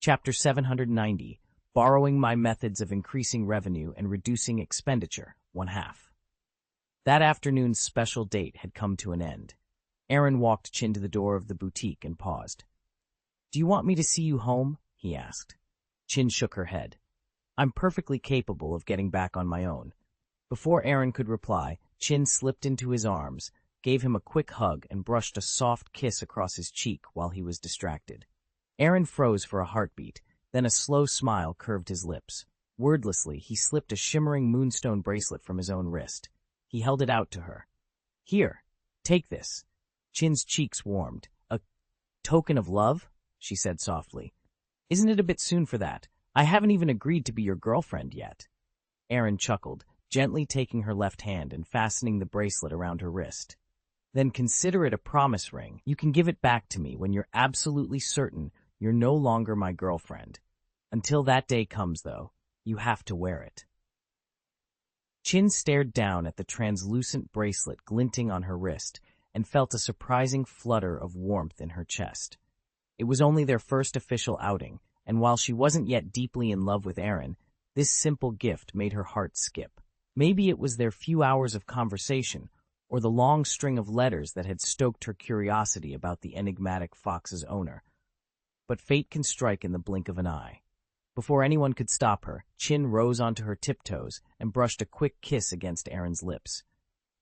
Chapter 790, Borrowing My Methods of Increasing Revenue and Reducing Expenditure, 1/2. That afternoon's special date had come to an end. Aaron walked Chin to the door of the boutique and paused. "Do you want me to see you home?" he asked. Chin shook her head. "I'm perfectly capable of getting back on my own." Before Aaron could reply, Chin slipped into his arms, gave him a quick hug, and brushed a soft kiss across his cheek while he was distracted. Aaron froze for a heartbeat, then a slow smile curved his lips. Wordlessly, he slipped a shimmering moonstone bracelet from his own wrist. He held it out to her. "Here, take this." Chin's cheeks warmed. "A token of love?" she said softly. "Isn't it a bit soon for that? I haven't even agreed to be your girlfriend yet." Aaron chuckled, gently taking her left hand and fastening the bracelet around her wrist. "Then consider it a promise ring. You can give it back to me when you're absolutely certain you're no longer my girlfriend. Until that day comes, though, you have to wear it." Chin stared down at the translucent bracelet glinting on her wrist and felt a surprising flutter of warmth in her chest. It was only their first official outing, and while she wasn't yet deeply in love with Aaron, this simple gift made her heart skip. Maybe it was their few hours of conversation, or the long string of letters that had stoked her curiosity about the enigmatic fox's owner. But fate can strike in the blink of an eye. Before anyone could stop her, Chin rose onto her tiptoes and brushed a quick kiss against Aaron's lips.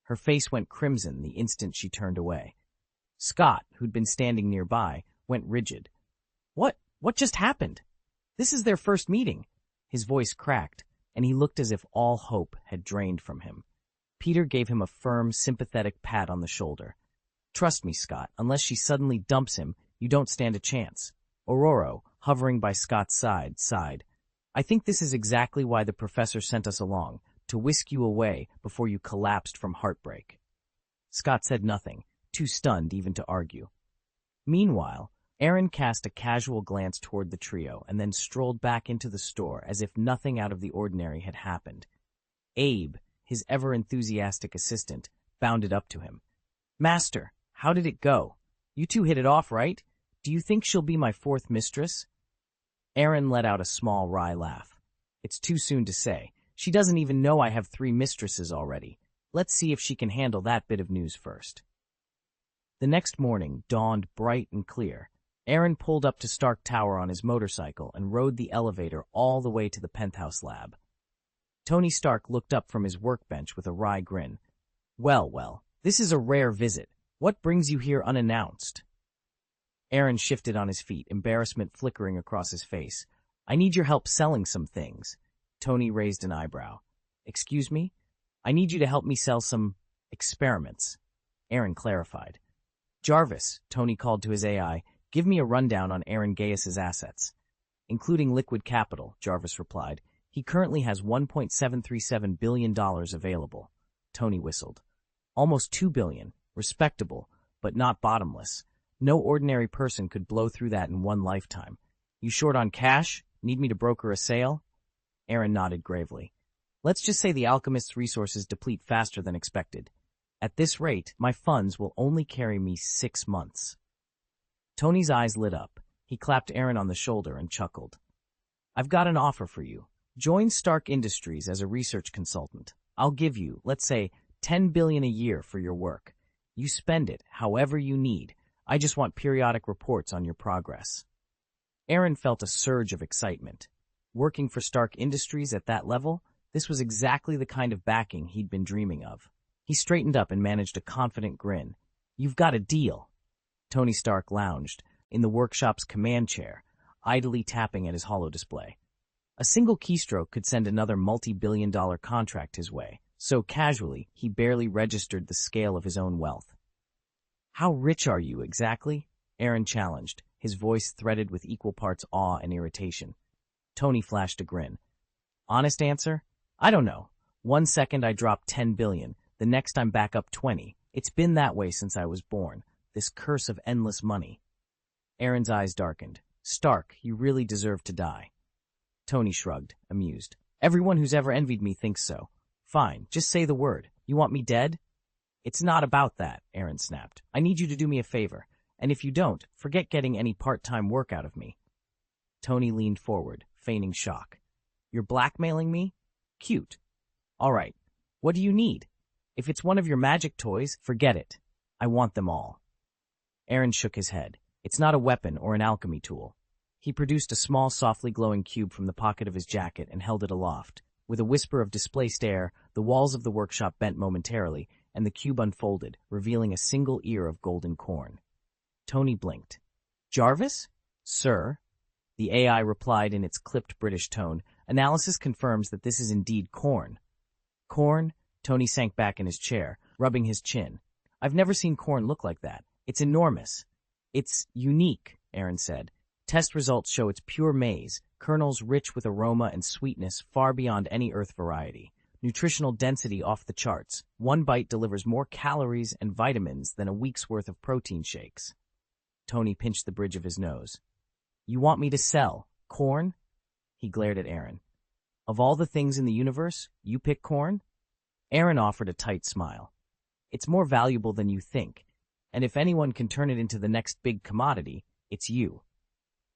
Her face went crimson the instant she turned away. Scott, who'd been standing nearby, went rigid. What just happened? This is their first meeting." His voice cracked, and he looked as if all hope had drained from him. Peter gave him a firm, sympathetic pat on the shoulder. "Trust me, Scott, unless she suddenly dumps him, you don't stand a chance." Aurora, hovering by Scott's side, sighed. "I think this is exactly why the professor sent us along, to whisk you away before you collapsed from heartbreak." Scott said nothing, too stunned even to argue. Meanwhile, Aaron cast a casual glance toward the trio and then strolled back into the store as if nothing out of the ordinary had happened. Abe, his ever-enthusiastic assistant, bounded up to him. "Master, how did it go? You two hit it off, right? Do you think she'll be my fourth mistress?" Aaron let out a small wry laugh. "It's too soon to say. She doesn't even know I have 3 mistresses already. Let's see if she can handle that bit of news first." The next morning dawned bright and clear. Aaron pulled up to Stark Tower on his motorcycle and rode the elevator all the way to the penthouse lab. Tony Stark looked up from his workbench with a wry grin. Well, this is a rare visit. What brings you here unannounced?" Aaron shifted on his feet, embarrassment flickering across his face. "I need your help selling some things." Tony raised an eyebrow. "Excuse me? I need you to help me sell some experiments." Aaron clarified. "Jarvis," Tony called to his AI, "give me a rundown on Aaron Gaius's assets." "Including liquid capital," Jarvis replied. "He currently has $1.737 billion available." Tony whistled. "Almost $2 billion. Respectable, but not bottomless. No ordinary person could blow through that in one lifetime. You short on cash? Need me to broker a sale?" Aaron nodded gravely. "Let's just say the alchemist's resources deplete faster than expected. At this rate, my funds will only carry me 6 months." Tony's eyes lit up. He clapped Aaron on the shoulder and chuckled. "I've got an offer for you. Join Stark Industries as a research consultant. I'll give you, let's say, $10 billion a year for your work. You spend it however you need. I just want periodic reports on your progress." Aaron felt a surge of excitement. Working for Stark Industries at that level, this was exactly the kind of backing he'd been dreaming of. He straightened up and managed a confident grin. "You've got a deal." Tony Stark lounged in the workshop's command chair, idly tapping at his holodisplay. A single keystroke could send another multi-billion-dollar contract his way, so casually he barely registered the scale of his own wealth. "How rich are you, exactly?" Aaron challenged, his voice threaded with equal parts awe and irritation. Tony flashed a grin. "Honest answer? I don't know. One second I drop 10 billion, the next I'm back up 20. It's been that way since I was born. This curse of endless money." Aaron's eyes darkened. "Stark, you really deserve to die." Tony shrugged, amused. "Everyone who's ever envied me thinks so. Fine, just say the word. You want me dead?" "It's not about that," Aaron snapped. "I need you to do me a favor, and if you don't, forget getting any part-time work out of me." Tony leaned forward, feigning shock. You're blackmailing me? Cute. All right. What do you need? If it's one of your magic toys, forget it. I want them all. Aaron shook his head. It's not a weapon or an alchemy tool. He produced a small, softly glowing cube from the pocket of his jacket and held it aloft. With a whisper of displaced air, the walls of the workshop bent momentarily, and the cube unfolded, revealing a single ear of golden corn. Tony blinked. Jarvis? Sir? The AI replied in its clipped British tone. Analysis confirms that this is indeed corn. Corn? Tony sank back in his chair, rubbing his chin. I've never seen corn look like that. It's enormous. It's unique, Aaron said. Test results show it's pure maize, kernels rich with aroma and sweetness far beyond any Earth variety. Nutritional density off the charts. One bite delivers more calories and vitamins than a week's worth of protein shakes. Tony pinched the bridge of his nose. You want me to sell corn? He glared at Aaron. Of all the things in the universe, you pick corn? Aaron offered a tight smile. It's more valuable than you think, and if anyone can turn it into the next big commodity, it's you.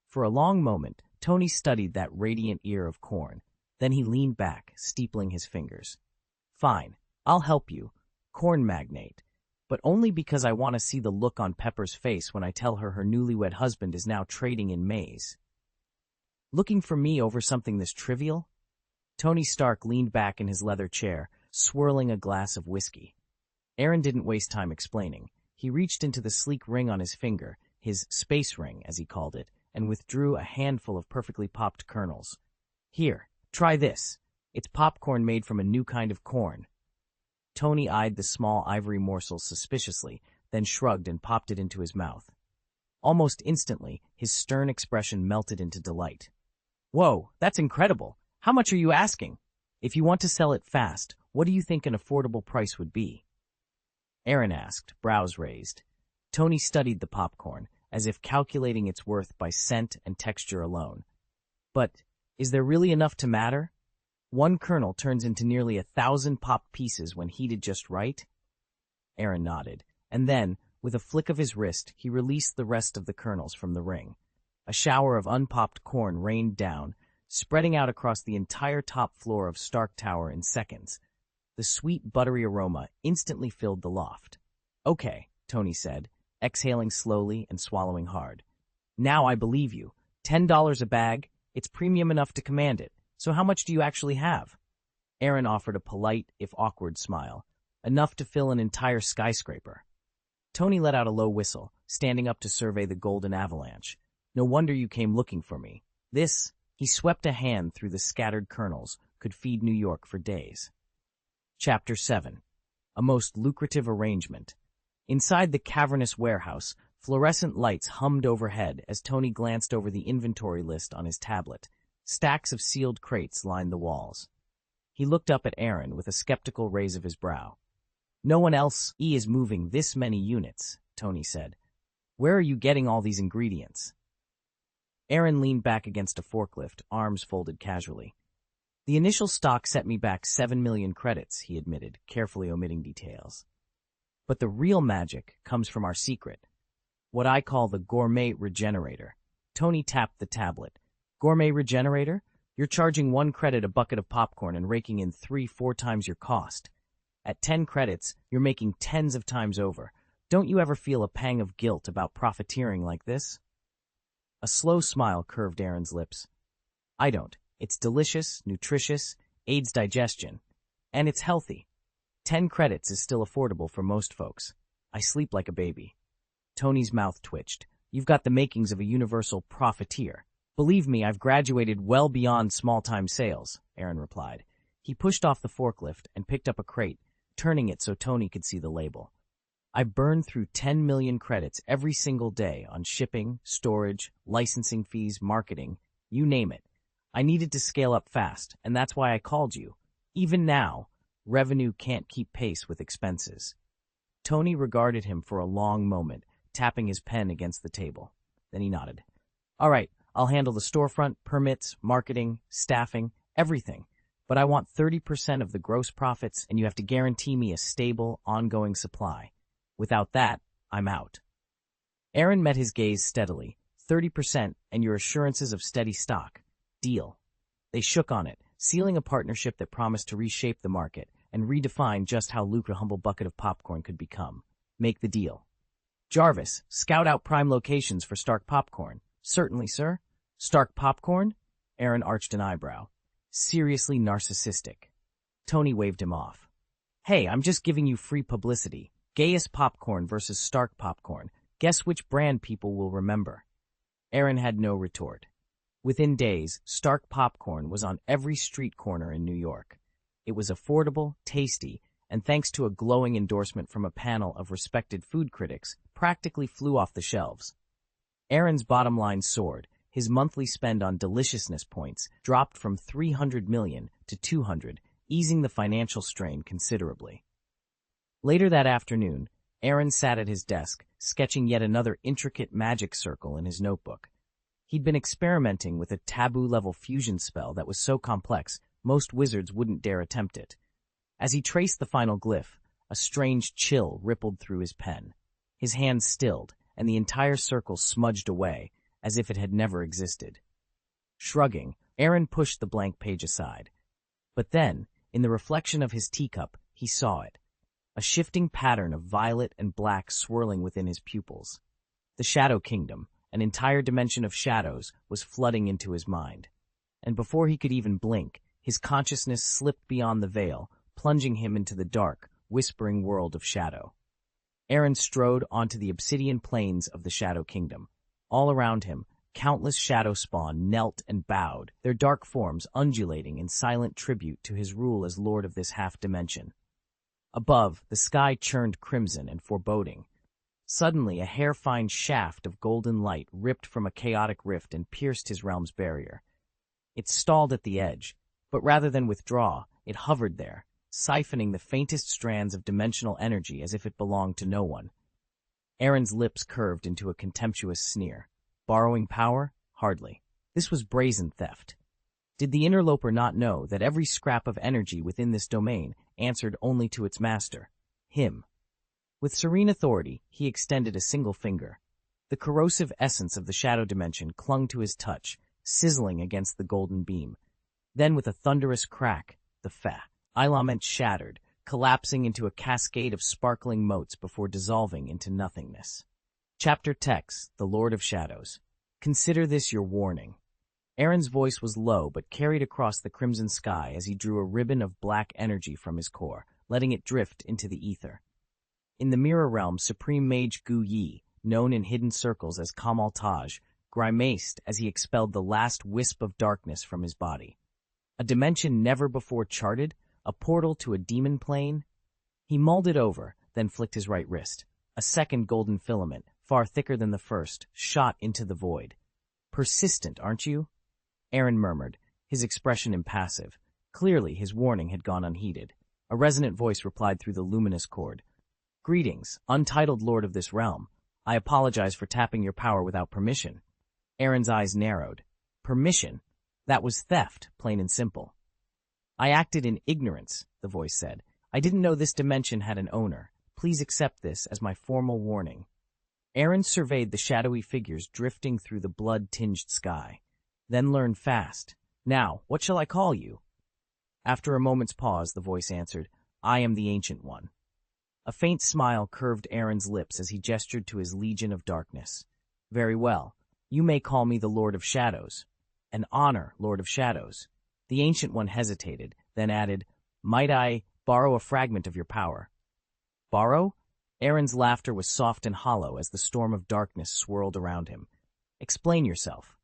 For a long moment, Tony studied that radiant ear of corn. Then he leaned back, steepling his fingers. Fine, I'll help you, corn magnate, but only because I want to see the look on Pepper's face when I tell her her newlywed husband is now trading in maize. Looking for me over something this trivial? Tony Stark leaned back in his leather chair, swirling a glass of whiskey. Aaron didn't waste time explaining. He reached into the sleek ring on his finger, his space ring, as he called it, and withdrew a handful of perfectly popped kernels. Here, try this. It's popcorn made from a new kind of corn. Tony eyed the small ivory morsels suspiciously, then shrugged and popped it into his mouth. Almost instantly, his stern expression melted into delight. Whoa, that's incredible. How much are you asking? If you want to sell it fast, what do you think an affordable price would be? Aaron asked, brows raised. Tony studied the popcorn, as if calculating its worth by scent and texture alone. But is there really enough to matter? One kernel turns into nearly 1,000 popped pieces when heated just right? Aaron nodded, and then, with a flick of his wrist, he released the rest of the kernels from the ring. A shower of unpopped corn rained down, spreading out across the entire top floor of Stark Tower in seconds. The sweet, buttery aroma instantly filled the loft. Okay, Tony said, exhaling slowly and swallowing hard. Now I believe you. $10 a bag? It's premium enough to command it. So how much do you actually have? Aaron offered a polite, if awkward, smile. Enough to fill an entire skyscraper. Tony let out a low whistle, standing up to survey the golden avalanche. No wonder you came looking for me. This, he swept a hand through the scattered kernels, could feed New York for days. Chapter 7. A most lucrative arrangement. Inside the cavernous warehouse, fluorescent lights hummed overhead as Tony glanced over the inventory list on his tablet. Stacks of sealed crates lined the walls. He looked up at Aaron with a skeptical raise of his brow. No one else is moving this many units, Tony said. Where are you getting all these ingredients? Aaron leaned back against a forklift, arms folded casually. The initial stock set me back 7 million credits, he admitted, carefully omitting details. But the real magic comes from our secret. What I call the gourmet regenerator. Tony tapped the tablet. Gourmet regenerator? You're charging 1 credit a bucket of popcorn and raking in 3-4 times your cost. At 10 credits, you're making tens of times over. Don't you ever feel a pang of guilt about profiteering like this? A slow smile curved Aaron's lips. I don't. It's delicious, nutritious, aids digestion. And it's healthy. 10 credits is still affordable for most folks. I sleep like a baby. Tony's mouth twitched. You've got the makings of a universal profiteer. Believe me, I've graduated well beyond small-time sales, Aaron replied. He pushed off the forklift and picked up a crate, turning it so Tony could see the label. I burn through 10 million credits every single day on shipping, storage, licensing fees, marketing, you name it. I needed to scale up fast, and that's why I called you. Even now, revenue can't keep pace with expenses. Tony regarded him for a long moment, tapping his pen against the table. Then he nodded. All right, I'll handle the storefront, permits, marketing, staffing, everything. But I want 30% of the gross profits, and you have to guarantee me a stable, ongoing supply. Without that, I'm out. Aaron met his gaze steadily. 30% and your assurances of steady stock. Deal. They shook on it, sealing a partnership that promised to reshape the market and redefine just how lucrative a humble bucket of popcorn could become. Make the deal. Jarvis, scout out prime locations for Stark Popcorn. Certainly, sir. Stark Popcorn? Aaron arched an eyebrow. Seriously narcissistic. Tony waved him off. Hey, I'm just giving you free publicity. Gaius Popcorn versus Stark Popcorn. Guess which brand people will remember? Aaron had no retort. Within days, Stark Popcorn was on every street corner in New York. It was affordable, tasty, and thanks to a glowing endorsement from a panel of respected food critics, practically flew off the shelves. Aaron's bottom line soared. His monthly spend on deliciousness points dropped from 300 million to 200, easing the financial strain considerably. Later that afternoon, Aaron sat at his desk, sketching yet another intricate magic circle in his notebook. He'd been experimenting with a taboo-level fusion spell that was so complex, most wizards wouldn't dare attempt it. As he traced the final glyph, a strange chill rippled through his pen. His hand stilled, and the entire circle smudged away, as if it had never existed. Shrugging, Aaron pushed the blank page aside. But then, in the reflection of his teacup, he saw it. A shifting pattern of violet and black swirling within his pupils. The Shadow Kingdom, an entire dimension of shadows, was flooding into his mind. And before he could even blink, his consciousness slipped beyond the veil, plunging him into the dark, whispering world of shadow. Aaron strode onto the obsidian plains of the Shadow Kingdom. All around him, countless shadow spawn knelt and bowed, their dark forms undulating in silent tribute to his rule as lord of this half-dimension. Above, the sky churned crimson and foreboding. Suddenly, a hair-fine shaft of golden light ripped from a chaotic rift and pierced his realm's barrier. It stalled at the edge, but rather than withdraw, it hovered there, siphoning the faintest strands of dimensional energy as if it belonged to no one. Aaron's lips curved into a contemptuous sneer. Borrowing power? Hardly. This was brazen theft. Did the interloper not know that every scrap of energy within this domain answered only to its master, him? With serene authority, he extended a single finger. The corrosive essence of the shadow dimension clung to his touch, sizzling against the golden beam. Then, with a thunderous crack, the filament shattered, collapsing into a cascade of sparkling motes before dissolving into nothingness. Chapter Text, The Lord of Shadows. Consider this your warning. Aaron's voice was low but carried across the crimson sky as he drew a ribbon of black energy from his core, letting it drift into the ether. In the mirror realm, Supreme Mage Gu Yi, known in hidden circles as Kamal Taj, grimaced as he expelled the last wisp of darkness from his body. A dimension never before charted? A portal to a demon plane? He mulled it over, then flicked his right wrist. A second golden filament, far thicker than the first, shot into the void. Persistent, aren't you? Aaron murmured, his expression impassive. Clearly, his warning had gone unheeded. A resonant voice replied through the luminous cord. Greetings, untitled lord of this realm. I apologize for tapping your power without permission. Aaron's eyes narrowed. Permission? That was theft, plain and simple. I acted in ignorance, the voice said. I didn't know this dimension had an owner. Please accept this as my formal warning. Aaron surveyed the shadowy figures drifting through the blood-tinged sky. Then learned fast. Now, what shall I call you? After a moment's pause, the voice answered, I am the Ancient One. A faint smile curved Aaron's lips as he gestured to his legion of darkness. Very well. You may call me the Lord of Shadows. An honor, Lord of Shadows. The Ancient One hesitated, then added, Might I borrow a fragment of your power? Borrow? Aaron's laughter was soft and hollow as the storm of darkness swirled around him. Explain yourself.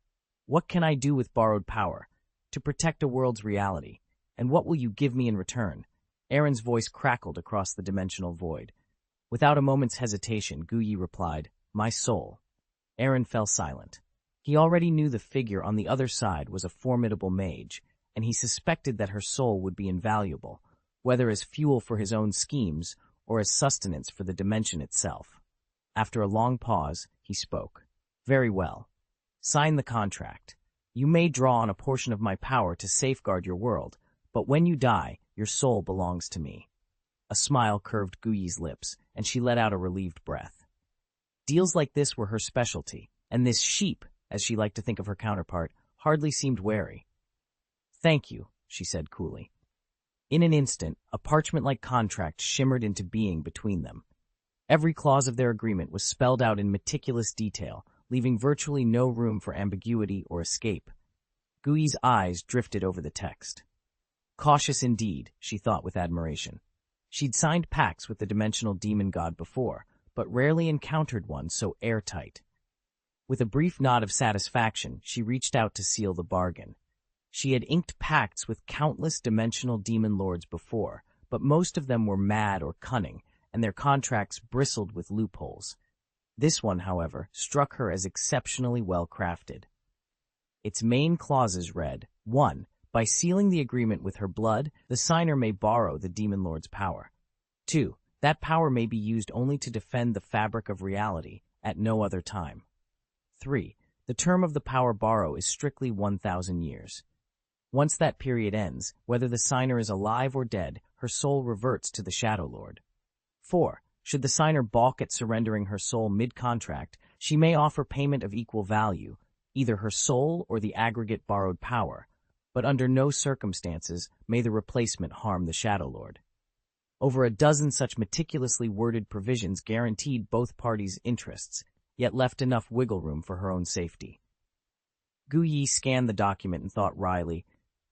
What can I do with borrowed power? To protect a world's reality. And what will you give me in return? Aaron's voice crackled across the dimensional void. Without a moment's hesitation, Gu Yi replied, My soul. Aaron fell silent. He already knew the figure on the other side was a formidable mage, and he suspected that her soul would be invaluable, whether as fuel for his own schemes or as sustenance for the dimension itself. After a long pause, he spoke. Very well. Sign the contract. You may draw on a portion of my power to safeguard your world, but when you die, your soul belongs to me. A smile curved Gu Yi's lips, and she let out a relieved breath. Deals like this were her specialty, and this sheep, as she liked to think of her counterpart, hardly seemed wary. "Thank you," she said coolly. In an instant, a parchment-like contract shimmered into being between them. Every clause of their agreement was spelled out in meticulous detail, leaving virtually no room for ambiguity or escape. Gui's eyes drifted over the text. Cautious indeed, she thought with admiration. She'd signed pacts with the dimensional demon god before, but rarely encountered one so airtight. With a brief nod of satisfaction, she reached out to seal the bargain. She had inked pacts with countless dimensional demon lords before, but most of them were mad or cunning, and their contracts bristled with loopholes. This one, however, struck her as exceptionally well-crafted. Its main clauses read, 1. By sealing the agreement with her blood, the signer may borrow the demon lord's power. 2. That power may be used only to defend the fabric of reality, at no other time. 3. The term of the power borrow is strictly 1,000 years. Once that period ends, whether the signer is alive or dead, her soul reverts to the Shadow Lord. 4. Should the signer balk at surrendering her soul mid-contract, she may offer payment of equal value, either her soul or the aggregate borrowed power, but under no circumstances may the replacement harm the Shadow Lord. Over a dozen such meticulously worded provisions guaranteed both parties' interests, yet left enough wiggle room for her own safety. Gui scanned the document and thought wryly,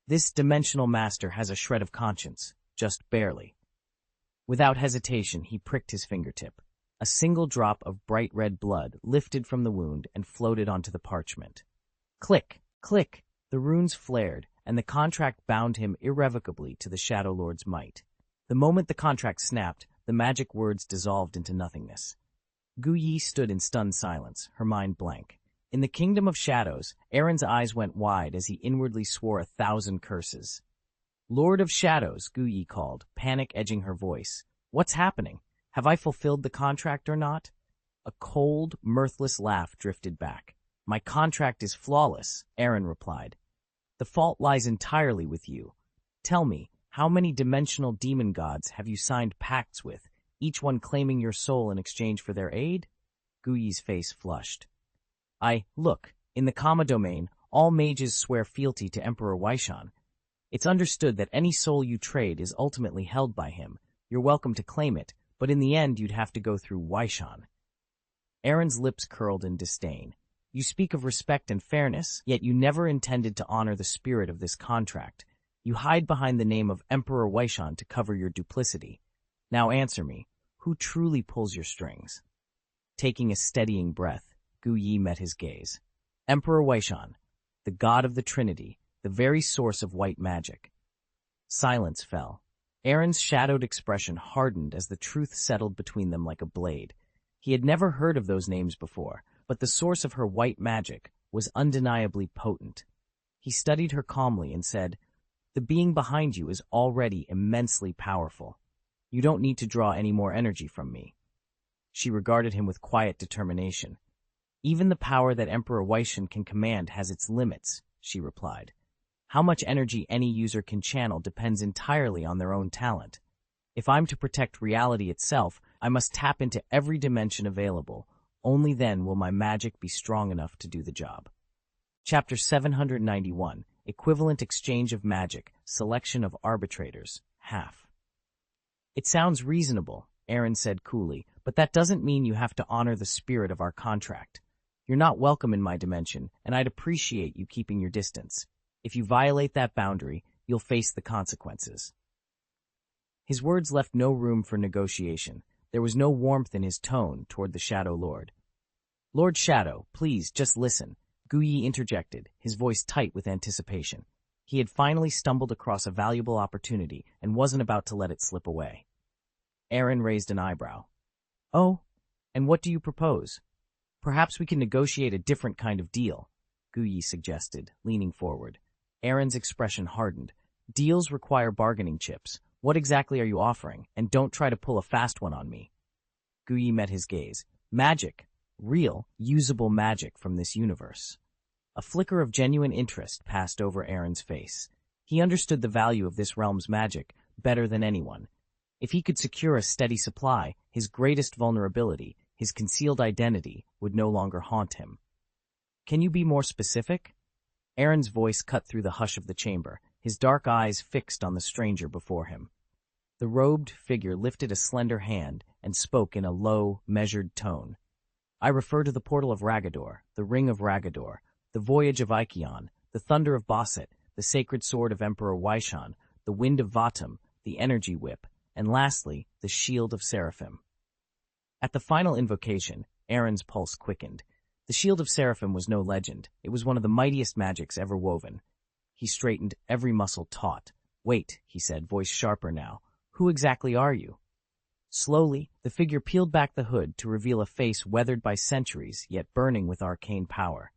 "This dimensional master has a shred of conscience, just barely." Without hesitation, he pricked his fingertip. A single drop of bright red blood lifted from the wound and floated onto the parchment. Click, click, the runes flared, and the contract bound him irrevocably to the Shadow Lord's might. The moment the contract snapped, the magic words dissolved into nothingness. Gui stood in stunned silence, her mind blank. In the kingdom of shadows, Aaron's eyes went wide as he inwardly swore 1,000 curses. "Lord of Shadows," Gui called, panic edging her voice. "What's happening? Have I fulfilled the contract or not?" A cold, mirthless laugh drifted back. "My contract is flawless," Aaron replied. "The fault lies entirely with you. Tell me, how many dimensional demon gods have you signed pacts with, each one claiming your soul in exchange for their aid?" Gui's face flushed. Look, in the Kama domain, all mages swear fealty to Emperor Waishan. It's understood that any soul you trade is ultimately held by him. You're welcome to claim it, but in the end you'd have to go through Waishan. Aaron's lips curled in disdain. "You speak of respect and fairness, yet you never intended to honor the spirit of this contract. You hide behind the name of Emperor Waishan to cover your duplicity. Now answer me, who truly pulls your strings?" Taking a steadying breath, Gui met his gaze. "Emperor Waishan, the god of the Trinity, the very source of white magic." Silence fell. Aaron's shadowed expression hardened as the truth settled between them like a blade. He had never heard of those names before, but the source of her white magic was undeniably potent. He studied her calmly and said, "The being behind you is already immensely powerful. You don't need to draw any more energy from me." She regarded him with quiet determination. "Even the power that Emperor Waishan can command has its limits," she replied. "How much energy any user can channel depends entirely on their own talent. If I'm to protect reality itself, I must tap into every dimension available. Only then will my magic be strong enough to do the job." Chapter 791, Equivalent Exchange of Magic, Selection of Arbitrators, half. "It sounds reasonable," Aaron said coolly, "but that doesn't mean you have to honor the spirit of our contract. You're not welcome in my dimension, and I'd appreciate you keeping your distance. If you violate that boundary, you'll face the consequences." His words left no room for negotiation. There was no warmth in his tone toward the Shadow Lord. "Lord Shadow, please, just listen," Gui interjected, his voice tight with anticipation. He had finally stumbled across a valuable opportunity and wasn't about to let it slip away. Aaron raised an eyebrow. "Oh, and what do you propose? Perhaps we can negotiate a different kind of deal," Gui suggested, leaning forward. Aaron's expression hardened. "Deals require bargaining chips. What exactly are you offering? And don't try to pull a fast one on me." Gui met his gaze. "Magic. Real, usable magic from this universe." A flicker of genuine interest passed over Aaron's face. He understood the value of this realm's magic better than anyone. If he could secure a steady supply, his greatest vulnerability, his concealed identity, would no longer haunt him. Can you be more specific? Aaron's voice cut through the hush of the chamber, his dark eyes fixed on the stranger before him. The robed figure lifted a slender hand and spoke in a low, measured tone. I refer to the portal of Ragador, the ring of Ragador, the voyage of Ikion, the thunder of Bosset, the sacred sword of Emperor Waishan, the wind of Vatum, the energy whip, and lastly, the shield of Seraphim. At the final invocation, Aaron's pulse quickened. The shield of Seraphim was no legend. It was one of the mightiest magics ever woven. He straightened, every muscle taut. Wait, he said, voice sharper now. Who exactly are you? Slowly, the figure peeled back the hood to reveal a face weathered by centuries, yet burning with arcane power.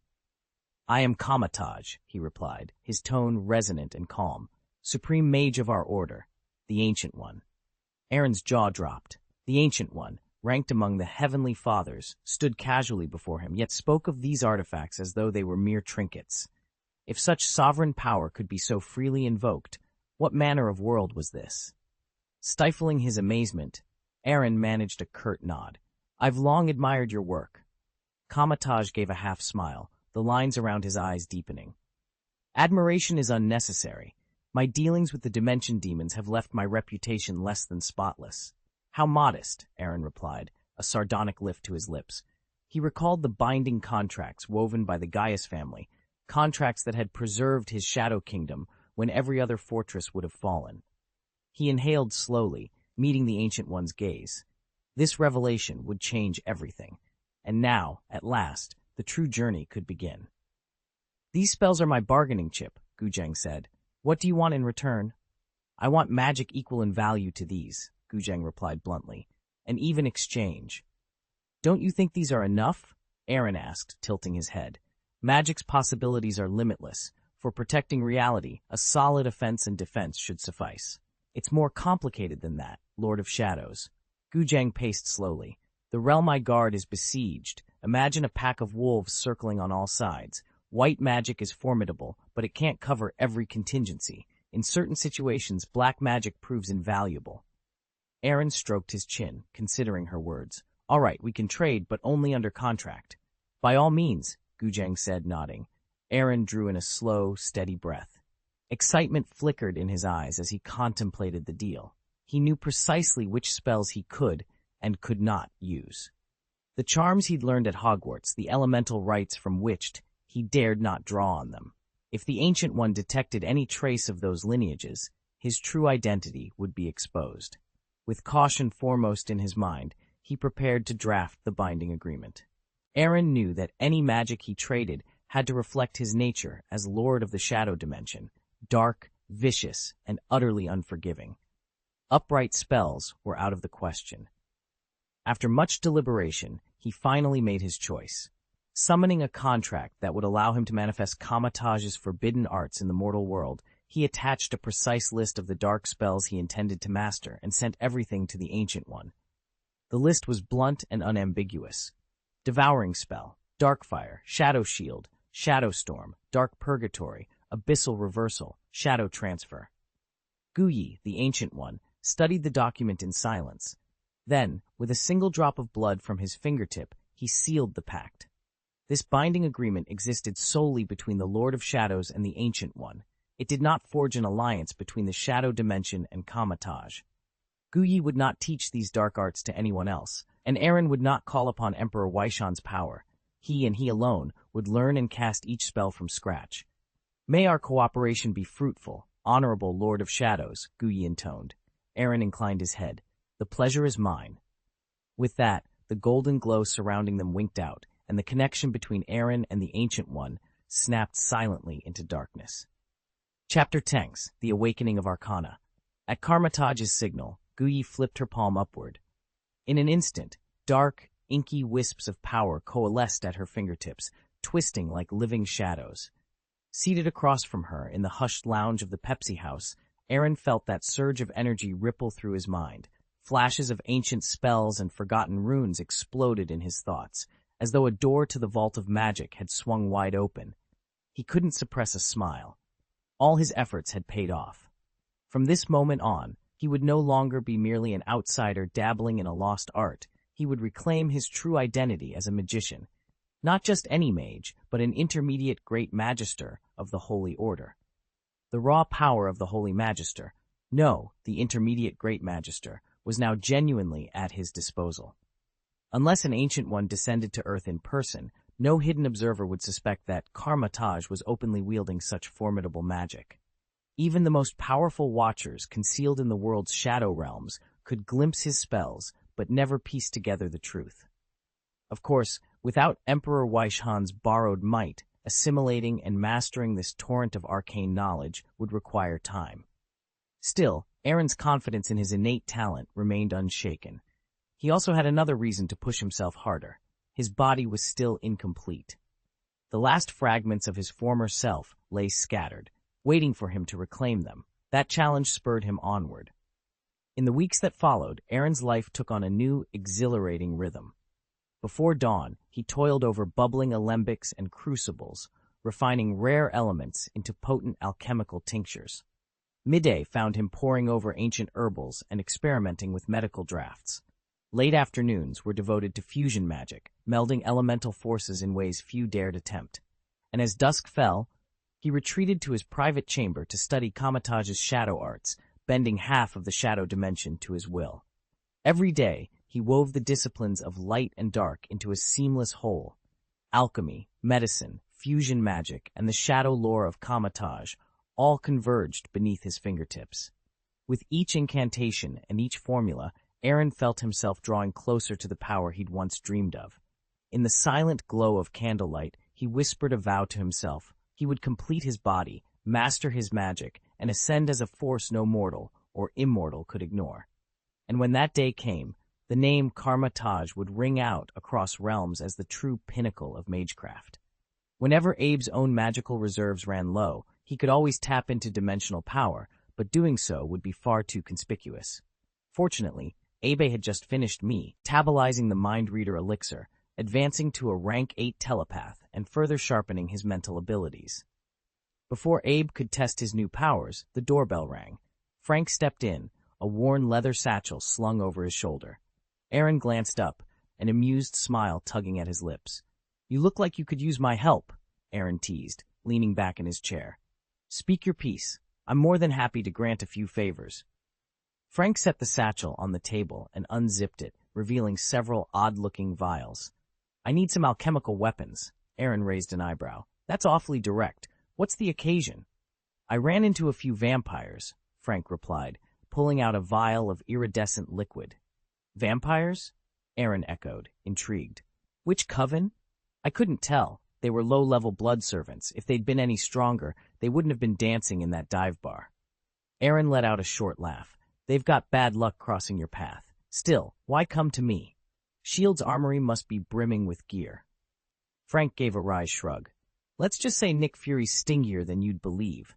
I am Kamataj, he replied, his tone resonant and calm. Supreme mage of our order, the Ancient One. Aaron's jaw dropped. The Ancient One, ranked among the heavenly fathers, stood casually before him, yet spoke of these artifacts as though they were mere trinkets. If such sovereign power could be so freely invoked, what manner of world was this? Stifling his amazement, Aaron managed a curt nod. I've long admired your work. Kamataj gave a half smile, the lines around his eyes deepening. Admiration is unnecessary. My dealings with the Dimension Demons have left my reputation less than spotless. How modest, Aaron replied, a sardonic lift to his lips. He recalled the binding contracts woven by the Gaius family, contracts that had preserved his shadow kingdom when every other fortress would have fallen. He inhaled slowly, meeting the Ancient One's gaze. This revelation would change everything. And now, at last, the true journey could begin. These spells are my bargaining chip, Gujang said. What do you want in return? I want magic equal in value to these, Gujang replied bluntly. An even exchange. Don't you think these are enough? Aaron asked, tilting his head. Magic's possibilities are limitless. For protecting reality, a solid offense and defense should suffice. It's more complicated than that, Lord of Shadows. Gujang paced slowly. The realm I guard is besieged. Imagine a pack of wolves circling on all sides. White magic is formidable, but it can't cover every contingency. In certain situations, black magic proves invaluable. Aaron stroked his chin, considering her words. All right, we can trade, but only under contract. By all means, Gujang said, nodding. Aaron drew in a slow, steady breath. Excitement flickered in his eyes as he contemplated the deal. He knew precisely which spells he could and could not use. The charms he'd learned at Hogwarts, the elemental rites from Witched, he dared not draw on them. If the Ancient One detected any trace of those lineages, his true identity would be exposed. With caution foremost in his mind, he prepared to draft the binding agreement. Aaron knew that any magic he traded had to reflect his nature as Lord of the Shadow Dimension, dark, vicious, and utterly unforgiving. Upright spells were out of the question. After much deliberation, he finally made his choice. Summoning a contract that would allow him to manifest Kamataj's forbidden arts in the mortal world, he attached a precise list of the dark spells he intended to master and sent everything to the Ancient One. The list was blunt and unambiguous. Devouring Spell, Darkfire, Shadow Shield, Shadow Storm, Dark Purgatory, Abyssal Reversal, Shadow Transfer. Guyi, the Ancient One, studied the document in silence. Then, with a single drop of blood from his fingertip, he sealed the pact. This binding agreement existed solely between the Lord of Shadows and the Ancient One. It did not forge an alliance between the Shadow Dimension and Kamataj. Guyi would not teach these dark arts to anyone else, and Aaron would not call upon Emperor Waishan's power. He and he alone would learn and cast each spell from scratch. May our cooperation be fruitful, honorable Lord of Shadows, Guyi intoned. Aaron inclined his head. The pleasure is mine. With that, the golden glow surrounding them winked out, and the connection between Aaron and the Ancient One snapped silently into darkness. Chapter 10, The Awakening of Arcana. At Kamataj's signal, Guyi flipped her palm upward. In an instant, dark, inky wisps of power coalesced at her fingertips, twisting like living shadows. Seated across from her in the hushed lounge of the Pepsi House, Aaron felt that surge of energy ripple through his mind. Flashes of ancient spells and forgotten runes exploded in his thoughts, as though a door to the vault of magic had swung wide open. He couldn't suppress a smile. All his efforts had paid off. From this moment on, he would no longer be merely an outsider dabbling in a lost art. He would reclaim his true identity as a magician. Not just any mage, but an intermediate Great Magister of the Holy Order. The raw power of the Holy Magister, no, the intermediate Great Magister, was now genuinely at his disposal. Unless an Ancient One descended to Earth in person, no hidden observer would suspect that Karmataj was openly wielding such formidable magic. Even the most powerful watchers concealed in the world's shadow realms could glimpse his spells, but never piece together the truth. Of course, without Emperor Weishan's borrowed might, assimilating and mastering this torrent of arcane knowledge would require time. Still, Aaron's confidence in his innate talent remained unshaken. He also had another reason to push himself harder. His body was still incomplete. The last fragments of his former self lay scattered, waiting for him to reclaim them. That challenge spurred him onward. In the weeks that followed, Aaron's life took on a new, exhilarating rhythm. Before dawn, he toiled over bubbling alembics and crucibles, refining rare elements into potent alchemical tinctures. Midday found him poring over ancient herbals and experimenting with medical drafts. Late afternoons were devoted to fusion magic, melding elemental forces in ways few dared attempt. And as dusk fell, he retreated to his private chamber to study Kamataj's shadow arts, bending half of the shadow dimension to his will. Every day, he wove the disciplines of light and dark into a seamless whole. Alchemy, medicine, fusion magic, and the shadow lore of Kamataj all converged beneath his fingertips. With each incantation and each formula, Aaron felt himself drawing closer to the power he'd once dreamed of. In the silent glow of candlelight, he whispered a vow to himself. He would complete his body, master his magic, and ascend as a force no mortal or immortal could ignore. And when that day came, the name Karmataj would ring out across realms as the true pinnacle of magecraft. Whenever Abe's own magical reserves ran low, he could always tap into dimensional power, but doing so would be far too conspicuous. Fortunately, Abe had just finished metabolizing the mind reader elixir, advancing to a rank 8 telepath and further sharpening his mental abilities. Before Abe could test his new powers, the doorbell rang. Frank stepped in, a worn leather satchel slung over his shoulder. Aaron glanced up, an amused smile tugging at his lips. "You look like you could use my help," Aaron teased, leaning back in his chair. "Speak your piece. I'm more than happy to grant a few favors." Frank set the satchel on the table and unzipped it, revealing several odd-looking vials. "I need some alchemical weapons." Aaron raised an eyebrow. "That's awfully direct. What's the occasion?" "I ran into a few vampires," Frank replied, pulling out a vial of iridescent liquid. "Vampires?" Aaron echoed, intrigued. "Which coven?" "I couldn't tell. They were low-level blood servants. If they'd been any stronger, they wouldn't have been dancing in that dive bar." Aaron let out a short laugh. "They've got bad luck crossing your path. Still, why come to me? Shield's armory must be brimming with gear." Frank gave a wry shrug. "Let's just say Nick Fury's stingier than you'd believe."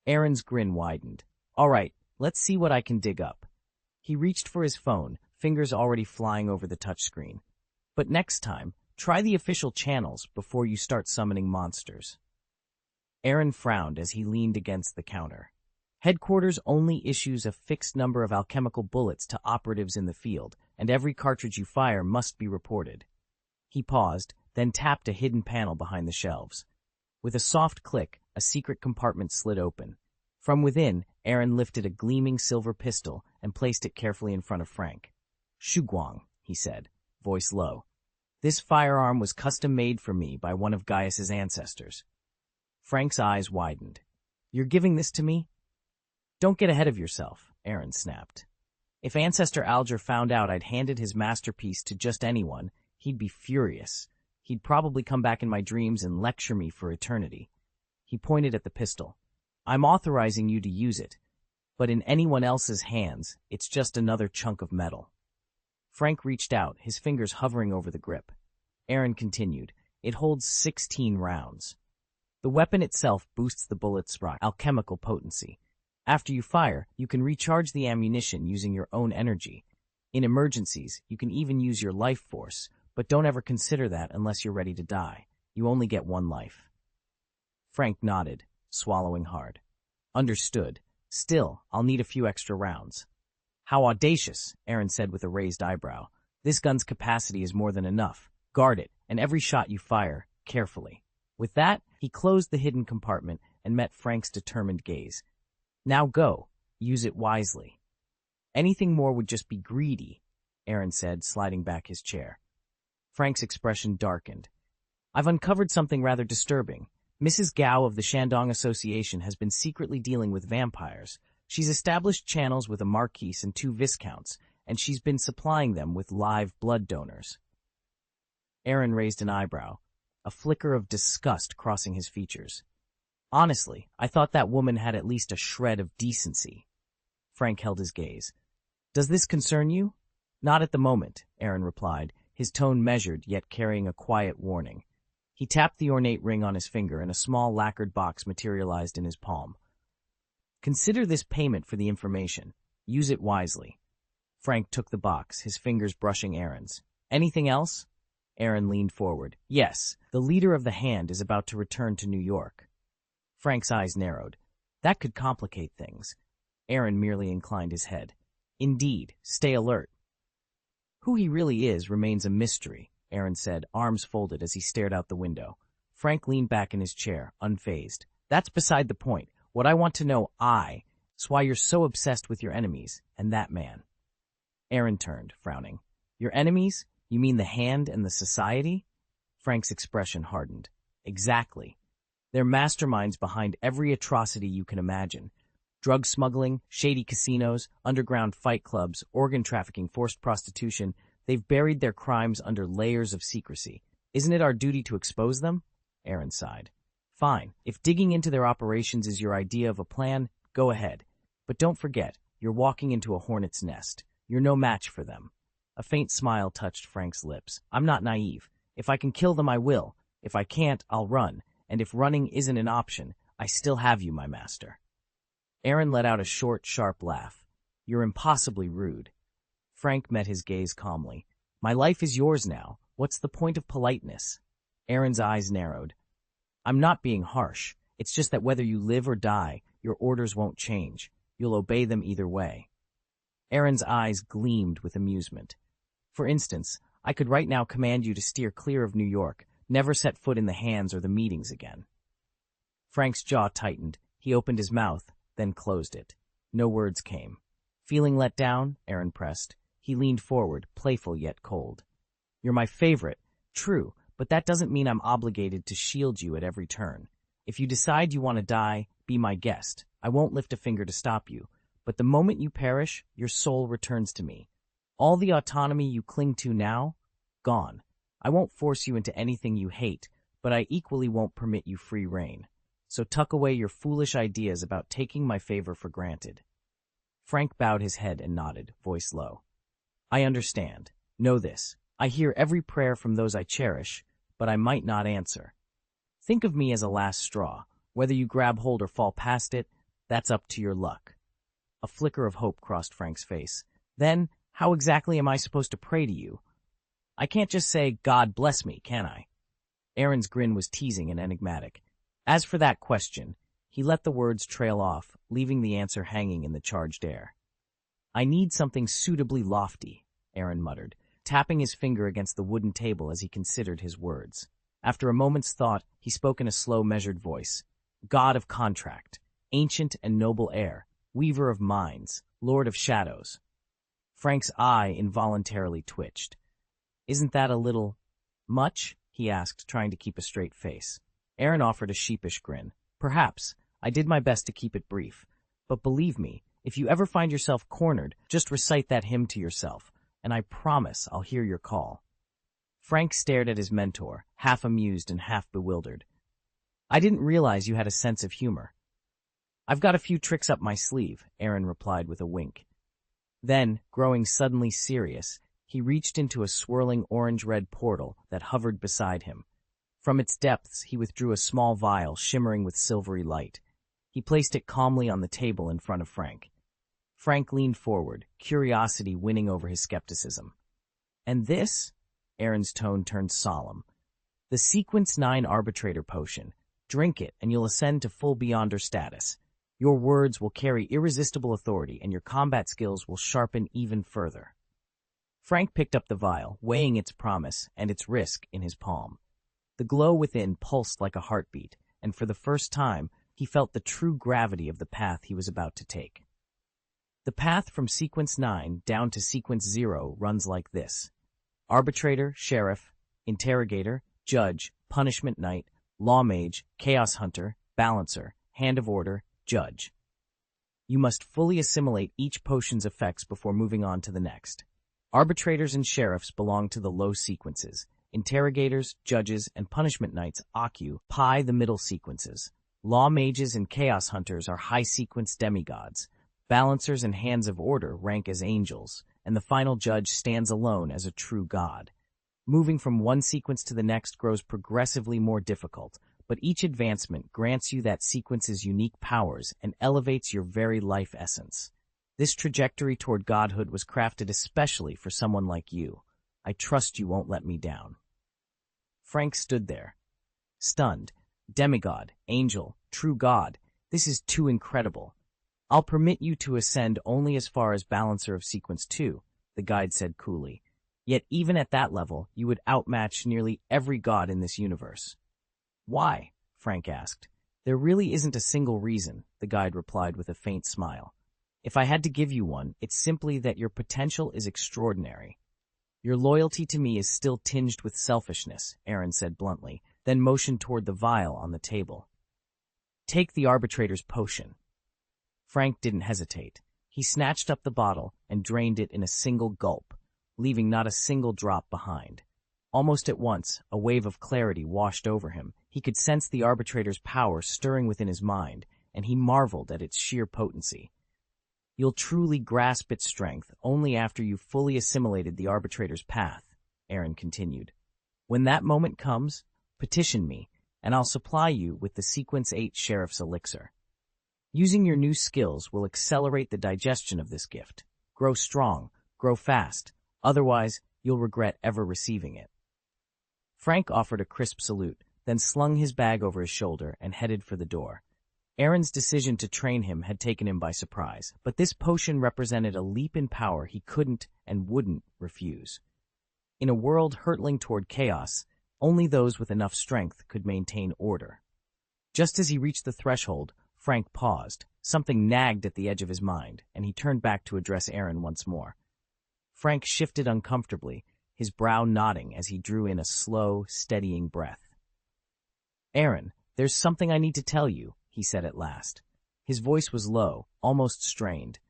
Aaron's grin widened. "All right, let's see what I can dig up." He reached for his phone, fingers already flying over the touchscreen. "But next time, try the official channels before you start summoning monsters." Aaron frowned as he leaned against the counter. Headquarters only issues a fixed number of alchemical bullets to operatives in the field, and every cartridge you fire must be reported. He paused, then tapped a hidden panel behind the shelves. With a soft click, a secret compartment slid open. From within, Aaron lifted a gleaming silver pistol and placed it carefully in front of Frank. "Shuguang," he said, voice low. "This firearm was custom-made for me by one of Gaius's ancestors." Frank's eyes widened. "You're giving this to me?" "Don't get ahead of yourself," Aaron snapped. "If Ancestor Alger found out I'd handed his masterpiece to just anyone, he'd be furious. He'd probably come back in my dreams and lecture me for eternity." He pointed at the pistol. "I'm authorizing you to use it, but in anyone else's hands, it's just another chunk of metal." Frank reached out, his fingers hovering over the grip. Aaron continued, "It holds 16 rounds. The weapon itself boosts the bullet's alchemical potency. After you fire, you can recharge the ammunition using your own energy. In emergencies, you can even use your life force, but don't ever consider that unless you're ready to die. You only get one life." Frank nodded, swallowing hard. "Understood. Still, I'll need a few extra rounds." "How audacious," Aaron said with a raised eyebrow. "This gun's capacity is more than enough. Guard it, and every shot you fire, carefully. With that, he closed the hidden compartment and met Frank's determined gaze. Now go. Use it wisely. Anything more would just be greedy, Aaron said, sliding back his chair. Frank's expression darkened. I've uncovered something rather disturbing. Mrs. Gao of the Shandong Association has been secretly dealing with vampires. She's established channels with a marquis and 2 viscounts, and she's been supplying them with live blood donors. Aaron raised an eyebrow, a flicker of disgust crossing his features. Honestly, I thought that woman had at least a shred of decency. Frank held his gaze. Does this concern you? Not at the moment, Aaron replied, his tone measured yet carrying a quiet warning. He tapped the ornate ring on his finger and a small lacquered box materialized in his palm. Consider this payment for the information. Use it wisely. Frank took the box, his fingers brushing Aaron's. Anything else? Aaron leaned forward. Yes, the leader of the Hand is about to return to New York. Frank's eyes narrowed. That could complicate things. Aaron merely inclined his head. Indeed, stay alert. Who he really is remains a mystery, Aaron said, arms folded as he stared out the window. Frank leaned back in his chair, unfazed. That's beside the point. What I want to know, is why you're so obsessed with your enemies and that man. Aaron turned, frowning. Your enemies? You mean the Hand and the Society? Frank's expression hardened. Exactly. They're masterminds behind every atrocity you can imagine. Drug smuggling, shady casinos, underground fight clubs, organ trafficking, forced prostitution. They've buried their crimes under layers of secrecy. Isn't it our duty to expose them? Aaron sighed. Fine. If digging into their operations is your idea of a plan, go ahead. But don't forget, you're walking into a hornet's nest. You're no match for them. A faint smile touched Frank's lips. I'm not naive. If I can kill them, I will. If I can't, I'll run. And if running isn't an option, I still have you, my master. Aaron let out a short, sharp laugh. You're impossibly rude. Frank met his gaze calmly. My life is yours now. What's the point of politeness? Aaron's eyes narrowed. I'm not being harsh. It's just that whether you live or die, your orders won't change. You'll obey them either way. Aaron's eyes gleamed with amusement. For instance, I could right now command you to steer clear of New York, never set foot in the Hands or the meetings again. Frank's jaw tightened. He opened his mouth, then closed it. No words came. Feeling let down? Aaron pressed. He leaned forward, playful yet cold. You're my favorite. True, but that doesn't mean I'm obligated to shield you at every turn. If you decide you want to die, be my guest. I won't lift a finger to stop you. But the moment you perish, your soul returns to me. All the autonomy you cling to now, gone. I won't force you into anything you hate, but I equally won't permit you free rein. So tuck away your foolish ideas about taking my favor for granted. Frank bowed his head and nodded, voice low. I understand. Know this. I hear every prayer from those I cherish, but I might not answer. Think of me as a last straw. Whether you grab hold or fall past it, that's up to your luck. A flicker of hope crossed Frank's face. Then, how exactly am I supposed to pray to you? I can't just say, God bless me, can I? Aaron's grin was teasing and enigmatic. As for that question, he let the words trail off, leaving the answer hanging in the charged air. I need something suitably lofty, Aaron muttered, tapping his finger against the wooden table as he considered his words. After a moment's thought, he spoke in a slow, measured voice. God of contract, ancient and noble heir, weaver of minds, lord of shadows. Frank's eye involuntarily twitched. Isn't that a little much? He asked, trying to keep a straight face. Aaron offered a sheepish grin. Perhaps. I did my best to keep it brief. But believe me, if you ever find yourself cornered, just recite that hymn to yourself, and I promise I'll hear your call. Frank stared at his mentor, half amused and half bewildered. I didn't realize you had a sense of humor. I've got a few tricks up my sleeve, Aaron replied with a wink. Then, growing suddenly serious, he reached into a swirling orange-red portal that hovered beside him. From its depths, he withdrew a small vial shimmering with silvery light. He placed it calmly on the table in front of Frank. Frank leaned forward, curiosity winning over his skepticism. And this? Aaron's tone turned solemn. The Sequence 9 Arbitrator Potion. Drink it, and you'll ascend to full Beyonder status. Your words will carry irresistible authority, and your combat skills will sharpen even further. Frank picked up the vial, weighing its promise and its risk in his palm. The glow within pulsed like a heartbeat, and for the first time, he felt the true gravity of the path he was about to take. The path from Sequence 9 down to Sequence 0 runs like this: Arbitrator, Sheriff, Interrogator, Judge, Punishment Knight, Law Mage, Chaos Hunter, Balancer, Hand of Order, Judge. You must fully assimilate each potion's effects before moving on to the next. Arbitrators and Sheriffs belong to the low sequences. Interrogators, Judges, and Punishment Knights occupy the middle sequences. Law Mages and Chaos Hunters are high-sequence demigods. Balancers and Hands of Order rank as angels, and the final Judge stands alone as a true god. Moving from one sequence to the next grows progressively more difficult, but each advancement grants you that sequence's unique powers and elevates your very life essence. This trajectory toward godhood was crafted especially for someone like you. I trust you won't let me down. Frank stood there, stunned. Demigod, angel, true god, this is too incredible. I'll permit you to ascend only as far as Balancer of Sequence 2, the guide said coolly. Yet even at that level, you would outmatch nearly every god in this universe. Why? Frank asked. There really isn't a single reason, the guide replied with a faint smile. If I had to give you one, it's simply that your potential is extraordinary. Your loyalty to me is still tinged with selfishness, Aaron said bluntly, then motioned toward the vial on the table. Take the Arbitrator's potion. Frank didn't hesitate. He snatched up the bottle and drained it in a single gulp, leaving not a single drop behind. Almost at once, a wave of clarity washed over him. He could sense the Arbitrator's power stirring within his mind, and he marveled at its sheer potency. You'll truly grasp its strength only after you've fully assimilated the Arbitrator's path, Aaron continued. When that moment comes, petition me, and I'll supply you with the Sequence 8 Sheriff's Elixir. Using your new skills will accelerate the digestion of this gift. Grow strong, grow fast, otherwise you'll regret ever receiving it. Frank offered a crisp salute, then slung his bag over his shoulder and headed for the door. Aaron's decision to train him had taken him by surprise, but this potion represented a leap in power he couldn't and wouldn't refuse. In a world hurtling toward chaos, only those with enough strength could maintain order. Just as he reached the threshold, Frank paused. Something nagged at the edge of his mind, and he turned back to address Aaron once more. Frank shifted uncomfortably, his brow nodding as he drew in a slow, steadying breath. Aaron, there's something I need to tell you, he said at last. His voice was low, almost strained.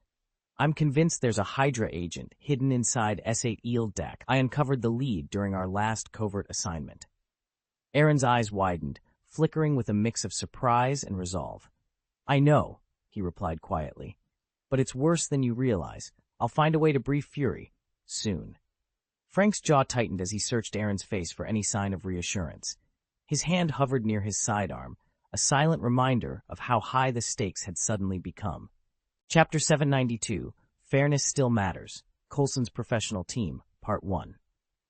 I'm convinced there's a Hydra agent hidden inside S8 Eeldak. I uncovered the lead during our last covert assignment. Aaron's eyes widened, flickering with a mix of surprise and resolve. I know, he replied quietly, but it's worse than you realize. I'll find a way to brief Fury, soon. Frank's jaw tightened as he searched Aaron's face for any sign of reassurance. His hand hovered near his sidearm, a silent reminder of how high the stakes had suddenly become. Chapter 792, Fairness Still Matters, Coulson's Professional Team, Part 1.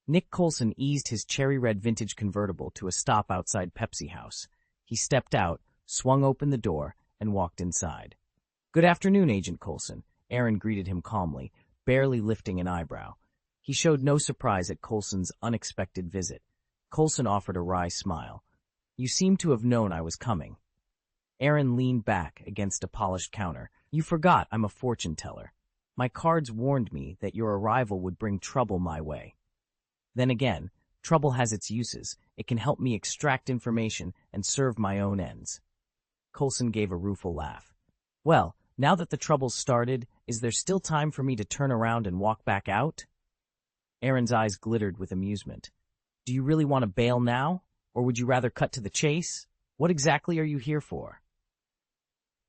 Nick Coulson eased his cherry-red vintage convertible to a stop outside Pepsi House. He stepped out, swung open the door, and walked inside. Good afternoon, Agent Coulson, Aaron greeted him calmly, barely lifting an eyebrow. He showed no surprise at Coulson's unexpected visit. Coulson offered a wry smile. You seem to have known I was coming. Aaron leaned back against a polished counter. You forgot I'm a fortune teller. My cards warned me that your arrival would bring trouble my way. Then again, trouble has its uses. It can help me extract information and serve my own ends. Coulson gave a rueful laugh. Well, now that the trouble's started, is there still time for me to turn around and walk back out? Aaron's eyes glittered with amusement. Do you really want to bail now? Or would you rather cut to the chase? What exactly are you here for?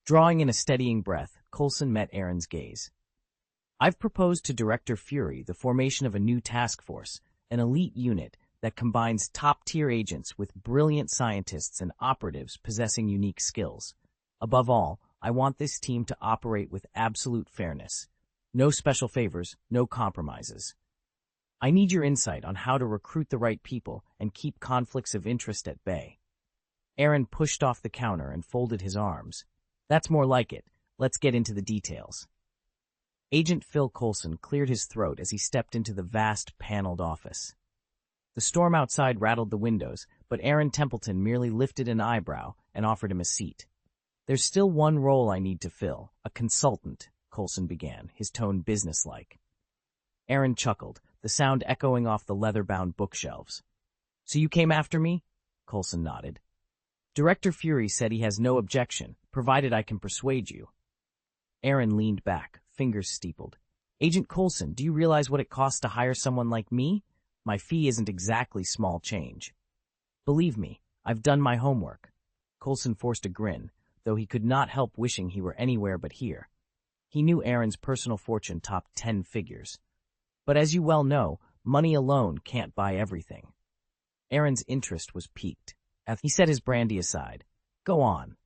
Drawing in a steadying breath, Coulson met Aaron's gaze. I've proposed to Director Fury the formation of a new task force, an elite unit that combines top-tier agents with brilliant scientists and operatives possessing unique skills. Above all, I want this team to operate with absolute fairness. No special favors, no compromises. I need your insight on how to recruit the right people and keep conflicts of interest at bay. Aaron pushed off the counter and folded his arms. That's more like it. Let's get into the details. Agent Phil Coulson cleared his throat as he stepped into the vast, paneled office. The storm outside rattled the windows, but Aaron Templeton merely lifted an eyebrow and offered him a seat. "There's still one role I need to fill, a consultant," Coulson began, his tone businesslike. Aaron chuckled, the sound echoing off the leather-bound bookshelves. "So you came after me?" Coulson nodded. "Director Fury said he has no objection, provided I can persuade you." Aaron leaned back, fingers steepled. "Agent Coulson, do you realize what it costs to hire someone like me? My fee isn't exactly small change." "Believe me, I've done my homework." Coulson forced a grin, though he could not help wishing he were anywhere but here. He knew Aaron's personal fortune topped 10 figures. But as you well know, money alone can't buy everything. Aaron's interest was piqued. He set his brandy aside. "Go on."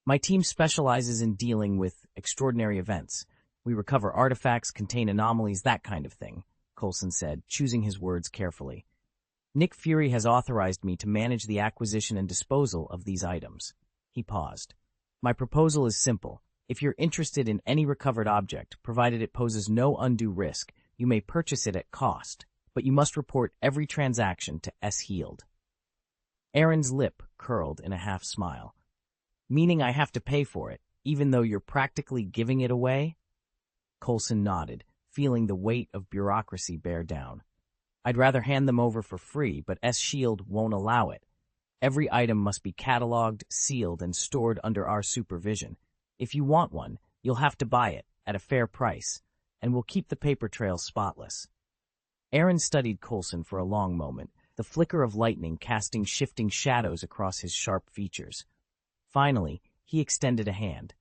"My team specializes in dealing with extraordinary events. We recover artifacts, contain anomalies, that kind of thing," Coulson said, choosing his words carefully. "Nick Fury has authorized me to manage the acquisition and disposal of these items." He paused. "My proposal is simple. If you're interested in any recovered object, provided it poses no undue risk, you may purchase it at cost, but you must report every transaction to S-Healed." Aaron's lip curled in a half-smile. "Meaning I have to pay for it, even though you're practically giving it away?" Coulson nodded, feeling the weight of bureaucracy bear down. "I'd rather hand them over for free, but S-Shield won't allow it. Every item must be cataloged, sealed, and stored under our supervision. If you want one, you'll have to buy it, at a fair price, and we'll keep the paper trail spotless." Aaron studied Coulson for a long moment, the flicker of lightning casting shifting shadows across his sharp features. Finally, he extended a hand.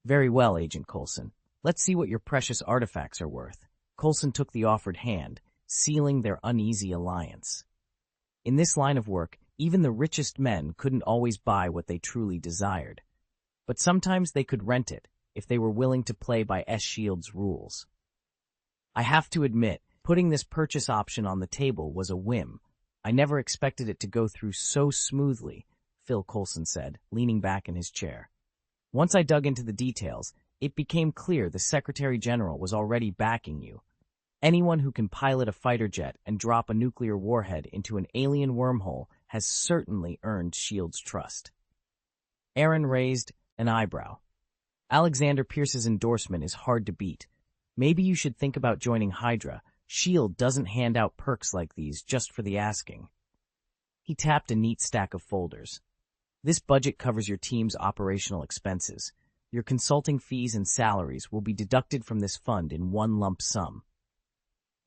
"Very well, Agent Coulson. Let's see what your precious artifacts are worth." Coulson took the offered hand, sealing their uneasy alliance. In this line of work, even the richest men couldn't always buy what they truly desired. But sometimes they could rent it, if they were willing to play by S-Shield's rules. "I have to admit, putting this purchase option on the table was a whim. I never expected it to go through so smoothly," Phil Coulson said, leaning back in his chair. "Once I dug into the details, it became clear the Secretary General was already backing you. Anyone who can pilot a fighter jet and drop a nuclear warhead into an alien wormhole has certainly earned S.H.I.E.L.D.'s trust." Aaron raised an eyebrow. "Alexander Pierce's endorsement is hard to beat. Maybe you should think about joining Hydra. S.H.I.E.L.D. doesn't hand out perks like these just for the asking." He tapped a neat stack of folders. "This budget covers your team's operational expenses. Your consulting fees and salaries will be deducted from this fund in one lump sum."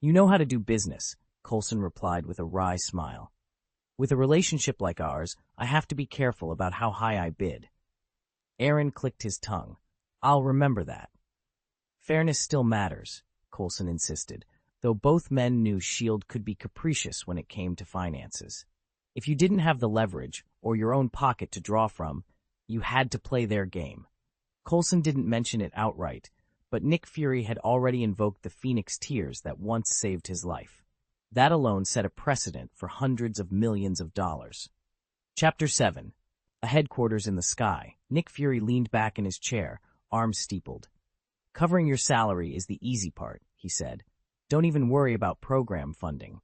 "You know how to do business," Coulson replied with a wry smile. "With a relationship like ours, I have to be careful about how high I bid." Aaron clicked his tongue. "I'll remember that." "Fairness still matters," Coulson insisted, though both men knew S.H.I.E.L.D. could be capricious when it came to finances. If you didn't have the leverage or your own pocket to draw from, you had to play their game. Coulson didn't mention it outright, but Nick Fury had already invoked the Phoenix Tears that once saved his life. That alone set a precedent for hundreds of millions of dollars. Chapter 7. A headquarters in the sky. Nick Fury leaned back in his chair, arms steepled. "Covering your salary is the easy part," he said. "Don't even worry about program funding."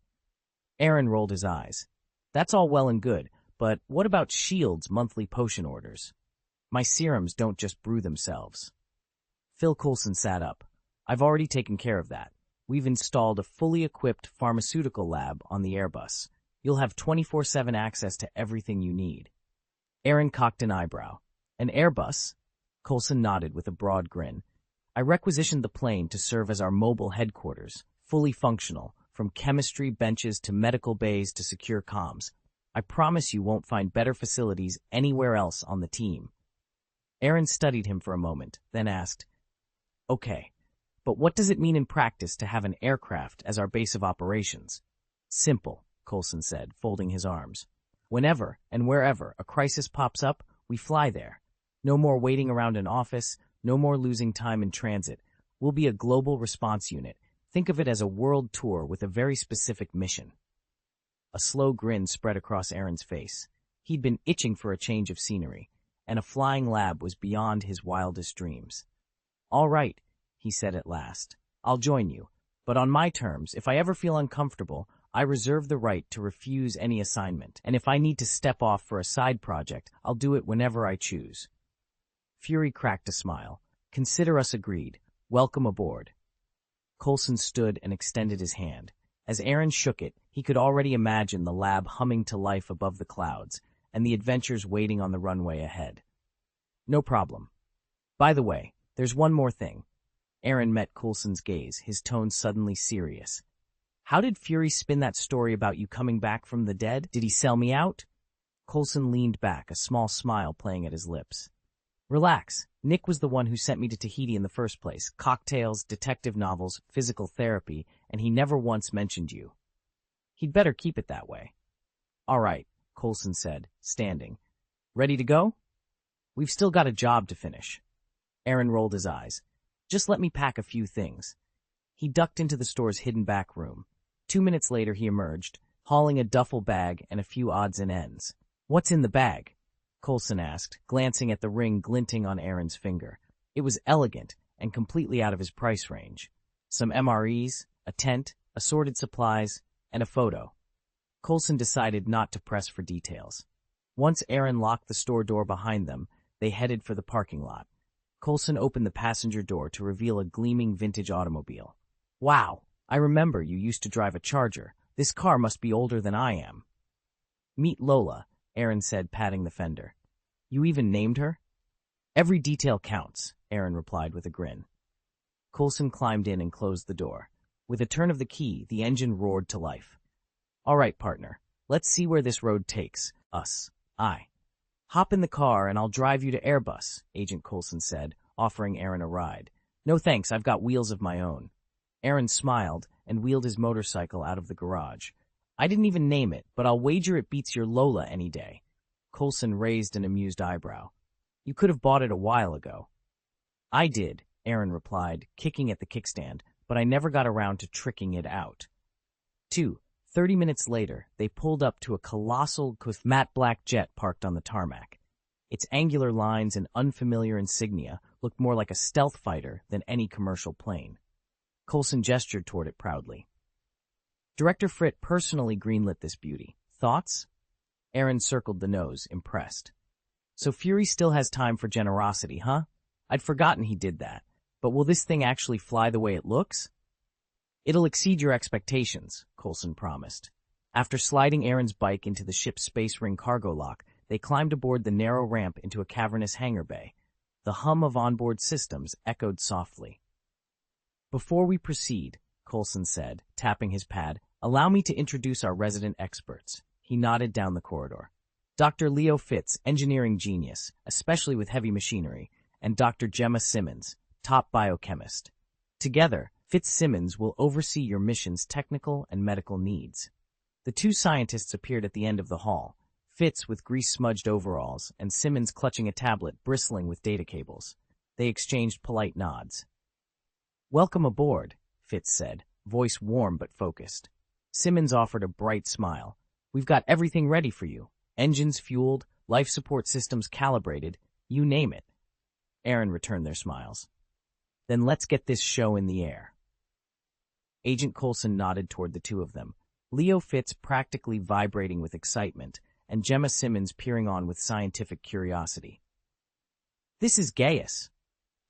Aaron rolled his eyes. "That's all well and good, but what about S.H.I.E.L.D.'s monthly potion orders? My serums don't just brew themselves." Phil Coulson sat up. "I've already taken care of that. We've installed a fully equipped pharmaceutical lab on the Airbus. You'll have 24/7 access to everything you need." Aaron cocked an eyebrow. "An Airbus?" Coulson nodded with a broad grin. "I requisitioned the plane to serve as our mobile headquarters, fully functional, from chemistry benches to medical bays to secure comms. I promise you won't find better facilities anywhere else on the team." Aaron studied him for a moment, then asked, "Okay, but what does it mean in practice to have an aircraft as our base of operations?" "Simple," Coulson said, folding his arms. "Whenever and wherever a crisis pops up, we fly there. No more waiting around an office, no more losing time in transit. We'll be a global response unit. Think of it as a world tour with a very specific mission." A slow grin spread across Aaron's face. He'd been itching for a change of scenery, and a flying lab was beyond his wildest dreams. "All right," he said at last. I'll join you, but on my terms. If I ever feel uncomfortable, I reserve the right to refuse any assignment, and if I need to step off for a side project, I'll do it whenever I choose. Fury cracked a smile. Consider us agreed. Welcome aboard. Coulson stood and extended his hand. As Aaron shook it, he could already imagine the lab humming to life above the clouds, and the adventures waiting on the runway ahead. No problem. By the way, there's one more thing. Aaron met Coulson's gaze, his tone suddenly serious. How did Fury spin that story about you coming back from the dead? Did he sell me out? Coulson leaned back, a small smile playing at his lips. Relax. Nick was the one who sent me to Tahiti in the first place. Cocktails, detective novels, physical therapy, and he never once mentioned you. He'd better keep it that way. All right, Coulson said, standing. Ready to go? We've still got a job to finish. Aaron rolled his eyes. Just let me pack a few things. He ducked into the store's hidden back room. 2 minutes later he emerged, hauling a duffel bag and a few odds and ends. What's in the bag? Coulson asked, glancing at the ring glinting on Aaron's finger. It was elegant and completely out of his price range. Some MREs, a tent, assorted supplies, and a photo. Coulson decided not to press for details. Once Aaron locked the store door behind them, they headed for the parking lot. Coulson opened the passenger door to reveal a gleaming vintage automobile. Wow, I remember you used to drive a Charger. This car must be older than I am. Meet Lola, Aaron said, patting the fender. You even named her? Every detail counts, Aaron replied with a grin. Coulson climbed in and closed the door. With a turn of the key, the engine roared to life. All right, partner, let's see where this road takes us. Hop in the car and I'll drive you to Airbus, Agent Coulson said, offering Aaron a ride. No thanks, I've got wheels of my own. Aaron smiled and wheeled his motorcycle out of the garage. I didn't even name it, but I'll wager it beats your Lola any day. Coulson raised an amused eyebrow. You could have bought it a while ago. I did, Aaron replied, kicking at the kickstand, but I never got around to tricking it out. 30 minutes later, they pulled up to a colossal matte black jet parked on the tarmac. Its angular lines and unfamiliar insignia looked more like a stealth fighter than any commercial plane. Coulson gestured toward it proudly. Director Fritt personally greenlit this beauty. Thoughts? Aaron circled the nose, impressed. So Fury still has time for generosity, huh? I'd forgotten he did that. But will this thing actually fly the way it looks? It'll exceed your expectations, Coulson promised. After sliding Aaron's bike into the ship's space ring cargo lock, they climbed aboard the narrow ramp into a cavernous hangar bay. The hum of onboard systems echoed softly. Before we proceed, Coulson said, tapping his pad, allow me to introduce our resident experts. He nodded down the corridor. Dr. Leo Fitz, engineering genius, especially with heavy machinery, and Dr. Gemma Simmons, top biochemist. Together, Fitzsimmons will oversee your mission's technical and medical needs. The two scientists appeared at the end of the hall, Fitz with grease-smudged overalls and Simmons clutching a tablet bristling with data cables. They exchanged polite nods. Welcome aboard, Fitz said, voice warm but focused. Simmons offered a bright smile. We've got everything ready for you. Engines fueled, life support systems calibrated, you name it. Aaron returned their smiles. Then let's get this show in the air. Agent Coulson nodded toward the two of them, Leo Fitz practically vibrating with excitement, and Gemma Simmons peering on with scientific curiosity. This is Gaius.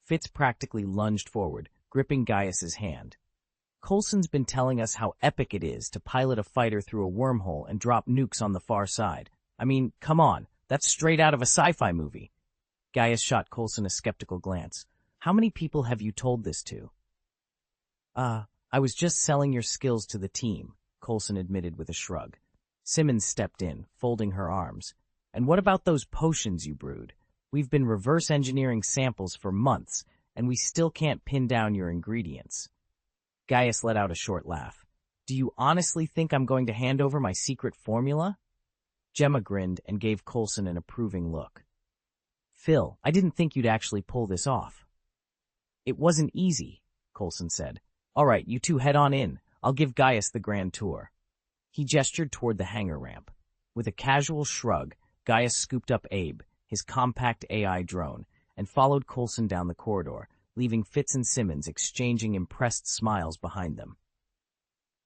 Fitz practically lunged forward, gripping Gaius's hand. Coulson's been telling us how epic it is to pilot a fighter through a wormhole and drop nukes on the far side. I mean, come on, that's straight out of a sci-fi movie. Gaius shot Coulson a skeptical glance. How many people have you told this to? I was just selling your skills to the team, Coulson admitted with a shrug. Simmons stepped in, folding her arms. And what about those potions you brewed? We've been reverse engineering samples for months, and we still can't pin down your ingredients. Gaius let out a short laugh. Do you honestly think I'm going to hand over my secret formula? Gemma grinned and gave Coulson an approving look. Phil, I didn't think you'd actually pull this off. It wasn't easy, Coulson said. All right, you two head on in. I'll give Gaius the grand tour. He gestured toward the hangar ramp. With a casual shrug, Gaius scooped up Abe, his compact AI drone, and followed Coulson down the corridor, leaving Fitz and Simmons exchanging impressed smiles behind them.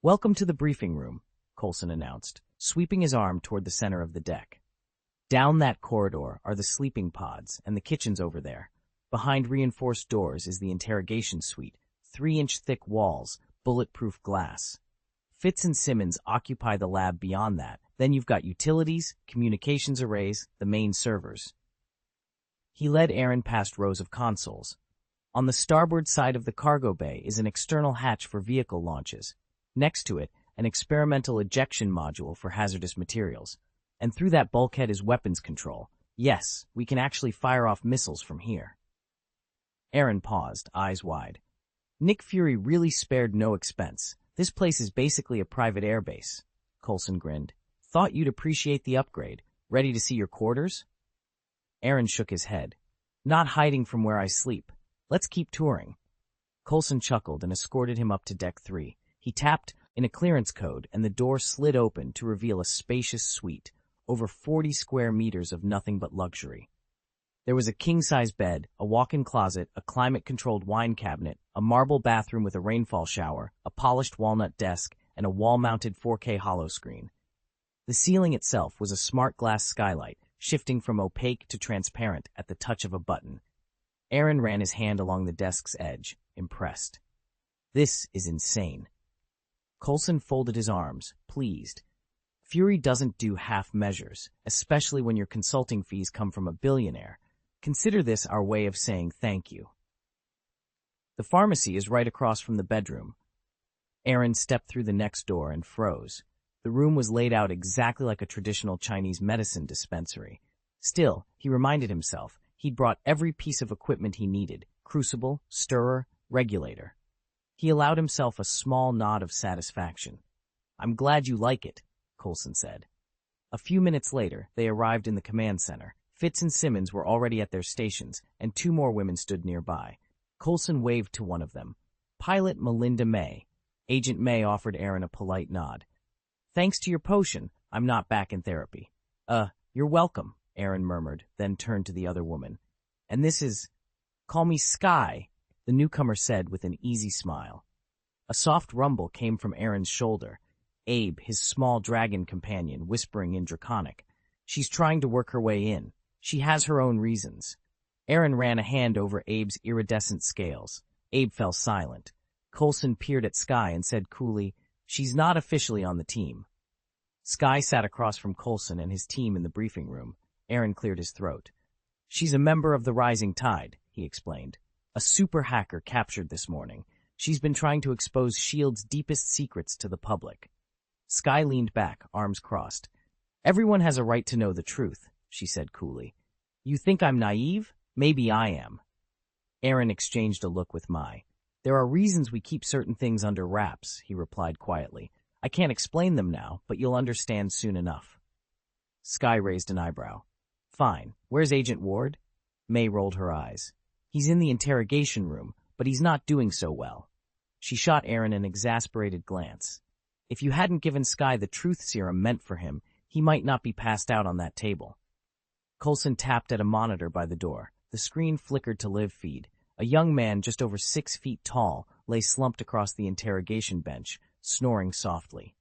"Welcome to the briefing room," Coulson announced, sweeping his arm toward the center of the deck. "Down that corridor are the sleeping pods, and the kitchen's over there. Behind reinforced doors is the interrogation suite, 3-inch thick walls, bulletproof glass. Fitz and Simmons occupy the lab beyond that. Then you've got utilities, communications arrays, the main servers." He led Aaron past rows of consoles. On the starboard side of the cargo bay is an external hatch for vehicle launches. Next to it, an experimental ejection module for hazardous materials. And through that bulkhead is weapons control. Yes, we can actually fire off missiles from here. Aaron paused, eyes wide. Nick Fury really spared no expense. This place is basically a private airbase. Coulson grinned. "Thought you'd appreciate the upgrade. Ready to see your quarters?" Aaron shook his head. "Not hiding from where I sleep. Let's keep touring." Coulson chuckled and escorted him up to Deck 3. He tapped in a clearance code, and the door slid open to reveal a spacious suite, over 40 square meters of nothing but luxury. There was a king-size bed, a walk-in closet, a climate-controlled wine cabinet, a marble bathroom with a rainfall shower, a polished walnut desk, and a wall-mounted 4K holo screen. The ceiling itself was a smart glass skylight, shifting from opaque to transparent at the touch of a button. Aaron ran his hand along the desk's edge, impressed. "This is insane." Coulson folded his arms, pleased. Fury doesn't do half measures, especially when your consulting fees come from a billionaire. Consider this our way of saying thank you. The pharmacy is right across from the bedroom. Aaron stepped through the next door and froze. The room was laid out exactly like a traditional Chinese medicine dispensary. Still, he reminded himself, he'd brought every piece of equipment he needed: crucible, stirrer, regulator. He allowed himself a small nod of satisfaction. "I'm glad you like it," Coulson said. A few minutes later, they arrived in the command center. Fitz and Simmons were already at their stations, and 2 more women stood nearby. Coulson waved to one of them. "Pilot Melinda May." Agent May offered Aaron a polite nod. "Thanks to your potion, I'm not back in therapy." You're welcome," Aaron murmured, then turned to the other woman. "And this is—" "Call me Sky," the newcomer said with an easy smile. A soft rumble came from Aaron's shoulder. Abe, his small dragon companion, whispering in Draconic. "She's trying to work her way in. She has her own reasons." Aaron ran a hand over Abe's iridescent scales. Abe fell silent. Coulson peered at Sky and said coolly, "She's not officially on the team." Sky sat across from Coulson and his team in the briefing room. Aaron cleared his throat. "She's a member of the Rising Tide," he explained. "A super hacker captured this morning. She's been trying to expose S.H.I.E.L.D.'s deepest secrets to the public." Sky leaned back, arms crossed. "Everyone has a right to know the truth," she said coolly. "You think I'm naive? Maybe I am." Aaron exchanged a look with Mai. "There are reasons we keep certain things under wraps," he replied quietly. "I can't explain them now, but you'll understand soon enough." Sky raised an eyebrow. "Fine. Where's Agent Ward?" May rolled her eyes. "He's in the interrogation room, but he's not doing so well." She shot Aaron an exasperated glance. If you hadn't given Sky the truth serum meant for him, he might not be passed out on that table. Coulson tapped at a monitor by the door. The screen flickered to live feed. A young man just over 6 feet tall lay slumped across the interrogation bench, snoring softly.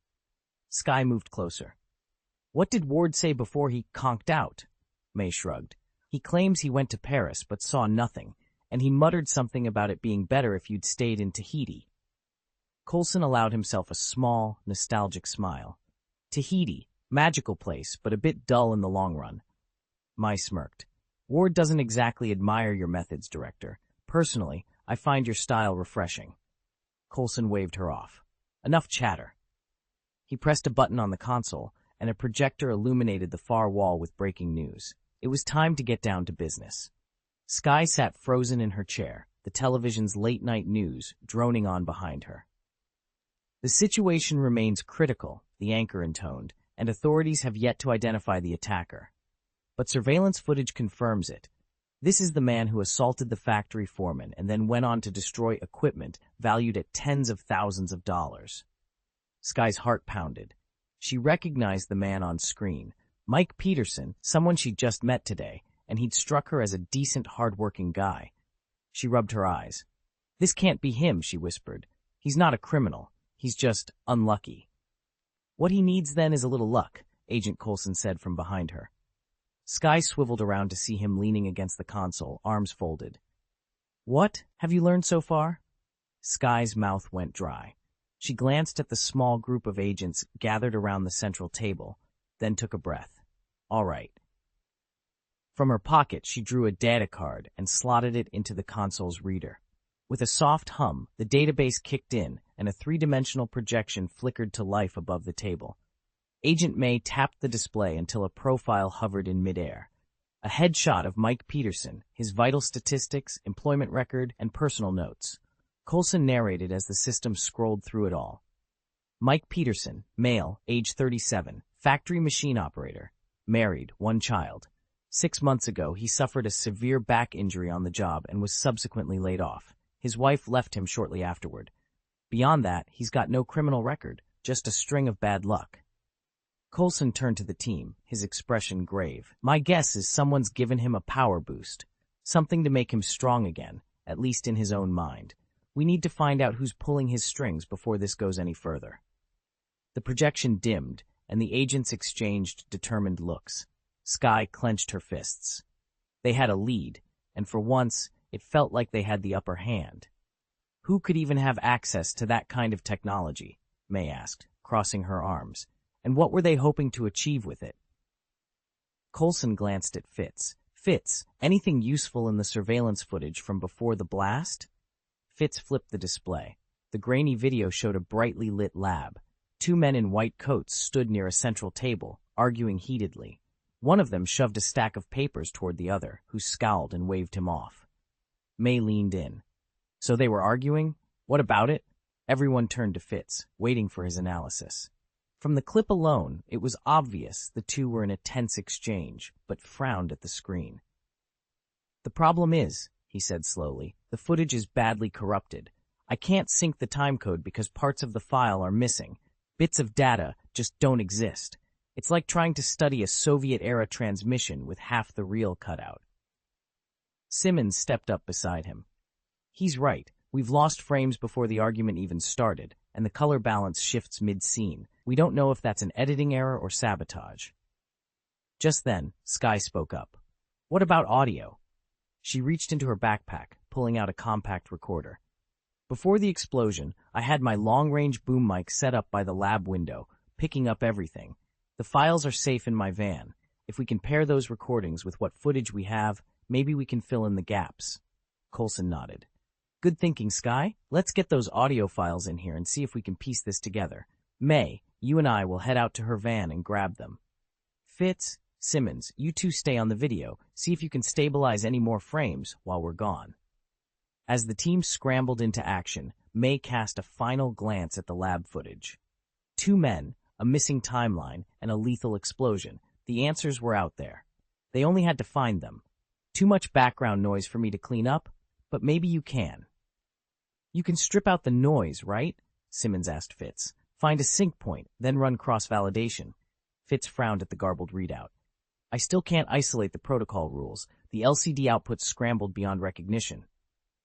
Sky moved closer. "What did Ward say before he conked out?" May shrugged. "He claims he went to Paris but saw nothing, and he muttered something about it being better if you'd stayed in Tahiti." Coulson allowed himself a small, nostalgic smile. "Tahiti, magical place, but a bit dull in the long run." Mai smirked. "Ward doesn't exactly admire your methods, Director. Personally, I find your style refreshing." Coulson waved her off. "Enough chatter." He pressed a button on the console, and a projector illuminated the far wall with breaking news. It was time to get down to business. Sky sat frozen in her chair, the television's late-night news droning on behind her. "The situation remains critical," the anchor intoned, "and authorities have yet to identify the attacker. But surveillance footage confirms it. This is the man who assaulted the factory foreman and then went on to destroy equipment valued at tens of thousands of dollars." Sky's heart pounded. She recognized the man on screen, Mike Peterson, someone she'd just met today, and he'd struck her as a decent, hard-working guy. She rubbed her eyes. This can't be him, she whispered. He's not a criminal. He's just unlucky. What he needs then is a little luck, Agent Coulson said from behind her. Skye swiveled around to see him leaning against the console, arms folded. What have you learned so far? Skye's mouth went dry. She glanced at the small group of agents gathered around the central table, then took a breath. All right. From her pocket, she drew a data card and slotted it into the console's reader. With a soft hum, the database kicked in, and a three-dimensional projection flickered to life above the table. Agent May tapped the display until a profile hovered in midair. A headshot of Mike Peterson, his vital statistics, employment record, and personal notes. Coulson narrated as the system scrolled through it all. Mike Peterson, male, age 37, factory machine operator, married, 1 child. 6 months ago, he suffered a severe back injury on the job and was subsequently laid off. His wife left him shortly afterward. Beyond that, he's got no criminal record, just a string of bad luck. Coulson turned to the team, his expression grave. My guess is someone's given him a power boost, something to make him strong again, at least in his own mind. We need to find out who's pulling his strings before this goes any further. The projection dimmed, and the agents exchanged determined looks. Skye clenched her fists. They had a lead, and for once, it felt like they had the upper hand. Who could even have access to that kind of technology? May asked, crossing her arms. And what were they hoping to achieve with it? Coulson glanced at Fitz. Fitz, anything useful in the surveillance footage from before the blast? Fitz flipped the display. The grainy video showed a brightly lit lab. 2 men in white coats stood near a central table, arguing heatedly. One of them shoved a stack of papers toward the other, who scowled and waved him off. May leaned in. So they were arguing? What about it? Everyone turned to Fitz, waiting for his analysis. From the clip alone, it was obvious the two were in a tense exchange, but frowned at the screen. The problem is, he said slowly, the footage is badly corrupted. I can't sync the timecode because parts of the file are missing. Bits of data just don't exist. It's like trying to study a Soviet-era transmission with half the reel cut out. Simmons stepped up beside him. He's right. We've lost frames before the argument even started, and the color balance shifts mid-scene. We don't know if that's an editing error or sabotage. Just then, Skye spoke up. What about audio? She reached into her backpack, pulling out a compact recorder. Before the explosion, I had my long-range boom mic set up by the lab window, picking up everything. The files are safe in my van. If we can pair those recordings with what footage we have, maybe we can fill in the gaps. Coulson nodded. Good thinking, Skye. Let's get those audio files in here and see if we can piece this together. May, you and I will head out to her van and grab them. Fitz, Simmons, you two stay on the video. See if you can stabilize any more frames while we're gone. As the team scrambled into action, May cast a final glance at the lab footage. 2 men, a missing timeline, and a lethal explosion. The answers were out there. They only had to find them. Too much background noise for me to clean up, but maybe you can. You can strip out the noise, right? Simmons asked Fitz. Find a sync point, then run cross-validation. Fitz frowned at the garbled readout. I still can't isolate the protocol rules. The LCD output's scrambled beyond recognition.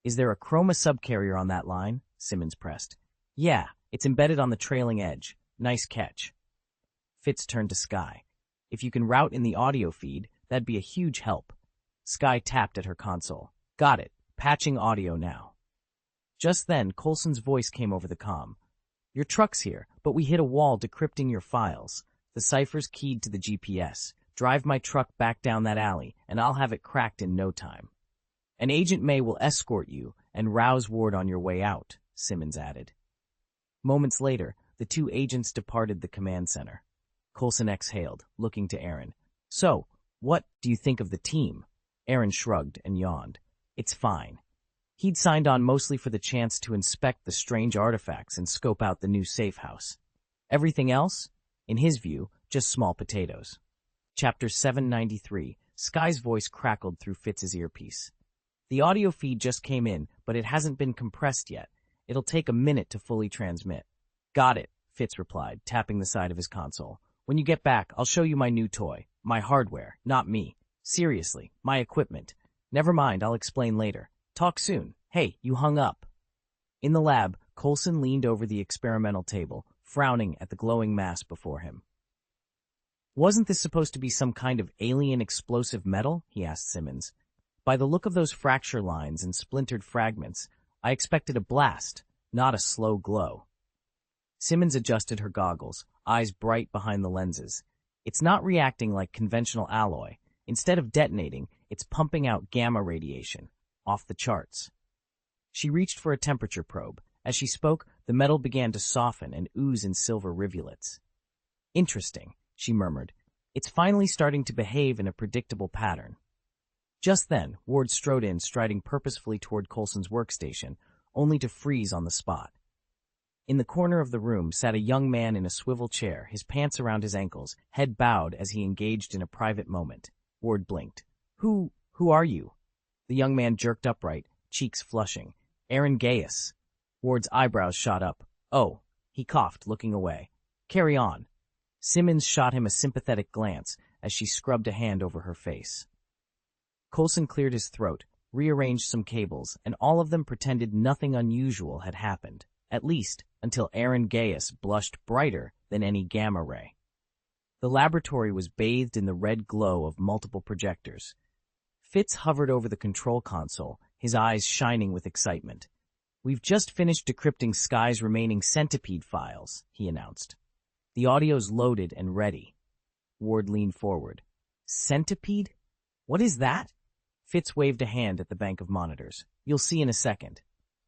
Is there a chroma subcarrier on that line? Simmons pressed. Yeah, it's embedded on the trailing edge. Nice catch. Fitz turned to Skye. If you can route in the audio feed, that'd be a huge help. Skye tapped at her console. Got it. Patching audio now. Just then, Coulson's voice came over the comm. Your truck's here, but we hit a wall decrypting your files. The cipher's keyed to the GPS. Drive my truck back down that alley, and I'll have it cracked in no time. An Agent May will escort you and rouse Ward on your way out, Simmons added. Moments later, the 2 agents departed the command center. Coulson exhaled, looking to Aaron. So, what do you think of the team? Aaron shrugged and yawned. It's fine. He'd signed on mostly for the chance to inspect the strange artifacts and scope out the new safe house. Everything else? In his view, just small potatoes. Chapter 793. Skye's voice crackled through Fitz's earpiece. The audio feed just came in, but it hasn't been compressed yet. It'll take a minute to fully transmit. Got it, Fitz replied, tapping the side of his console. When you get back, I'll show you my new toy. My hardware, not me. Seriously, my equipment. Never mind, I'll explain later. Talk soon. Hey, you hung up. In the lab, Coulson leaned over the experimental table, frowning at the glowing mass before him. Wasn't this supposed to be some kind of alien explosive metal? He asked Simmons. By the look of those fracture lines and splintered fragments, I expected a blast, not a slow glow. Simmons adjusted her goggles, eyes bright behind the lenses. It's not reacting like conventional alloy. Instead of detonating, it's pumping out gamma radiation. Off the charts. She reached for a temperature probe. As she spoke, the metal began to soften and ooze in silver rivulets. Interesting, she murmured. It's finally starting to behave in a predictable pattern. Just then, Ward strode in, striding purposefully toward Coulson's workstation, only to freeze on the spot. In the corner of the room sat a young man in a swivel chair, his pants around his ankles, head bowed as he engaged in a private moment. Ward blinked. Who are you? The young man jerked upright, cheeks flushing. Aaron Gaius. Ward's eyebrows shot up. Oh, he coughed, looking away. Carry on. Simmons shot him a sympathetic glance as she scrubbed a hand over her face. Coulson cleared his throat, rearranged some cables, and all of them pretended nothing unusual had happened, at least until Aaron Gaius blushed brighter than any gamma ray. The laboratory was bathed in the red glow of multiple projectors. Fitz hovered over the control console, his eyes shining with excitement. We've just finished decrypting Sky's remaining centipede files, he announced. The audio's loaded and ready. Ward leaned forward. Centipede? What is that? Fitz waved a hand at the bank of monitors. You'll see in a second.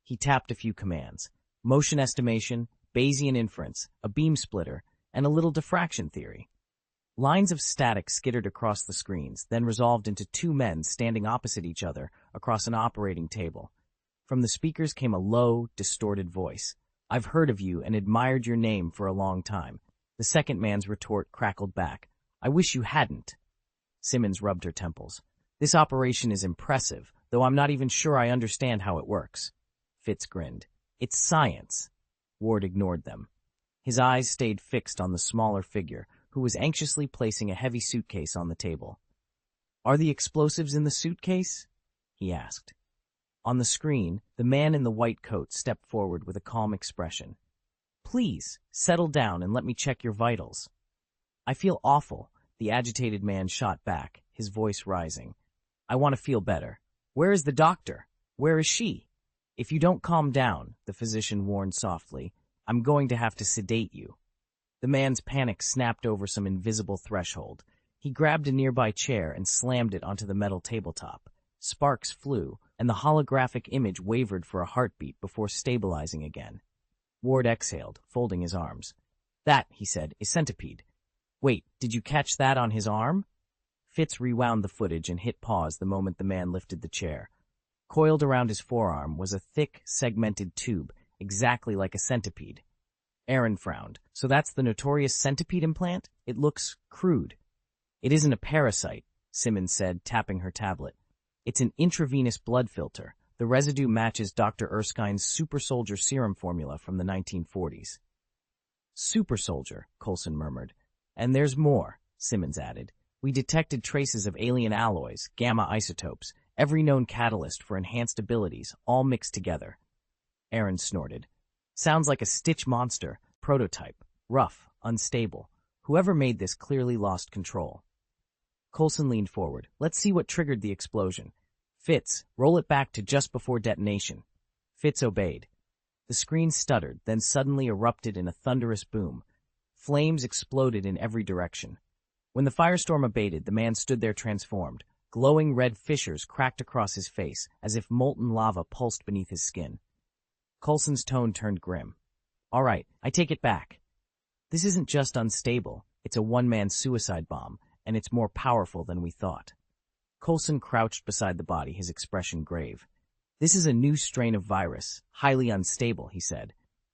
He tapped a few commands. Motion estimation, Bayesian inference, a beam splitter, and a little diffraction theory. Lines of static skittered across the screens, then resolved into two men standing opposite each other across an operating table. From the speakers came a low, distorted voice. I've heard of you and admired your name for a long time. The second man's retort crackled back. I wish you hadn't. Simmons rubbed her temples. This operation is impressive, though I'm not even sure I understand how it works. Fitz grinned. It's science. Ward ignored them. His eyes stayed fixed on the smaller figure, who was anxiously placing a heavy suitcase on the table. Are the explosives in the suitcase? He asked. On the screen, the man in the white coat stepped forward with a calm expression. Please, settle down and let me check your vitals. I feel awful, the agitated man shot back, his voice rising. I want to feel better. Where is the doctor? Where is she? If you don't calm down, the physician warned softly, I'm going to have to sedate you. The man's panic snapped over some invisible threshold. He grabbed a nearby chair and slammed it onto the metal tabletop. Sparks flew, and the holographic image wavered for a heartbeat before stabilizing again. Ward exhaled, folding his arms. That, he said, is centipede. Wait, did you catch that on his arm? Fitz rewound the footage and hit pause the moment the man lifted the chair. Coiled around his forearm was a thick, segmented tube, exactly like a centipede. Aaron frowned. So that's the notorious centipede implant? It looks crude. It isn't a parasite, Simmons said, tapping her tablet. It's an intravenous blood filter. The residue matches Dr. Erskine's super soldier serum formula from the 1940s. Super soldier, Coulson murmured. And there's more, Simmons added. We detected traces of alien alloys, gamma isotopes, every known catalyst for enhanced abilities, all mixed together. Aaron snorted. Sounds like a Stitch monster, prototype, rough, unstable. Whoever made this clearly lost control. Coulson leaned forward. Let's see what triggered the explosion. Fitz, roll it back to just before detonation. Fitz obeyed. The screen stuttered, then suddenly erupted in a thunderous boom. Flames exploded in every direction. When the firestorm abated, the man stood there transformed. Glowing red fissures cracked across his face, as if molten lava pulsed beneath his skin. Coulson's tone turned grim. All right, I take it back. This isn't just unstable, it's a one-man suicide bomb, and it's more powerful than we thought. Coulson crouched beside the body, his expression grave. This is a new strain of virus, highly unstable, he said.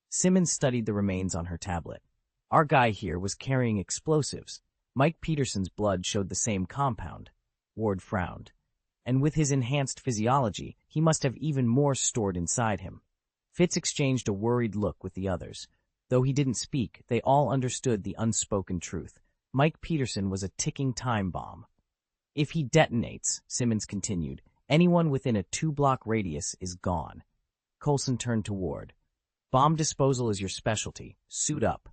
Simmons studied the remains on her tablet. Our guy here was carrying explosives. Mike Peterson's blood showed the same compound. Ward frowned. And with his enhanced physiology, he must have even more stored inside him. Fitz exchanged a worried look with the others. Though he didn't speak, they all understood the unspoken truth. Mike Peterson was a ticking time bomb. If he detonates, Simmons continued, Anyone within a 2-block radius is gone. Coulson turned to Ward. Bomb disposal is your specialty. Suit up.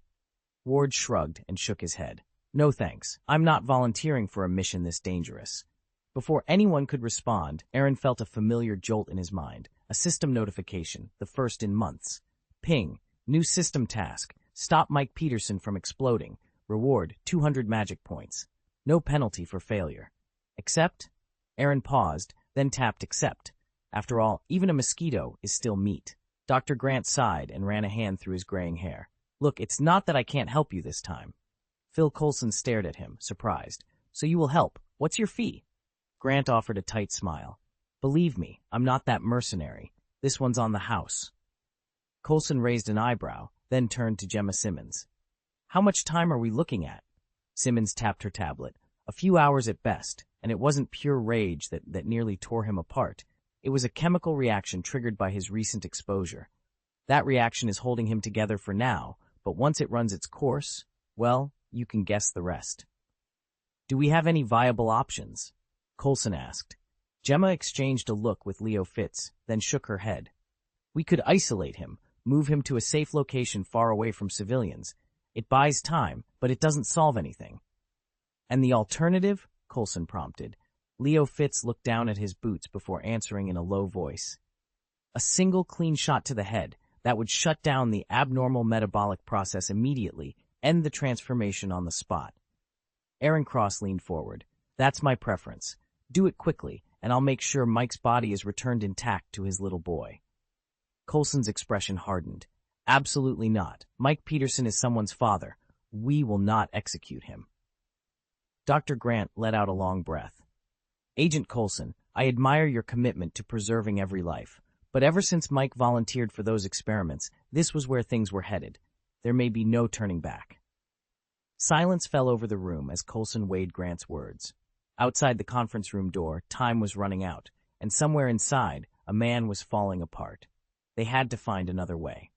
Ward shrugged and shook his head. No thanks. I'm not volunteering for a mission this dangerous. Before anyone could respond, Aaron felt a familiar jolt in his mind. A system notification, the first in months. Ping. New system task. Stop Mike Peterson from exploding. Reward, 200 magic points. No penalty for failure. Accept? Aaron paused, then tapped accept. After all, even a mosquito is still meat. Dr. Grant sighed and ran a hand through his graying hair. Look, it's not that I can't help you this time. Phil Coulson stared at him, surprised. So you will help. What's your fee? Grant offered a tight smile. Believe me, I'm not that mercenary. This one's on the house. Coulson raised an eyebrow, then turned to Gemma Simmons. How much time are we looking at? Simmons tapped her tablet. A few hours at best, and it wasn't pure rage that nearly tore him apart. It was a chemical reaction triggered by his recent exposure. That reaction is holding him together for now, but once it runs its course, well, you can guess the rest. Do we have any viable options? Coulson asked. Gemma exchanged a look with Leo Fitz, then shook her head. We could isolate him, move him to a safe location far away from civilians. It buys time, but it doesn't solve anything. And the alternative? Coulson prompted. Leo Fitz looked down at his boots before answering in a low voice. A single clean shot to the head that would shut down the abnormal metabolic process immediately, end the transformation on the spot. Aaron Cross leaned forward. That's my preference. Do it quickly, and I'll make sure Mike's body is returned intact to his little boy. Coulson's expression hardened. Absolutely not. Mike Peterson is someone's father. We will not execute him. Dr. Grant let out a long breath. Agent Coulson, I admire your commitment to preserving every life, but ever since Mike volunteered for those experiments, this was where things were headed. There may be no turning back. Silence fell over the room as Coulson weighed Grant's words. Outside the conference room door, time was running out, and somewhere inside, a man was falling apart. They had to find another way.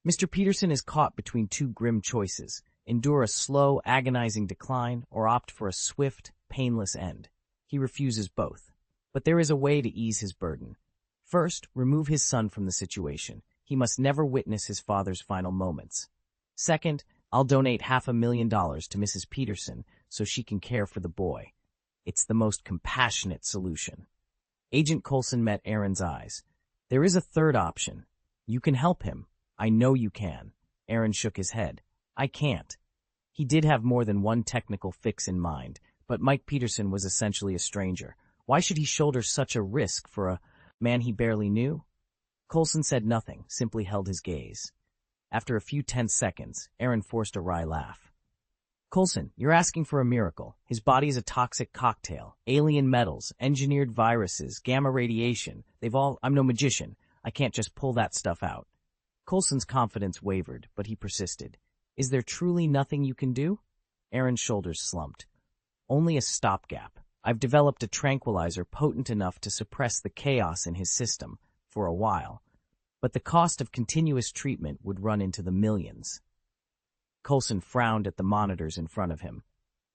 Mr. Peterson is caught between two grim choices: endure a slow, agonizing decline, or opt for a swift, painless end. He refuses both. But there is a way to ease his burden. First, remove his son from the situation. He must never witness his father's final moments. Second, I'll donate $500,000 to Mrs. Peterson so she can care for the boy. It's the most compassionate solution. Agent Coulson met Aaron's eyes. There is a third option. You can help him. I know you can. Aaron shook his head. I can't. He did have more than one technical fix in mind, but Mike Peterson was essentially a stranger. Why should he shoulder such a risk for a man he barely knew? Coulson said nothing, simply held his gaze. After a few tense seconds, Aaron forced a wry laugh. Coulson, you're asking for a miracle. His body is a toxic cocktail. Alien metals, engineered viruses, gamma radiation. I'm no magician. I can't just pull that stuff out. Coulson's confidence wavered, but he persisted. Is there truly nothing you can do? Aaron's shoulders slumped. Only a stopgap. I've developed a tranquilizer potent enough to suppress the chaos in his system, for a while. But the cost of continuous treatment would run into the millions. Coulson frowned at the monitors in front of him.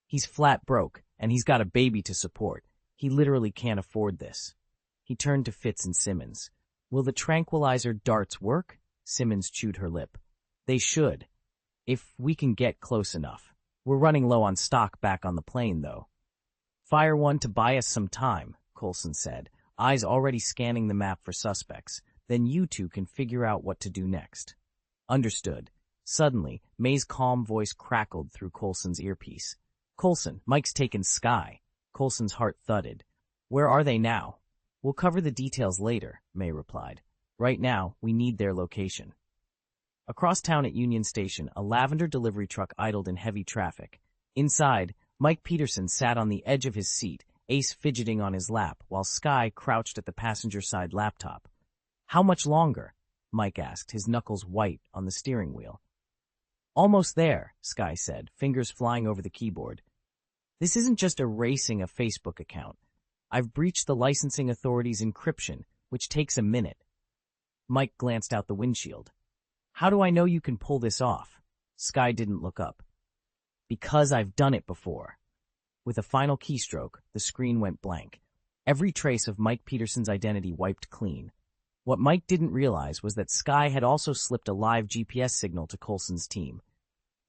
He's flat broke, and he's got a baby to support. He literally can't afford this. He turned to Fitz and Simmons. Will the tranquilizer darts work? Simmons chewed her lip. They should, if we can get close enough. We're running low on stock back on the plane, though. Fire one to buy us some time, Coulson said, eyes already scanning the map for suspects. Then you two can figure out what to do next. Understood. Suddenly, May's calm voice crackled through Coulson's earpiece. Coulson, Mike's taken Sky. Coulson's heart thudded. Where are they now? We'll cover the details later, May replied. Right now, we need their location. Across town at Union Station, a lavender delivery truck idled in heavy traffic. Inside, Mike Peterson sat on the edge of his seat, Ace fidgeting on his lap, while Sky crouched at the passenger side laptop. How much longer? Mike asked, his knuckles white on the steering wheel. Almost there, Sky said, fingers flying over the keyboard. This isn't just erasing a Facebook account. I've breached the licensing authority's encryption, which takes a minute. Mike glanced out the windshield. How do I know you can pull this off? Sky didn't look up. Because I've done it before. With a final keystroke, the screen went blank. Every trace of Mike Peterson's identity wiped clean. What Mike didn't realize was that Skye had also slipped a live GPS signal to Coulson's team.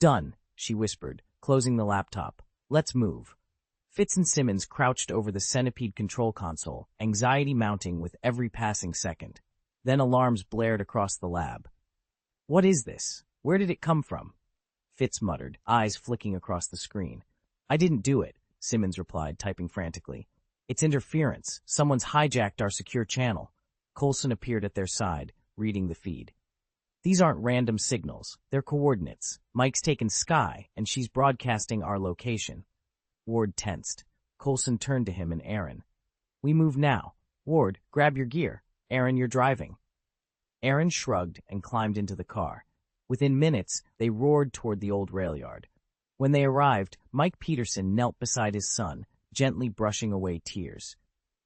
"Done," she whispered, closing the laptop. "Let's move." Fitz and Simmons crouched over the centipede control console, anxiety mounting with every passing second. Then alarms blared across the lab. "What is this? Where did it come from?" Fitz muttered, eyes flicking across the screen. "I didn't do it," Simmons replied, typing frantically. "It's interference. Someone's hijacked our secure channel." Coulson appeared at their side, reading the feed. "These aren't random signals. They're coordinates. Mike's taken Skye, and she's broadcasting our location." Ward tensed. Coulson turned to him and Aaron. "We move now. Ward, grab your gear. Aaron, you're driving." Aaron shrugged and climbed into the car. Within minutes, they roared toward the old rail yard. When they arrived, Mike Peterson knelt beside his son, gently brushing away tears.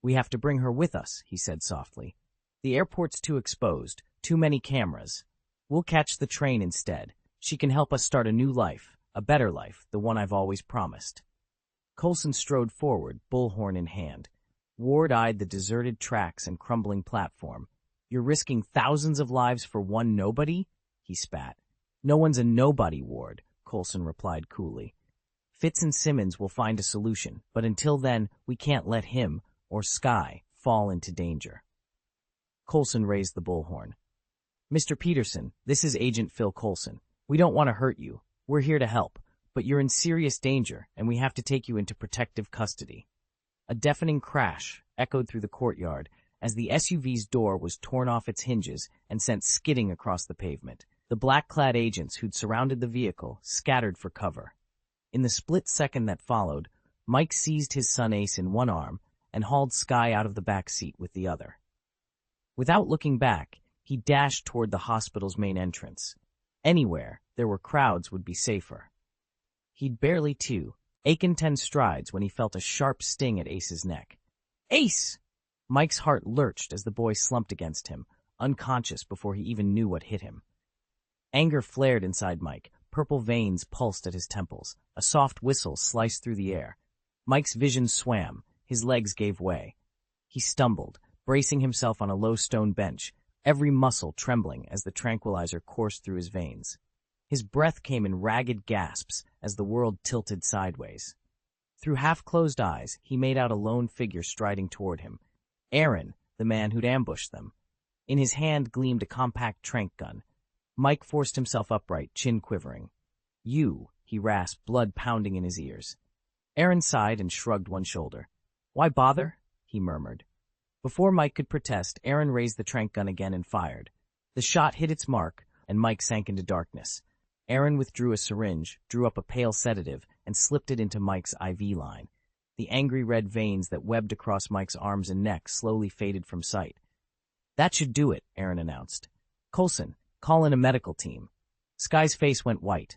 "We have to bring her with us," he said softly. "The airport's too exposed, too many cameras. We'll catch the train instead. She can help us start a new life, a better life, the one I've always promised." Coulson strode forward, bullhorn in hand. Ward eyed the deserted tracks and crumbling platform. "You're risking thousands of lives for one nobody?" he spat. "No one's a nobody, Ward," Coulson replied coolly. "Fitz and Simmons will find a solution, but until then, we can't let him, or Skye, fall into danger." Coulson raised the bullhorn. "Mr. Peterson, this is Agent Phil Coulson. We don't want to hurt you. We're here to help, but you're in serious danger, and we have to take you into protective custody." A deafening crash echoed through the courtyard as the SUV's door was torn off its hinges and sent skidding across the pavement. The black-clad agents who'd surrounded the vehicle scattered for cover. In the split second that followed, Mike seized his son Ace in one arm and hauled Skye out of the back seat with the other. Without looking back, he dashed toward the hospital's main entrance. Anywhere there were crowds would be safer. He'd barely taken 10 strides when he felt a sharp sting at Ace's neck. "Ace!" Mike's heart lurched as the boy slumped against him, unconscious before he even knew what hit him. Anger flared inside Mike. Purple veins pulsed at his temples. A soft whistle sliced through the air. Mike's vision swam. His legs gave way. He stumbled, bracing himself on a low stone bench, every muscle trembling as the tranquilizer coursed through his veins. His breath came in ragged gasps as the world tilted sideways. Through half-closed eyes, he made out a lone figure striding toward him. Aaron, the man who'd ambushed them. In his hand gleamed a compact tranq gun. Mike forced himself upright, chin quivering. "You," he rasped, blood pounding in his ears. Aaron sighed and shrugged one shoulder. "Why bother?" he murmured. Before Mike could protest, Aaron raised the tranq gun again and fired. The shot hit its mark, and Mike sank into darkness. Aaron withdrew a syringe, drew up a pale sedative, and slipped it into Mike's IV line. The angry red veins that webbed across Mike's arms and neck slowly faded from sight. "That should do it," Aaron announced. "Coulson, call in a medical team." Skye's face went white.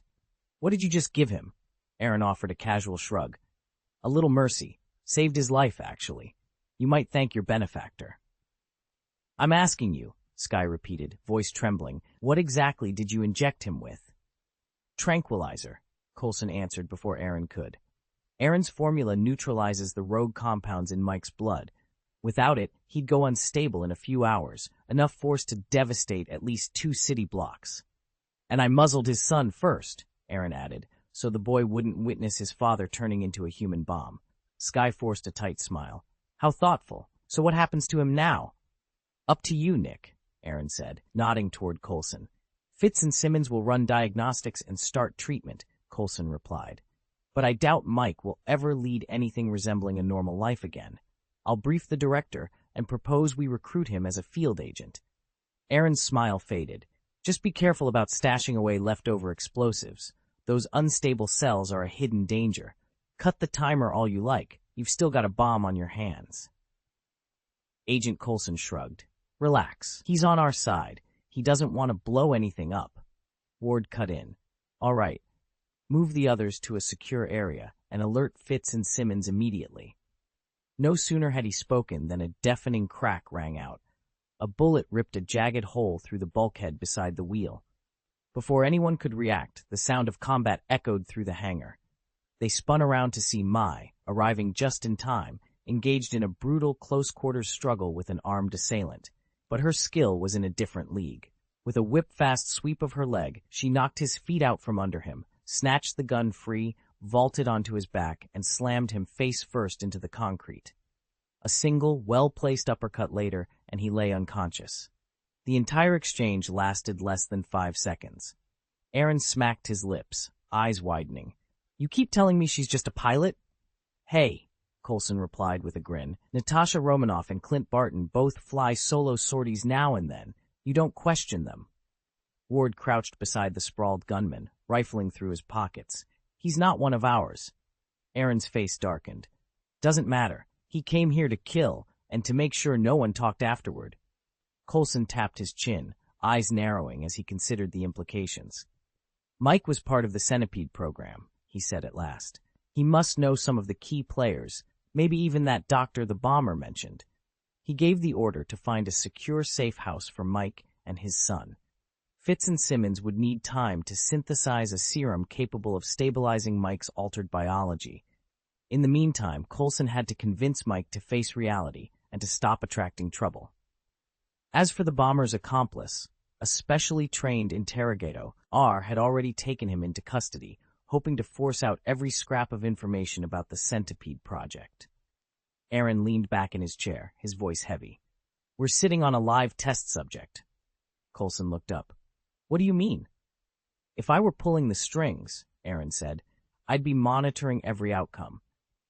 "What did you just give him?" Aaron offered a casual shrug. "A little mercy. Saved his life, actually. You might thank your benefactor." "I'm asking you," Skye repeated, voice trembling, "what exactly did you inject him with?" "Tranquilizer," Coulson answered before Aaron could. Aaron's formula neutralizes the rogue compounds in Mike's blood. Without it, he'd go unstable in a few hours, enough force to devastate at least 2 city blocks. "And I muzzled his son first," Aaron added, so the boy wouldn't witness his father turning into a human bomb. Skye forced a tight smile. "How thoughtful. So what happens to him now?" "Up to you, Nick," Aaron said, nodding toward Coulson. "Fitz and Simmons will run diagnostics and start treatment," Coulson replied. "But I doubt Mike will ever lead anything resembling a normal life again. I'll brief the director and propose we recruit him as a field agent." Aaron's smile faded. "Just be careful about stashing away leftover explosives. Those unstable cells are a hidden danger. Cut the timer all you like. You've still got a bomb on your hands." Agent Coulson shrugged. "Relax. He's on our side. He doesn't want to blow anything up." Ward cut in. "All right. Move the others to a secure area and alert Fitz and Simmons immediately." No sooner had he spoken than a deafening crack rang out. A bullet ripped a jagged hole through the bulkhead beside the wheel. Before anyone could react, the sound of combat echoed through the hangar. They spun around to see Mai, arriving just in time, engaged in a brutal close-quarters struggle with an armed assailant. But her skill was in a different league. With a whip-fast sweep of her leg, she knocked his feet out from under him, snatched the gun free, vaulted onto his back, and slammed him face-first into the concrete. A single, well-placed uppercut later, and he lay unconscious. The entire exchange lasted less than 5 seconds. Aaron smacked his lips, eyes widening. "You keep telling me she's just a pilot?" "Hey," Coulson replied with a grin. "Natasha Romanoff and Clint Barton both fly solo sorties now and then. You don't question them." Ward crouched beside the sprawled gunman, rifling through his pockets. "He's not one of ours." Aaron's face darkened. "Doesn't matter. He came here to kill, and to make sure no one talked afterward." Coulson tapped his chin, eyes narrowing as he considered the implications. "Mike was part of the Centipede program," he said at last. "He must know some of the key players, maybe even that doctor the bomber mentioned." He gave the order to find a secure safe house for Mike and his son. Fitz and Simmons would need time to synthesize a serum capable of stabilizing Mike's altered biology. In the meantime, Coulson had to convince Mike to face reality and to stop attracting trouble. As for the bomber's accomplice, a specially trained interrogator, R had already taken him into custody, hoping to force out every scrap of information about the Centipede project. Aaron leaned back in his chair, his voice heavy. "We're sitting on a live test subject." Coulson looked up. "What do you mean?" "If I were pulling the strings," Aaron said, "I'd be monitoring every outcome.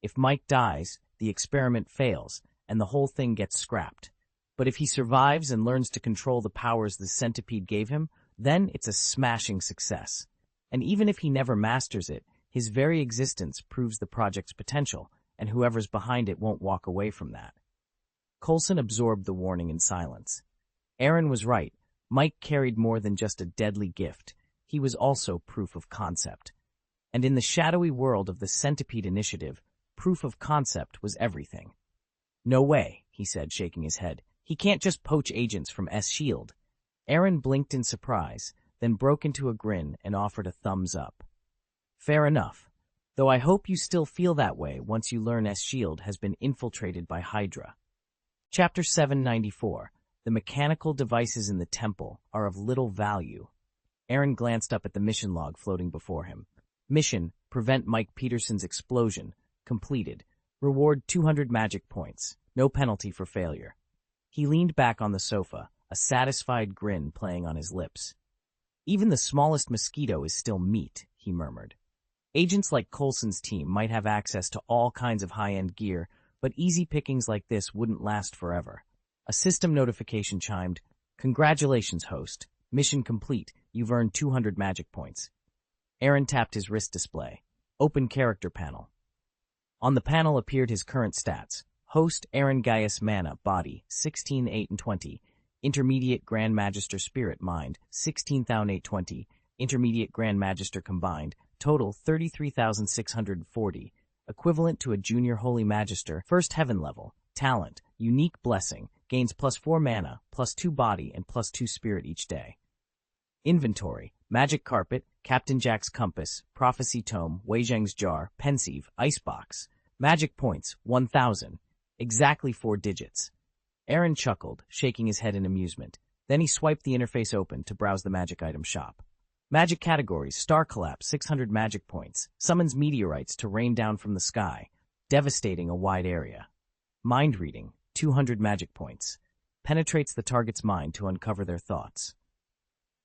If Mike dies, the experiment fails, and the whole thing gets scrapped. But if he survives and learns to control the powers the Centipede gave him, then it's a smashing success. And even if he never masters it, his very existence proves the project's potential, and whoever's behind it won't walk away from that." Coulson absorbed the warning in silence. Aaron was right. Mike carried more than just a deadly gift. He was also proof of concept. And in the shadowy world of the Centipede Initiative, proof of concept was everything. "No way," he said, shaking his head. "He can't just poach agents from S.H.I.E.L.D." Aaron blinked in surprise, then broke into a grin and offered a thumbs up. "Fair enough. Though I hope you still feel that way once you learn S.H.I.E.L.D. has been infiltrated by Hydra." Chapter 794. The mechanical devices in the temple are of little value. Aaron glanced up at the mission log floating before him. Mission: prevent Mike Peterson's explosion. Completed. Reward 200 magic points. No penalty for failure. He leaned back on the sofa, a satisfied grin playing on his lips. "Even the smallest mosquito is still meat," he murmured. Agents like Coulson's team might have access to all kinds of high-end gear, but easy pickings like this wouldn't last forever. A system notification chimed. "Congratulations, host. Mission complete. You've earned 200 magic points." Aaron tapped his wrist display. Open character panel. On the panel appeared his current stats. Host Aaron Gaius Mana, Body, 16, 8, and 20. Intermediate Grand Magister Spirit Mind, 16,820. Intermediate Grand Magister Combined, total 33,640. Equivalent to a Junior Holy Magister, First Heaven level. Talent, Unique Blessing, gains +4 mana, +2 body, and +2 spirit each day. Inventory: Magic Carpet, Captain Jack's Compass, Prophecy Tome, Wei Zheng's Jar, Pensieve, Icebox. Magic points, 1,000. Exactly 4 digits. Aaron chuckled, shaking his head in amusement. Then he swiped the interface open to browse the magic item shop. Magic categories: Star Collapse, 600 magic points. Summons meteorites to rain down from the sky, devastating a wide area. Mind Reading, 200 magic points. Penetrates the target's mind to uncover their thoughts.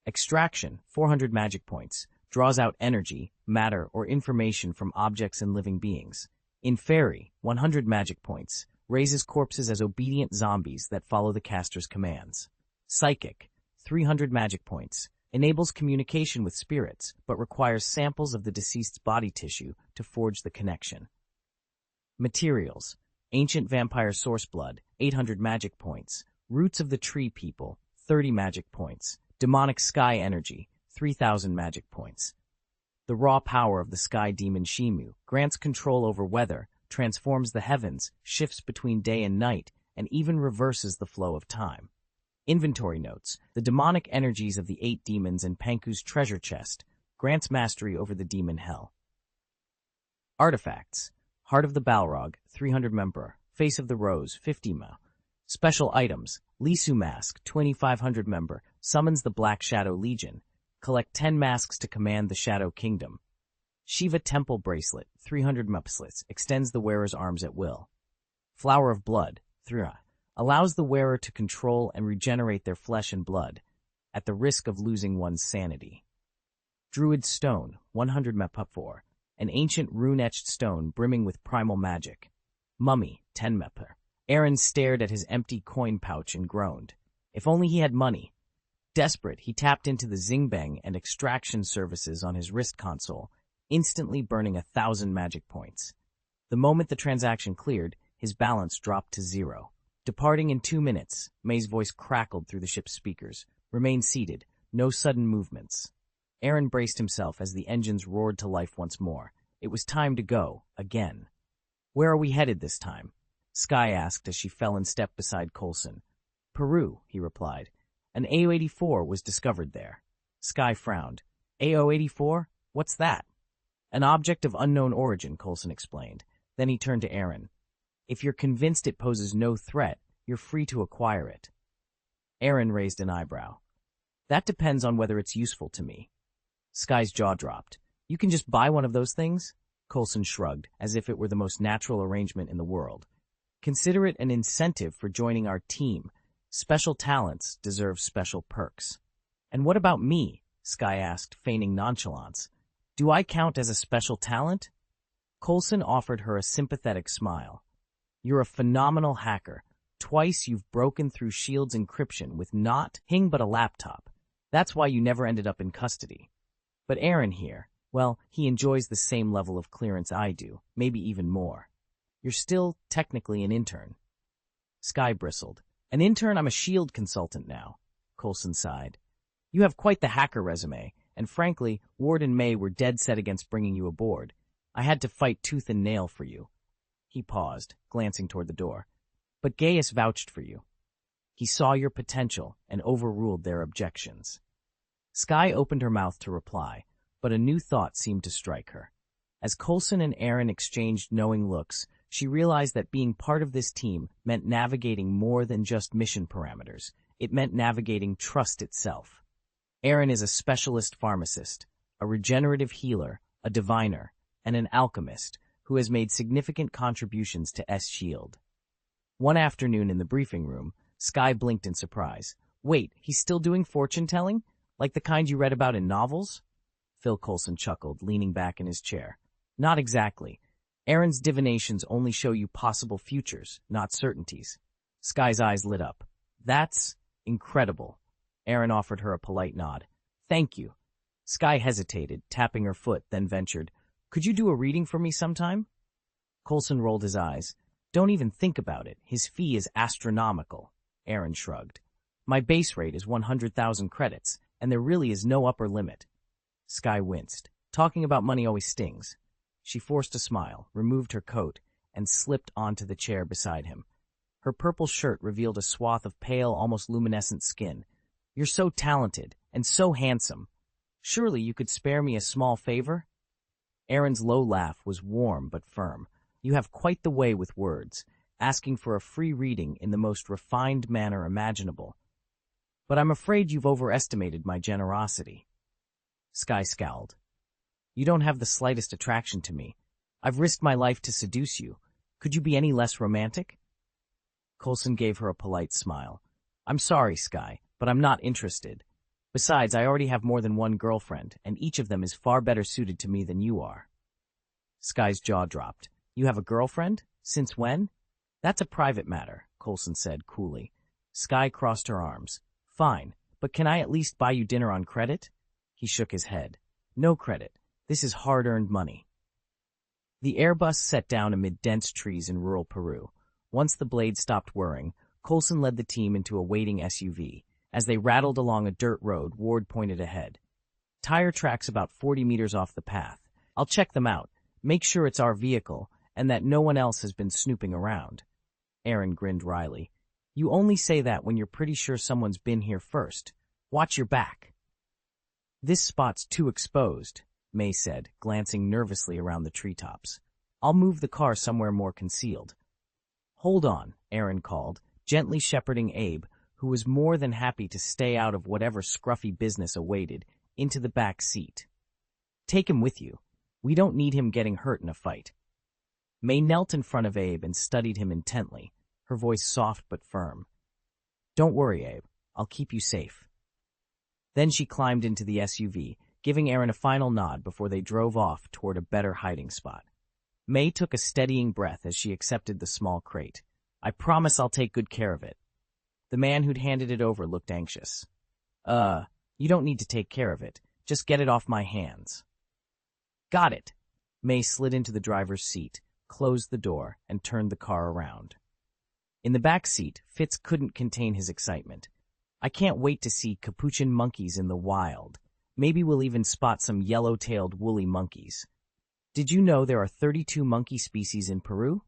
Extraction, 400 magic points. Draws out energy, matter, or information from objects and living beings. Inferi, 100 magic points. Raises corpses as obedient zombies that follow the caster's commands. Psychic, 300 magic points. Enables communication with spirits, but requires samples of the deceased's body tissue to forge the connection. Materials: Ancient Vampire Source Blood, 800 magic points. Roots of the Tree People, 30 magic points. Demonic Sky Energy, 3,000 magic points. The raw power of the Sky Demon Shimu grants control over weather, transforms the heavens, shifts between day and night, and even reverses the flow of time. Inventory notes: the demonic energies of the 8 demons in Panku's treasure chest grants mastery over the demon hell. Artifacts: Heart of the Balrog, 300 Memperor, Face of the Rose, 50 ma. Special items. Lisu Mask, 2500 member, summons the Black Shadow Legion. Collect 10 masks to command the Shadow Kingdom. Shiva Temple Bracelet, 300 mupslets, extends the wearer's arms at will. Flower of Blood, 3 allows the wearer to control and regenerate their flesh and blood, at the risk of losing one's sanity. Druid Stone, 100 mep4, an ancient rune-etched stone brimming with primal magic. Mummy, 10 mep. Aaron stared at his empty coin pouch and groaned. If only he had money. Desperate, he tapped into the Zingbang and extraction services on his wrist console, instantly burning 1,000 magic points. The moment the transaction cleared, his balance dropped to 0. Departing in 2 minutes, May's voice crackled through the ship's speakers. Remain seated, no sudden movements. Aaron braced himself as the engines roared to life once more. It was time to go, again. Where are we headed this time? Skye asked as she fell in step beside Coulson. Peru, he replied. An AO-84 was discovered there. Skye frowned. AO-84? What's that? An object of unknown origin, Coulson explained. Then he turned to Aaron. If you're convinced it poses no threat, you're free to acquire it. Aaron raised an eyebrow. That depends on whether it's useful to me. Skye's jaw dropped. You can just buy one of those things? Coulson shrugged, as if it were the most natural arrangement in the world. Consider it an incentive for joining our team. Special talents deserve special perks. And what about me? Skye asked, feigning nonchalance. Do I count as a special talent? Coulson offered her a sympathetic smile. You're a phenomenal hacker. Twice you've broken through S.H.I.E.L.D.'s encryption with not but a laptop. That's why you never ended up in custody. But Aaron here, well, he enjoys the same level of clearance I do, maybe even more. You're still technically an intern. Skye bristled. An intern? I'm a S.H.I.E.L.D. consultant now. Coulson sighed. You have quite the hacker resume, and frankly, Ward and May were dead set against bringing you aboard. I had to fight tooth and nail for you. He paused, glancing toward the door. But Gaius vouched for you. He saw your potential and overruled their objections. Skye opened her mouth to reply, but a new thought seemed to strike her. As Coulson and Aaron exchanged knowing looks, she realized that being part of this team meant navigating more than just mission parameters. It meant navigating trust itself. Aaron is a specialist pharmacist, a regenerative healer, a diviner, and an alchemist who has made significant contributions to S.H.I.E.L.D. One afternoon in the briefing room, Skye blinked in surprise. Wait, he's still doing fortune-telling? Like the kind you read about in novels? Phil Coulson chuckled, leaning back in his chair. Not exactly. Aaron's divinations only show you possible futures, not certainties. Skye's eyes lit up. That's incredible. Aaron offered her a polite nod. Thank you. Skye hesitated, tapping her foot, then ventured. Could you do a reading for me sometime? Coulson rolled his eyes. Don't even think about it. His fee is astronomical. Aaron shrugged. My base rate is 100,000 credits, and there really is no upper limit. Skye winced. Talking about money always stings. She forced a smile, removed her coat, and slipped onto the chair beside him. Her purple shirt revealed a swath of pale, almost luminescent skin. You're so talented, and so handsome. Surely you could spare me a small favor? Aaron's low laugh was warm but firm. You have quite the way with words, asking for a free reading in the most refined manner imaginable. But I'm afraid you've overestimated my generosity. Skye scowled. You don't have the slightest attraction to me. I've risked my life to seduce you. Could you be any less romantic? Coulson gave her a polite smile. I'm sorry, Skye, but I'm not interested. Besides, I already have more than one girlfriend, and each of them is far better suited to me than you are. Skye's jaw dropped. You have a girlfriend? Since when? That's a private matter, Coulson said coolly. Skye crossed her arms. Fine, but can I at least buy you dinner on credit? He shook his head. No credit. This is hard-earned money. The Airbus set down amid dense trees in rural Peru. Once the blade stopped whirring, Coulson led the team into a waiting SUV. As they rattled along a dirt road, Ward pointed ahead. Tire tracks about 40 meters off the path. I'll check them out. Make sure it's our vehicle, and that no one else has been snooping around. Aaron grinned wryly. You only say that when you're pretty sure someone's been here first. Watch your back. This spot's too exposed, May said, glancing nervously around the treetops. I'll move the car somewhere more concealed. Hold on, Aaron called, gently shepherding Abe, who was more than happy to stay out of whatever scruffy business awaited, into the back seat. Take him with you. We don't need him getting hurt in a fight. May knelt in front of Abe and studied him intently, her voice soft but firm. Don't worry, Abe. I'll keep you safe. Then she climbed into the SUV, giving Aaron a final nod before they drove off toward a better hiding spot. May took a steadying breath as she accepted the small crate. I promise I'll take good care of it. The man who'd handed it over looked anxious. You don't need to take care of it. Just get it off my hands. Got it. May slid into the driver's seat, closed the door, and turned the car around. In the back seat, Fitz couldn't contain his excitement. I can't wait to see capuchin monkeys in the wild. Maybe we'll even spot some yellow-tailed woolly monkeys. Did you know there are 32 monkey species in Peru?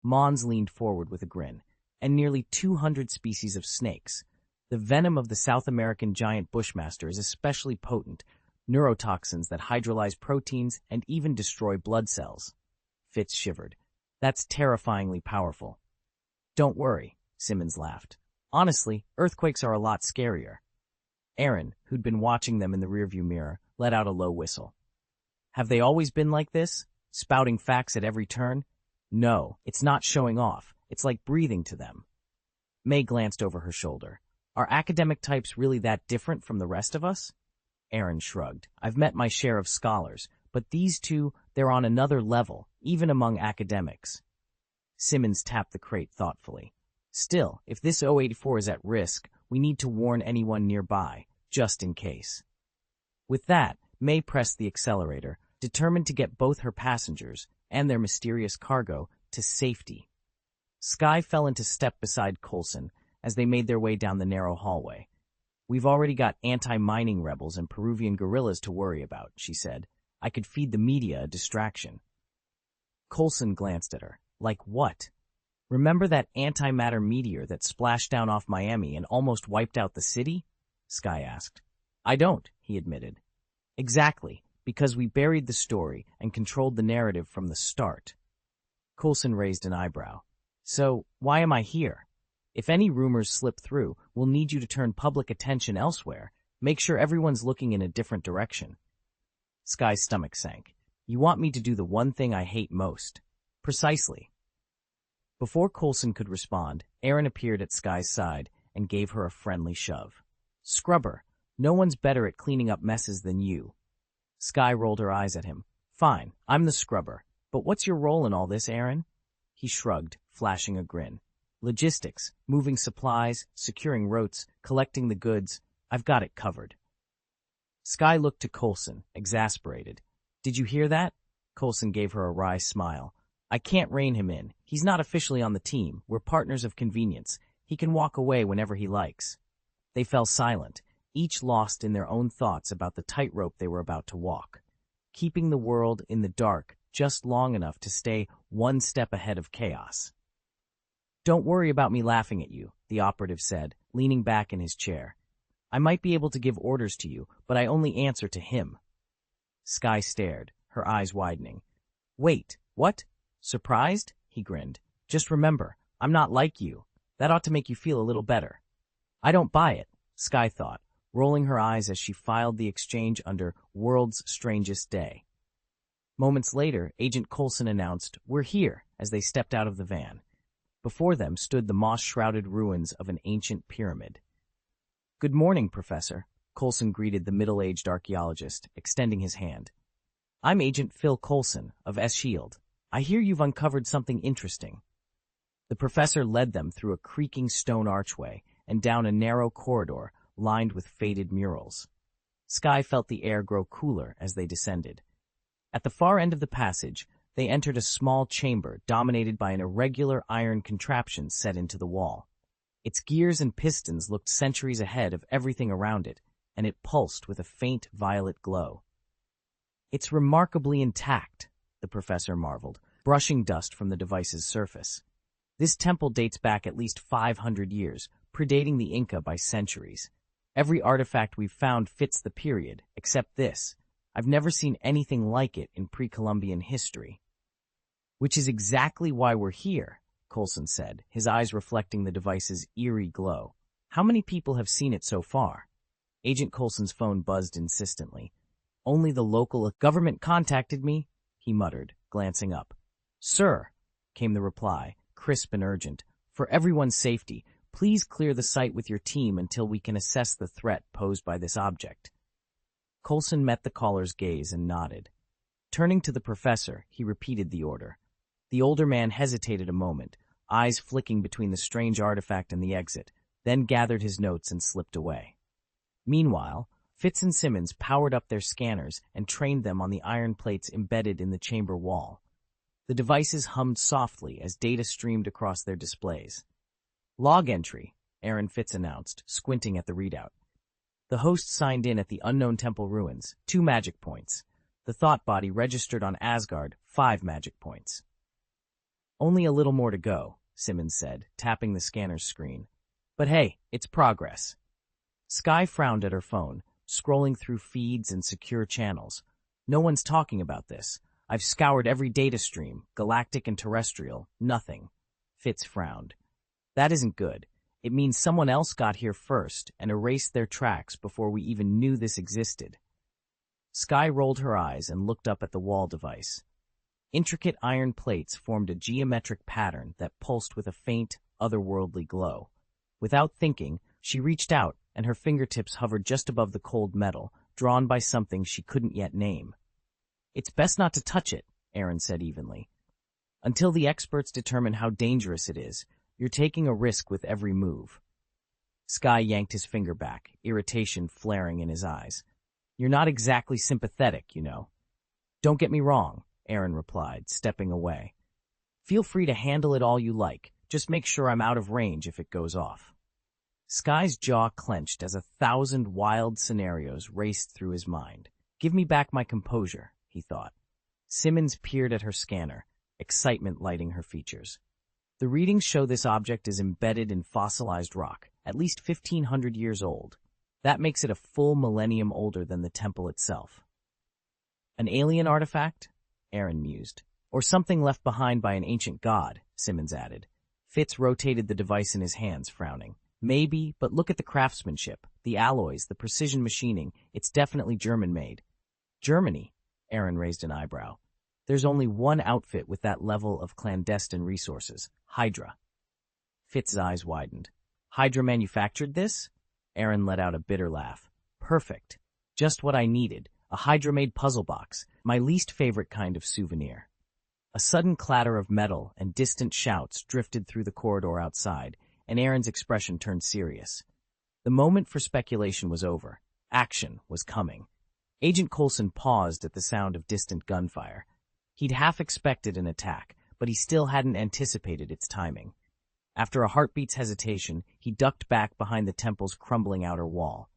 Mons leaned forward with a grin. And nearly 200 species of snakes. The venom of the South American giant bushmaster is especially potent, neurotoxins that hydrolyze proteins and even destroy blood cells. Fitz shivered. That's terrifyingly powerful. Don't worry, Simmons laughed. Honestly, earthquakes are a lot scarier. Aaron, who'd been watching them in the rearview mirror, let out a low whistle. Have they always been like this? Spouting facts at every turn? No, it's not showing off. It's like breathing to them. May glanced over her shoulder. Are academic types really that different from the rest of us? Aaron shrugged. I've met my share of scholars, but these two, they're on another level, even among academics. Simmons tapped the crate thoughtfully. Still, if this 084 is at risk, we need to warn anyone nearby, just in case. With that, May pressed the accelerator, determined to get both her passengers and their mysterious cargo to safety. Skye fell into step beside Coulson as they made their way down the narrow hallway. We've already got anti-mining rebels and Peruvian guerrillas to worry about, she said. I could feed the media a distraction. Coulson glanced at her. Like what? Remember that antimatter meteor that splashed down off Miami and almost wiped out the city? Skye asked. I don't, he admitted. Exactly, because we buried the story and controlled the narrative from the start. Coulson raised an eyebrow. So, why am I here? If any rumors slip through, we'll need you to turn public attention elsewhere. Make sure everyone's looking in a different direction. Skye's stomach sank. You want me to do the one thing I hate most. Precisely. Before Coulson could respond, Aaron appeared at Skye's side and gave her a friendly shove. Scrubber, no one's better at cleaning up messes than you. Skye rolled her eyes at him. Fine, I'm the scrubber. But what's your role in all this, Aaron? He shrugged, flashing a grin. Logistics, moving supplies, securing routes, collecting the goods. I've got it covered. Skye looked to Coulson, exasperated. Did you hear that? Coulson gave her a wry smile. I can't rein him in. He's not officially on the team. We're partners of convenience. He can walk away whenever he likes. They fell silent, each lost in their own thoughts about the tightrope they were about to walk, keeping the world in the dark just long enough to stay one step ahead of chaos. Don't worry about me laughing at you, the operative said, leaning back in his chair. I might be able to give orders to you, but I only answer to him. Skye stared, her eyes widening. Wait, what? Surprised? He grinned. Just remember, I'm not like you. That ought to make you feel a little better. I don't buy it, Skye thought, rolling her eyes as she filed the exchange under World's Strangest Day. Moments later, Agent Coulson announced, We're here, as they stepped out of the van. Before them stood the moss-shrouded ruins of an ancient pyramid. Good morning, Professor, Coulson greeted the middle-aged archaeologist, extending his hand. I'm Agent Phil Coulson, of S.H.I.E.L.D. I hear you've uncovered something interesting. The professor led them through a creaking stone archway and down a narrow corridor lined with faded murals. Skye felt the air grow cooler as they descended. At the far end of the passage, they entered a small chamber dominated by an irregular iron contraption set into the wall. Its gears and pistons looked centuries ahead of everything around it, and it pulsed with a faint violet glow. It's remarkably intact, the professor marveled, brushing dust from the device's surface. This temple dates back at least 500 years, predating the Inca by centuries. Every artifact we've found fits the period, except this. I've never seen anything like it in pre-Columbian history. Which is exactly why we're here, Coulson said, his eyes reflecting the device's eerie glow. How many people have seen it so far? Agent Coulson's phone buzzed insistently. Only the local government contacted me, he muttered, glancing up. Sir, came the reply, crisp and urgent. For everyone's safety, please clear the site with your team until we can assess the threat posed by this object. Coulson met the caller's gaze and nodded. Turning to the professor, he repeated the order. The older man hesitated a moment, eyes flicking between the strange artifact and the exit, then gathered his notes and slipped away. Meanwhile, Fitz and Simmons powered up their scanners and trained them on the iron plates embedded in the chamber wall. The devices hummed softly as data streamed across their displays. Log entry, Aaron Fitz announced, squinting at the readout. The host signed in at the unknown temple ruins, 2 magic points. The thought body registered on Asgard, 5 magic points. Only a little more to go, Simmons said, tapping the scanner's screen. But hey, it's progress. Skye frowned at her phone, scrolling through feeds and secure channels. No one's talking about this. I've scoured every data stream, galactic and terrestrial, nothing. Fitz frowned. That isn't good. It means someone else got here first and erased their tracks before we even knew this existed. Skye rolled her eyes and looked up at the wall device. Intricate iron plates formed a geometric pattern that pulsed with a faint, otherworldly glow. Without thinking, she reached out, and her fingertips hovered just above the cold metal, drawn by something she couldn't yet name. It's best not to touch it, Aaron said evenly. Until the experts determine how dangerous it is, you're taking a risk with every move. Skye yanked his finger back, irritation flaring in his eyes. You're not exactly sympathetic, you know. Don't get me wrong, Aaron replied, stepping away. Feel free to handle it all you like. Just make sure I'm out of range if it goes off. Skye's jaw clenched as 1,000 wild scenarios raced through his mind. Give me back my composure, he thought. Simmons peered at her scanner, excitement lighting her features. The readings show this object is embedded in fossilized rock, at least 1,500 years old. That makes it a full millennium older than the temple itself. An alien artifact? Aaron mused. Or something left behind by an ancient god, Simmons added. Fitz rotated the device in his hands, frowning. Maybe, but look at the craftsmanship, the alloys, the precision machining. It's definitely German-made. Germany? Aaron raised an eyebrow. There's only one outfit with that level of clandestine resources, Hydra. Fitz's eyes widened. Hydra manufactured this? Aaron let out a bitter laugh. Perfect. Just what I needed. A Hydra-made puzzle box, my least favorite kind of souvenir. A sudden clatter of metal and distant shouts drifted through the corridor outside, and Aaron's expression turned serious. The moment for speculation was over. Action was coming. Agent Coulson paused at the sound of distant gunfire. He'd half expected an attack, but he still hadn't anticipated its timing. After a heartbeat's hesitation, he ducked back behind the temple's crumbling outer wall.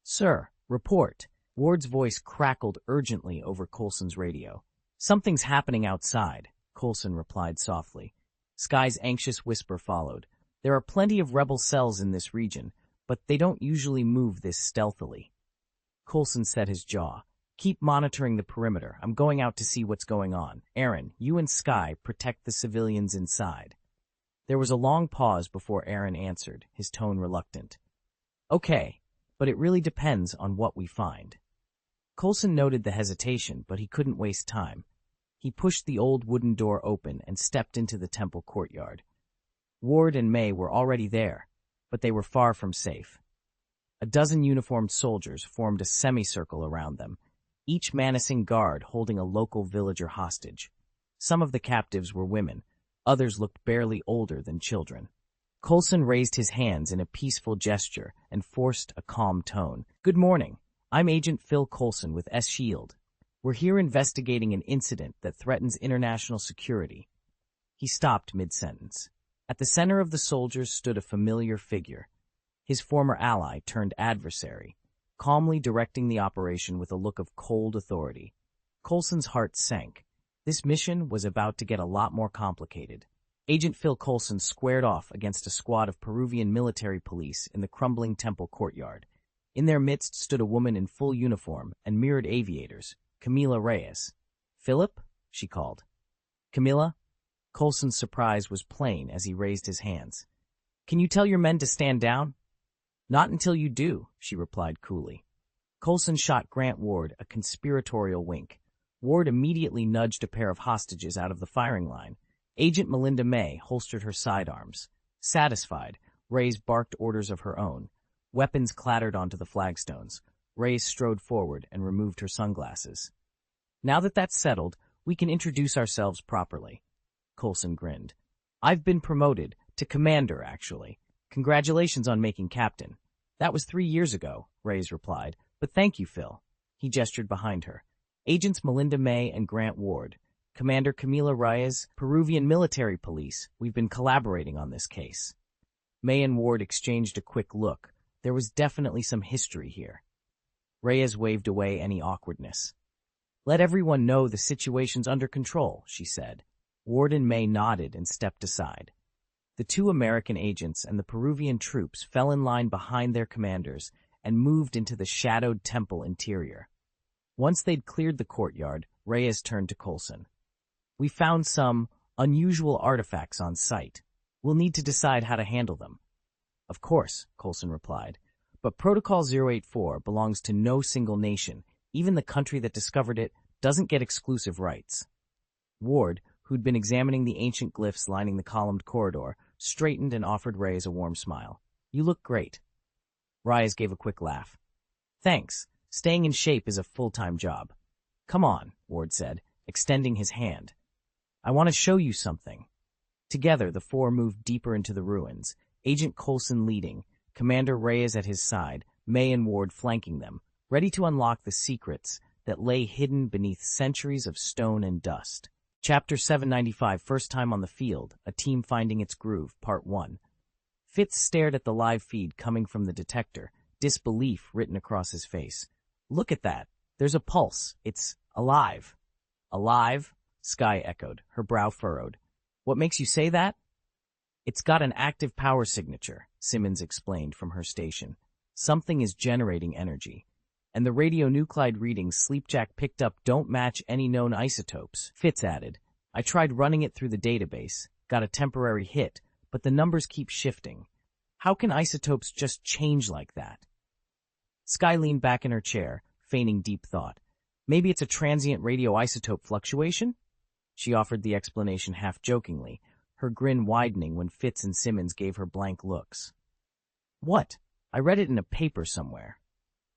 Sir, report. Ward's voice crackled urgently over Coulson's radio. Something's happening outside, Coulson replied softly. Skye's anxious whisper followed. There are plenty of rebel cells in this region, but they don't usually move this stealthily. Coulson set his jaw. Keep monitoring the perimeter. I'm going out to see what's going on. Aaron, you and Skye protect the civilians inside. There was a long pause before Aaron answered, his tone reluctant. Okay, but it really depends on what we find. Coulson noted the hesitation, but he couldn't waste time. He pushed the old wooden door open and stepped into the temple courtyard. Ward and May were already there, but they were far from safe. A dozen uniformed soldiers formed a semicircle around them, each menacing guard holding a local villager hostage. Some of the captives were women, others looked barely older than children. Coulson raised his hands in a peaceful gesture and forced a calm tone. Good morning. I'm Agent Phil Coulson with S.H.I.E.L.D. We're here investigating an incident that threatens international security. He stopped mid-sentence. At the center of the soldiers stood a familiar figure, his former ally turned adversary, calmly directing the operation with a look of cold authority. Coulson's heart sank. This mission was about to get a lot more complicated. Agent Phil Coulson squared off against a squad of Peruvian military police in the crumbling temple courtyard. In their midst stood a woman in full uniform and mirrored aviators, Camila Reyes. Philip? She called. Camila? Coulson's surprise was plain as he raised his hands. "Can you tell your men to stand down?" "Not until you do," she replied coolly. Coulson shot Grant Ward a conspiratorial wink. Ward immediately nudged a pair of hostages out of the firing line. Agent Melinda May holstered her sidearms. Satisfied, Reyes barked orders of her own. Weapons clattered onto the flagstones. Reyes strode forward and removed her sunglasses. "Now that that's settled, we can introduce ourselves properly." Coulson grinned. "I've been promoted to commander, actually. Congratulations on making captain." "That was 3 years ago," Reyes replied. "But thank you, Phil." He gestured behind her. "Agents Melinda May and Grant Ward. Commander Camila Reyes, Peruvian military police. We've been collaborating on this case." May and Ward exchanged a quick look. There was definitely some history here. Reyes waved away any awkwardness. "Let everyone know the situation's under control," she said. Ward and May nodded and stepped aside. The 2 American agents and the Peruvian troops fell in line behind their commanders and moved into the shadowed temple interior. Once they'd cleared the courtyard, Reyes turned to Coulson. "We found some unusual artifacts on site. We'll need to decide how to handle them." "Of course," Coulson replied. "But Protocol 084 belongs to no single nation. Even the country that discovered it doesn't get exclusive rights." Ward, who'd been examining the ancient glyphs lining the columned corridor, straightened and offered Reyes a warm smile. "You look great." Reyes gave a quick laugh. "Thanks. Staying in shape is a full-time job." "Come on," Ward said, extending his hand. "I want to show you something." Together, the 4 moved deeper into the ruins, Agent Coulson leading, Commander Reyes at his side, May and Ward flanking them, ready to unlock the secrets that lay hidden beneath centuries of stone and dust. Chapter 795, First Time on the Field, A Team Finding Its Groove, Part 1. Fitz stared at the live feed coming from the detector, disbelief written across his face. "Look at that. There's a pulse. It's alive." "Alive?" Skye echoed, her brow furrowed. "What makes you say that?" "It's got an active power signature," Simmons explained from her station. "Something is generating energy. And the radionuclide readings Sleepjack picked up don't match any known isotopes," Fitz added. "I tried running it through the database, got a temporary hit, but the numbers keep shifting. How can isotopes just change like that?" Skye leaned back in her chair, feigning deep thought. "Maybe it's a transient radioisotope fluctuation?" She offered the explanation half-jokingly, her grin widening when Fitz and Simmons gave her blank looks. "What? I read it in a paper somewhere."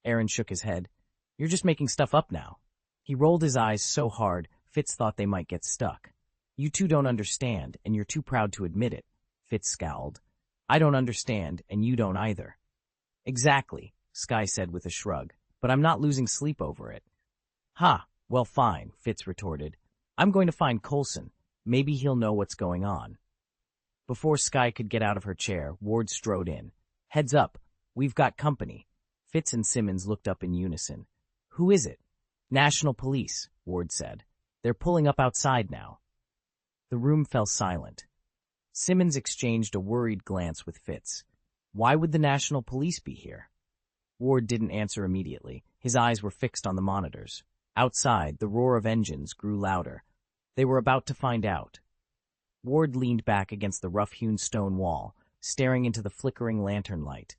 Aaron shook his head. "You're just making stuff up now." He rolled his eyes so hard, Fitz thought they might get stuck. "You two don't understand, and you're too proud to admit it," Fitz scowled. "I don't understand, and you don't either." "Exactly," Skye said with a shrug, "but I'm not losing sleep over it." "Ha, well fine," Fitz retorted. "I'm going to find Coulson. Maybe he'll know what's going on." Before Skye could get out of her chair, Ward strode in. "Heads up, we've got company." Fitz and Simmons looked up in unison. "Who is it?" "National Police," Ward said. "They're pulling up outside now." The room fell silent. Simmons exchanged a worried glance with Fitz. "Why would the National Police be here?" Ward didn't answer immediately. His eyes were fixed on the monitors. Outside, the roar of engines grew louder. They were about to find out. Ward leaned back against the rough-hewn stone wall, staring into the flickering lantern light.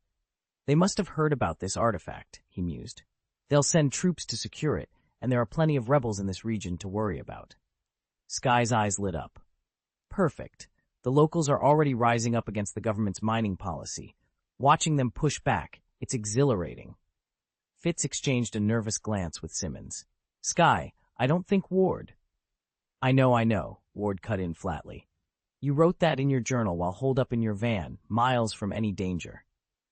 "They must have heard about this artifact," he mused. "They'll send troops to secure it, and there are plenty of rebels in this region to worry about." Skye's eyes lit up. "Perfect. The locals are already rising up against the government's mining policy. Watching them push back, it's exhilarating." Fitz exchanged a nervous glance with Simmons. "Skye, I don't think Ward—" I know, Ward cut in flatly. "You wrote that in your journal while holed up in your van, miles from any danger."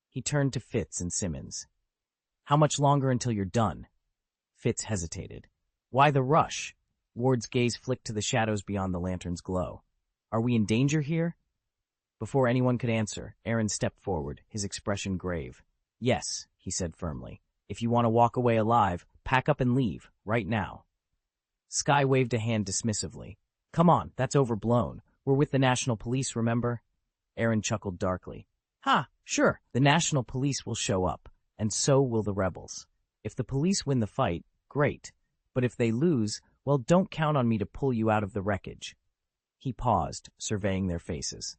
He turned to Fitz and Simmons. "How much longer until you're done?" Fitz hesitated. "Why the rush?" Ward's gaze flicked to the shadows beyond the lantern's glow. "Are we in danger here?" Before anyone could answer, Aaron stepped forward, his expression grave. "Yes," he said firmly. "If you want to walk away alive, pack up and leave, right now." Skye waved a hand dismissively. "Come on, that's overblown. We're with the National Police, remember?" Aaron chuckled darkly. "Ha, sure, the National Police will show up, and so will the rebels. If the police win the fight, great. But if they lose, well, don't count on me to pull you out of the wreckage." He paused, surveying their faces.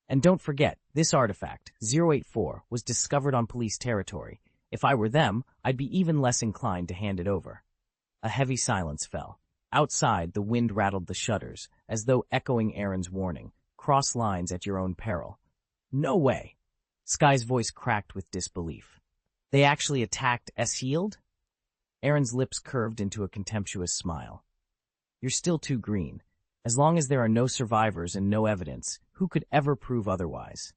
And don't forget, this artifact, 084, was discovered on police territory. If I were them, I'd be even less inclined to hand it over. A heavy silence fell. Outside, the wind rattled the shutters, as though echoing Aaron's warning. Cross lines at your own peril. No way! Sky's voice cracked with disbelief. They actually attacked S-Shield? Aaron's lips curved into a contemptuous smile. You're still too green. As long as there are no survivors and no evidence, who could ever prove otherwise?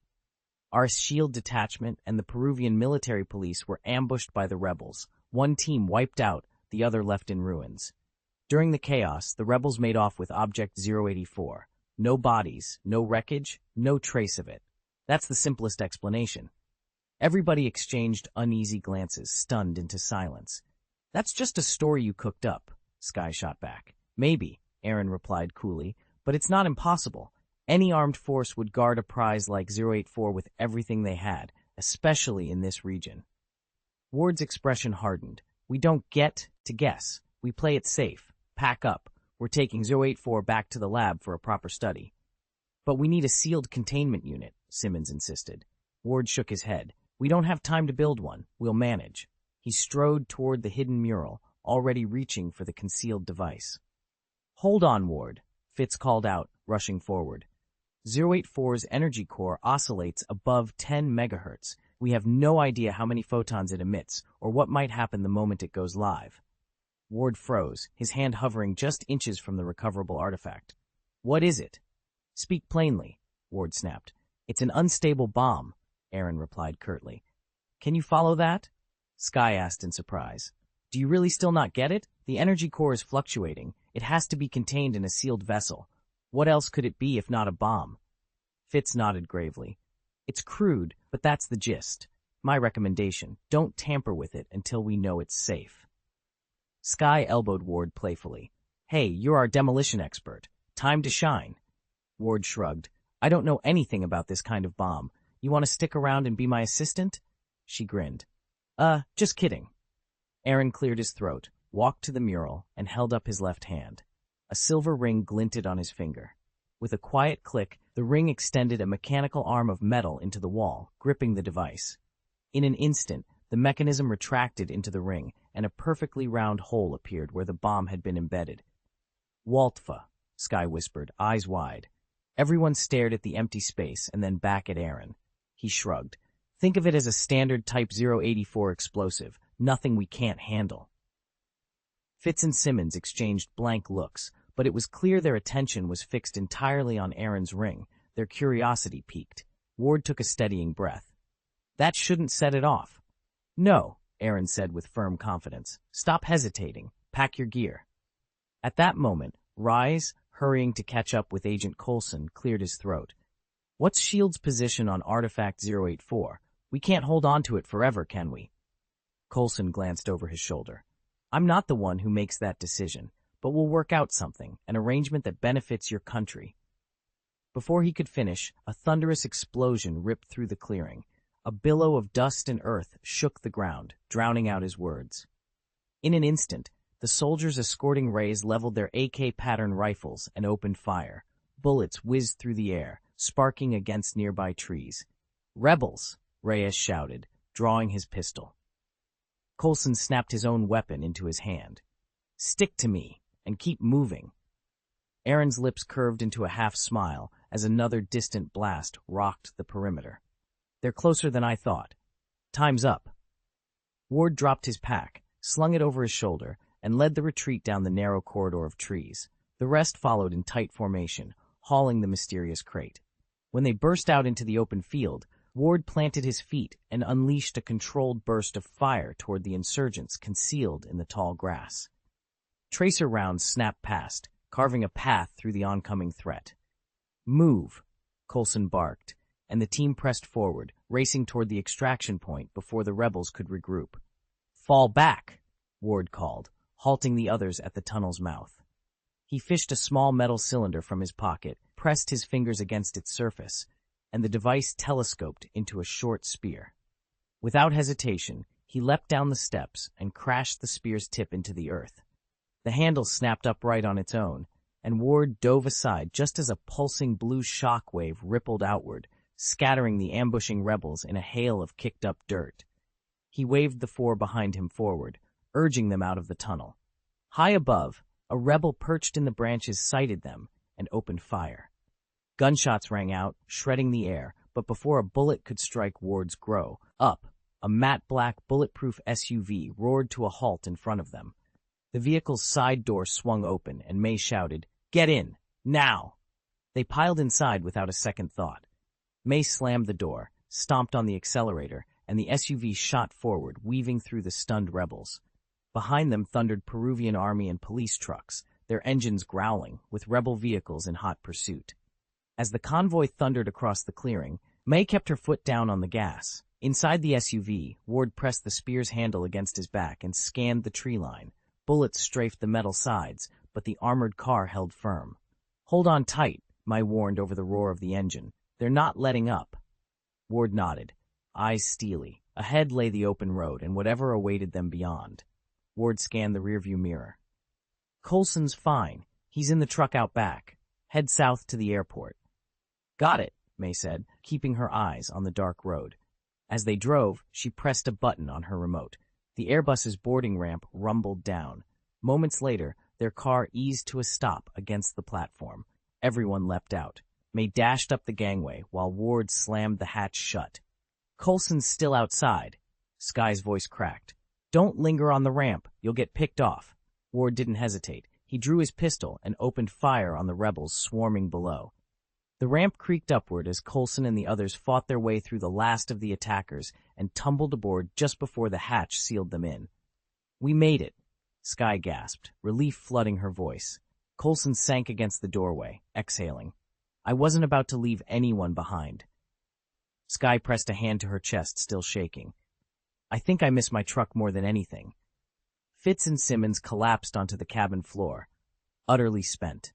Our S-Shield detachment and the Peruvian military police were ambushed by the rebels. One team wiped out, the other left in ruins. During the chaos, the rebels made off with Object 084. No bodies, no wreckage, no trace of it. That's the simplest explanation. Everybody exchanged uneasy glances, stunned into silence. That's just a story you cooked up, Sky shot back. Maybe, Aaron replied coolly, but it's not impossible. Any armed force would guard a prize like 084 with everything they had, especially in this region. Ward's expression hardened. We don't get to guess. We play it safe. Pack up. We're taking 084 back to the lab for a proper study. But we need a sealed containment unit, Simmons insisted. Ward shook his head. We don't have time to build one. We'll manage. He strode toward the hidden mural, already reaching for the concealed device. Hold on, Ward, Fitz called out, rushing forward. 084's energy core oscillates above 10 megahertz. We have no idea how many photons it emits, or what might happen the moment it goes live. Ward froze, his hand hovering just inches from the recoverable artifact. What is it? Speak plainly, Ward snapped. It's an unstable bomb, Aaron replied curtly. Can you follow that? Sky asked in surprise. Do you really still not get it? The energy core is fluctuating. It has to be contained in a sealed vessel. What else could it be if not a bomb? Fitz nodded gravely. It's crude, but that's the gist. My recommendation, don't tamper with it until we know it's safe. Sky elbowed Ward playfully. Hey, you're our demolition expert. Time to shine. Ward shrugged. I don't know anything about this kind of bomb. You want to stick around and be my assistant? She grinned. Just kidding. Aaron cleared his throat, walked to the mural, and held up his left hand. A silver ring glinted on his finger. With a quiet click, the ring extended a mechanical arm of metal into the wall, gripping the device. In an instant, the mechanism retracted into the ring, and a perfectly round hole appeared where the bomb had been embedded. Waltfa, Sky whispered, eyes wide. Everyone stared at the empty space and then back at Aaron. He shrugged. Think of it as a standard Type 084 explosive, nothing we can't handle. Fitz and Simmons exchanged blank looks, but it was clear their attention was fixed entirely on Aaron's ring. Their curiosity piqued. Ward took a steadying breath. That shouldn't set it off. No, Aaron said with firm confidence. Stop hesitating. Pack your gear. At that moment, Rise, hurrying to catch up with Agent Coulson, cleared his throat. What's S.H.I.E.L.D.'s position on Artifact 084? We can't hold on to it forever, can we? Coulson glanced over his shoulder. I'm not the one who makes that decision, but we'll work out something, an arrangement that benefits your country. Before he could finish, a thunderous explosion ripped through the clearing. A billow of dust and earth shook the ground, drowning out his words. In an instant, the soldiers escorting Reyes leveled their AK-pattern rifles and opened fire. Bullets whizzed through the air, sparking against nearby trees. Rebels! Reyes shouted, drawing his pistol. Coulson snapped his own weapon into his hand. Stick to me, and keep moving. Aaron's lips curved into a half-smile as another distant blast rocked the perimeter. They're closer than I thought. Time's up. Ward dropped his pack, slung it over his shoulder, and led the retreat down the narrow corridor of trees. The rest followed in tight formation, hauling the mysterious crate. When they burst out into the open field, Ward planted his feet and unleashed a controlled burst of fire toward the insurgents concealed in the tall grass. Tracer rounds snapped past, carving a path through the oncoming threat. Move, Coulson barked, and the team pressed forward, racing toward the extraction point before the rebels could regroup. Fall back, Ward called, halting the others at the tunnel's mouth. He fished a small metal cylinder from his pocket, pressed his fingers against its surface, and the device telescoped into a short spear. Without hesitation, he leapt down the steps and crashed the spear's tip into the earth. The handle snapped upright on its own, and Ward dove aside just as a pulsing blue shock wave rippled outward, scattering the ambushing rebels in a hail of kicked-up dirt. He waved the four behind him forward, urging them out of the tunnel. High above, a rebel perched in the branches sighted them and opened fire. Gunshots rang out, shredding the air, but before a bullet could strike Ward's a matte black bulletproof SUV roared to a halt in front of them. The vehicle's side door swung open, and May shouted, "Get in! Now!" They piled inside without a second thought. May slammed the door, stomped on the accelerator, and the SUV shot forward, weaving through the stunned rebels. Behind them thundered Peruvian army and police trucks, their engines growling, with rebel vehicles in hot pursuit. As the convoy thundered across the clearing, May kept her foot down on the gas. Inside the SUV, Ward pressed the spear's handle against his back and scanned the tree line. Bullets strafed the metal sides, but the armored car held firm. "Hold on tight," May warned over the roar of the engine. "They're not letting up." Ward nodded, eyes steely. Ahead lay the open road and whatever awaited them beyond. Ward scanned the rearview mirror. "Coulson's fine. He's in the truck out back. Head south to the airport." "Got it," May said, keeping her eyes on the dark road. As they drove, she pressed a button on her remote. The Airbus's boarding ramp rumbled down. Moments later, their car eased to a stop against the platform. Everyone leapt out. May dashed up the gangway while Ward slammed the hatch shut. "Coulson's still outside." Skye's voice cracked. "Don't linger on the ramp. You'll get picked off." Ward didn't hesitate. He drew his pistol and opened fire on the rebels swarming below. The ramp creaked upward as Coulson and the others fought their way through the last of the attackers and tumbled aboard just before the hatch sealed them in. "We made it," Skye gasped, relief flooding her voice. Coulson sank against the doorway, exhaling. "I wasn't about to leave anyone behind." Skye pressed a hand to her chest, still shaking. "I think I miss my truck more than anything." Fitz and Simmons collapsed onto the cabin floor, utterly spent.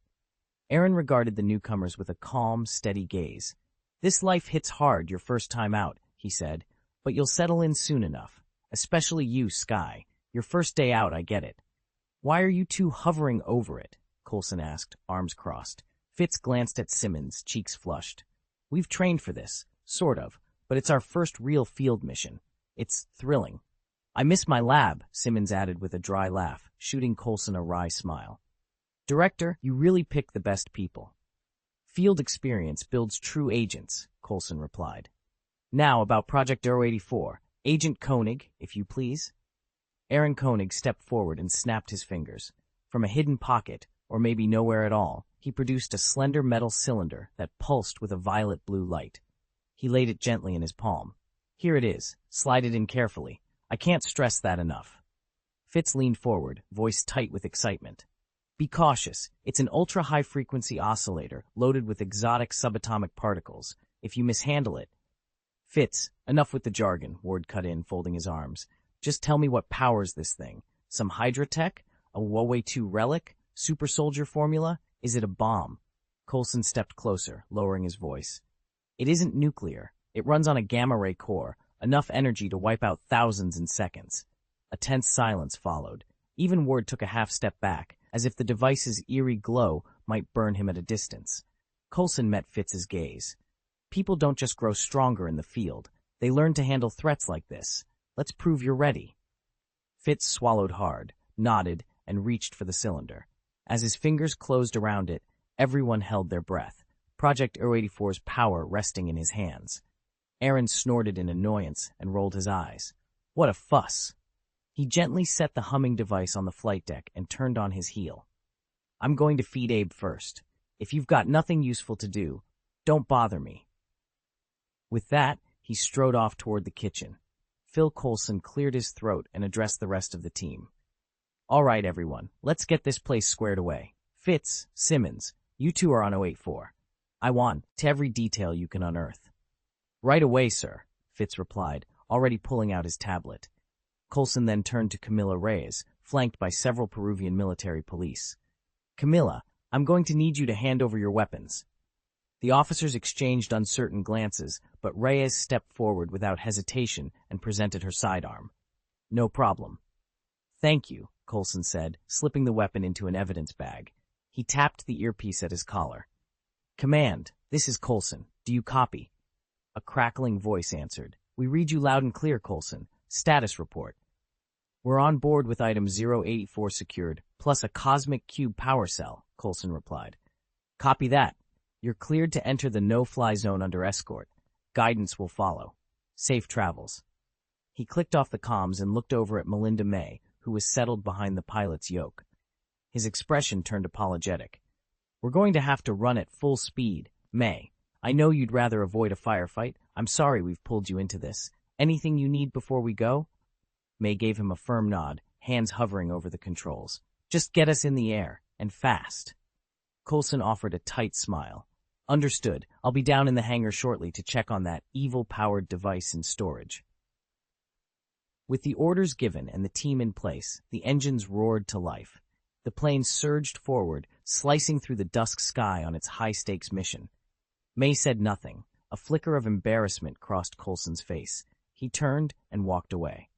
Aaron regarded the newcomers with a calm, steady gaze. "This life hits hard your first time out," he said, "but you'll settle in soon enough. Especially you, Skye. Your first day out, I get it." "Why are you two hovering over it?" Coulson asked, arms crossed. Fitz glanced at Simmons, cheeks flushed. "We've trained for this, sort of, but it's our first real field mission. It's thrilling." "I miss my lab," Simmons added with a dry laugh, shooting Coulson a wry smile. "Director, you really pick the best people." "Field experience builds true agents," Coulson replied. "Now about Project 084. Agent Koenig, if you please." Aaron Koenig stepped forward and snapped his fingers. From a hidden pocket, or maybe nowhere at all, he produced a slender metal cylinder that pulsed with a violet-blue light. He laid it gently in his palm. "Here it is. Slide it in carefully. I can't stress that enough." Fitz leaned forward, voice tight with excitement. "Be cautious. It's an ultra-high-frequency oscillator loaded with exotic subatomic particles. If you mishandle it—" "Fitz, enough with the jargon," Ward cut in, folding his arms. "Just tell me what powers this thing. Some Hydra tech? A Wowie 2 relic? Super soldier formula? Is it a bomb?" Coulson stepped closer, lowering his voice. "It isn't nuclear. It runs on a gamma-ray core, enough energy to wipe out thousands in seconds." A tense silence followed. Even Ward took a half-step back, as if the device's eerie glow might burn him at a distance. Coulson met Fitz's gaze. "People don't just grow stronger in the field. They learn to handle threats like this. Let's prove you're ready." Fitz swallowed hard, nodded, and reached for the cylinder. As his fingers closed around it, everyone held their breath, Project 084's power resting in his hands. Aaron snorted in annoyance and rolled his eyes. What a fuss! He gently set the humming device on the flight deck and turned on his heel. "I'm going to feed Abe first. If you've got nothing useful to do, don't bother me." With that, he strode off toward the kitchen. Phil Coulson cleared his throat and addressed the rest of the team. "All right, everyone, let's get this place squared away. Fitz, Simmons, you two are on 084. I want to every detail you can unearth." "Right away, sir," Fitz replied, already pulling out his tablet. Coulson then turned to Camilla Reyes, flanked by several Peruvian military police. "Camilla, I'm going to need you to hand over your weapons." The officers exchanged uncertain glances, but Reyes stepped forward without hesitation and presented her sidearm. "No problem." "Thank you," Coulson said, slipping the weapon into an evidence bag. He tapped the earpiece at his collar. "Command, this is Coulson. Do you copy?" A crackling voice answered. "We read you loud and clear, Coulson. Status report." "We're on board with item 084 secured, plus a cosmic cube power cell," Coulson replied. "Copy that. You're cleared to enter the no-fly zone under escort. Guidance will follow. Safe travels." He clicked off the comms and looked over at Melinda May, who was settled behind the pilot's yoke. His expression turned apologetic. "We're going to have to run at full speed. May, I know you'd rather avoid a firefight. I'm sorry we've pulled you into this. Anything you need before we go?" May gave him a firm nod, hands hovering over the controls. "Just get us in the air, and fast." Coulson offered a tight smile. "Understood. I'll be down in the hangar shortly to check on that evil-powered device in storage." With the orders given and the team in place, the engines roared to life. The plane surged forward, slicing through the dusk sky on its high-stakes mission. May said nothing. A flicker of embarrassment crossed Coulson's face. He turned and walked away.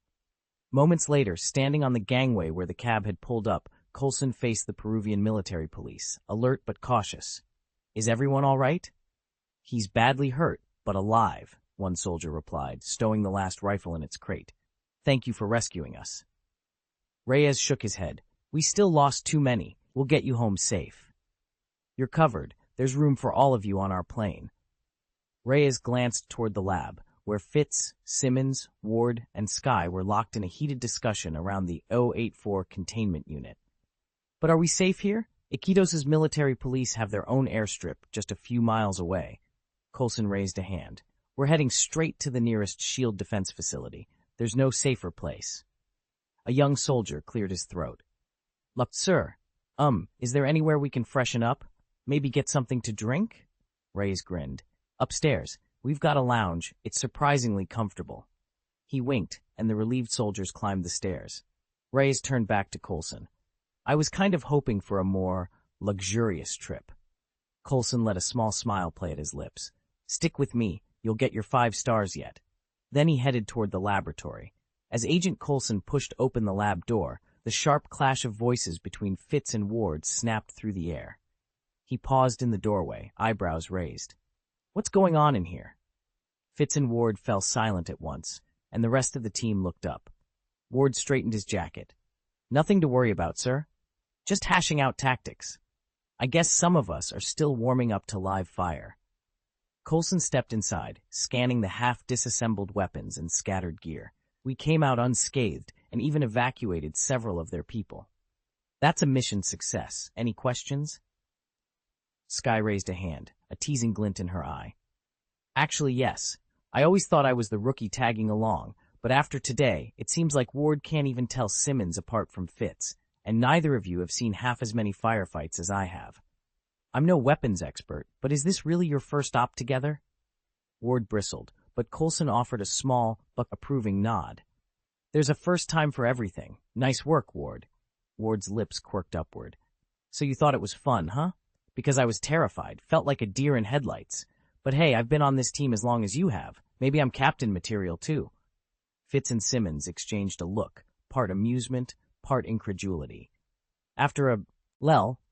Moments later, standing on the gangway where the cab had pulled up, Coulson faced the Peruvian military police, alert but cautious. "Is everyone all right?" "He's badly hurt, but alive," one soldier replied, stowing the last rifle in its crate. "Thank you for rescuing us." Reyes shook his head. "We still lost too many. We'll get you home safe." "You're covered. There's room for all of you on our plane." Reyes glanced toward the lab, where Fitz, Simmons, Ward, and Skye were locked in a heated discussion around the 084 containment unit. "But are we safe here? Iquitos' military police have their own airstrip just a few miles away." Coulson raised a hand. "We're heading straight to the nearest shield defense facility. There's no safer place." A young soldier cleared his throat. "Look, sir, is there anywhere we can freshen up? Maybe get something to drink?" Reyes grinned. "Upstairs. We've got a lounge. It's surprisingly comfortable." He winked, and the relieved soldiers climbed the stairs. Reyes turned back to Coulson. "I was kind of hoping for a more luxurious trip." Coulson let a small smile play at his lips. "Stick with me. You'll get your 5 stars yet." Then he headed toward the laboratory. As Agent Coulson pushed open the lab door, the sharp clash of voices between Fitz and Ward snapped through the air. He paused in the doorway, eyebrows raised. "What's going on in here?" Fitz and Ward fell silent at once, and the rest of the team looked up. Ward straightened his jacket. "Nothing to worry about, sir. Just hashing out tactics. I guess some of us are still warming up to live fire." Coulson stepped inside, scanning the half-disassembled weapons and scattered gear. "We came out unscathed and even evacuated several of their people. That's a mission success. Any questions?" Skye raised a hand, a teasing glint in her eye. "Actually, yes. I always thought I was the rookie tagging along, but after today, it seems like Ward can't even tell Simmons apart from Fitz, and neither of you have seen half as many firefights as I have. I'm no weapons expert, but is this really your first op together?" Ward bristled, but Coulson offered a small but approving nod. "There's a first time for everything. Nice work, Ward." Ward's lips quirked upward. "So you thought it was fun, huh?" "Because I was terrified, felt like a deer in headlights. But hey, I've been on this team as long as you have. Maybe I'm captain material, too." Fitz and Simmons exchanged a look, part amusement, part incredulity. After a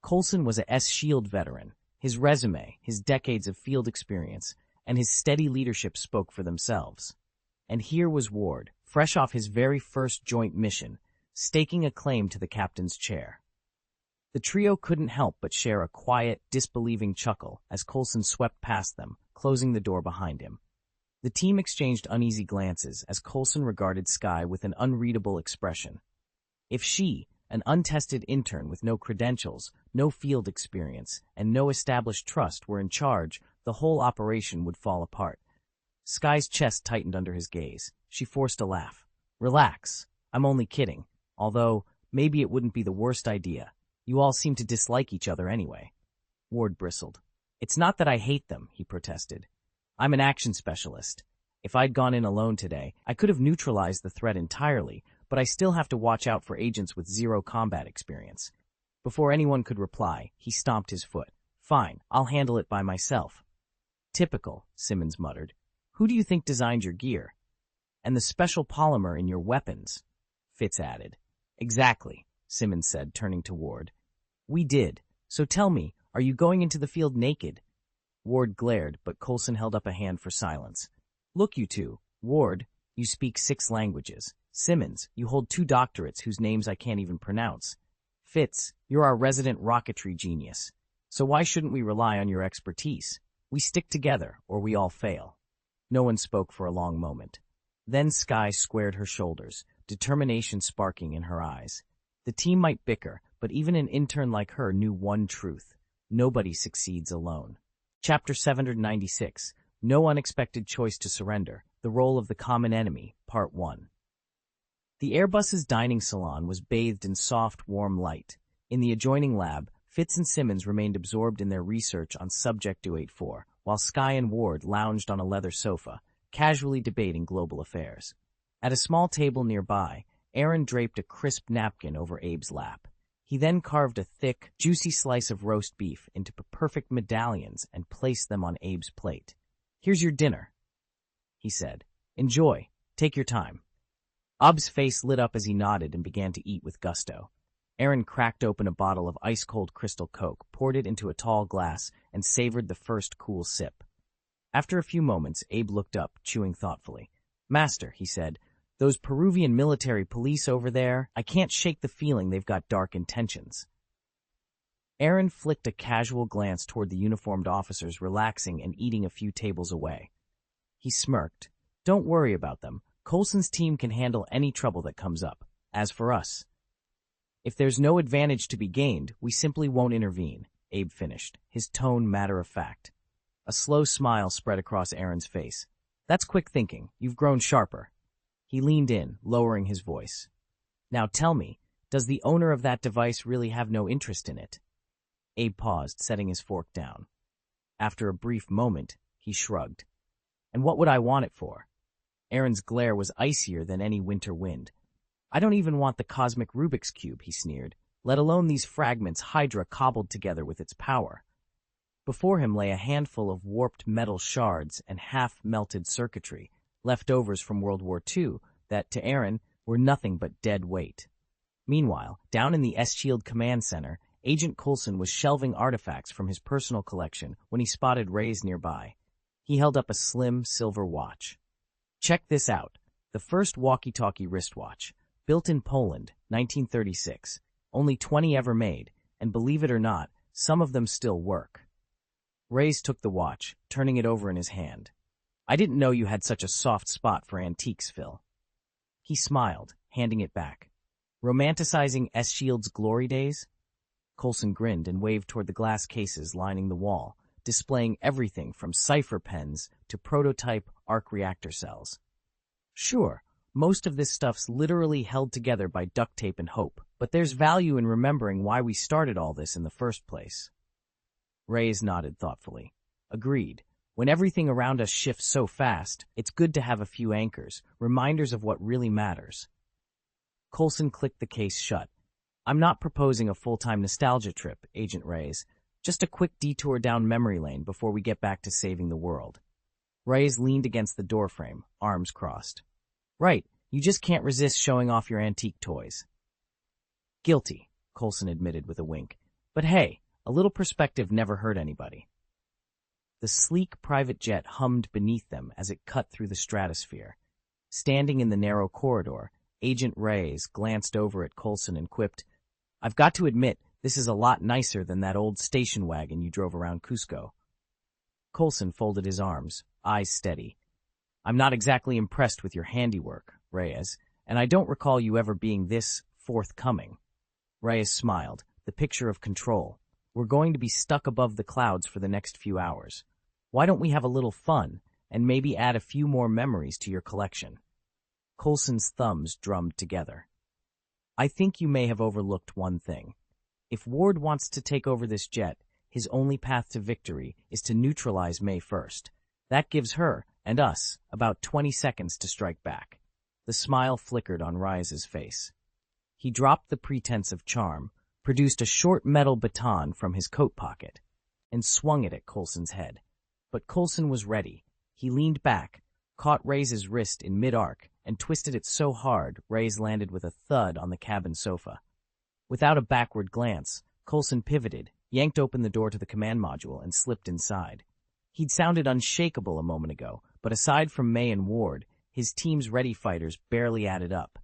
Coulson was a S-Shield veteran. His resume, his decades of field experience, and his steady leadership spoke for themselves. And here was Ward, fresh off his very first joint mission, staking a claim to the captain's chair. The trio couldn't help but share a quiet, disbelieving chuckle as Coulson swept past them, closing the door behind him. The team exchanged uneasy glances as Coulson regarded Skye with an unreadable expression. If she, an untested intern with no credentials, no field experience, and no established trust were in charge, the whole operation would fall apart. Skye's chest tightened under his gaze. She forced a laugh. "Relax. I'm only kidding. Although, maybe it wouldn't be the worst idea. You all seem to dislike each other anyway." Ward bristled. "It's not that I hate them," he protested. "I'm an action specialist. If I'd gone in alone today, I could have neutralized the threat entirely, but I still have to watch out for agents with zero combat experience." Before anyone could reply, he stomped his foot. "Fine, I'll handle it by myself." "Typical," Simmons muttered. "Who do you think designed your gear?" "And the special polymer in your weapons," Fitz added. "Exactly," Simmons said, turning to Ward. "We did. So tell me, are you going into the field naked? Ward glared, but Coulson held up a hand for silence. Look, you two. Ward, you speak 6 languages. Simmons, you hold 2 doctorates whose names I can't even pronounce. Fitz, you're our resident rocketry genius. So why shouldn't we rely on your expertise? We stick together, or we all fail. No one spoke for a long moment. Then Skye squared her shoulders, determination sparking in her eyes. The team might bicker, but even an intern like her knew one truth. Nobody succeeds alone. Chapter 796, No Unexpected Choice to Surrender, The Role of the Common Enemy, Part 1. The Airbus's dining salon was bathed in soft, warm light. In the adjoining lab, Fitz and Simmons remained absorbed in their research on Subject 284, while Skye and Ward lounged on a leather sofa, casually debating global affairs. At a small table nearby, Aaron draped a crisp napkin over Abe's lap. He then carved a thick, juicy slice of roast beef into perfect medallions and placed them on Abe's plate. Here's your dinner, he said. Enjoy. Take your time. Abe's face lit up as he nodded and began to eat with gusto. Aaron cracked open a bottle of ice-cold Crystal Coke, poured it into a tall glass, and savored the first cool sip. After a few moments, Abe looked up, chewing thoughtfully. Master, he said, those Peruvian military police over there, I can't shake the feeling they've got dark intentions. Aaron flicked a casual glance toward the uniformed officers relaxing and eating a few tables away. He smirked. Don't worry about them. Coulson's team can handle any trouble that comes up. As for us, if there's no advantage to be gained, we simply won't intervene, Abe finished, his tone matter-of-fact. A slow smile spread across Aaron's face. That's quick thinking. You've grown sharper. He leaned in, lowering his voice. Now tell me, does the owner of that device really have no interest in it? Abe paused, setting his fork down. After a brief moment, he shrugged. And what would I want it for? Aaron's glare was icier than any winter wind. I don't even want the cosmic Rubik's Cube, he sneered, let alone these fragments Hydra cobbled together with its power. Before him lay a handful of warped metal shards and half-melted circuitry, leftovers from World War II, that, to Aaron, were nothing but dead weight. Meanwhile, down in the S-Shield Command Center, Agent Coulson was shelving artifacts from his personal collection when he spotted Reyes nearby. He held up a slim, silver watch. Check this out, the first walkie-talkie wristwatch. Built in Poland, 1936. Only 20 ever made, and believe it or not, some of them still work. Reyes took the watch, turning it over in his hand. I didn't know you had such a soft spot for antiques, Phil. He smiled, handing it back. Romanticizing S-Shield's glory days? Coulson grinned and waved toward the glass cases lining the wall, displaying everything from cipher pens to prototype arc reactor cells. Sure, most of this stuff's literally held together by duct tape and hope, but there's value in remembering why we started all this in the first place. Reyes nodded thoughtfully. Agreed. When everything around us shifts so fast, it's good to have a few anchors, reminders of what really matters. Coulson clicked the case shut. I'm not proposing a full-time nostalgia trip, Agent Reyes. Just a quick detour down memory lane before we get back to saving the world. Reyes leaned against the doorframe, arms crossed. Right, you just can't resist showing off your antique toys. Guilty, Coulson admitted with a wink. But hey, a little perspective never hurt anybody. The sleek private jet hummed beneath them as it cut through the stratosphere. Standing in the narrow corridor, Agent Reyes glanced over at Coulson and quipped, I've got to admit, this is a lot nicer than that old station wagon you drove around Cusco. Coulson folded his arms, eyes steady. I'm not exactly impressed with your handiwork, Reyes, and I don't recall you ever being this forthcoming. Reyes smiled, the picture of control. We're going to be stuck above the clouds for the next few hours. Why don't we have a little fun and maybe add a few more memories to your collection? Coulson's thumbs drummed together. I think you may have overlooked one thing. If Ward wants to take over this jet, his only path to victory is to neutralize May 1st. That gives her, and us, about 20 seconds to strike back. The smile flickered on Reyes's face. He dropped the pretense of charm, produced a short metal baton from his coat pocket, and swung it at Coulson's head. But Coulson was ready. He leaned back, caught Reyes's wrist in mid-arc, and twisted it so hard Reyes landed with a thud on the cabin sofa. Without a backward glance, Coulson pivoted, yanked open the door to the command module, and slipped inside. He'd sounded unshakable a moment ago, but aside from May and Ward, his team's ready fighters barely added up.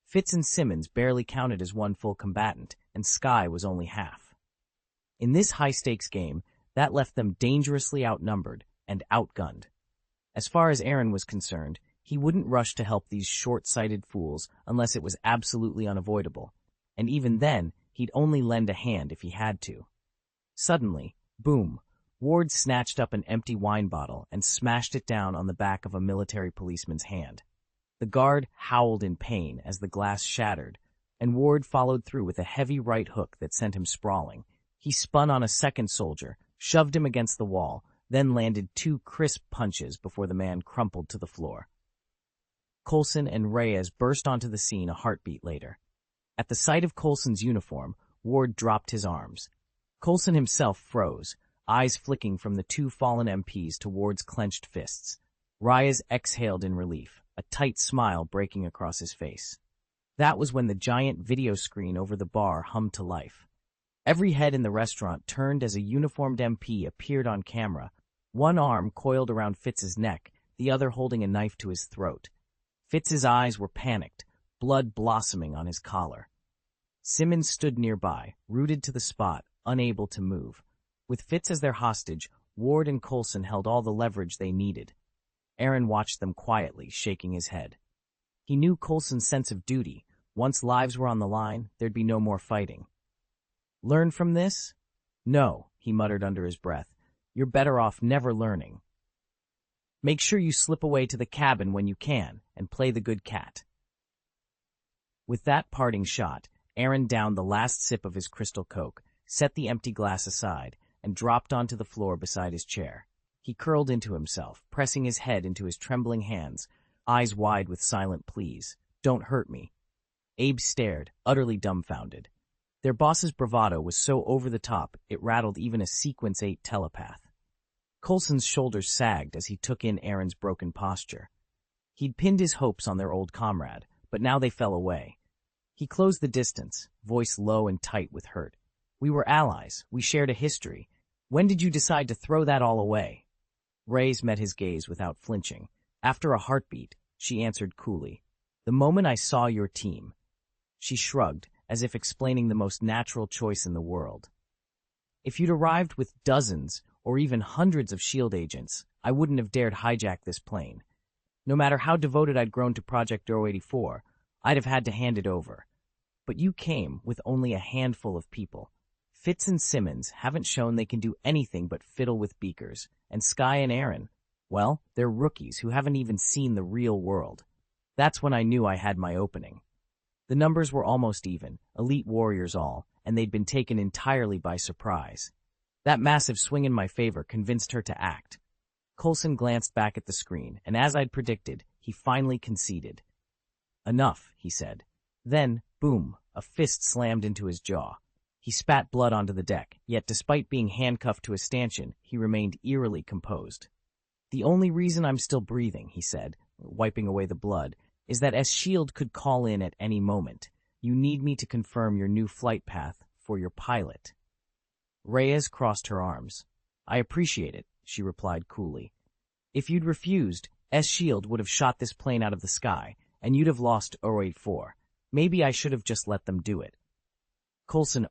Fitz and Simmons barely counted as one full combatant, and Skye was only half. In this high-stakes game, that left them dangerously outnumbered and outgunned. As far as Aaron was concerned, he wouldn't rush to help these short-sighted fools unless it was absolutely unavoidable, and even then, he'd only lend a hand if he had to. Suddenly, boom, Ward snatched up an empty wine bottle and smashed it down on the back of a military policeman's hand. The guard howled in pain as the glass shattered, and Ward followed through with a heavy right hook that sent him sprawling. He spun on a second soldier, shoved him against the wall, then landed 2 crisp punches before the man crumpled to the floor. Coulson and Reyes burst onto the scene a heartbeat later. At the sight of Coulson's uniform, Ward dropped his arms. Coulson himself froze, eyes flicking from the 2 fallen MPs to Ward's clenched fists. Reyes exhaled in relief, a tight smile breaking across his face. That was when the giant video screen over the bar hummed to life. Every head in the restaurant turned as a uniformed MP appeared on camera, one arm coiled around Fitz's neck, the other holding a knife to his throat. Fitz's eyes were panicked, blood blossoming on his collar. Simmons stood nearby, rooted to the spot, unable to move. With Fitz as their hostage, Ward and Coulson held all the leverage they needed. Aaron watched them quietly, shaking his head. He knew Coulson's sense of duty. Once lives were on the line, there'd be no more fighting. Learn from this? No, he muttered under his breath. You're better off never learning. Make sure you slip away to the cabin when you can, and play the good cat. With that parting shot, Aaron downed the last sip of his crystal Coke, set the empty glass aside, and dropped onto the floor beside his chair. He curled into himself, pressing his head into his trembling hands, eyes wide with silent pleas. Don't hurt me. Abe stared, utterly dumbfounded. Their boss's bravado was so over the top it rattled even a Sequence 8 telepath. Coulson's shoulders sagged as he took in Aaron's broken posture. He'd pinned his hopes on their old comrade, but now they fell away. He closed the distance, voice low and tight with hurt. We were allies. We shared a history. When did you decide to throw that all away? Reyes met his gaze without flinching. After a heartbeat, she answered coolly. The moment I saw your team. She shrugged, as if explaining the most natural choice in the world. If you'd arrived with dozens or even hundreds of S.H.I.E.L.D. agents, I wouldn't have dared hijack this plane. No matter how devoted I'd grown to Project 084, I'd have had to hand it over. But you came with only a handful of people. Fitz and Simmons haven't shown they can do anything but fiddle with beakers, and Skye and Aaron, well, they're rookies who haven't even seen the real world. That's when I knew I had my opening. The numbers were almost even, elite warriors all, and they'd been taken entirely by surprise. That massive swing in my favor convinced her to act. Coulson glanced back at the screen, and as I'd predicted, he finally conceded. Enough, he said. Then, boom, a fist slammed into his jaw. He spat blood onto the deck, yet despite being handcuffed to a stanchion, he remained eerily composed. The only reason I'm still breathing, he said, wiping away the blood, is that S.H.I.E.L.D. could call in at any moment. You need me to confirm your new flight path for your pilot. Reyes crossed her arms. I appreciate it, she replied coolly. If you'd refused, S.H.I.E.L.D. would have shot this plane out of the sky, and you'd have lost 084. Maybe I should have just let them do it. Coulson,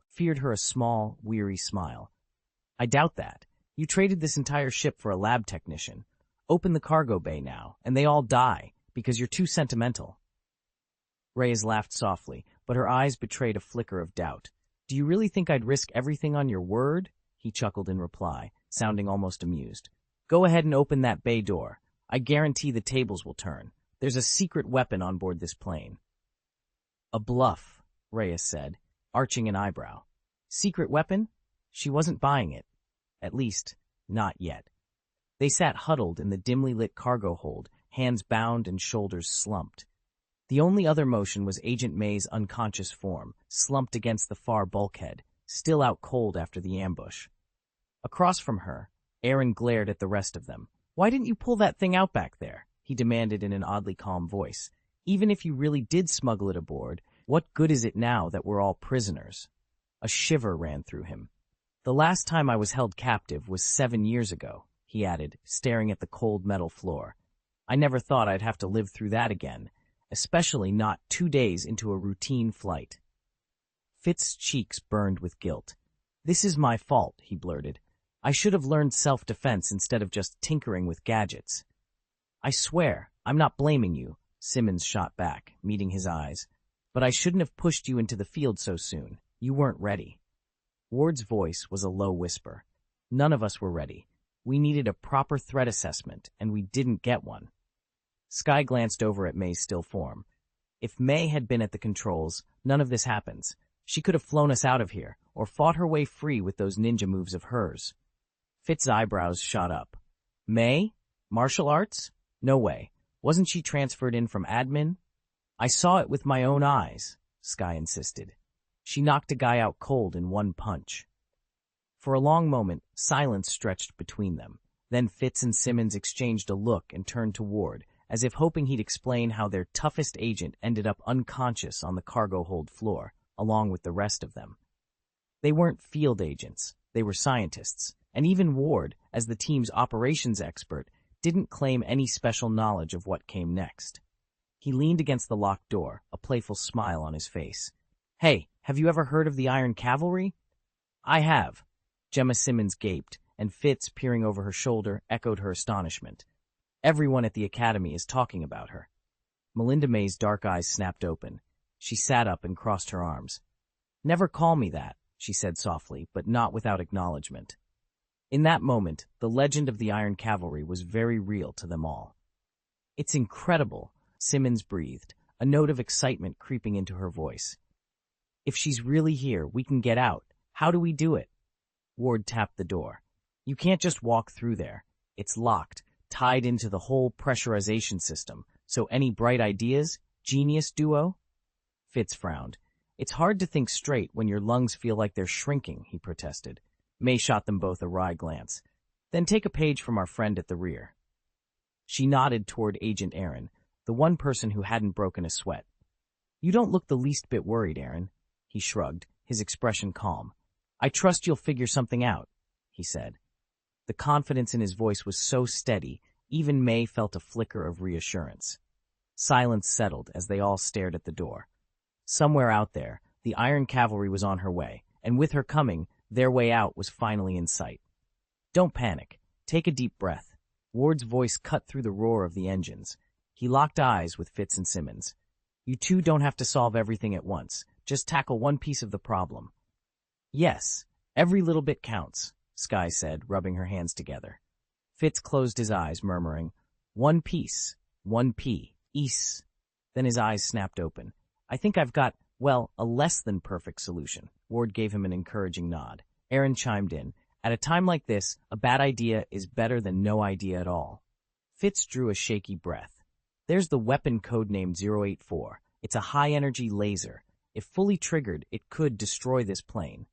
feared her a small, weary smile. I doubt that. You traded this entire ship for a lab technician. Open the cargo bay now, and they all die, because you're too sentimental. Reyes laughed softly, but her eyes betrayed a flicker of doubt. Do you really think I'd risk everything on your word? He chuckled in reply, sounding almost amused. Go ahead and open that bay door. I guarantee the tables will turn. There's a secret weapon on board this plane. A bluff, Reyes said, arching an eyebrow. Secret weapon? She wasn't buying it. At least, not yet. They sat huddled in the dimly lit cargo hold, hands bound and shoulders slumped. The only other motion was Agent May's unconscious form, slumped against the far bulkhead, still out cold after the ambush. Across from her, Aaron glared at the rest of them. Why didn't you pull that thing out back there? He demanded in an oddly calm voice. Even if you really did smuggle it aboard, what good is it now that we're all prisoners? A shiver ran through him. The last time I was held captive was 7 years ago, he added, staring at the cold metal floor. I never thought I'd have to live through that again, especially not 2 days into a routine flight. Fitz's cheeks burned with guilt. This is my fault, he blurted. I should have learned self-defense instead of just tinkering with gadgets. I swear, I'm not blaming you, Simmons shot back, meeting his eyes. But I shouldn't have pushed you into the field so soon. You weren't ready. Ward's voice was a low whisper. None of us were ready. We needed a proper threat assessment, and we didn't get one. Sky glanced over at May's still form. If May had been at the controls, none of this happens. She could have flown us out of here, or fought her way free with those ninja moves of hers. Fitz's eyebrows shot up. May? Martial arts? No way. Wasn't she transferred in from admin? I saw it with my own eyes, Sky insisted. She knocked a guy out cold in one punch. For a long moment, silence stretched between them. Then Fitz and Simmons exchanged a look and turned to Ward, as if hoping he'd explain how their toughest agent ended up unconscious on the cargo hold floor, along with the rest of them. They weren't field agents, they were scientists, and even Ward, as the team's operations expert, didn't claim any special knowledge of what came next. He leaned against the locked door, a playful smile on his face. Hey, have you ever heard of the Iron Cavalry? I have. Gemma Simmons gaped, and Fitz, peering over her shoulder, echoed her astonishment. Everyone at the academy is talking about her. Melinda May's dark eyes snapped open. She sat up and crossed her arms. Never call me that, she said softly, but not without acknowledgement. In that moment, the legend of the Iron Cavalry was very real to them all. It's incredible, Simmons breathed, a note of excitement creeping into her voice. If she's really here, we can get out. How do we do it? Ward tapped the door. You can't just walk through there. It's locked, tied into the whole pressurization system, so any bright ideas? Genius duo? Fitz frowned. It's hard to think straight when your lungs feel like they're shrinking, he protested. May shot them both a wry glance. Then take a page from our friend at the rear. She nodded toward Agent Aaron, the one person who hadn't broken a sweat. You don't look the least bit worried, Aaron. He shrugged, his expression calm. I trust you'll figure something out, he said. The confidence in his voice was so steady, even May felt a flicker of reassurance. Silence settled as they all stared at the door. Somewhere out there, the Iron Cavalry was on her way, and with her coming, their way out was finally in sight. Don't panic. Take a deep breath. Ward's voice cut through the roar of the engines. He locked eyes with Fitz and Simmons. You two don't have to solve everything at once. Just tackle one piece of the problem. Yes, every little bit counts, Sky said, rubbing her hands together. Fitz closed his eyes, murmuring, one piece, one piece. Then his eyes snapped open. I think I've got, well, a less than perfect solution. Ward gave him an encouraging nod. Aaron chimed in. At a time like this, a bad idea is better than no idea at all. Fitz drew a shaky breath. There's the weapon codenamed 084. It's a high-energy laser. If fully triggered, it could destroy this plane.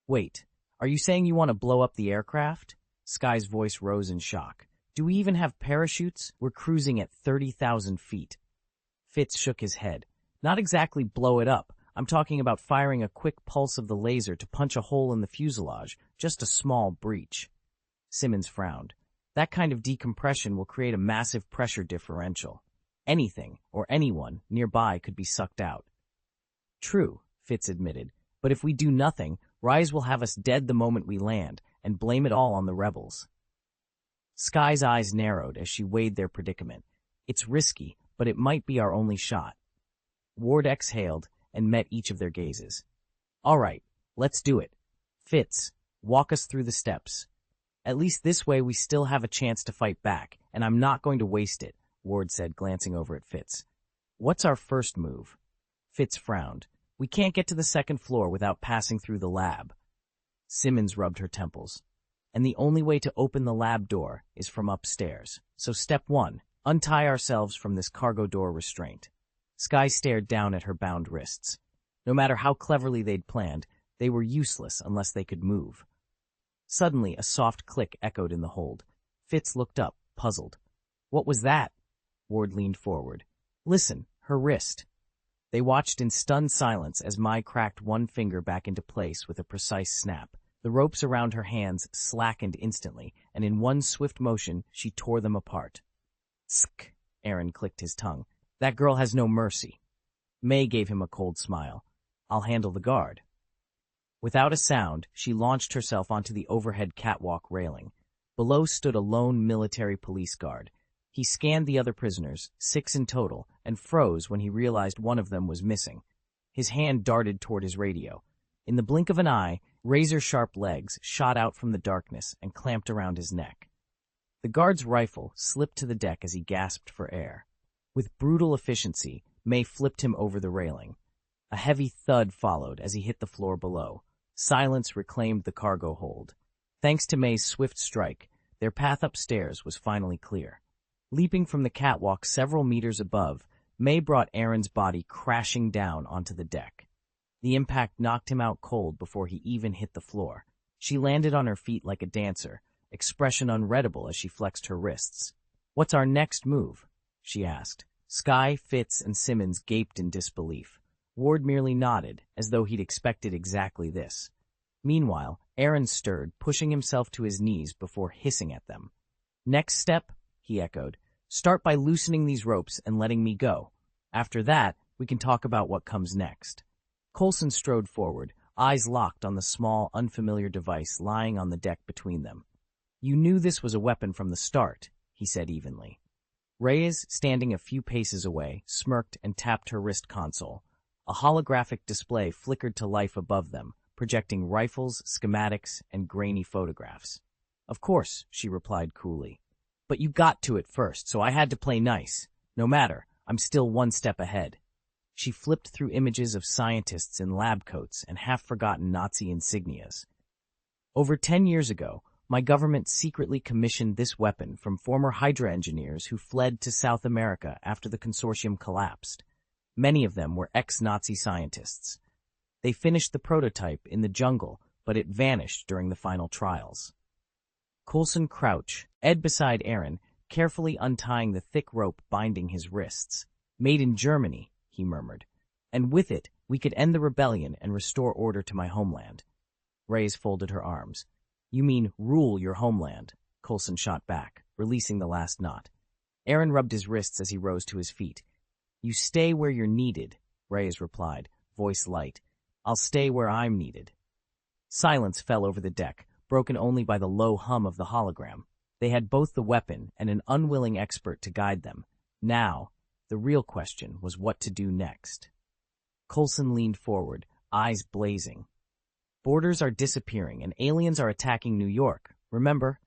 Wait, are you saying you want to blow up the aircraft? Sky's voice rose in shock. Do we even have parachutes? We're cruising at 30,000 feet. Fitz shook his head. Not exactly blow it up. I'm talking about firing a quick pulse of the laser to punch a hole in the fuselage, just a small breach. Simmons frowned. That kind of decompression will create a massive pressure differential. Anything, or anyone, nearby could be sucked out. True, Fitz admitted, but if we do nothing, Rise will have us dead the moment we land, and blame it all on the rebels. Sky's eyes narrowed as she weighed their predicament. It's risky, but it might be our only shot. Ward exhaled and met each of their gazes. All right, let's do it. Fitz, walk us through the steps. At least this way we still have a chance to fight back, and I'm not going to waste it, Ward said, glancing over at Fitz. What's our first move? Fitz frowned. We can't get to the second floor without passing through the lab. Simmons rubbed her temples. And the only way to open the lab door is from upstairs. So step 1, untie ourselves from this cargo door restraint. Sky stared down at her bound wrists. No matter how cleverly they'd planned, they were useless unless they could move. Suddenly, a soft click echoed in the hold. Fitz looked up, puzzled. What was that? Ward leaned forward. Listen, her wrist. They watched in stunned silence as Mai cracked one finger back into place with a precise snap. The ropes around her hands slackened instantly, and in one swift motion, she tore them apart. "Sk," Aaron clicked his tongue. "That girl has no mercy." May gave him a cold smile. "I'll handle the guard." Without a sound, she launched herself onto the overhead catwalk railing. Below stood a lone military police guard. He scanned the other prisoners, 6 in total, and froze when he realized one of them was missing. His hand darted toward his radio. In the blink of an eye, razor-sharp legs shot out from the darkness and clamped around his neck. The guard's rifle slipped to the deck as he gasped for air. With brutal efficiency, May flipped him over the railing. A heavy thud followed as he hit the floor below. Silence reclaimed the cargo hold. Thanks to May's swift strike, their path upstairs was finally clear. Leaping from the catwalk several meters above, May brought Aaron's body crashing down onto the deck. The impact knocked him out cold before he even hit the floor. She landed on her feet like a dancer, expression unreadable as she flexed her wrists. "What's our next move?" she asked. Skye, Fitz, and Simmons gaped in disbelief. Ward merely nodded, as though he'd expected exactly this. Meanwhile, Aaron stirred, pushing himself to his knees before hissing at them. "Next step?" he echoed. "Start by loosening these ropes and letting me go. After that, we can talk about what comes next." Coulson strode forward, eyes locked on the small, unfamiliar device lying on the deck between them. "You knew this was a weapon from the start," he said evenly. Reyes, standing a few paces away, smirked and tapped her wrist console. A holographic display flickered to life above them, projecting rifles, schematics, and grainy photographs. "Of course," she replied coolly. "But you got to it first, so I had to play nice. No matter, I'm still one step ahead." She flipped through images of scientists in lab coats and half-forgotten Nazi insignias. "Over 10 years ago, my government secretly commissioned this weapon from former Hydra engineers who fled to South America after the consortium collapsed. Many of them were ex-Nazi scientists. They finished the prototype in the jungle, but it vanished during the final trials." Coulson crouched, Ed beside Aaron, carefully untying the thick rope binding his wrists. "Made in Germany," he murmured. "And with it, we could end the rebellion and restore order to my homeland." Reyes folded her arms. "You mean rule your homeland," Coulson shot back, releasing the last knot. Aaron rubbed his wrists as he rose to his feet. "You stay where you're needed," Reyes replied, voice light. "I'll stay where I'm needed." Silence fell over the deck, broken only by the low hum of the hologram. They had both the weapon and an unwilling expert to guide them. Now, the real question was what to do next. Coulson leaned forward, eyes blazing. "Borders are disappearing and aliens are attacking New York, remember?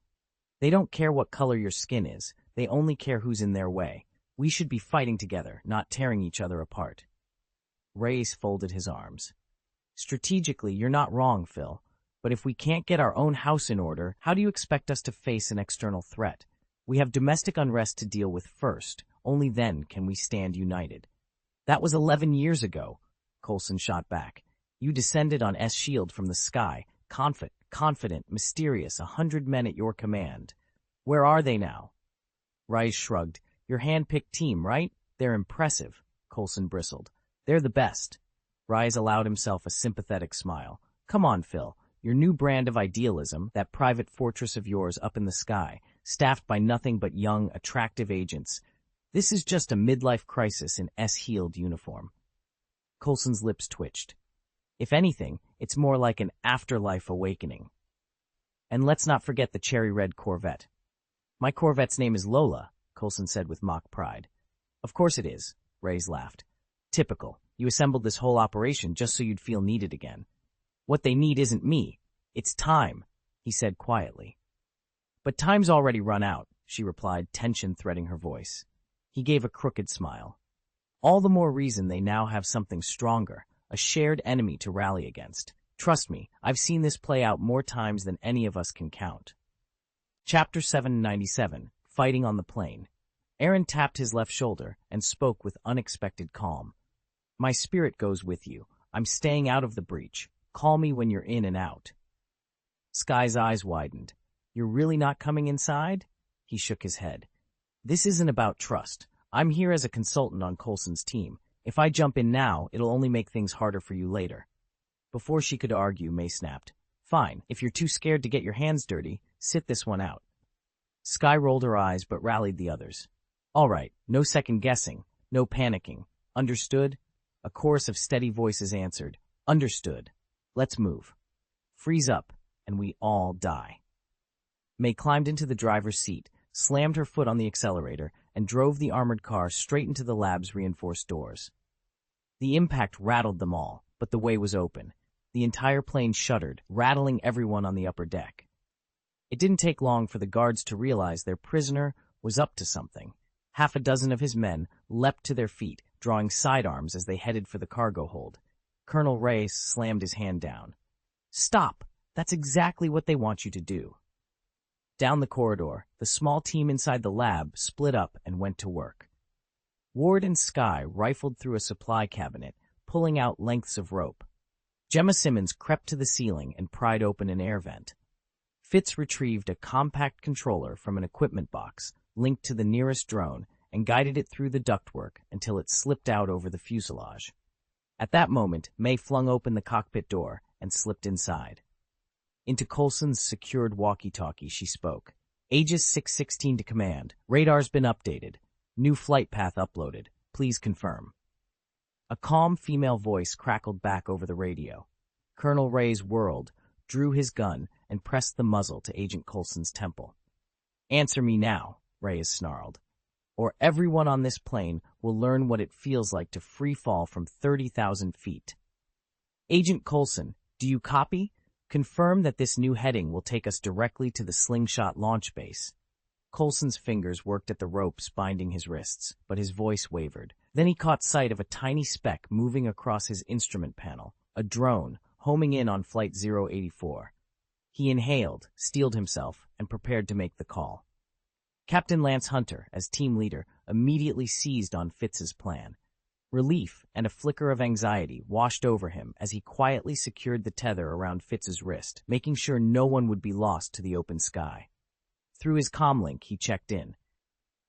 They don't care what color your skin is, they only care who's in their way. We should be fighting together, not tearing each other apart." Reyes folded his arms. "Strategically, you're not wrong, Phil. But if we can't get our own house in order, how do you expect us to face an external threat? We have domestic unrest to deal with first. Only then can we stand united." "That was 11 years ago," Coulson shot back. "You descended on S-Shield from the sky, confident, mysterious, 100 men at your command. Where are they now?" Reyes shrugged. "Your hand-picked team, right? They're impressive," Coulson bristled. "They're the best." Reyes allowed himself a sympathetic smile. "Come on, Phil. Your new brand of idealism, that private fortress of yours up in the sky, staffed by nothing but young, attractive agents. This is just a midlife crisis in S-Healed uniform." Coulson's lips twitched. "If anything, it's more like an afterlife awakening. And let's not forget the cherry-red Corvette." "My Corvette's name is Lola," Coulson said with mock pride. "Of course it is," Reyes laughed. "Typical. You assembled this whole operation just so you'd feel needed again." "What they need isn't me. It's time," he said quietly. "But time's already run out," she replied, tension threading her voice. He gave a crooked smile. "All the more reason they now have something stronger, a shared enemy to rally against. Trust me, I've seen this play out more times than any of us can count." Chapter 797, Fighting on the Plain. Aaron tapped his left shoulder and spoke with unexpected calm. "My spirit goes with you. I'm staying out of the breach. Call me when you're in and out." Skye's eyes widened. "You're really not coming inside?" He shook his head. "This isn't about trust. I'm here as a consultant on Coulson's team. If I jump in now, it'll only make things harder for you later." Before she could argue, May snapped, Fine, if you're too scared to get your hands dirty, sit this one out. Sky rolled her eyes but rallied the others. All right, no second guessing, no panicking. Understood? A chorus of steady voices answered. Understood. Let's move. Freeze up, and we all die. May climbed into the driver's seat, slammed her foot on the accelerator, and drove the armored car straight into the lab's reinforced doors. The impact rattled them all, but the way was open. The entire plane shuddered, rattling everyone on the upper deck. It didn't take long for the guards to realize their prisoner was up to something. Half a dozen of his men leapt to their feet, drawing sidearms as they headed for the cargo hold. Colonel Reyes slammed his hand down. Stop! That's exactly what they want you to do. Down the corridor, the small team inside the lab split up and went to work. Ward and Sky rifled through a supply cabinet, pulling out lengths of rope. Gemma Simmons crept to the ceiling and pried open an air vent. Fitz retrieved a compact controller from an equipment box, linked to the nearest drone, and guided it through the ductwork until it slipped out over the fuselage. At that moment, May flung open the cockpit door and slipped inside. Into Coulson's secured walkie-talkie, she spoke. Aegis 616 to command. Radar's been updated. New flight path uploaded. Please confirm. A calm female voice crackled back over the radio. Colonel Reyes whirled, drew his gun, and pressed the muzzle to Agent Coulson's temple. Answer me now, Reyes snarled, or everyone on this plane will learn what it feels like to free fall from 30,000 feet. Agent Coulson, do you copy? Confirm that this new heading will take us directly to the slingshot launch base. Coulson's fingers worked at the ropes binding his wrists, but his voice wavered. Then he caught sight of a tiny speck moving across his instrument panel, a drone, homing in on Flight 084. He inhaled, steeled himself, and prepared to make the call. Captain Lance Hunter, as team leader, immediately seized on Fitz's plan. Relief and a flicker of anxiety washed over him as he quietly secured the tether around Fitz's wrist, making sure no one would be lost to the open sky. Through his comlink, he checked in.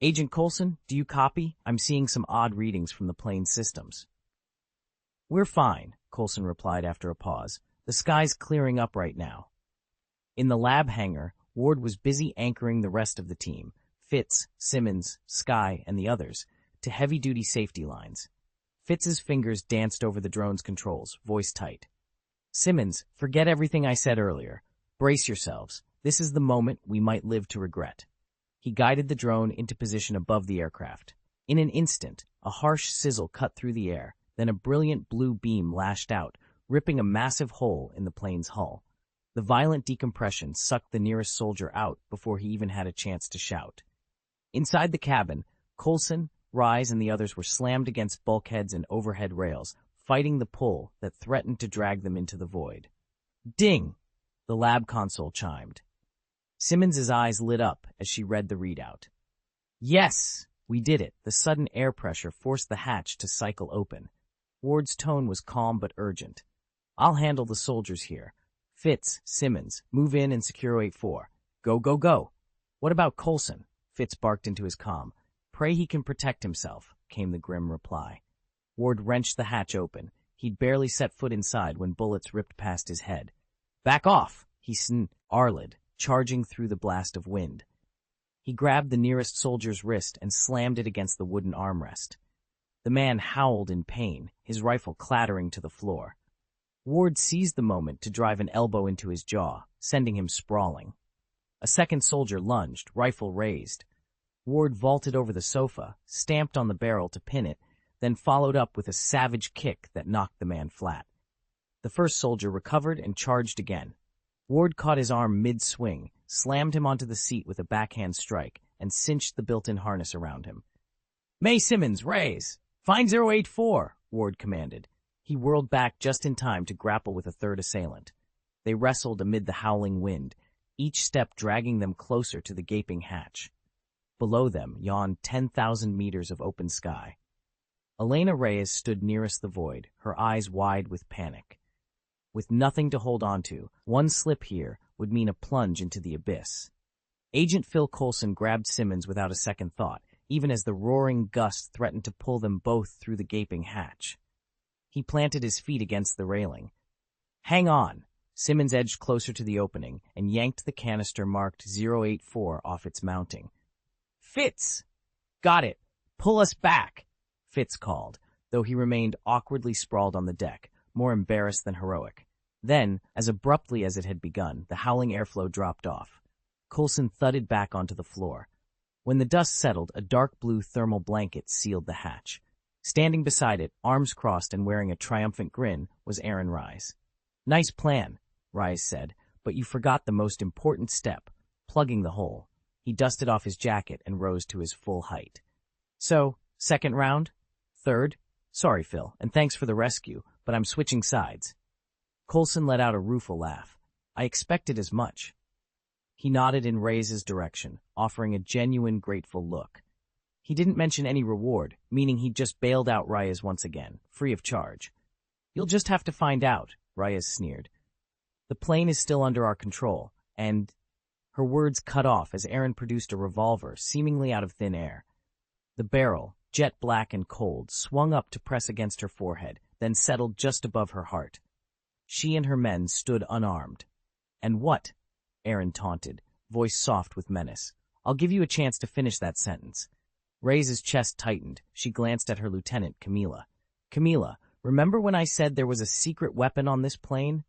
Agent Coulson, do you copy? I'm seeing some odd readings from the plane's systems. We're fine, Coulson replied after a pause. The sky's clearing up right now. In the lab hangar, Ward was busy anchoring the rest of the team, Fitz, Simmons, Sky, and the others, to heavy-duty safety lines. Fitz's fingers danced over the drone's controls, voice tight. Simmons, forget everything I said earlier. Brace yourselves. This is the moment we might live to regret. He guided the drone into position above the aircraft. In an instant, a harsh sizzle cut through the air, then a brilliant blue beam lashed out, ripping a massive hole in the plane's hull. The violent decompression sucked the nearest soldier out before he even had a chance to shout. Inside the cabin, Coulson, Rise, and the others were slammed against bulkheads and overhead rails, fighting the pull that threatened to drag them into the void. Ding! The lab console chimed. Simmons's eyes lit up as she read the readout. Yes! We did it. The sudden air pressure forced the hatch to cycle open. Ward's tone was calm but urgent. I'll handle the soldiers here. Fitz, Simmons, move in and secure 84. Go, go, go. What about Coulson? Fitz barked into his comm. Pray he can protect himself, came the grim reply. Ward wrenched the hatch open. He'd barely set foot inside when bullets ripped past his head. Back off, he snarled, charging through the blast of wind. He grabbed the nearest soldier's wrist and slammed it against the wooden armrest. The man howled in pain, his rifle clattering to the floor. Ward seized the moment to drive an elbow into his jaw, sending him sprawling. A second soldier lunged, rifle raised. Ward vaulted over the sofa, stamped on the barrel to pin it, then followed up with a savage kick that knocked the man flat. The first soldier recovered and charged again. Ward caught his arm mid-swing, slammed him onto the seat with a backhand strike, and cinched the built-in harness around him. May Simmons, raise! Find 084, Ward commanded. He whirled back just in time to grapple with a third assailant. They wrestled amid the howling wind, each step dragging them closer to the gaping hatch. Below them yawned 10,000 meters of open sky. Elena Reyes stood nearest the void, her eyes wide with panic. With nothing to hold on to, one slip here would mean a plunge into the abyss. Agent Phil Coulson grabbed Simmons without a second thought, even as the roaring gust threatened to pull them both through the gaping hatch. He planted his feet against the railing. Hang on! Simmons edged closer to the opening and yanked the canister marked 084 off its mounting. "Fitz! Got it! Pull us back!" Fitz called, though he remained awkwardly sprawled on the deck, more embarrassed than heroic. Then, as abruptly as it had begun, the howling airflow dropped off. Coulson thudded back onto the floor. When the dust settled, a dark blue thermal blanket sealed the hatch. Standing beside it, arms crossed and wearing a triumphant grin, was Aaron Gaius. "Nice plan," Gaius said, "but you forgot the most important step, plugging the hole." He dusted off his jacket and rose to his full height. "So, second round? Third? Sorry, Phil, and thanks for the rescue, but I'm switching sides." Coulson let out a rueful laugh. "I expected as much." He nodded in Gaius's direction, offering a genuine, grateful look. He didn't mention any reward, meaning he'd just bailed out Gaius once again, free of charge. "You'll just have to find out," Gaius sneered. "The plane is still under our control, and—" Her words cut off as Aaron produced a revolver, seemingly out of thin air. The barrel, jet black and cold, swung up to press against her forehead, then settled just above her heart. She and her men stood unarmed. "And what?" Aaron taunted, voice soft with menace. "I'll give you a chance to finish that sentence." Gaius's chest tightened. She glanced at her lieutenant, Camila. "Camila, remember when I said there was a secret weapon on this plane?"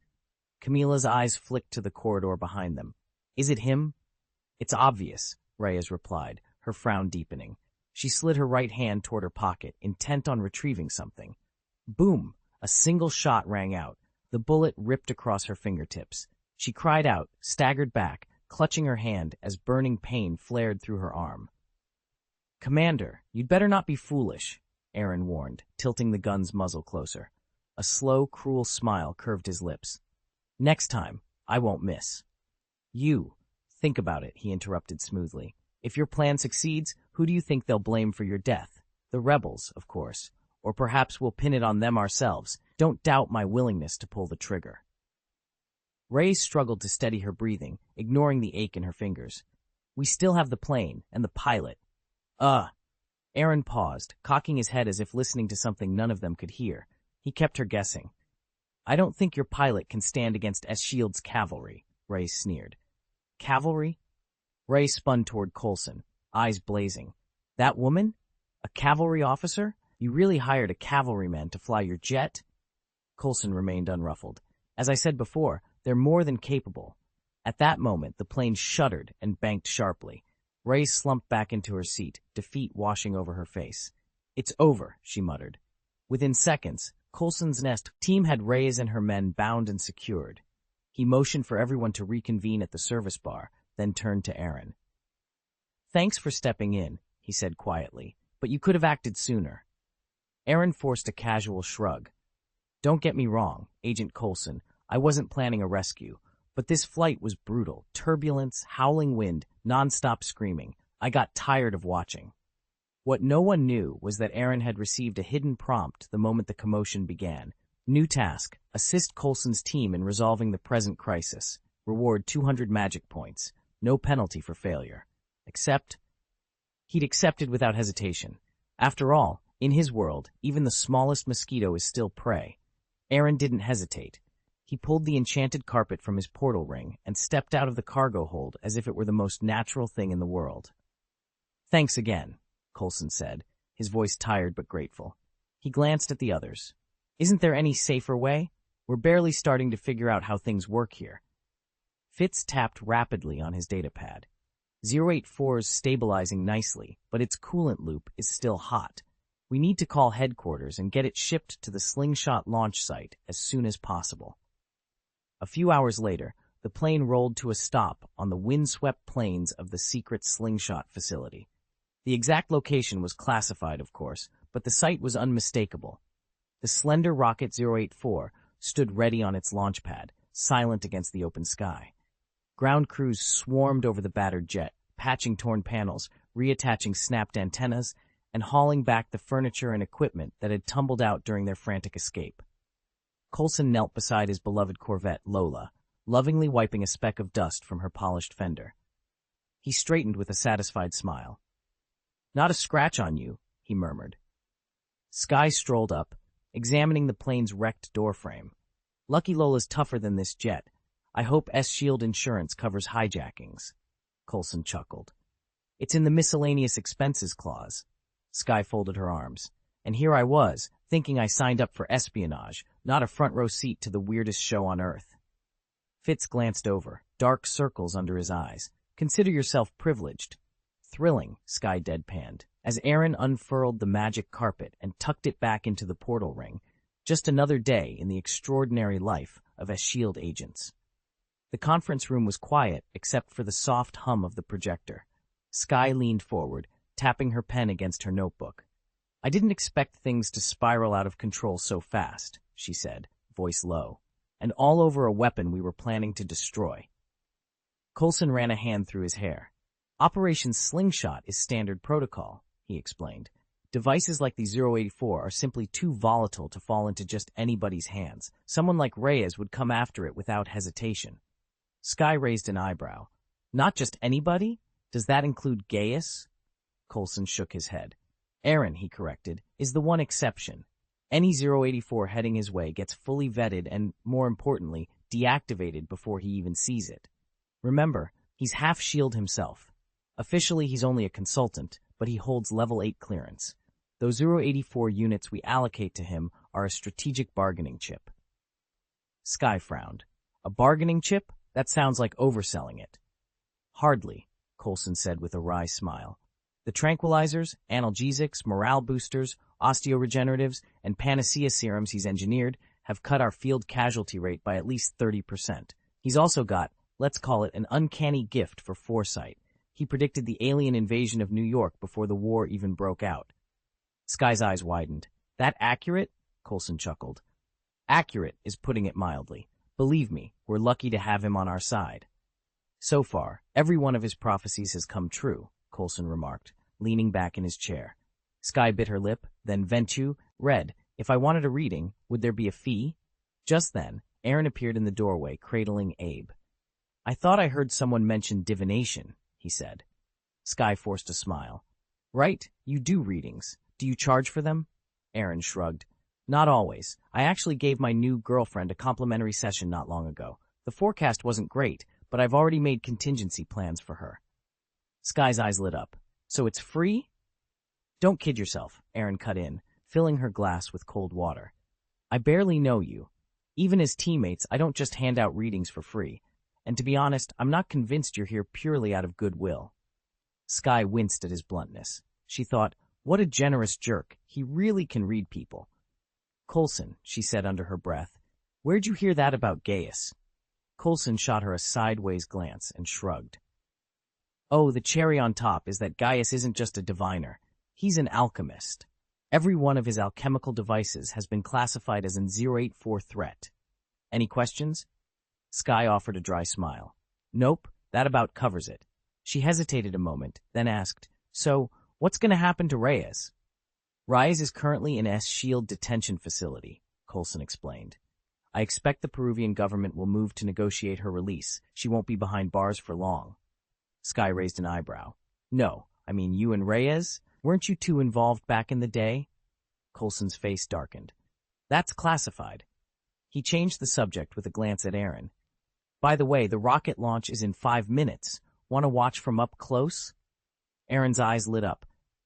Camila's eyes flicked to the corridor behind them. "Is it him?" "It's obvious," Gaius replied, her frown deepening. She slid her right hand toward her pocket, intent on retrieving something. Boom! A single shot rang out. The bullet ripped across her fingertips. She cried out, staggered back, clutching her hand as burning pain flared through her arm. "Commander, you'd better not be foolish," Aaron warned, tilting the gun's muzzle closer. A slow, cruel smile curved his lips. "Next time, I won't miss." Think about it," he interrupted smoothly. "If your plan succeeds, who do you think they'll blame for your death? The rebels, of course. Or perhaps we'll pin it on them ourselves. Don't doubt my willingness to pull the trigger." Gaius struggled to steady her breathing, ignoring the ache in her fingers. "We still have the plane, and the pilot." Aaron paused, cocking his head as if listening to something none of them could hear. He kept her guessing. "I don't think your pilot can stand against S.H.I.E.L.D.'s cavalry," Gaius sneered. "Cavalry?" Gaius spun toward Coulson, eyes blazing. "That woman? A cavalry officer? You really hired a cavalryman to fly your jet?" Coulson remained unruffled. "As I said before, they're more than capable." At that moment, the plane shuddered and banked sharply. Gaius slumped back into her seat, defeat washing over her face. "It's over," she muttered. Within seconds, Coulson's nest team had Gaius and her men bound and secured. He motioned for everyone to reconvene at the service bar, then turned to Aaron. "Thanks for stepping in," he said quietly, "but you could have acted sooner." Aaron forced a casual shrug. "Don't get me wrong, Agent Coulson, I wasn't planning a rescue, but this flight was brutal. Turbulence, howling wind, non-stop screaming. I got tired of watching." What no one knew was that Aaron had received a hidden prompt the moment the commotion began. New task: assist Coulson's team in resolving the present crisis. Reward 200 magic points. No penalty for failure. He'd accepted without hesitation. After all, in his world, even the smallest mosquito is still prey. Aaron didn't hesitate. He pulled the enchanted carpet from his portal ring and stepped out of the cargo hold as if it were the most natural thing in the world. "Thanks again," Coulson said, his voice tired but grateful. He glanced at the others. "Isn't there any safer way? We're barely starting to figure out how things work here." Fitz tapped rapidly on his datapad. 084's stabilizing nicely, but its coolant loop is still hot. We need to call headquarters and get it shipped to the slingshot launch site as soon as possible. A few hours later, the plane rolled to a stop on the windswept plains of the secret slingshot facility. The exact location was classified, of course, but the site was unmistakable. The slender rocket 084 stood ready on its launch pad, silent against the open sky. Ground crews swarmed over the battered jet, patching torn panels, reattaching snapped antennas, and hauling back the furniture and equipment that had tumbled out during their frantic escape. Coulson knelt beside his beloved Corvette, Lola, lovingly wiping a speck of dust from her polished fender. He straightened with a satisfied smile. "Not a scratch on you," he murmured. Skye strolled up, examining the plane's wrecked doorframe. "Lucky Lola's tougher than this jet. I hope S-Shield insurance covers hijackings. Coulson chuckled. It's in the miscellaneous expenses clause. Skye folded her arms. And here I was, thinking I signed up for espionage, not a front-row seat to the weirdest show on Earth. Fitz glanced over, dark circles under his eyes. Consider yourself privileged. Thrilling, Skye deadpanned, as Aaron unfurled the magic carpet and tucked it back into the portal ring. Just another day in the extraordinary life of S-Shield agents. The conference room was quiet except for the soft hum of the projector. Skye leaned forward, tapping her pen against her notebook. I didn't expect things to spiral out of control so fast, she said, voice low, and all over a weapon we were planning to destroy. Coulson ran a hand through his hair. Operation Slingshot is standard protocol, he explained. Devices like the 084 are simply too volatile to fall into just anybody's hands. Someone like Reyes would come after it without hesitation. Skye raised an eyebrow. Not just anybody? Does that include Gaius? Coulson shook his head. Aaron, he corrected, is the one exception. Any 084 heading his way gets fully vetted and, more importantly, deactivated before he even sees it. Remember, he's half S.H.I.E.L.D. himself. Officially, he's only a consultant, but he holds level 8 clearance. Those 084 units we allocate to him are a strategic bargaining chip. Skye frowned. A bargaining chip? That sounds like overselling it. Hardly, Coulson said with a wry smile. The tranquilizers, analgesics, morale boosters, osteoregeneratives, and panacea serums he's engineered have cut our field casualty rate by at least 30%. He's also got, let's call it, an uncanny gift for foresight. He predicted the alien invasion of New York before the war even broke out. Skye's eyes widened. That accurate? Coulson chuckled. Accurate is putting it mildly. Believe me, we're lucky to have him on our side. So far, every one of his prophecies has come true, Coulson remarked, leaning back in his chair. Skye bit her lip, then Ventu read, If I wanted a reading, would there be a fee? Just then, Aaron appeared in the doorway, cradling Abe. I thought I heard someone mention divination, he said. Skye forced a smile. Right, you do readings. Do you charge for them? Aaron shrugged. Not always. I actually gave my new girlfriend a complimentary session not long ago. The forecast wasn't great, but I've already made contingency plans for her. Skye's eyes lit up. So it's free? Don't kid yourself, Aaron cut in, filling her glass with cold water. I barely know you. Even as teammates, I don't just hand out readings for free. And to be honest, I'm not convinced you're here purely out of goodwill. Skye winced at his bluntness. She thought, what a generous jerk. He really can read people. Coulson, she said under her breath, where'd you hear that about Gaius? Coulson shot her a sideways glance and shrugged. Oh, the cherry on top is that Gaius isn't just a diviner. He's an alchemist. Every one of his alchemical devices has been classified as an 084 threat. Any questions? Skye offered a dry smile. Nope, that about covers it. She hesitated a moment, then asked, So, what's going to happen to Reyes? Reyes is currently in S.H.I.E.L.D. detention facility, Coulson explained. I expect the Peruvian government will move to negotiate her release. She won't be behind bars for long. Skye raised an eyebrow. No, I mean you and Reyes? Weren't you two involved back in the day? Coulson's face darkened. That's classified. He changed the subject with a glance at Aaron. By the way, the rocket launch is in 5 minutes. Want to watch from up close? Aaron's eyes lit up.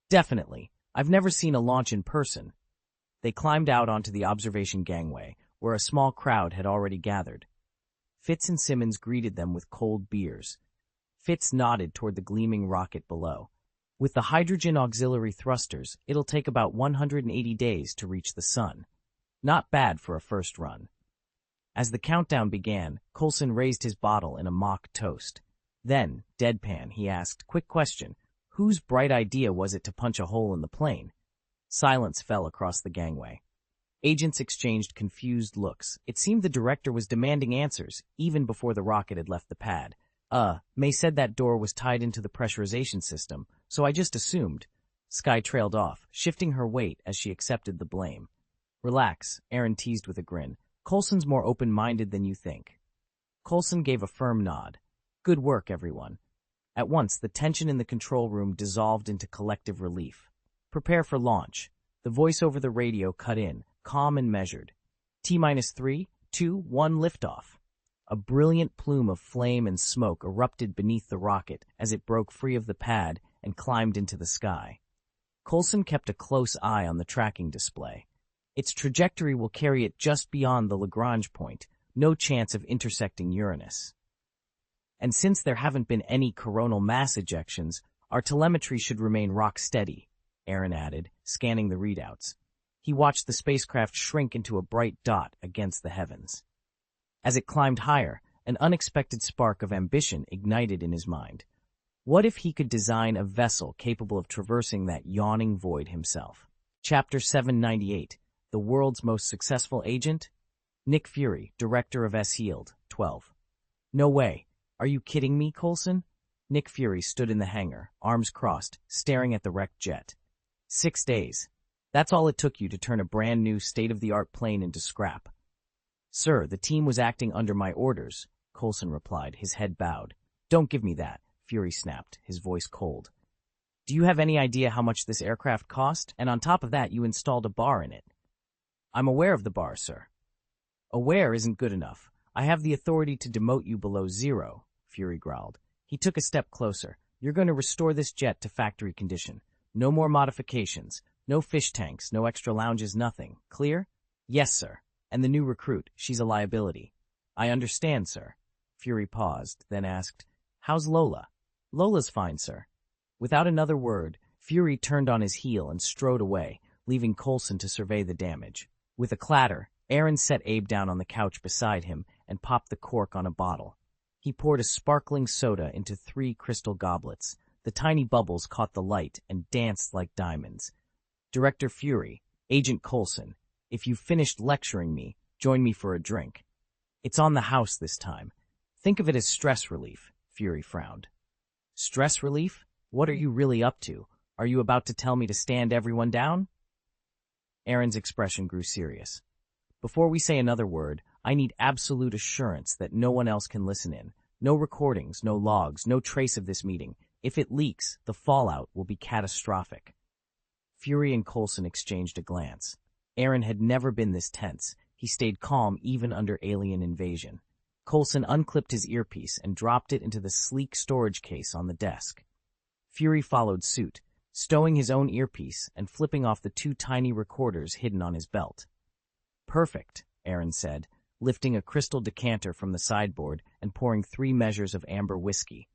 Definitely. I've never seen a launch in person. They climbed out onto the observation gangway, where a small crowd had already gathered. Fitz and Simmons greeted them with cold beers. Fitz nodded toward the gleaming rocket below. With the hydrogen auxiliary thrusters, it'll take about 180 days to reach the sun. Not bad for a first run. As the countdown began, Coulson raised his bottle in a mock toast. Then, deadpan, he asked, Quick question. Whose bright idea was it to punch a hole in the plane? Silence fell across the gangway. Agents exchanged confused looks. It seemed the director was demanding answers, even before the rocket had left the pad. May said that door was tied into the pressurization system, so I just assumed. Skye trailed off, shifting her weight as she accepted the blame. Relax, Aaron teased with a grin. Coulson's more open-minded than you think. Coulson gave a firm nod. Good work, everyone. At once, the tension in the control room dissolved into collective relief. Prepare for launch. The voice over the radio cut in, calm and measured. T-3, 2, 1 liftoff. A brilliant plume of flame and smoke erupted beneath the rocket as it broke free of the pad and climbed into the sky. Coulson kept a close eye on the tracking display. Its trajectory will carry it just beyond the Lagrange point, no chance of intersecting Uranus. And since there haven't been any coronal mass ejections, our telemetry should remain rock steady, Aaron added, scanning the readouts. He watched the spacecraft shrink into a bright dot against the heavens. As it climbed higher, an unexpected spark of ambition ignited in his mind. What if he could design a vessel capable of traversing that yawning void himself? Chapter 798, The World's Most Successful Agent? Nick Fury, Director of S.H.I.E.L.D., 12. No way. Are you kidding me, Coulson? Nick Fury stood in the hangar, arms crossed, staring at the wrecked jet. 6 days. That's all it took you to turn a brand new state-of-the-art plane into scrap. Sir, the team was acting under my orders, Coulson replied, his head bowed. Don't give me that, Fury snapped, his voice cold. Do you have any idea how much this aircraft cost? And on top of that, you installed a bar in it. I'm aware of the bar, sir. Aware isn't good enough. I have the authority to demote you below 0, Fury growled. He took a step closer. You're going to restore this jet to factory condition. No more modifications. No fish tanks, no extra lounges, nothing. Clear? Yes, sir. And the new recruit, she's a liability. I understand, sir. Fury paused, then asked, How's Lola? Lola's fine, sir. Without another word, Fury turned on his heel and strode away, leaving Coulson to survey the damage. With a clatter, Aaron set Abe down on the couch beside him and popped the cork on a bottle. He poured a sparkling soda into 3 crystal goblets. The tiny bubbles caught the light and danced like diamonds. Director Fury, Agent Coulson, if you've finished lecturing me, join me for a drink. It's on the house this time. Think of it as stress relief, Fury frowned. Stress relief? What are you really up to? Are you about to tell me to stand everyone down? Aaron's expression grew serious. Before we say another word, I need absolute assurance that no one else can listen in. No recordings, no logs, no trace of this meeting. If it leaks, the fallout will be catastrophic. Fury and Coulson exchanged a glance. Aaron had never been this tense. He stayed calm even under alien invasion. Coulson unclipped his earpiece and dropped it into the sleek storage case on the desk. Fury followed suit, stowing his own earpiece and flipping off the 2 tiny recorders hidden on his belt. Perfect, Aaron said, lifting a crystal decanter from the sideboard and pouring 3 measures of amber whiskey.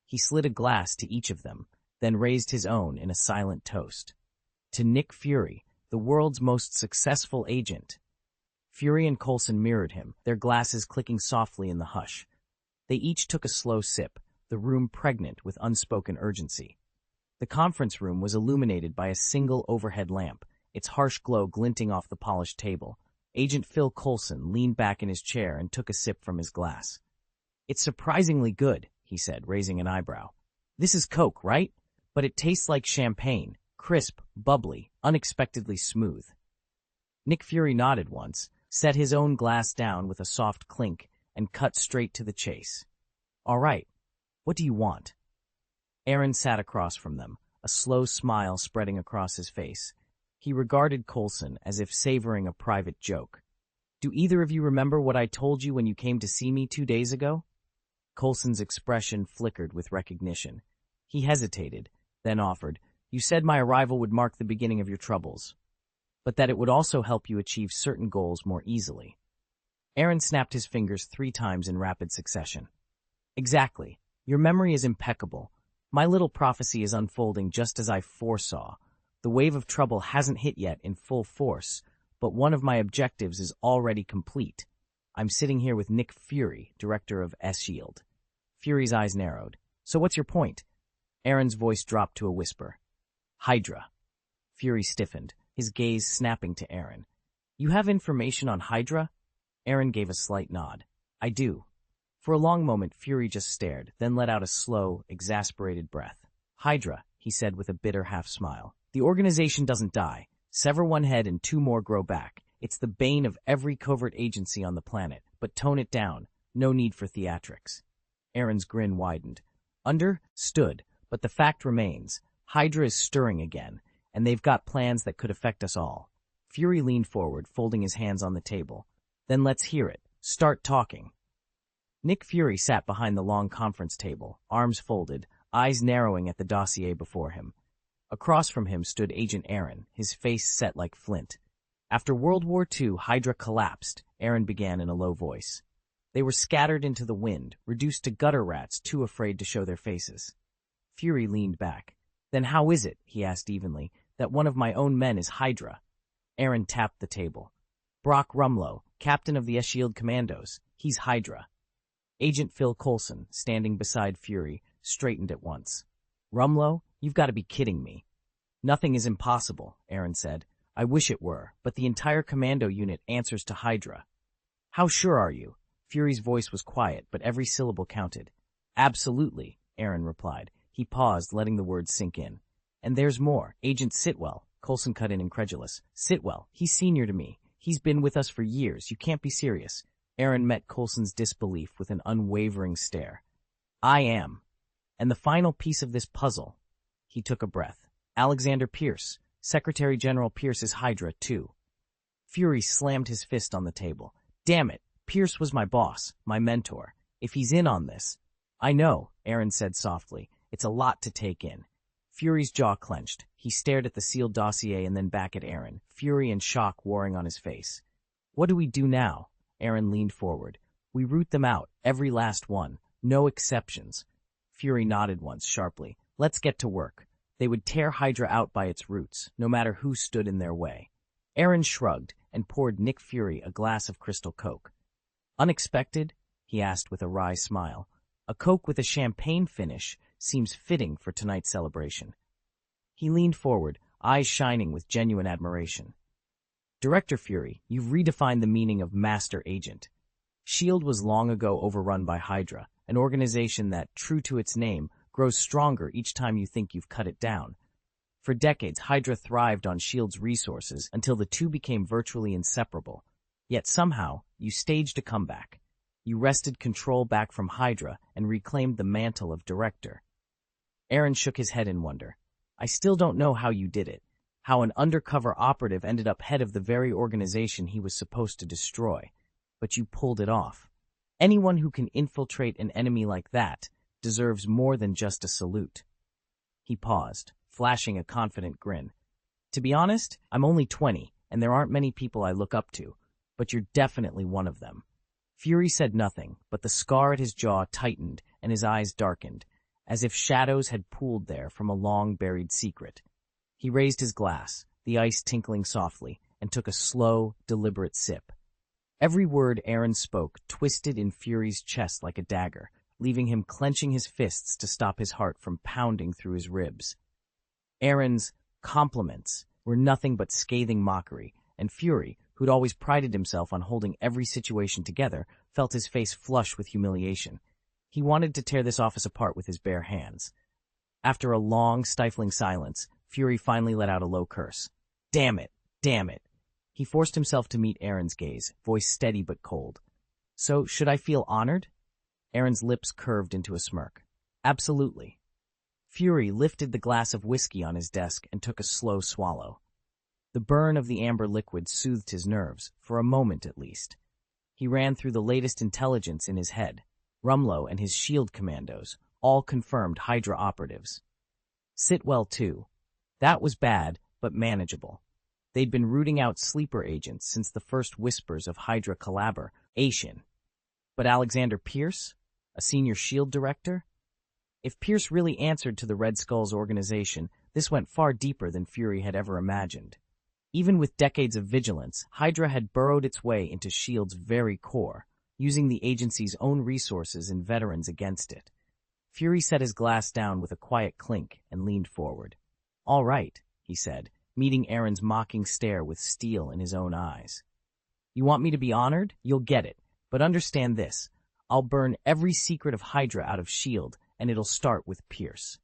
He slid a glass to each of them, then raised his own in a silent toast. To Nick Fury, the world's most successful agent. Fury and Coulson mirrored him, their glasses clicking softly in the hush. They each took a slow sip, the room pregnant with unspoken urgency. The conference room was illuminated by a single overhead lamp, its harsh glow glinting off the polished table. Agent Phil Coulson leaned back in his chair and took a sip from his glass. It's surprisingly good, he said, raising an eyebrow. This is Coke, right? But it tastes like champagne. Crisp, bubbly, unexpectedly smooth. Nick Fury nodded once, set his own glass down with a soft clink, and cut straight to the chase. All right, what do you want? Aaron sat across from them, a slow smile spreading across his face. He regarded Coulson as if savoring a private joke. Do either of you remember what I told you when you came to see me 2 days ago? Coulson's expression flickered with recognition. He hesitated, then offered, You said my arrival would mark the beginning of your troubles, but that it would also help you achieve certain goals more easily. Aaron snapped his fingers 3 times in rapid succession. Exactly. Your memory is impeccable. My little prophecy is unfolding just as I foresaw. The wave of trouble hasn't hit yet in full force, but one of my objectives is already complete. I'm sitting here with Nick Fury, director of S.H.I.E.L.D. Fury's eyes narrowed. So what's your point? Aaron's voice dropped to a whisper. Hydra. Fury stiffened, his gaze snapping to Aaron. You have information on Hydra? Aaron gave a slight nod. I do. For a long moment, Fury just stared, then let out a slow, exasperated breath. Hydra, he said with a bitter half-smile. The organization doesn't die. Sever one head and 2 more grow back. It's the bane of every covert agency on the planet, but tone it down. No need for theatrics. Aaron's grin widened. Understood, but the fact remains. Hydra is stirring again, and they've got plans that could affect us all. Fury leaned forward, folding his hands on the table. Then let's hear it. Start talking. Nick Fury sat behind the long conference table, arms folded, eyes narrowing at the dossier before him. Across from him stood Agent Aaron, his face set like flint. After World War II, Hydra collapsed, Aaron began in a low voice. They were scattered into the wind, reduced to gutter rats too afraid to show their faces. Fury leaned back. Then how is it, he asked evenly, that one of my own men is Hydra? Aaron tapped the table. Brock Rumlow, captain of the S.H.I.E.L.D. Commandos. He's Hydra. Agent Phil Coulson, standing beside Fury, straightened at once. Rumlow, you've got to be kidding me. Nothing is impossible, Aaron said. I wish it were, but the entire commando unit answers to Hydra. How sure are you? Fury's voice was quiet, but every syllable counted. Absolutely, Aaron replied. He paused, letting the words sink in. And there's more. Agent Sitwell, Coulson cut in incredulous. Sitwell, he's senior to me. He's been with us for years. You can't be serious. Aaron met Coulson's disbelief with an unwavering stare. I am. And the final piece of this puzzle. He took a breath. Alexander Pierce. Secretary General Pierce is Hydra, too. Fury slammed his fist on the table. Damn it. Pierce was my boss, my mentor. If he's in on this. I know, Aaron said softly. It's a lot to take in. Fury's jaw clenched. He stared at the sealed dossier and then back at Aaron, fury and shock warring on his face. What do we do now? Aaron leaned forward. We root them out, every last one. No exceptions. Fury nodded once, sharply. Let's get to work. They would tear Hydra out by its roots, no matter who stood in their way. Aaron shrugged and poured Nick Fury a glass of crystal Coke. Unexpected? He asked with a wry smile. A Coke with a champagne finish seems fitting for tonight's celebration. He leaned forward, eyes shining with genuine admiration. Director Fury, you've redefined the meaning of master agent. S.H.I.E.L.D. was long ago overrun by Hydra, an organization that, true to its name, grows stronger each time you think you've cut it down. For decades, Hydra thrived on S.H.I.E.L.D.'s resources until the two became virtually inseparable. Yet somehow, you staged a comeback. You wrested control back from Hydra and reclaimed the mantle of director. Aaron shook his head in wonder. I still don't know how you did it, how an undercover operative ended up head of the very organization he was supposed to destroy. But you pulled it off. Anyone who can infiltrate an enemy like that deserves more than just a salute. He paused, flashing a confident grin. To be honest, I'm only 20, and there aren't many people I look up to, but you're definitely one of them. Fury said nothing, but the scar at his jaw tightened and his eyes darkened, as if shadows had pooled there from a long-buried secret. He raised his glass, the ice tinkling softly, and took a slow, deliberate sip. Every word Aaron spoke twisted in Fury's chest like a dagger, leaving him clenching his fists to stop his heart from pounding through his ribs. Aaron's compliments were nothing but scathing mockery, and Fury, who'd always prided himself on holding every situation together, felt his face flush with humiliation. He wanted to tear this office apart with his bare hands. After a long, stifling silence, Fury finally let out a low curse. Damn it! Damn it! He forced himself to meet Aaron's gaze, voice steady but cold. So, should I feel honored? Aaron's lips curved into a smirk. Absolutely. Fury lifted the glass of whiskey on his desk and took a slow swallow. The burn of the amber liquid soothed his nerves, for a moment at least. He ran through the latest intelligence in his head. Rumlow and his S.H.I.E.L.D. commandos, all confirmed Hydra operatives. Sitwell, too. That was bad, but manageable. They'd been rooting out sleeper agents since the first whispers of Hydra collaboration. But Alexander Pierce? A senior S.H.I.E.L.D. director? If Pierce really answered to the Red Skull's organization, this went far deeper than Fury had ever imagined. Even with decades of vigilance, Hydra had burrowed its way into S.H.I.E.L.D.'s very core, using the agency's own resources and veterans against it. Fury set his glass down with a quiet clink and leaned forward. All right, he said, meeting Aaron's mocking stare with steel in his own eyes. You want me to be honored? You'll get it. But understand this. I'll burn every secret of Hydra out of S.H.I.E.L.D., and it'll start with Pierce.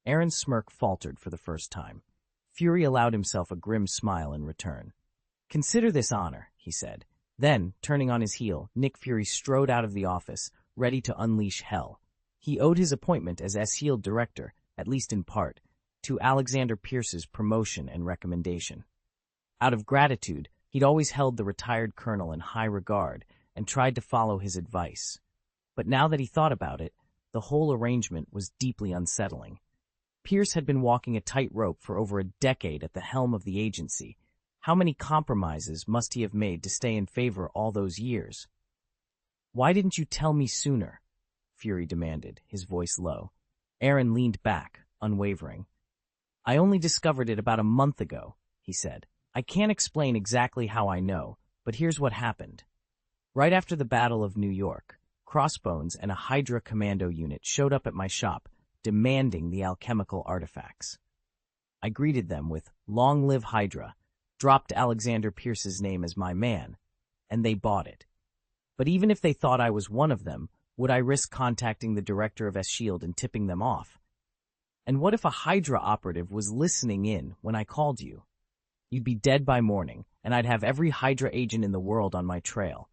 Aaron's smirk faltered for the first time. Fury allowed himself a grim smile in return. Consider this honor, he said. Then, turning on his heel, Nick Fury strode out of the office, ready to unleash hell. He owed his appointment as S.H.I.E.L.D. director, at least in part, to Alexander Pierce's promotion and recommendation. Out of gratitude, he'd always held the retired colonel in high regard and tried to follow his advice. But now that he thought about it, the whole arrangement was deeply unsettling. Pierce had been walking a tightrope for over a decade at the helm of the agency. How many compromises must he have made to stay in favor all those years? "Why didn't you tell me sooner?" Fury demanded, his voice low. Aaron leaned back, unwavering. "I only discovered it about a month ago," he said. "I can't explain exactly how I know, but here's what happened. Right after the Battle of New York, Crossbones and a Hydra commando unit showed up at my shop, demanding the alchemical artifacts. I greeted them with, 'Long live Hydra,' dropped Alexander Pierce's name as my man, and they bought it. But even if they thought I was one of them, would I risk contacting the director of S.H.I.E.L.D. and tipping them off? And what if a Hydra operative was listening in when I called you? You'd be dead by morning, and I'd have every Hydra agent in the world on my trail.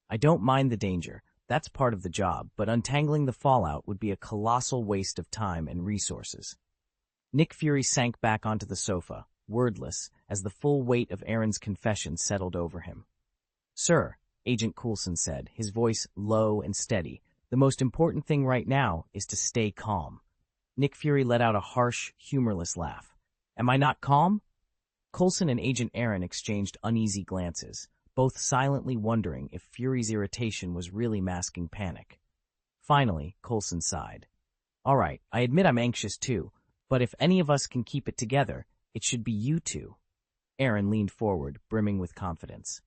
I don't mind the danger, that's part of the job, but untangling the fallout would be a colossal waste of time and resources." Nick Fury sank back onto the sofa, wordless, as the full weight of Aaron's confession settled over him. "Sir," Agent Coulson said, his voice low and steady, "the most important thing right now is to stay calm." Nick Fury let out a harsh, humorless laugh. "Am I not calm?" Coulson and Agent Aaron exchanged uneasy glances, both silently wondering if Fury's irritation was really masking panic. Finally, Coulson sighed. "All right, I admit I'm anxious too, but if any of us can keep it together, it should be you two." Aaron leaned forward, brimming with confidence.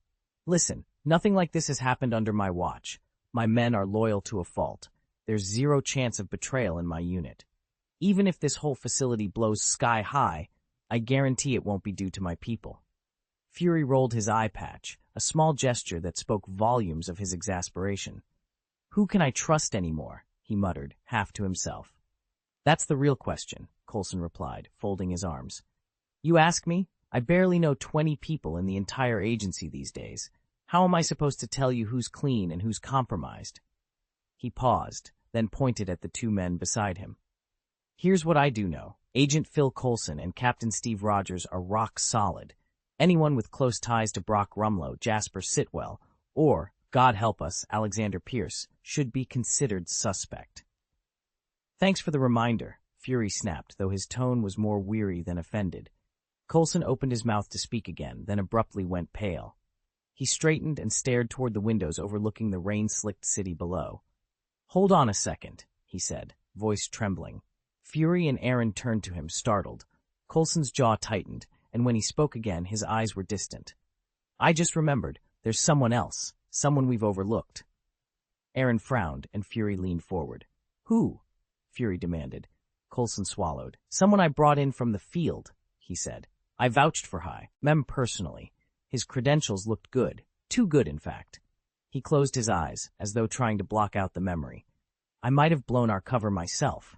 "Listen, nothing like this has happened under my watch. My men are loyal to a fault. There's zero chance of betrayal in my unit. Even if this whole facility blows sky high, I guarantee it won't be due to my people." Fury rolled his eye patch, a small gesture that spoke volumes of his exasperation. "Who can I trust anymore?" he muttered, half to himself. "That's the real question," Coulson replied, folding his arms. "You ask me? I barely know 20 people in the entire agency these days. How am I supposed to tell you who's clean and who's compromised?" He paused, then pointed at the two men beside him. "Here's what I do know. Agent Phil Coulson and Captain Steve Rogers are rock solid. Anyone with close ties to Brock Rumlow, Jasper Sitwell, or, God help us, Alexander Pierce, should be considered suspect." "Thanks for the reminder," Fury snapped, though his tone was more weary than offended. Coulson opened his mouth to speak again, then abruptly went pale. He straightened and stared toward the windows overlooking the rain-slicked city below. "Hold on a second," he said, voice trembling. Fury and Aaron turned to him, startled. Coulson's jaw tightened, and when he spoke again, his eyes were distant. "I just remembered. There's someone else. Someone we've overlooked." Aaron frowned, and Fury leaned forward. "Who?" Fury demanded. Coulson swallowed. "Someone I brought in from the field," he said. "I vouched for Mem personally. His credentials looked good. Too good, in fact." He closed his eyes, as though trying to block out the memory. "I might have blown our cover myself."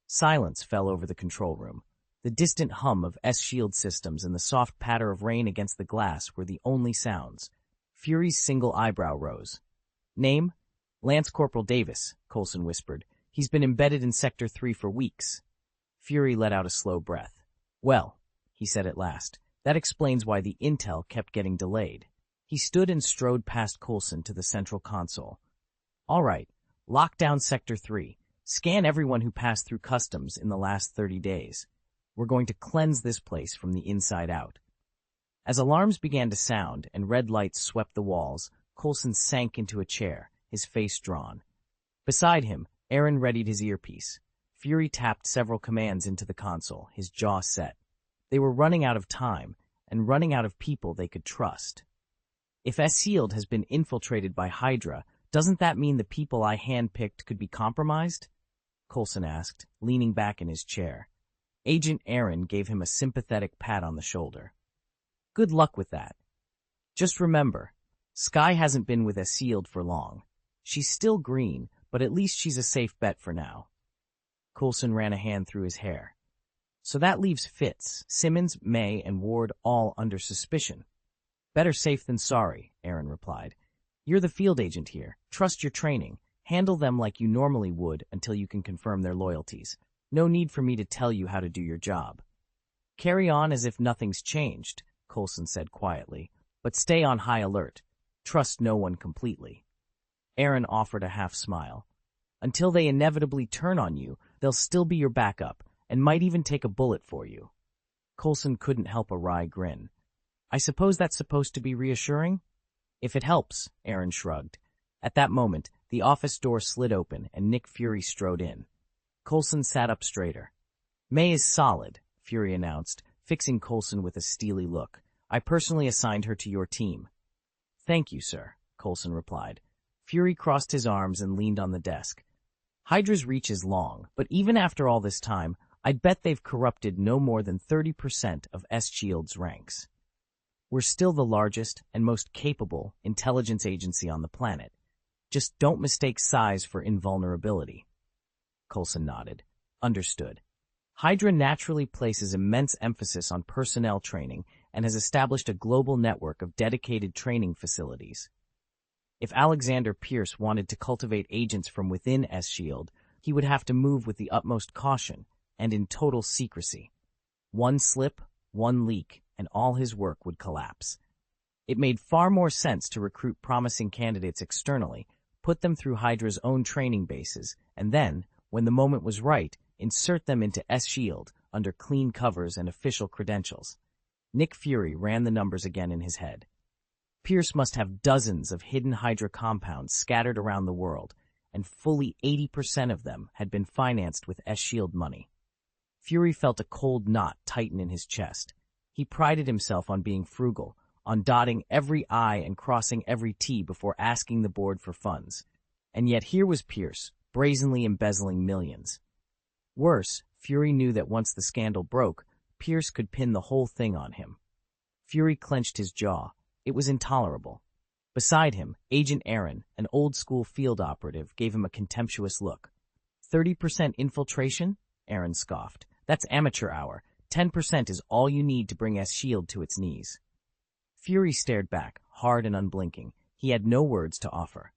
Silence fell over the control room. The distant hum of S.H.I.E.L.D. systems and the soft patter of rain against the glass were the only sounds. Fury's single eyebrow rose. "Name? Lance Corporal Davis," Coulson whispered. "He's been embedded in Sector 3 for weeks." Fury let out a slow breath. "Well," he said at last, "that explains why the intel kept getting delayed." He stood and strode past Coulson to the central console. "All right, lock down Sector 3. Scan everyone who passed through customs in the last 30 days. We're going to cleanse this place from the inside out." As alarms began to sound and red lights swept the walls, Coulson sank into a chair, his face drawn. Beside him, Aaron readied his earpiece. Fury tapped several commands into the console, his jaw set. They were running out of time, and running out of people they could trust. "If S.H.I.E.L.D. has been infiltrated by Hydra, doesn't that mean the people I handpicked could be compromised?" Coulson asked, leaning back in his chair. Agent Aaron gave him a sympathetic pat on the shoulder. "Good luck with that. Just remember, Skye hasn't been with S.H.I.E.L.D. for long. She's still green, but at least she's a safe bet for now." Coulson ran a hand through his hair. "So that leaves Fitz, Simmons, May, and Ward all under suspicion." "Better safe than sorry," Aaron replied. "You're the field agent here. Trust your training. Handle them like you normally would until you can confirm their loyalties. No need for me to tell you how to do your job." "Carry on as if nothing's changed," Coulson said quietly, "but stay on high alert. Trust no one completely." Aaron offered a half-smile. Until they inevitably turn on you, they'll still be your backup, and might even take a bullet for you. Coulson couldn't help a wry grin. I suppose that's supposed to be reassuring? If it helps, Aaron shrugged. At that moment, the office door slid open and Nick Fury strode in. Coulson sat up straighter. May is solid, Fury announced, fixing Coulson with a steely look. I personally assigned her to your team. Thank you, sir, Coulson replied. Fury crossed his arms and leaned on the desk. Hydra's reach is long, but even after all this time, I'd bet they've corrupted no more than 30% of S.Shield's ranks. We're still the largest and most capable intelligence agency on the planet. Just don't mistake size for invulnerability. Coulson nodded. Understood. Hydra naturally places immense emphasis on personnel training and has established a global network of dedicated training facilities. If Alexander Pierce wanted to cultivate agents from within S.Shield, he would have to move with the utmost caution and in total secrecy. One slip, one leak, and all his work would collapse. It made far more sense to recruit promising candidates externally, put them through Hydra's own training bases, and then, when the moment was right, insert them into S.Shield under clean covers and official credentials. Nick Fury ran the numbers again in his head. Pierce must have dozens of hidden Hydra compounds scattered around the world, and fully 80% of them had been financed with S.Shield money. Fury felt a cold knot tighten in his chest. He prided himself on being frugal, on dotting every I and crossing every T before asking the board for funds. And yet here was Pierce, brazenly embezzling millions. Worse, Fury knew that once the scandal broke, Pierce could pin the whole thing on him. Fury clenched his jaw. It was intolerable. Beside him, Agent Aaron, an old-school field operative, gave him a contemptuous look. 30% infiltration? Aaron scoffed. That's amateur hour. 10% is all you need to bring S.Shield to its knees. Fury stared back, hard and unblinking. He had no words to offer.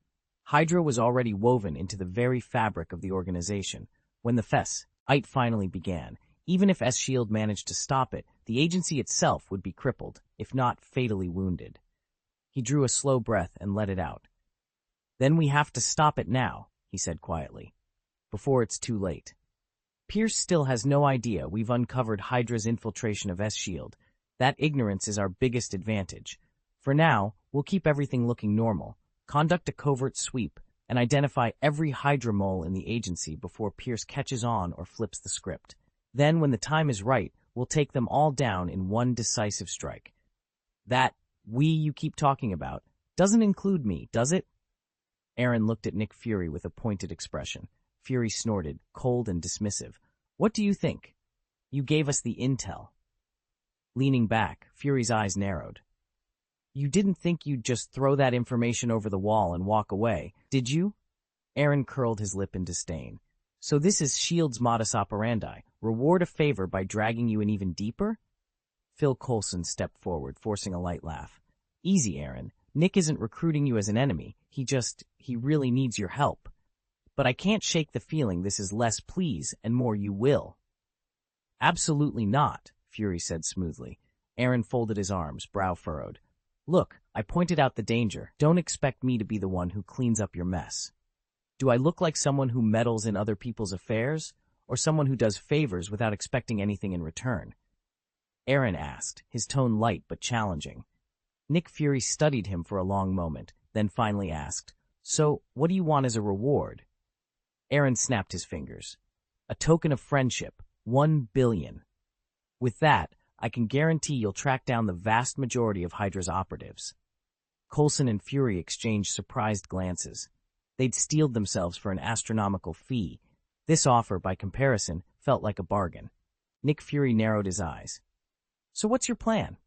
Hydra was already woven into the very fabric of the organization. When the fight finally began, even if S.Shield managed to stop it, the agency itself would be crippled, if not fatally wounded. He drew a slow breath and let it out. Then we have to stop it now, he said quietly, before it's too late. Pierce still has no idea we've uncovered Hydra's infiltration of S.Shield. That ignorance is our biggest advantage. For now, we'll keep everything looking normal, conduct a covert sweep, and identify every Hydra mole in the agency before Pierce catches on or flips the script. Then, when the time is right, we'll take them all down in one decisive strike. That we you keep talking about doesn't include me, does it? Aaron looked at Nick Fury with a pointed expression. Fury snorted, cold and dismissive. What do you think? You gave us the intel. Leaning back, Fury's eyes narrowed. You didn't think you'd just throw that information over the wall and walk away, did you? Aaron curled his lip in disdain. So this is S.Shield's modus operandi. Reward a favor by dragging you in even deeper? Phil Coulson stepped forward, forcing a light laugh. Easy, Aaron. Nick isn't recruiting you as an enemy. He really needs your help. But I can't shake the feeling this is less please and more you will. Absolutely not, Fury said smoothly. Aaron folded his arms, brow furrowed. Look, I pointed out the danger. Don't expect me to be the one who cleans up your mess. Do I look like someone who meddles in other people's affairs, or someone who does favors without expecting anything in return? Aaron asked, his tone light but challenging. Nick Fury studied him for a long moment, then finally asked, So, what do you want as a reward? Aaron snapped his fingers. A token of friendship, 1 billion. With that, I can guarantee you'll track down the vast majority of Hydra's operatives. Coulson and Fury exchanged surprised glances. They'd steeled themselves for an astronomical fee. This offer, by comparison, felt like a bargain. Nick Fury narrowed his eyes. So what's your plan?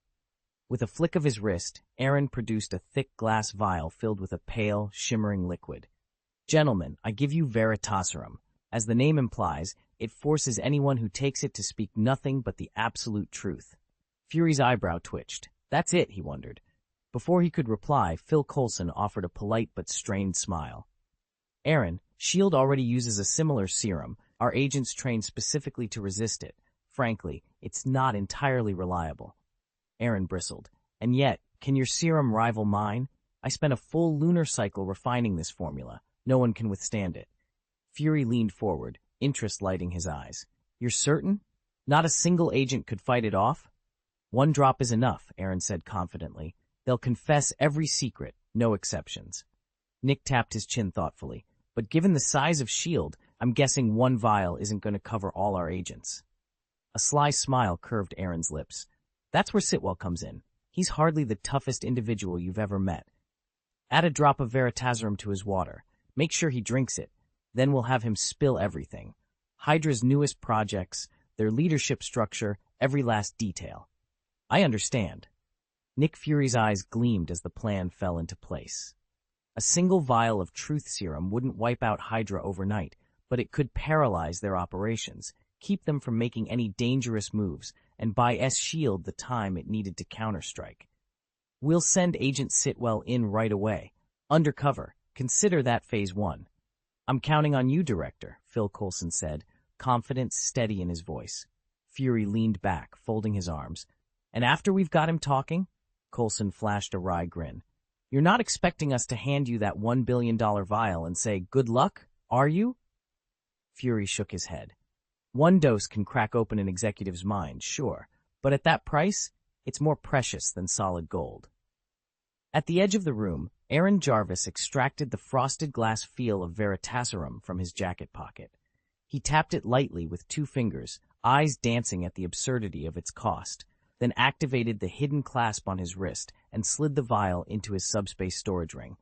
With a flick of his wrist, Aaron produced a thick glass vial filled with a pale, shimmering liquid. Gentlemen, I give you Veritaserum. As the name implies, it forces anyone who takes it to speak nothing but the absolute truth. Fury's eyebrow twitched. That's it, he wondered. Before he could reply, Phil Coulson offered a polite but strained smile. Aaron, S.Shield already uses a similar serum. Our agents trained specifically to resist it. Frankly, it's not entirely reliable. Aaron bristled. And yet, can your serum rival mine? I spent a full lunar cycle refining this formula. No one can withstand it. Fury leaned forward, interest lighting his eyes. You're certain? Not a single agent could fight it off? One drop is enough, Aaron said confidently. They'll confess every secret, no exceptions. Nick tapped his chin thoughtfully. But given the size of S.H.I.E.L.D., I'm guessing one vial isn't going to cover all our agents. A sly smile curved Aaron's lips. That's where Sitwell comes in. He's hardly the toughest individual you've ever met. Add a drop of Veritaserum to his water. Make sure he drinks it. Then we'll have him spill everything. Hydra's newest projects, their leadership structure, every last detail. I understand. Nick Fury's eyes gleamed as the plan fell into place. A single vial of truth serum wouldn't wipe out Hydra overnight, but it could paralyze their operations, keep them from making any dangerous moves, and buy S.H.I.E.L.D. the time it needed to counterstrike. We'll send Agent Sitwell in right away. Undercover. Consider that Phase 1. I'm counting on you, Director, Phil Coulson said, confidence steady in his voice. Fury leaned back, folding his arms. And after we've got him talking? Coulson flashed a wry grin. You're not expecting us to hand you that $1 billion vial and say, good luck, are you? Fury shook his head. One dose can crack open an executive's mind, sure, but at that price, it's more precious than solid gold. At the edge of the room, Aaron Jarvis extracted the frosted glass feel of Veritaserum from his jacket pocket. He tapped it lightly with 2 fingers, eyes dancing at the absurdity of its cost, then activated the hidden clasp on his wrist and slid the vial into his subspace storage ring.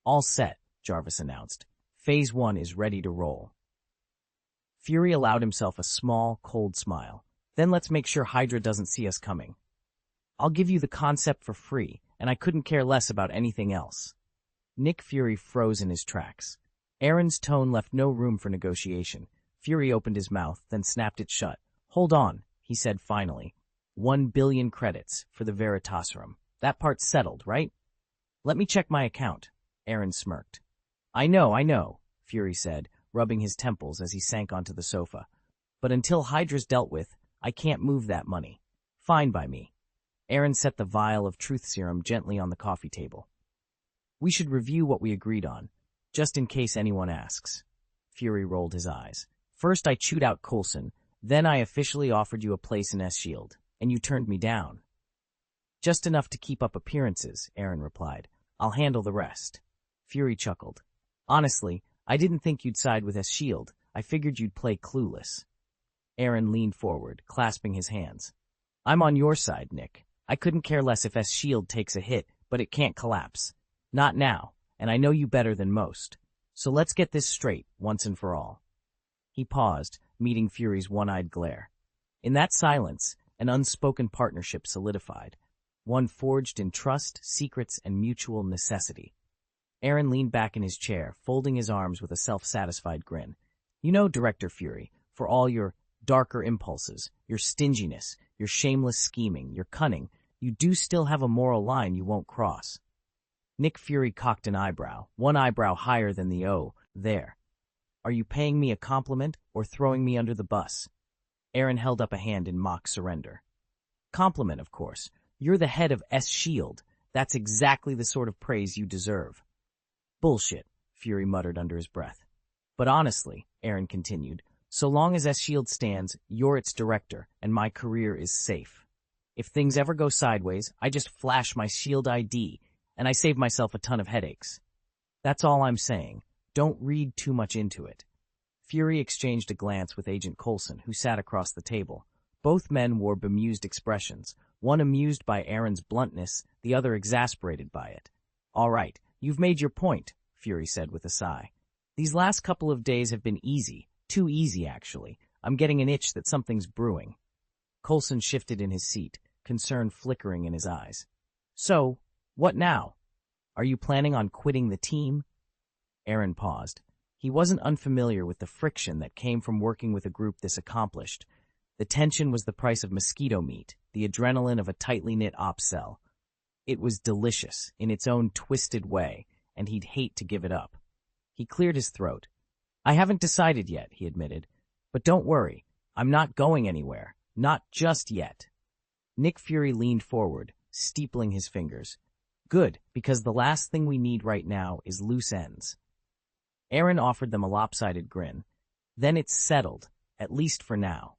All set, Jarvis announced. Phase 1 is ready to roll. Fury allowed himself a small, cold smile. Then let's make sure Hydra doesn't see us coming. I'll give you the concept for free, and I couldn't care less about anything else. Nick Fury froze in his tracks. Aaron's tone left no room for negotiation. Fury opened his mouth, then snapped it shut. Hold on, he said finally. 1 billion credits for the Veritaserum. That part's settled, right? Let me check my account. Aaron smirked. I know, Fury said, rubbing his temples as he sank onto the sofa. But until Hydra's dealt with, I can't move that money. Fine by me. Aaron set the vial of truth serum gently on the coffee table. We should review what we agreed on, just in case anyone asks. Fury rolled his eyes. First I chewed out Coulson, then I officially offered you a place in S.H.I.E.L.D., and you turned me down. Just enough to keep up appearances, Aaron replied. I'll handle the rest. Fury chuckled. Honestly, I didn't think you'd side with S.H.I.E.L.D. I figured you'd play clueless. Aaron leaned forward, clasping his hands. I'm on your side, Nick. I couldn't care less if S.H.I.E.L.D. takes a hit, but it can't collapse. Not now, and I know you better than most. So let's get this straight, once and for all. He paused, meeting Fury's one-eyed glare. In that silence, an unspoken partnership solidified, one forged in trust, secrets, and mutual necessity. Aaron leaned back in his chair, folding his arms with a self-satisfied grin. You know, Director Fury, for all your darker impulses, your stinginess, your shameless scheming, your cunning, you do still have a moral line you won't cross. Nick Fury cocked an eyebrow, one eyebrow higher than the O, there. Are you paying me a compliment or throwing me under the bus? Aaron held up a hand in mock surrender. Compliment, of course. You're the head of S.H.I.E.L.D. That's exactly the sort of praise you deserve. Bullshit, Fury muttered under his breath. But honestly, Aaron continued, so long as S.H.I.E.L.D. stands, you're its director, and my career is safe. If things ever go sideways, I just flash my S.H.I.E.L.D. ID, and I save myself a ton of headaches. That's all I'm saying. Don't read too much into it. Fury exchanged a glance with Agent Coulson, who sat across the table. Both men wore bemused expressions, one amused by Aaron's bluntness, the other exasperated by it. All right, you've made your point, Fury said with a sigh. These last couple of days have been easy, too easy actually. I'm getting an itch that something's brewing. Coulson shifted in his seat, concern flickering in his eyes. So, what now? Are you planning on quitting the team? Aaron paused. He wasn't unfamiliar with the friction that came from working with a group this accomplished. The tension was the price of mosquito meat, the adrenaline of a tightly knit op cell. It was delicious, in its own twisted way, and he'd hate to give it up. He cleared his throat. I haven't decided yet, he admitted. But don't worry, I'm not going anywhere. Not just yet. Nick Fury leaned forward, steepling his fingers. Good, because the last thing we need right now is loose ends. Aaron offered them a lopsided grin. Then it's settled, at least for now.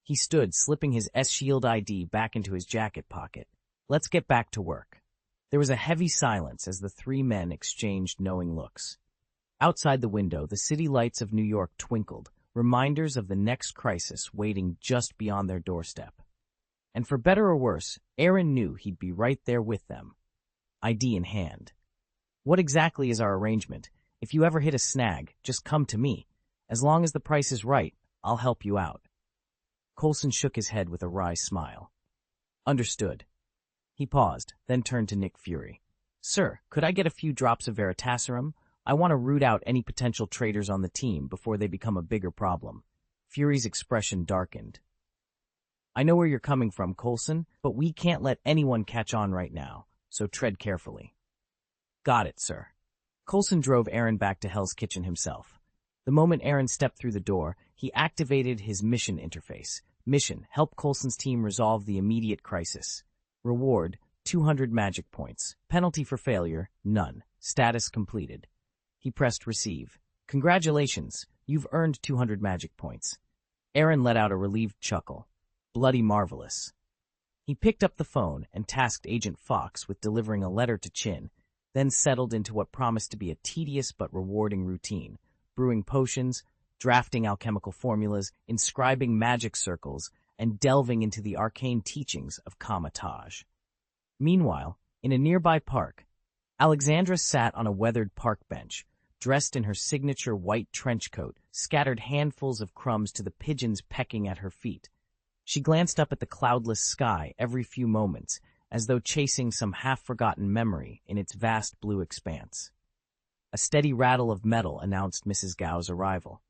He stood, slipping his S-Shield ID back into his jacket pocket. Let's get back to work. There was a heavy silence as the three men exchanged knowing looks. Outside the window, the city lights of New York twinkled, reminders of the next crisis waiting just beyond their doorstep. And for better or worse, Aaron knew he'd be right there with them, ID in hand. What exactly is our arrangement? If you ever hit a snag, just come to me. As long as the price is right, I'll help you out. Coulson shook his head with a wry smile. Understood. He paused, then turned to Nick Fury. Sir, could I get a few drops of Veritaserum? I want to root out any potential traitors on the team before they become a bigger problem. Fury's expression darkened. I know where you're coming from, Coulson, but we can't let anyone catch on right now, so tread carefully. Got it, sir. Coulson drove Aaron back to Hell's Kitchen himself. The moment Aaron stepped through the door, he activated his mission interface. Mission: help Coulson's team resolve the immediate crisis. Reward: 200 magic points. Penalty for failure: none. Status completed. He pressed receive. Congratulations, you've earned 200 magic points. Aaron let out a relieved chuckle. Bloody marvelous. He picked up the phone and tasked Agent Fox with delivering a letter to Chin, then settled into what promised to be a tedious but rewarding routine: brewing potions, drafting alchemical formulas, inscribing magic circles, and delving into the arcane teachings of Kamatage. Meanwhile, in a nearby park, Alexandra sat on a weathered park bench, dressed in her signature white trench coat, scattered handfuls of crumbs to the pigeons pecking at her feet. She glanced up at the cloudless sky every few moments, as though chasing some half-forgotten memory in its vast blue expanse. A steady rattle of metal announced Mrs. Gao's arrival.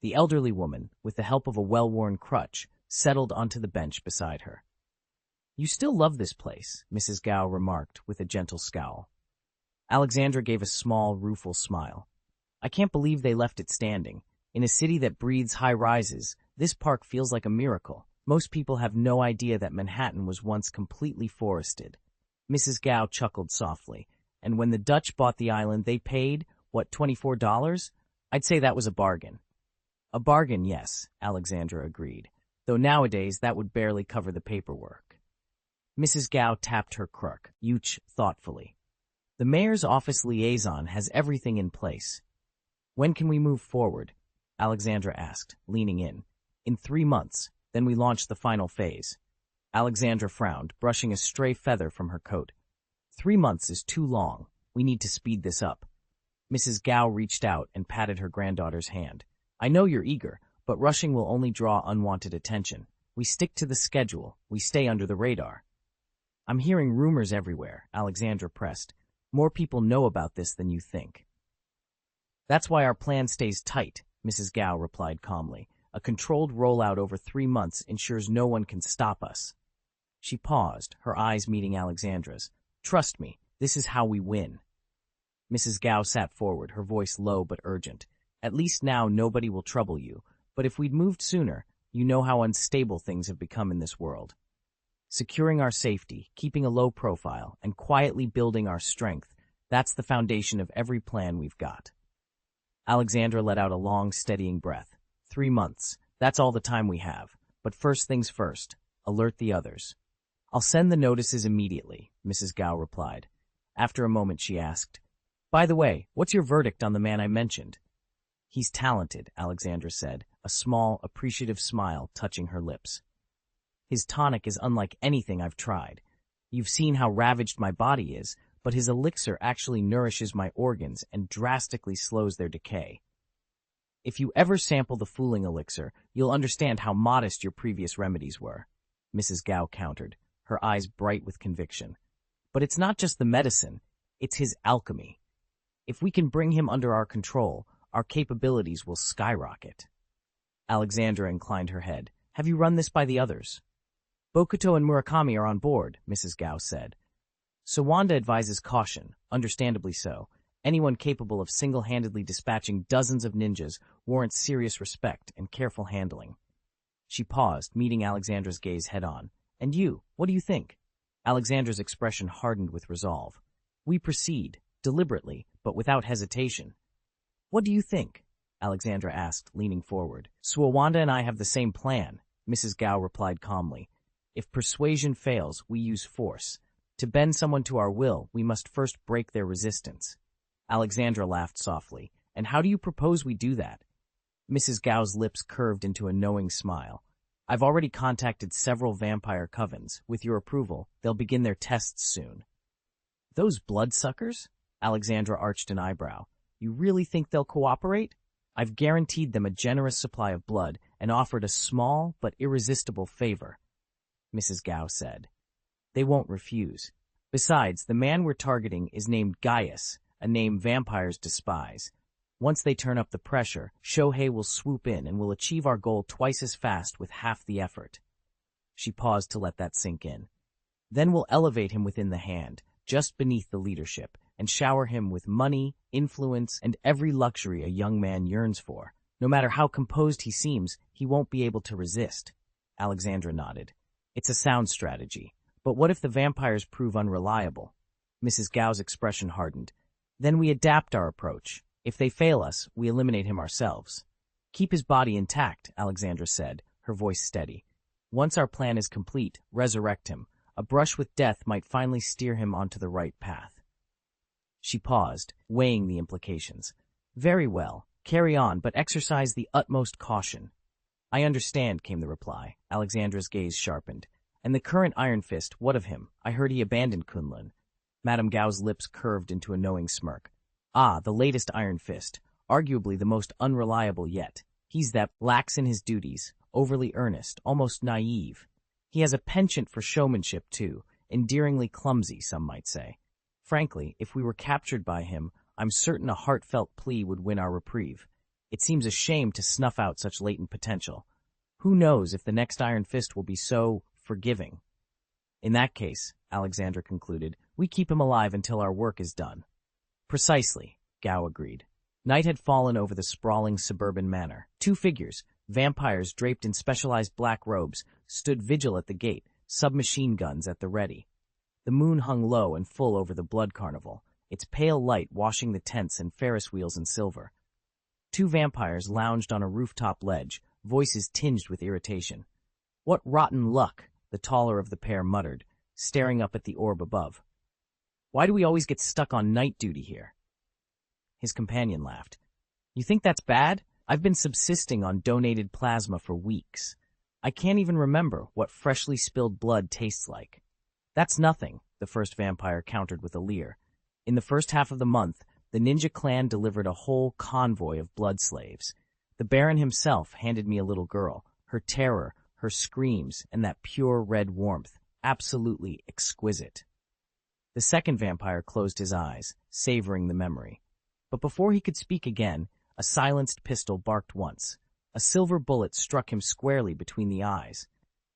The elderly woman, with the help of a well-worn crutch, settled onto the bench beside her. You still love this place, Mrs. Gao remarked with a gentle scowl. Alexandra gave a small, rueful smile. I can't believe they left it standing. In a city that breathes high-rises, this park feels like a miracle. Most people have no idea that Manhattan was once completely forested. Mrs. Gao chuckled softly. And when the Dutch bought the island, they paid, what, $24? I'd say that was a bargain. A bargain, yes, Alexandra agreed, though nowadays that would barely cover the paperwork. Mrs. Gao tapped her crook, thoughtfully. The mayor's office liaison has everything in place. When can we move forward? Alexandra asked, leaning in. In 3 months, then we launch the final phase. Alexandra frowned, brushing a stray feather from her coat. 3 months is too long. We need to speed this up. Mrs. Gao reached out and patted her granddaughter's hand. I know you're eager, but rushing will only draw unwanted attention. We stick to the schedule. We stay under the radar. I'm hearing rumors everywhere, Alexandra pressed. More people know about this than you think. That's why our plan stays tight, Mrs. Gao replied calmly. A controlled rollout over 3 months ensures no one can stop us. She paused, her eyes meeting Alexandra's. Trust me, this is how we win. Mrs. Gao sat forward, her voice low but urgent. At least now nobody will trouble you, but if we'd moved sooner, you know how unstable things have become in this world. Securing our safety, keeping a low profile, and quietly building our strength, that's the foundation of every plan we've got. Alexandra let out a long, steadying breath. 3 months, that's all the time we have. But first things first, alert the others. I'll send the notices immediately, Mrs. Gao replied. After a moment she asked, By the way, what's your verdict on the man I mentioned? He's talented, Alexandra said, a small, appreciative smile touching her lips. His tonic is unlike anything I've tried. You've seen how ravaged my body is, but his elixir actually nourishes my organs and drastically slows their decay. If you ever sample the fooling elixir, you'll understand how modest your previous remedies were, Mrs. Gao countered, her eyes bright with conviction. But it's not just the medicine, it's his alchemy. If we can bring him under our control, our capabilities will skyrocket. Alexandra inclined her head. Have you run this by the others? Bokuto and Murakami are on board, Mrs. Gao said. Sawanda advises caution, understandably so. Anyone capable of single-handedly dispatching dozens of ninjas warrants serious respect and careful handling. She paused, meeting Alexandra's gaze head-on. And you, what do you think? Alexandra's expression hardened with resolve. We proceed, deliberately, but without hesitation. What do you think? Alexandra asked, leaning forward. Suawanda and I have the same plan, Mrs. Gao replied calmly. If persuasion fails, we use force. To bend someone to our will, we must first break their resistance. Alexandra laughed softly. And how do you propose we do that? Mrs. Gao's lips curved into a knowing smile. I've already contacted several vampire covens. With your approval, they'll begin their tests soon. Those bloodsuckers? Alexandra arched an eyebrow. You really think they'll cooperate? I've guaranteed them a generous supply of blood and offered a small but irresistible favor, Mrs. Gao said. They won't refuse. Besides, the man we're targeting is named Gaius, a name vampires despise. Once they turn up the pressure, Shohei will swoop in and will achieve our goal twice as fast with half the effort. She paused to let that sink in. Then we'll elevate him within the hand, just beneath the leadership, and shower him with money, influence, and every luxury a young man yearns for. No matter how composed he seems, he won't be able to resist. Alexandra nodded. It's a sound strategy. But what if the vampires prove unreliable? Mrs. Gao's expression hardened. Then we adapt our approach. If they fail us, we eliminate him ourselves. Keep his body intact, Alexandra said, her voice steady. Once our plan is complete, resurrect him. A brush with death might finally steer him onto the right path. She paused, weighing the implications. Very well. Carry on, but exercise the utmost caution. I understand, came the reply. Alexandra's gaze sharpened. And the current Iron Fist, what of him? I heard he abandoned Kunlun. Madame Gao's lips curved into a knowing smirk. Ah, the latest Iron Fist, arguably the most unreliable yet. He's that lax in his duties, overly earnest, almost naive. He has a penchant for showmanship, too, endearingly clumsy, some might say. Frankly, if we were captured by him, I'm certain a heartfelt plea would win our reprieve. It seems a shame to snuff out such latent potential. Who knows if the next Iron Fist will be so forgiving? In that case, Alexandra concluded, we keep him alive until our work is done. Precisely, Gao agreed. Night had fallen over the sprawling suburban manor. Two figures, vampires draped in specialized black robes, stood vigil at the gate, submachine guns at the ready. The moon hung low and full over the blood carnival, its pale light washing the tents and Ferris wheels in silver. Two vampires lounged on a rooftop ledge, voices tinged with irritation. What rotten luck, the taller of the pair muttered, staring up at the orb above. Why do we always get stuck on night duty here? His companion laughed. You think that's bad? I've been subsisting on donated plasma for weeks. I can't even remember what freshly spilled blood tastes like. That's nothing, the first vampire countered with a leer. In the first half of the month, the ninja clan delivered a whole convoy of blood slaves. The Baron himself handed me a little girl, her terror, her screams, and that pure red warmth, absolutely exquisite. The second vampire closed his eyes, savoring the memory. But before he could speak again, a silenced pistol barked once. A silver bullet struck him squarely between the eyes.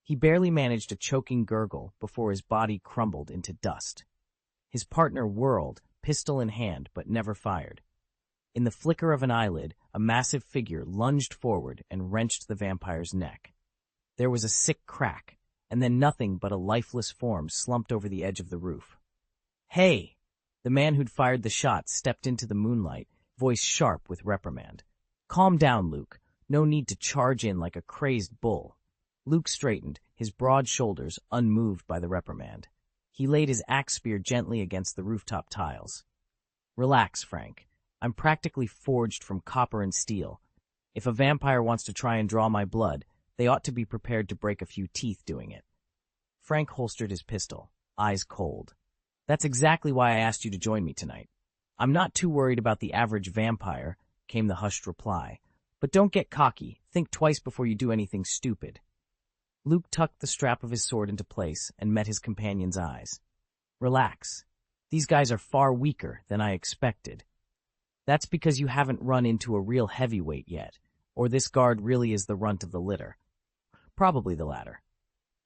He barely managed a choking gurgle before his body crumbled into dust. His partner whirled, pistol in hand, but never fired. In the flicker of an eyelid, a massive figure lunged forward and wrenched the vampire's neck. There was a sick crack, and then nothing but a lifeless form slumped over the edge of the roof. Hey! The man who'd fired the shot stepped into the moonlight, voice sharp with reprimand. Calm down, Luke. No need to charge in like a crazed bull. Luke straightened, his broad shoulders unmoved by the reprimand. He laid his axe spear gently against the rooftop tiles. Relax, Frank. I'm practically forged from copper and steel. If a vampire wants to try and draw my blood, they ought to be prepared to break a few teeth doing it. Frank holstered his pistol, eyes cold. That's exactly why I asked you to join me tonight. I'm not too worried about the average vampire, came the hushed reply. But don't get cocky. Think twice before you do anything stupid. Luke tucked the strap of his sword into place and met his companion's eyes. Relax. These guys are far weaker than I expected. That's because you haven't run into a real heavyweight yet, or this guard really is the runt of the litter. Probably the latter.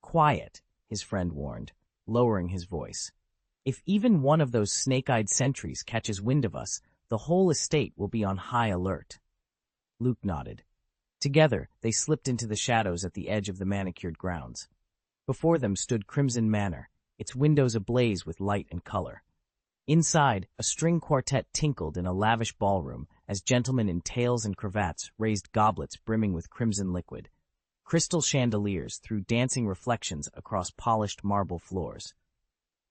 Quiet, his friend warned, lowering his voice. If even one of those snake-eyed sentries catches wind of us, the whole estate will be on high alert. Luke nodded. Together, they slipped into the shadows at the edge of the manicured grounds. Before them stood Crimson Manor, its windows ablaze with light and color. Inside, a string quartet tinkled in a lavish ballroom as gentlemen in tails and cravats raised goblets brimming with crimson liquid. Crystal chandeliers threw dancing reflections across polished marble floors.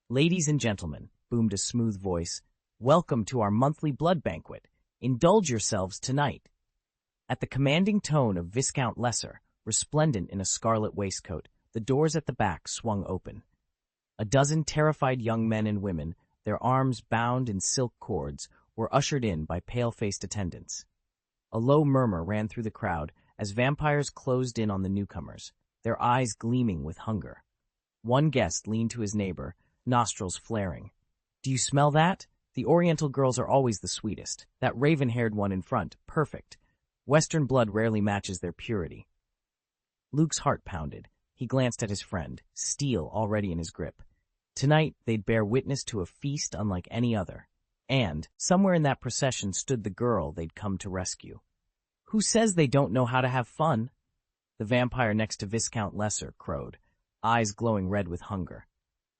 "Ladies and gentlemen," boomed a smooth voice, "welcome to our monthly blood banquet. Indulge yourselves tonight." At the commanding tone of Viscount Lesser, resplendent in a scarlet waistcoat, the doors at the back swung open. A dozen terrified young men and women, their arms bound in silk cords, were ushered in by pale-faced attendants. A low murmur ran through the crowd as vampires closed in on the newcomers, their eyes gleaming with hunger. One guest leaned to his neighbor, nostrils flaring. "Do you smell that? The Oriental girls are always the sweetest. That raven-haired one in front, perfect. Western blood rarely matches their purity." Luke's heart pounded. He glanced at his friend, steel already in his grip. Tonight, they'd bear witness to a feast unlike any other. And, somewhere in that procession stood the girl they'd come to rescue. "Who says they don't know how to have fun?" The vampire next to Viscount Lesser crowed, eyes glowing red with hunger.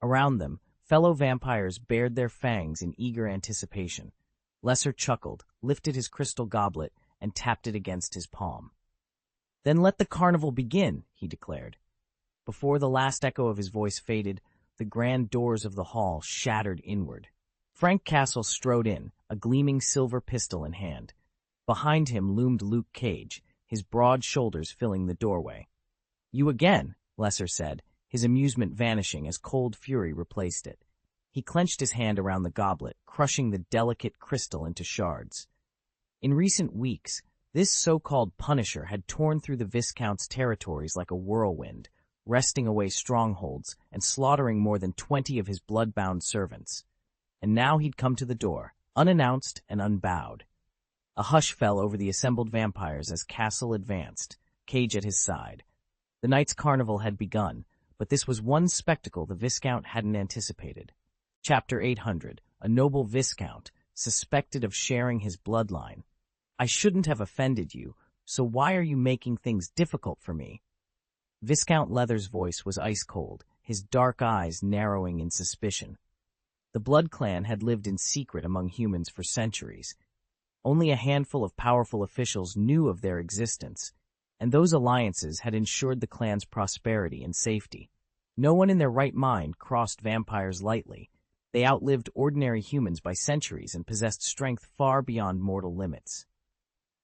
Around them, fellow vampires bared their fangs in eager anticipation. Lesser chuckled, lifted his crystal goblet, and tapped it against his palm. "Then let the carnival begin," he declared. Before the last echo of his voice faded, the grand doors of the hall shattered inward. Frank Castle strode in, a gleaming silver pistol in hand. Behind him loomed Luke Cage, his broad shoulders filling the doorway. "You again," Lesser said, his amusement vanishing as cold fury replaced it. He clenched his hand around the goblet, crushing the delicate crystal into shards. In recent weeks, this so-called Punisher had torn through the Viscount's territories like a whirlwind, wresting away strongholds and slaughtering more than 20 of his blood-bound servants. And now he'd come to the door, unannounced and unbowed. A hush fell over the assembled vampires as Castle advanced, Cage at his side. The night's carnival had begun, but this was one spectacle the Viscount hadn't anticipated. Chapter 800, a noble Viscount, suspected of sharing his bloodline. "I shouldn't have offended you, so why are you making things difficult for me?" Viscount Leather's voice was ice-cold, his dark eyes narrowing in suspicion. The Blood Clan had lived in secret among humans for centuries. Only a handful of powerful officials knew of their existence, and those alliances had ensured the clan's prosperity and safety. No one in their right mind crossed vampires lightly. They outlived ordinary humans by centuries and possessed strength far beyond mortal limits.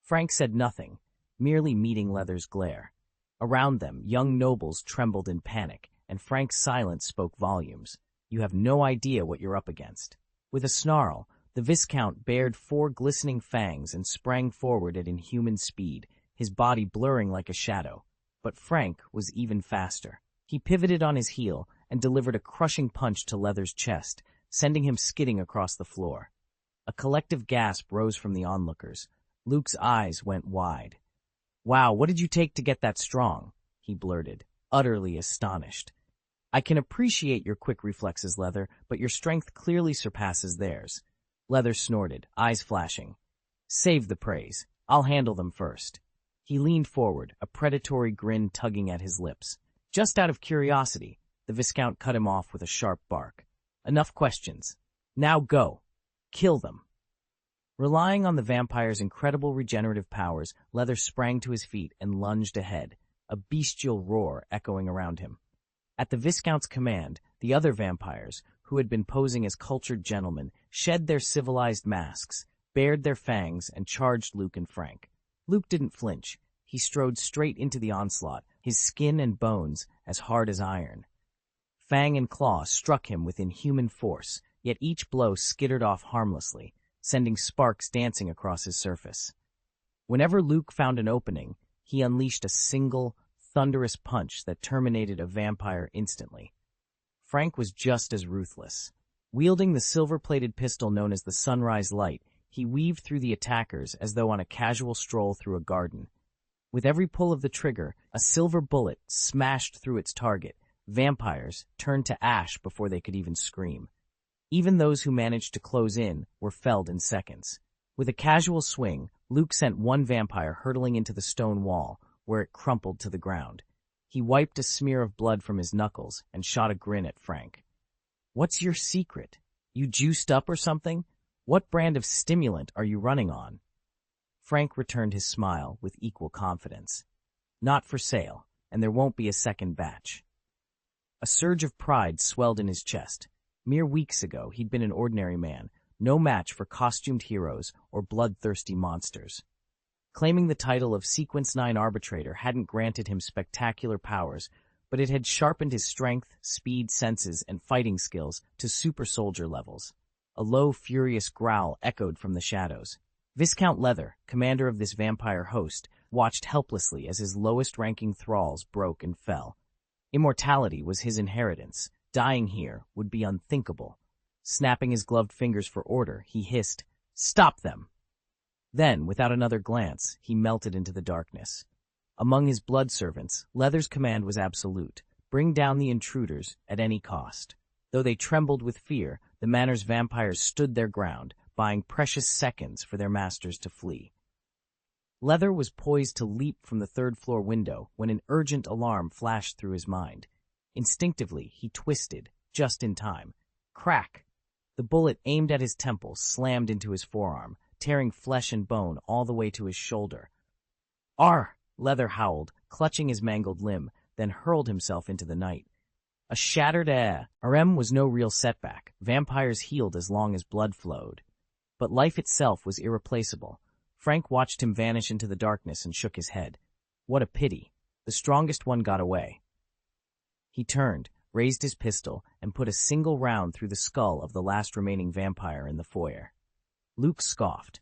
Frank said nothing, merely meeting Leather's glare. Around them, young nobles trembled in panic, and Frank's silence spoke volumes. "You have no idea what you're up against." With a snarl, the Viscount bared 4 glistening fangs and sprang forward at inhuman speed, his body blurring like a shadow. But Frank was even faster. He pivoted on his heel and delivered a crushing punch to Leather's chest, sending him skidding across the floor. A collective gasp rose from the onlookers. Luke's eyes went wide. "Wow, what did you take to get that strong?" he blurted, utterly astonished. "I can appreciate your quick reflexes, Leather, but your strength clearly surpasses theirs." Leather snorted, eyes flashing. "Save the praise. I'll handle them first." He leaned forward, a predatory grin tugging at his lips. "Just out of curiosity," the Viscount cut him off with a sharp bark. "Enough questions. Now go. Kill them." Relying on the vampire's incredible regenerative powers, Leather sprang to his feet and lunged ahead, a bestial roar echoing around him. At the Viscount's command, the other vampires, who had been posing as cultured gentlemen, shed their civilized masks, bared their fangs, and charged Luke and Frank. Luke didn't flinch. He strode straight into the onslaught, his skin and bones as hard as iron. Fang and claw struck him with inhuman force, yet each blow skittered off harmlessly, sending sparks dancing across his surface. Whenever Luke found an opening, he unleashed a single, thunderous punch that terminated a vampire instantly. Frank was just as ruthless. Wielding the silver-plated pistol known as the Sunrise Light, he weaved through the attackers as though on a casual stroll through a garden. With every pull of the trigger, a silver bullet smashed through its target. Vampires turned to ash before they could even scream. Even those who managed to close in were felled in seconds. With a casual swing, Luke sent one vampire hurtling into the stone wall, where it crumpled to the ground. He wiped a smear of blood from his knuckles and shot a grin at Frank. "What's your secret?" You juiced up or something? What brand of stimulant are you running on? Frank returned his smile with equal confidence. Not for sale, and there won't be a second batch. A surge of pride swelled in his chest. Mere weeks ago, he'd been an ordinary man, no match for costumed heroes or bloodthirsty monsters. Claiming the title of Sequence 9 Arbitrator hadn't granted him spectacular powers, but it had sharpened his strength, speed, senses, and fighting skills to super soldier levels. A low, furious growl echoed from the shadows. Viscount Leather, commander of this vampire host, watched helplessly as his lowest-ranking thralls broke and fell. Immortality was his inheritance. Dying here would be unthinkable. Snapping his gloved fingers for order, he hissed, "Stop them!" Then, without another glance, he melted into the darkness. Among his blood servants, Leather's command was absolute. Bring down the intruders at any cost. Though they trembled with fear, the manor's vampires stood their ground, buying precious seconds for their masters to flee. Leather was poised to leap from the third-floor window when an urgent alarm flashed through his mind. Instinctively, he twisted, just in time. Crack! The bullet aimed at his temple slammed into his forearm, tearing flesh and bone all the way to his shoulder. "Arr!" Leather howled, clutching his mangled limb, then hurled himself into the night. A shattered RM was no real setback. Vampires healed as long as blood flowed. But life itself was irreplaceable. Frank watched him vanish into the darkness and shook his head. What a pity. The strongest one got away. He turned, raised his pistol, and put a single round through the skull of the last remaining vampire in the foyer. Luke scoffed.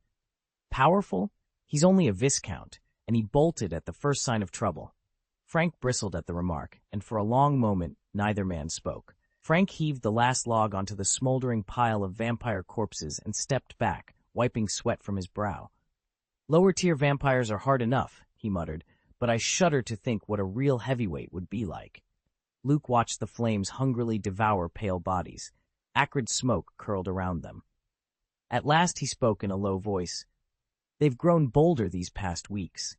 Powerful? He's only a viscount, and he bolted at the first sign of trouble. Frank bristled at the remark, and for a long moment, neither man spoke. Frank heaved the last log onto the smoldering pile of vampire corpses and stepped back, wiping sweat from his brow. "Lower-tier vampires are hard enough," he muttered, "but I shudder to think what a real heavyweight would be like." Luke watched the flames hungrily devour pale bodies. Acrid smoke curled around them. At last he spoke in a low voice. "They've grown bolder these past weeks."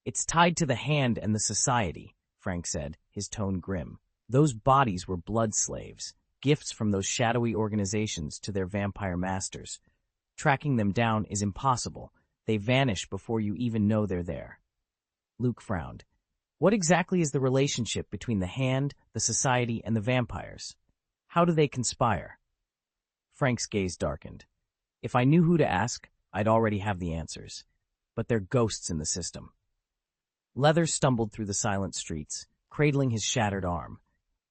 "It's tied to the hand and the society," Frank said, his tone grim. "Those bodies were blood slaves, gifts from those shadowy organizations to their vampire masters. Tracking them down is impossible. They vanish before you even know they're there." Luke frowned. "What exactly is the relationship between the hand, the society, and the vampires? How do they conspire?" Frank's gaze darkened. "If I knew who to ask, I'd already have the answers. But they're ghosts in the system." Leather stumbled through the silent streets, cradling his shattered arm.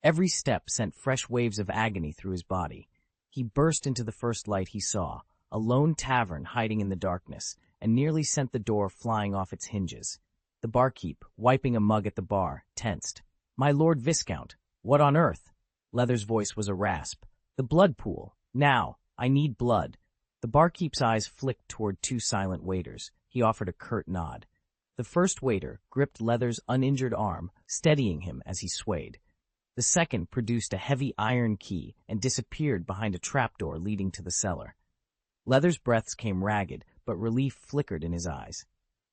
Every step sent fresh waves of agony through his body. He burst into the first light he saw, a lone tavern hiding in the darkness, and nearly sent the door flying off its hinges. The barkeep, wiping a mug at the bar, tensed. "My Lord Viscount, what on earth?" Leather's voice was a rasp. "The blood pool. Now. I need blood." The barkeep's eyes flicked toward two silent waiters. He offered a curt nod. The first waiter gripped Leather's uninjured arm, steadying him as he swayed. The second produced a heavy iron key and disappeared behind a trapdoor leading to the cellar. Leather's breaths came ragged, but relief flickered in his eyes.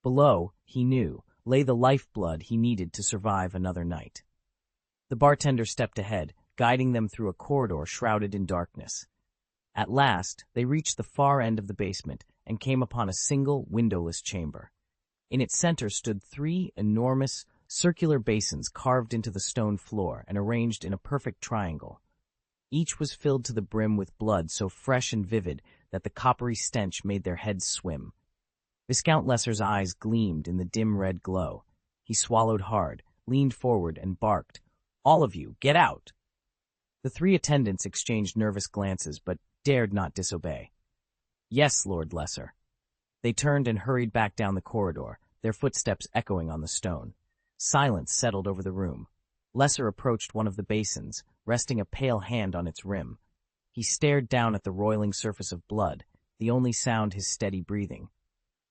Below, he knew, lay the lifeblood he needed to survive another night. The bartender stepped ahead, guiding them through a corridor shrouded in darkness. At last, they reached the far end of the basement and came upon a single, windowless chamber. In its center stood three enormous, circular basins carved into the stone floor and arranged in a perfect triangle. Each was filled to the brim with blood so fresh and vivid that the coppery stench made their heads swim. Viscount Lesser's eyes gleamed in the dim red glow. He swallowed hard, leaned forward, and barked, "All of you, get out!" The three attendants exchanged nervous glances, but dared not disobey. "Yes, Lord Lesser." They turned and hurried back down the corridor, their footsteps echoing on the stone. Silence settled over the room. Lesser approached one of the basins, resting a pale hand on its rim. He stared down at the roiling surface of blood, the only sound his steady breathing.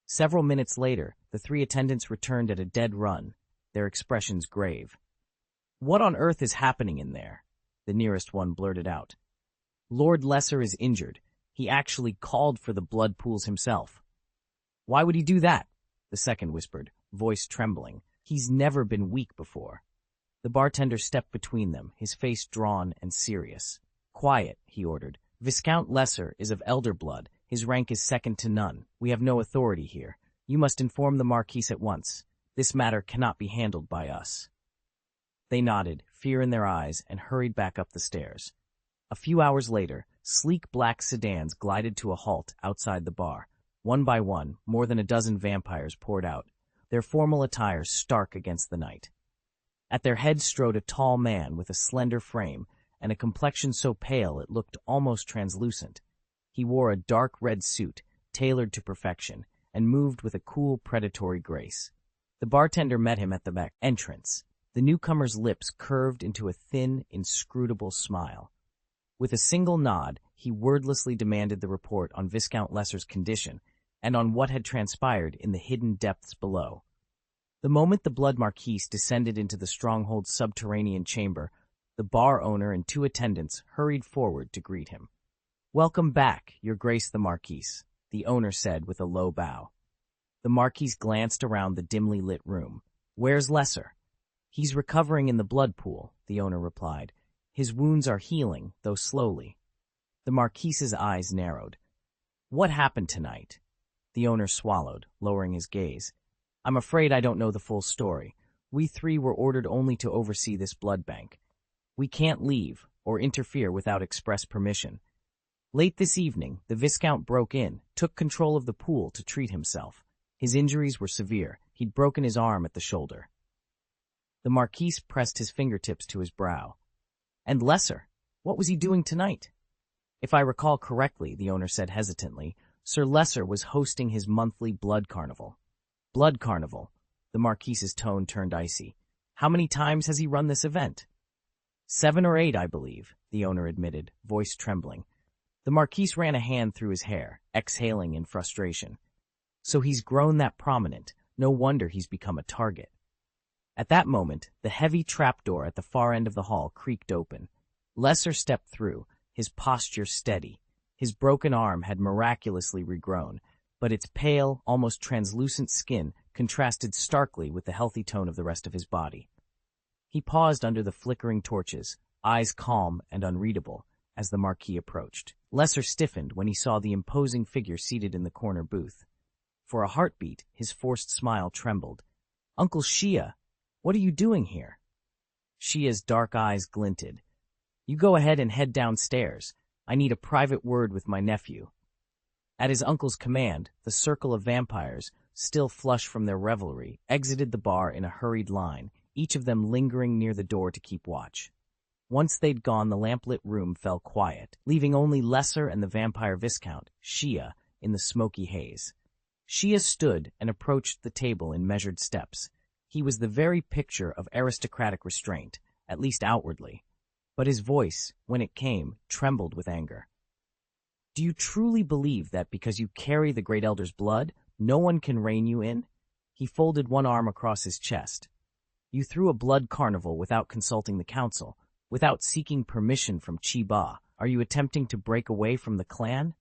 Several minutes later, the three attendants returned at a dead run, their expressions grave. "What on earth is happening in there?" the nearest one blurted out. "Lord Lesser is injured. He actually called for the blood pools himself." "Why would he do that?" the second whispered, voice trembling. "He's never been weak before." The bartender stepped between them, his face drawn and serious. "Quiet," he ordered. Viscount Lesser is of elder blood. His rank is second to none. We have no authority here. You must inform the Marquis at once. This matter cannot be handled by us." They nodded, fear in their eyes, and hurried back up the stairs. A few hours later, sleek black sedans glided to a halt outside the bar. One by one, more than a dozen vampires poured out, their formal attire stark against the night. At their head strode a tall man with a slender frame and a complexion so pale it looked almost translucent. He wore a dark red suit, tailored to perfection, and moved with a cool, predatory grace. The bartender met him at the back entrance. The newcomer's lips curved into a thin, inscrutable smile. With a single nod, he wordlessly demanded the report on Viscount Lesser's condition and on what had transpired in the hidden depths below. The moment the Blood Marquis descended into the stronghold's subterranean chamber, the bar owner and 2 attendants hurried forward to greet him. "Welcome back, Your Grace the Marquis," the owner said with a low bow. The Marquis glanced around the dimly lit room. "Where's Lesser?" "He's recovering in the blood pool," the owner replied. "His wounds are healing, though slowly." The Marquis's eyes narrowed. "What happened tonight?" The owner swallowed, lowering his gaze. "I'm afraid I don't know the full story. We 3 were ordered only to oversee this blood bank. We can't leave or interfere without express permission. Late this evening, the Viscount broke in, took control of the pool to treat himself. His injuries were severe. He'd broken his arm at the shoulder." The Marquis pressed his fingertips to his brow. "And Lesser? What was he doing tonight?" "If I recall correctly," the owner said hesitantly, "Sir Lesser was hosting his monthly blood carnival." "Blood carnival?" The Marquis's tone turned icy. "How many times has he run this event?" 7 or 8, I believe," the owner admitted, voice trembling. The Marquis ran a hand through his hair, exhaling in frustration. "So he's grown that prominent. No wonder he's become a target." At that moment, the heavy trapdoor at the far end of the hall creaked open. Lesser stepped through, his posture steady. His broken arm had miraculously regrown, but its pale, almost translucent skin contrasted starkly with the healthy tone of the rest of his body. He paused under the flickering torches, eyes calm and unreadable, as the Marquis approached. Lesser stiffened when he saw the imposing figure seated in the corner booth. For a heartbeat, his forced smile trembled. "Uncle Shia, what are you doing here?" Shia's dark eyes glinted. "You go ahead and head downstairs. I need a private word with my nephew." At his uncle's command, the circle of vampires, still flush from their revelry, exited the bar in a hurried line, each of them lingering near the door to keep watch. Once they'd gone, the lamplit room fell quiet, leaving only Lesser and the vampire Viscount, Shia, in the smoky haze. Shia stood and approached the table in measured steps. He was the very picture of aristocratic restraint, at least outwardly. But his voice, when it came, trembled with anger. "Do you truly believe that because you carry the Great Elder's blood, no one can rein you in?" He folded one arm across his chest. "You threw a blood carnival without consulting the council, without seeking permission from Chiba. Are you attempting to break away from the clan?"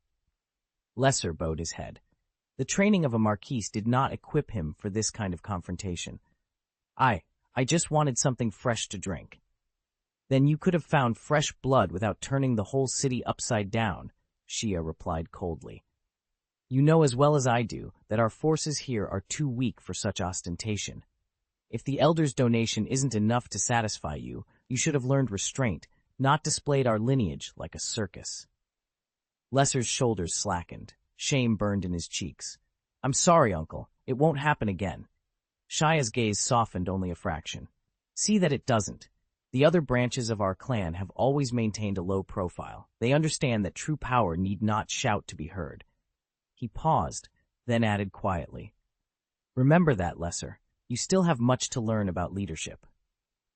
Lesser bowed his head. The training of a Marquis did not equip him for this kind of confrontation. I just wanted something fresh to drink." "Then you could have found fresh blood without turning the whole city upside down," Shia replied coldly. "You know as well as I do that our forces here are too weak for such ostentation. If the Elder's donation isn't enough to satisfy you, you should have learned restraint, not displayed our lineage like a circus." Lesser's shoulders slackened. Shame burned in his cheeks. "I'm sorry, Uncle. It won't happen again." Shia's gaze softened only a fraction. "See that it doesn't. The other branches of our clan have always maintained a low profile. They understand that true power need not shout to be heard." He paused, then added quietly, "Remember that, Lesser. You still have much to learn about leadership."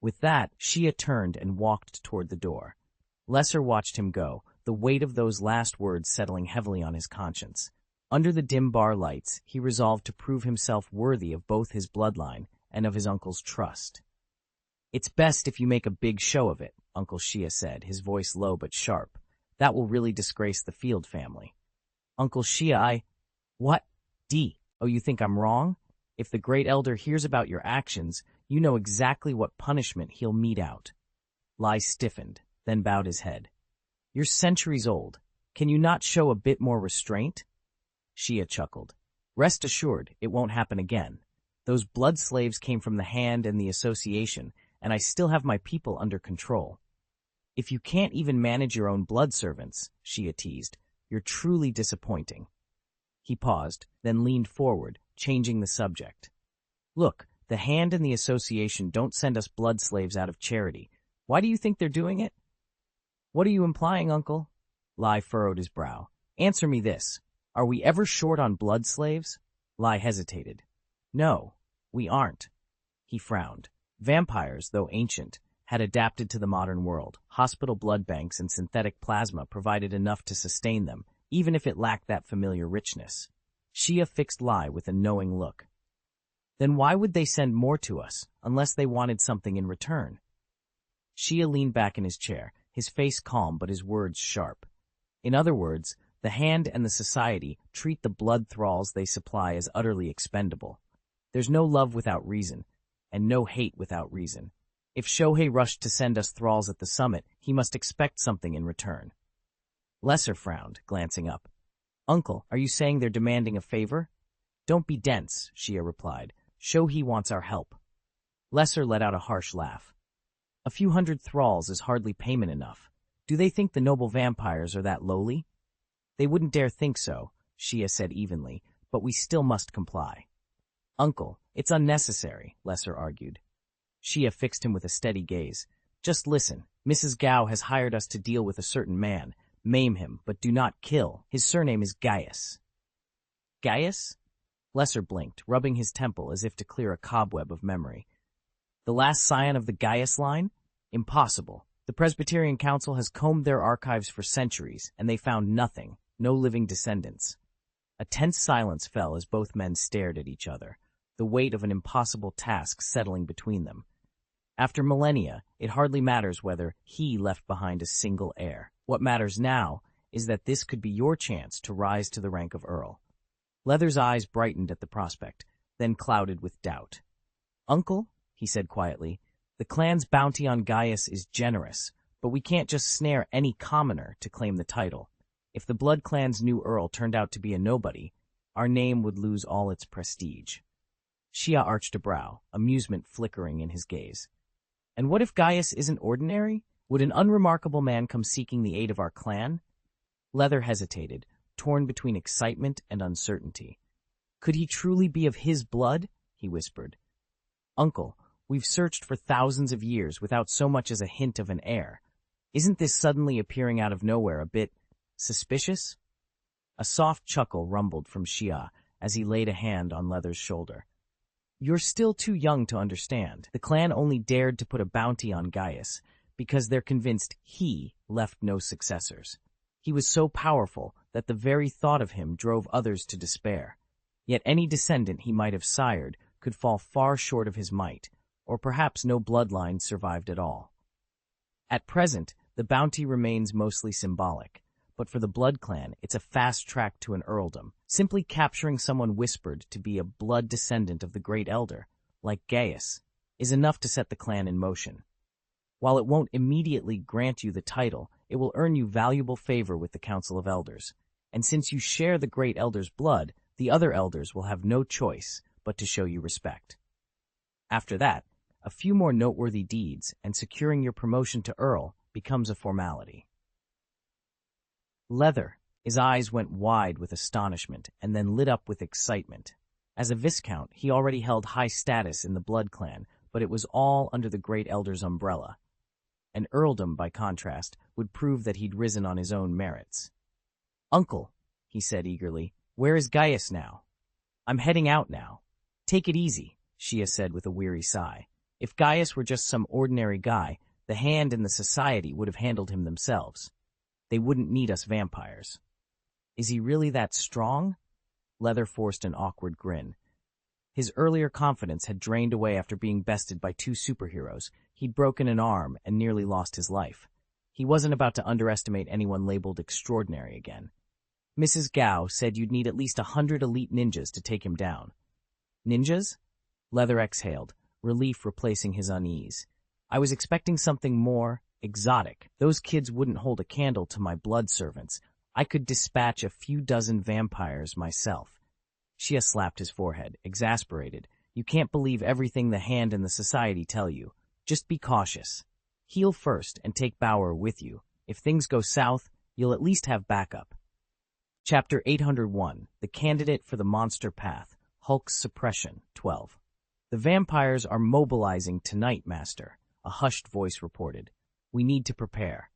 With that, Shia turned and walked toward the door. Lesser watched him go, the weight of those last words settling heavily on his conscience. Under the dim bar lights, he resolved to prove himself worthy of both his bloodline and of his uncle's trust. "It's best if you make a big show of it," Uncle Shia said, his voice low but sharp. "That will really disgrace the Field family." "Uncle Shia, What? Oh, you think I'm wrong? If the Great Elder hears about your actions, you know exactly what punishment he'll mete out." Lai stiffened, then bowed his head. "You're centuries old. Can you not show a bit more restraint? Shia chuckled. Rest assured, it won't happen again. Those blood slaves came from the Hand and the Association, and I still have my people under control. If you can't even manage your own blood servants, Shia teased, you're truly disappointing. He paused, then leaned forward, changing the subject. Look, the Hand and the Association don't send us blood slaves out of charity. Why do you think they're doing it? What are you implying, Uncle? Lai furrowed his brow. Answer me this. Are we ever short on blood slaves? Lai hesitated. No, we aren't. He frowned. Vampires, though ancient, had adapted to the modern world. Hospital blood banks and synthetic plasma provided enough to sustain them, even if it lacked that familiar richness. Shia fixed Lai with a knowing look. Then why would they send more to us, unless they wanted something in return? Shia leaned back in his chair, his face calm but his words sharp. In other words, the Hand and the Society treat the blood thralls they supply as utterly expendable. There's no love without reason, and no hate without reason. If Shohei rushed to send us thralls at the summit, he must expect something in return. Lesser frowned, glancing up. Uncle, are you saying they're demanding a favor? Don't be dense, Shia replied. Shohei wants our help. Lesser let out a harsh laugh. A few hundred thralls is hardly payment enough. Do they think the noble vampires are that lowly? They wouldn't dare think so, Shia said evenly, but we still must comply. Uncle, it's unnecessary, Lesser argued. Shia fixed him with a steady gaze. Just listen, Mrs. Gao has hired us to deal with a certain man. Maim him, but do not kill. His surname is Gaius. Gaius? Lesser blinked, rubbing his temple as if to clear a cobweb of memory. The last scion of the Gaius line? Impossible. The Presbyterian Council has combed their archives for centuries, and they found nothing, no living descendants. A tense silence fell as both men stared at each other, the weight of an impossible task settling between them. After millennia, it hardly matters whether he left behind a single heir. What matters now is that this could be your chance to rise to the rank of Earl. Leather's eyes brightened at the prospect, then clouded with doubt. Uncle, he said quietly, the clan's bounty on Gaius is generous, but we can't just snare any commoner to claim the title. If the Blood Clan's new Earl turned out to be a nobody, our name would lose all its prestige. Shia arched a brow, amusement flickering in his gaze. And what if Gaius isn't ordinary? Would an unremarkable man come seeking the aid of our clan? Leather hesitated, torn between excitement and uncertainty. Could he truly be of his blood? He whispered. Uncle, we've searched for thousands of years without so much as a hint of an heir. Isn't this suddenly appearing out of nowhere a bit suspicious? A soft chuckle rumbled from Shia as he laid a hand on Leather's shoulder. You're still too young to understand. The clan only dared to put a bounty on Gaius because they're convinced he left no successors. He was so powerful that the very thought of him drove others to despair. Yet any descendant he might have sired could fall far short of his might, or perhaps no bloodline survived at all. At present, the bounty remains mostly symbolic, but for the Blood Clan, it's a fast track to an earldom. Simply capturing someone whispered to be a blood descendant of the Great Elder, like Gaius, is enough to set the clan in motion. While it won't immediately grant you the title, it will earn you valuable favor with the Council of Elders. And since you share the Great Elder's blood, the other elders will have no choice but to show you respect. After that, a few more noteworthy deeds, and securing your promotion to Earl becomes a formality. Leather. His eyes went wide with astonishment and then lit up with excitement. As a Viscount, he already held high status in the Blood Clan, but it was all under the Great Elder's umbrella. An earldom, by contrast, would prove that he'd risen on his own merits. Uncle, he said eagerly, where is Gaius now? I'm heading out now. Take it easy, Shia said with a weary sigh. If Gaius were just some ordinary guy, the Hand and the Society would have handled him themselves. They wouldn't need us vampires. Is he really that strong? Leather forced an awkward grin. His earlier confidence had drained away after being bested by two superheroes. He'd broken an arm and nearly lost his life. He wasn't about to underestimate anyone labeled extraordinary again. Mrs. Gao said you'd need at least 100 elite ninjas to take him down. Ninjas? Leather exhaled, relief replacing his unease. I was expecting something more exotic. Those kids wouldn't hold a candle to my blood servants. I could dispatch a few dozen vampires myself. Shia slapped his forehead, exasperated. You can't believe everything the Hand and the Society tell you. Just be cautious. Heal first and take Bauer with you. If things go south, you'll at least have backup. Chapter 801, The Candidate for the Monster Path, Hulk's Suppression, 12. The vampires are mobilizing tonight, Master, a hushed voice reported. We need to prepare.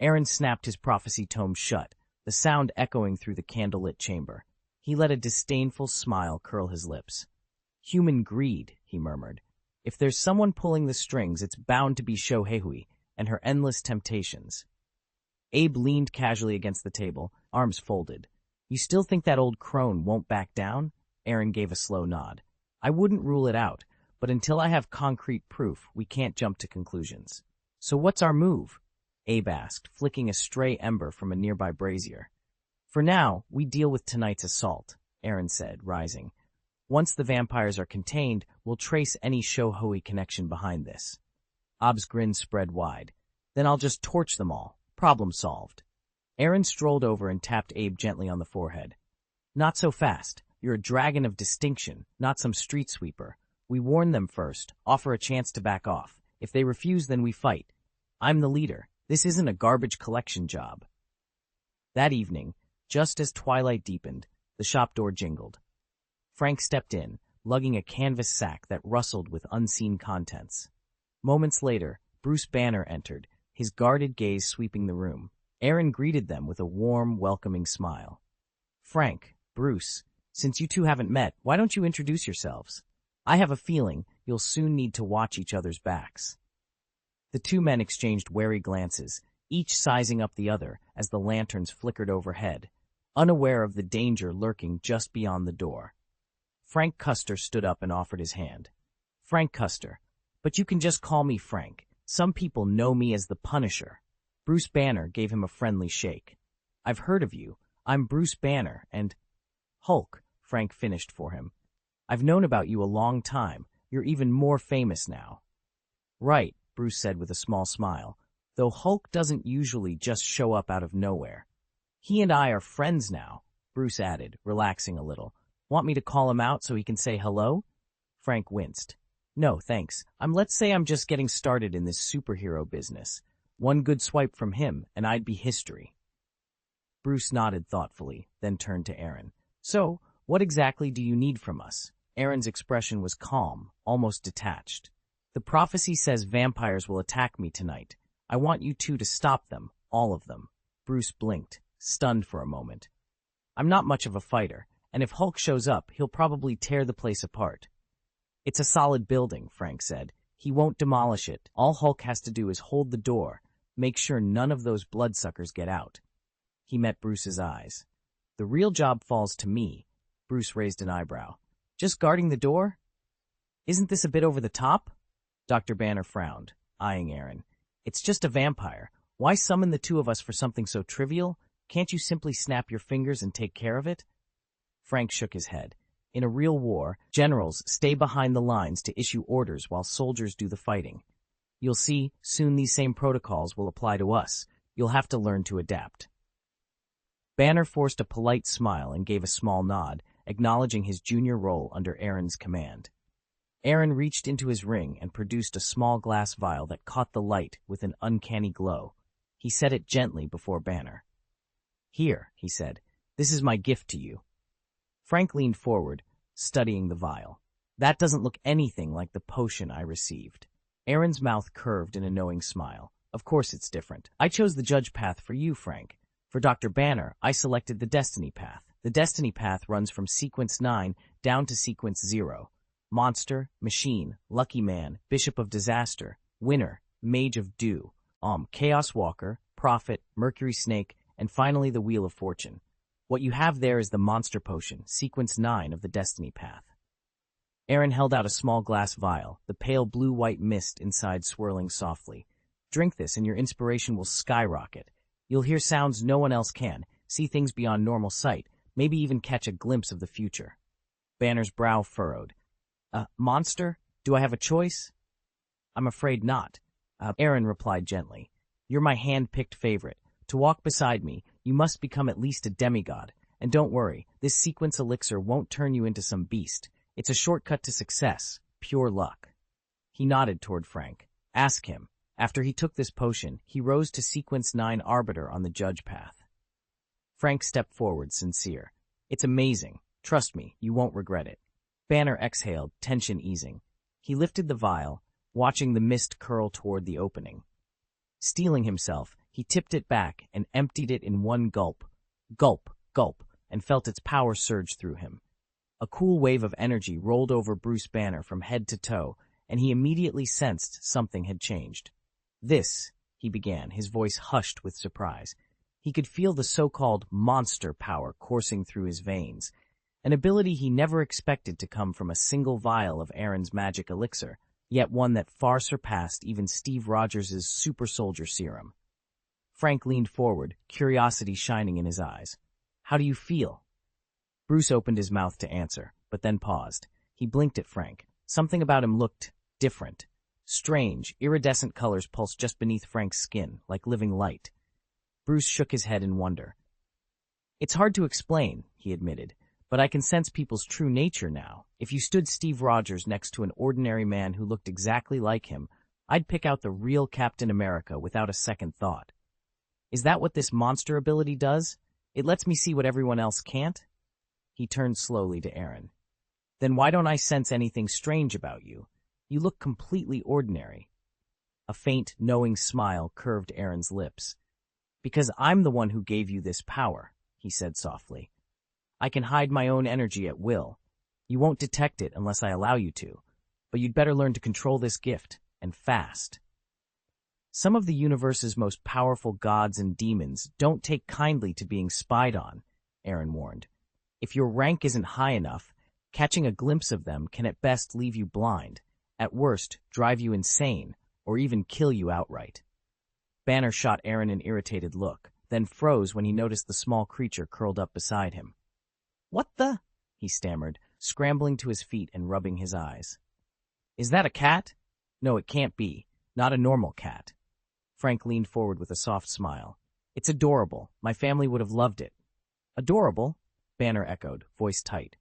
Aaron snapped his prophecy tome shut, the sound echoing through the candlelit chamber. He let a disdainful smile curl his lips. Human greed, he murmured. If there's someone pulling the strings, it's bound to be Shohehui and her endless temptations. Abe leaned casually against the table, arms folded. You still think that old crone won't back down? Aaron gave a slow nod. I wouldn't rule it out, but until I have concrete proof, we can't jump to conclusions. So what's our move? Abe asked, flicking a stray ember from a nearby brazier. For now, we deal with tonight's assault, Aaron said, rising. Once the vampires are contained, we'll trace any Shohui connection behind this. Ab's grin spread wide. Then I'll just torch them all. Problem solved. Aaron strolled over and tapped Abe gently on the forehead. Not so fast. You're a dragon of distinction, not some street sweeper. We warn them first, offer a chance to back off. If they refuse, then we fight. I'm the leader. This isn't a garbage collection job. That evening, just as twilight deepened, the shop door jingled. Frank stepped in, lugging a canvas sack that rustled with unseen contents. Moments later, Bruce Banner entered, his guarded gaze sweeping the room. Aaron greeted them with a warm, welcoming smile. Frank, Bruce, since you two haven't met, why don't you introduce yourselves? I have a feeling you'll soon need to watch each other's backs. The two men exchanged wary glances, each sizing up the other as the lanterns flickered overhead, unaware of the danger lurking just beyond the door. Frank Custer stood up and offered his hand. Frank Custer, but you can just call me Frank. Some people know me as the Punisher. Bruce Banner gave him a friendly shake. I've heard of you. I'm Bruce Banner, and... Hulk, Frank finished for him. I've known about you a long time. You're even more famous now. Right, Bruce said with a small smile, though Hulk doesn't usually just show up out of nowhere. He and I are friends now, Bruce added, relaxing a little. Want me to call him out so he can say hello? Frank winced. No, thanks. Let's say I'm just getting started in this superhero business. One good swipe from him, and I'd be history. Bruce nodded thoughtfully, then turned to Aaron. So, what exactly do you need from us? Aaron's expression was calm, almost detached. The prophecy says vampires will attack me tonight. I want you two to stop them, all of them. Bruce blinked, stunned for a moment. I'm not much of a fighter, and if Hulk shows up, he'll probably tear the place apart. It's a solid building, Frank said. He won't demolish it. All Hulk has to do is hold the door, make sure none of those bloodsuckers get out. He met Bruce's eyes. The real job falls to me. Bruce raised an eyebrow. Just guarding the door? Isn't this a bit over the top? Dr. Banner frowned, eyeing Aaron. It's just a vampire. Why summon the two of us for something so trivial? Can't you simply snap your fingers and take care of it? Frank shook his head. In a real war, generals stay behind the lines to issue orders while soldiers do the fighting. You'll see, soon these same protocols will apply to us. You'll have to learn to adapt. Banner forced a polite smile and gave a small nod, acknowledging his junior role under Aaron's command. Aaron reached into his ring and produced a small glass vial that caught the light with an uncanny glow. He set it gently before Banner. Here, he said, this is my gift to you. Frank leaned forward, studying the vial. That doesn't look anything like the potion I received. Aaron's mouth curved in a knowing smile. Of course it's different. I chose the judge path for you, Frank. For Dr. Banner, I selected the destiny path. The destiny path runs from sequence 9 down to sequence 0. Monster, Machine, Lucky Man, Bishop of Disaster, Winner, Mage of Dew, Chaos Walker, Prophet, Mercury Snake, and finally the Wheel of Fortune. What you have there is the Monster Potion, sequence 9 of the Destiny Path. Aaron held out a small glass vial, the pale blue-white mist inside swirling softly. Drink this and your inspiration will skyrocket. You'll hear sounds no one else can, see things beyond normal sight, maybe even catch a glimpse of the future. Banner's brow furrowed. Monster? Do I have a choice? I'm afraid not. Aaron replied gently. You're my hand-picked favorite. To walk beside me, You must become at least a demigod. And don't worry, this sequence elixir won't turn you into some beast. It's a shortcut to success, pure luck. He nodded toward Frank. Ask him. After he took this potion, he rose to sequence 9 arbiter on the judge path. Frank stepped forward, sincere. It's amazing. Trust me, you won't regret it. Banner exhaled, tension easing. He lifted the vial, watching the mist curl toward the opening. Steeling himself, he tipped it back and emptied it in one gulp. Gulp, gulp, and felt its power surge through him. A cool wave of energy rolled over Bruce Banner from head to toe, and he immediately sensed something had changed. This, he began, his voice hushed with surprise. He could feel the so-called monster power coursing through his veins, an ability he never expected to come from a single vial of Aaron's magic elixir, yet one that far surpassed even Steve Rogers' super soldier serum. Frank leaned forward, curiosity shining in his eyes. How do you feel? Bruce opened his mouth to answer, but then paused. He blinked at Frank. Something about him looked different. Strange, iridescent colors pulsed just beneath Frank's skin, like living light. Bruce shook his head in wonder. It's hard to explain, he admitted, but I can sense people's true nature now. If you stood Steve Rogers next to an ordinary man who looked exactly like him, I'd pick out the real Captain America without a second thought. Is that what this monster ability does? It lets me see what everyone else can't? He turned slowly to Aaron. Then why don't I sense anything strange about you? You look completely ordinary. A faint, knowing smile curved Aaron's lips. Because I'm the one who gave you this power, he said softly. I can hide my own energy at will. You won't detect it unless I allow you to, but you'd better learn to control this gift, and fast. Some of the universe's most powerful gods and demons don't take kindly to being spied on, Aaron warned. If your rank isn't high enough, catching a glimpse of them can at best leave you blind, at worst drive you insane, or even kill you outright. Banner shot Aaron an irritated look, then froze when he noticed the small creature curled up beside him. What the? He stammered, scrambling to his feet and rubbing his eyes. Is that a cat? No, it can't be. Not a normal cat. Frank leaned forward with a soft smile. It's adorable. My family would have loved it. Adorable? Banner echoed, voice tight.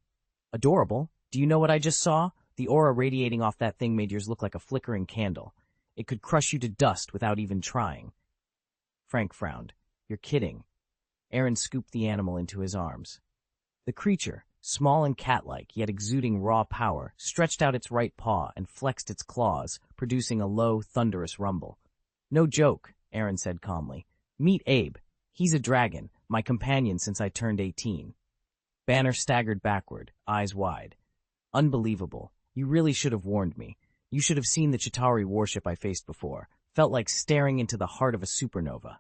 Adorable? Do you know what I just saw? The aura radiating off that thing made yours look like a flickering candle. It could crush you to dust without even trying. Frank frowned. You're kidding. Aaron scooped the animal into his arms. The creature, small and cat-like, yet exuding raw power, stretched out its right paw and flexed its claws, producing a low, thunderous rumble. No joke, Aaron said calmly. Meet Abe. He's a dragon, my companion since I turned 18. Banner staggered backward, eyes wide. Unbelievable. You really should have warned me. You should have seen the Chitauri warship I faced before. Felt like staring into the heart of a supernova.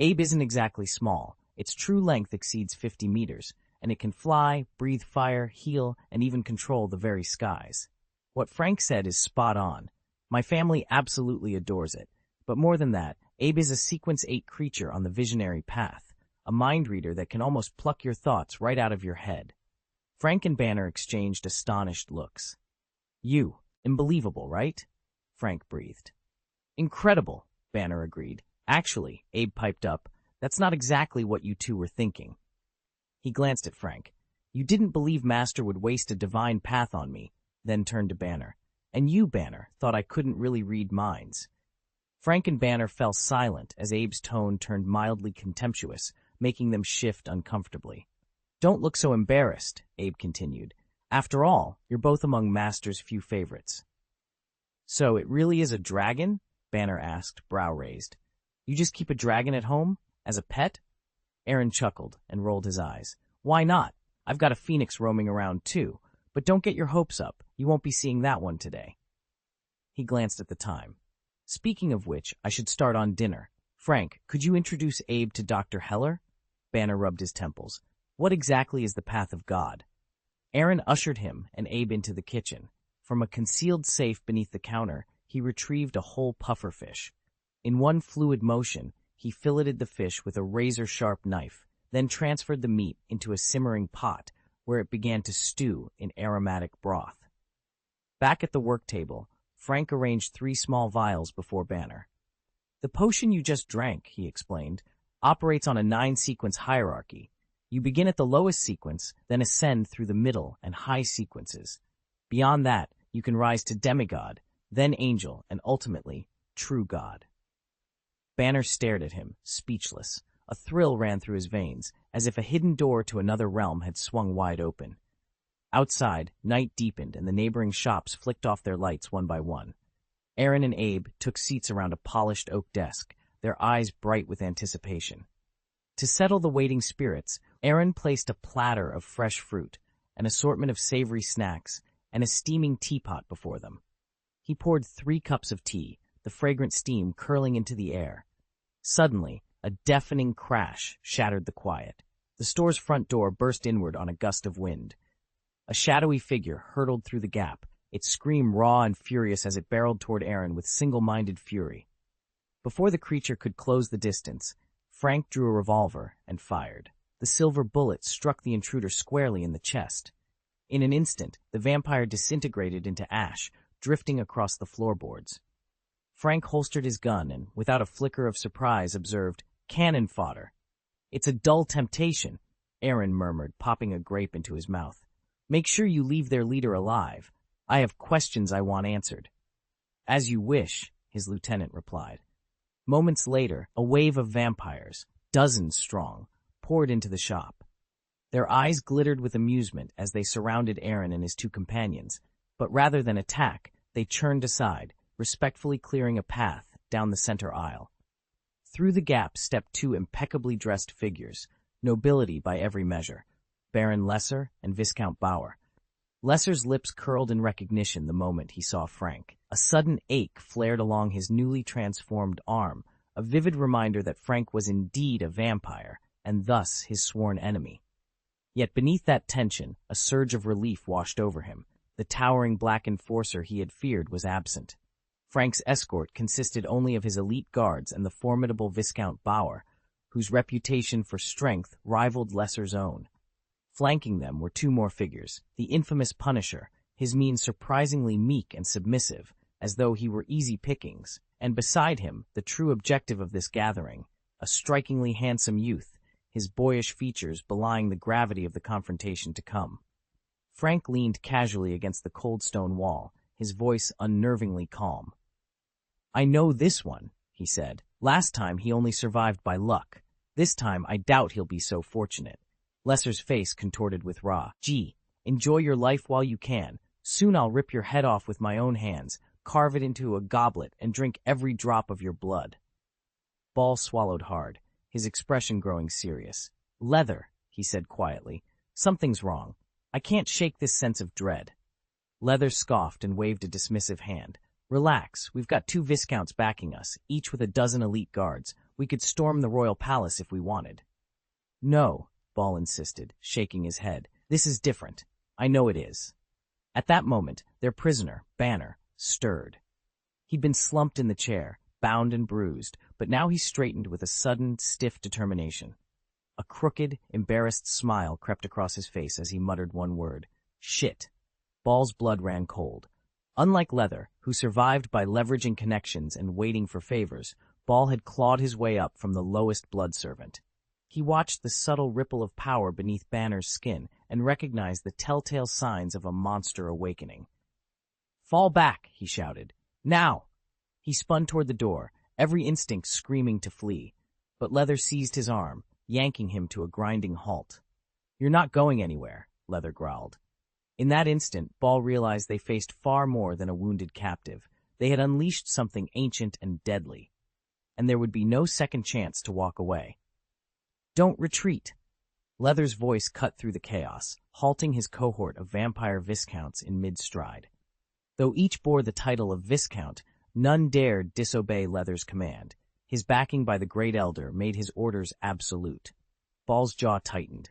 Abe isn't exactly small. Its true length exceeds 50 meters, and it can fly, breathe fire, heal, and even control the very skies. What Frank said is spot on. My family absolutely adores it. But more than that, Abe is a Sequence 8 creature on the visionary path, a mind reader that can almost pluck your thoughts right out of your head. Frank and Banner exchanged astonished looks. You, unbelievable, right? Frank breathed. Incredible, Banner agreed. Actually, Abe piped up, that's not exactly what you two were thinking. He glanced at Frank. You didn't believe Master would waste a divine path on me, then turned to Banner. And you, Banner, thought I couldn't really read minds. Frank and Banner fell silent as Abe's tone turned mildly contemptuous, making them shift uncomfortably. Don't look so embarrassed, Abe continued. After all, you're both among Master's few favorites. So it really is a dragon? Banner asked, brow raised. You just keep a dragon at home? As a pet? Aaron chuckled and rolled his eyes. Why not? I've got a phoenix roaming around too, but don't get your hopes up. You won't be seeing that one today. He glanced at the time. Speaking of which, I should start on dinner. Frank, could you introduce Abe to Dr. Heller? Banner rubbed his temples. What exactly is the path of God? Aaron ushered him and Abe into the kitchen. From a concealed safe beneath the counter, he retrieved a whole pufferfish. In one fluid motion, he filleted the fish with a razor-sharp knife, then transferred the meat into a simmering pot, where it began to stew in aromatic broth. Back at the work table, Frank arranged 3 small vials before Banner. The potion you just drank, he explained, operates on a 9-sequence hierarchy. You begin at the lowest sequence, then ascend through the middle and high sequences. Beyond that, you can rise to demigod, then angel, and ultimately, true god. Banner stared at him, speechless. A thrill ran through his veins, as if a hidden door to another realm had swung wide open. Outside, night deepened and the neighboring shops flicked off their lights one by one. Aaron and Abe took seats around a polished oak desk, their eyes bright with anticipation. To settle the waiting spirits, Aaron placed a platter of fresh fruit, an assortment of savory snacks, and a steaming teapot before them. He poured 3 cups of tea, the fragrant steam curling into the air. Suddenly, a deafening crash shattered the quiet. The store's front door burst inward on a gust of wind. A shadowy figure hurtled through the gap, its scream raw and furious as it barreled toward Aaron with single-minded fury. Before the creature could close the distance, Frank drew a revolver and fired. The silver bullet struck the intruder squarely in the chest. In an instant, the vampire disintegrated into ash, drifting across the floorboards. Frank holstered his gun and, without a flicker of surprise, observed, "Cannon fodder." "It's a dull temptation," Aaron murmured, popping a grape into his mouth. "Make sure you leave their leader alive. I have questions I want answered." "As you wish," his lieutenant replied. Moments later, a wave of vampires, dozens strong, poured into the shop. Their eyes glittered with amusement as they surrounded Aaron and his 2 companions, but rather than attack, they churned aside, respectfully clearing a path down the center aisle. Through the gap stepped 2 impeccably dressed figures, nobility by every measure, Baron Lesser and Viscount Bauer. Lesser's lips curled in recognition the moment he saw Frank. A sudden ache flared along his newly transformed arm, a vivid reminder that Frank was indeed a vampire, and thus his sworn enemy. Yet beneath that tension, a surge of relief washed over him. The towering black enforcer he had feared was absent. Frank's escort consisted only of his elite guards and the formidable Viscount Bauer, whose reputation for strength rivaled Lesser's own. Flanking them were 2 more figures, the infamous Punisher, his mien surprisingly meek and submissive, as though he were easy pickings, and beside him, the true objective of this gathering, a strikingly handsome youth, his boyish features belying the gravity of the confrontation to come. Frank leaned casually against the cold stone wall, his voice unnervingly calm. "I know this one," he said. "Last time he only survived by luck. This time I doubt he'll be so fortunate." Lesser's face contorted with wrath. "Gee, enjoy your life while you can. Soon I'll rip your head off with my own hands, carve it into a goblet, and drink every drop of your blood." Ball swallowed hard, his expression growing serious. "Leather," he said quietly. "Something's wrong. I can't shake this sense of dread." Leather scoffed and waved a dismissive hand. "Relax, we've got 2 viscounts backing us, each with a dozen elite guards. We could storm the royal palace if we wanted." "No," Ball insisted, shaking his head. "This is different. I know it is." At that moment, their prisoner, Banner, stirred. He'd been slumped in the chair, bound and bruised, but now he straightened with a sudden, stiff determination. A crooked, embarrassed smile crept across his face as he muttered one word: "Shit." Ball's blood ran cold. Unlike Leather, who survived by leveraging connections and waiting for favors, Ball had clawed his way up from the lowest blood servant. He watched the subtle ripple of power beneath Banner's skin and recognized the telltale signs of a monster awakening. "Fall back," he shouted. "Now!" He spun toward the door, every instinct screaming to flee, but Leather seized his arm, yanking him to a grinding halt. "You're not going anywhere," Leather growled. In that instant, Ball realized they faced far more than a wounded captive. They had unleashed something ancient and deadly, and there would be no second chance to walk away. "Don't retreat." Leather's voice cut through the chaos, halting his cohort of vampire viscounts in mid-stride. Though each bore the title of Viscount, none dared disobey Leather's command. His backing by the Great Elder made his orders absolute. Ball's jaw tightened.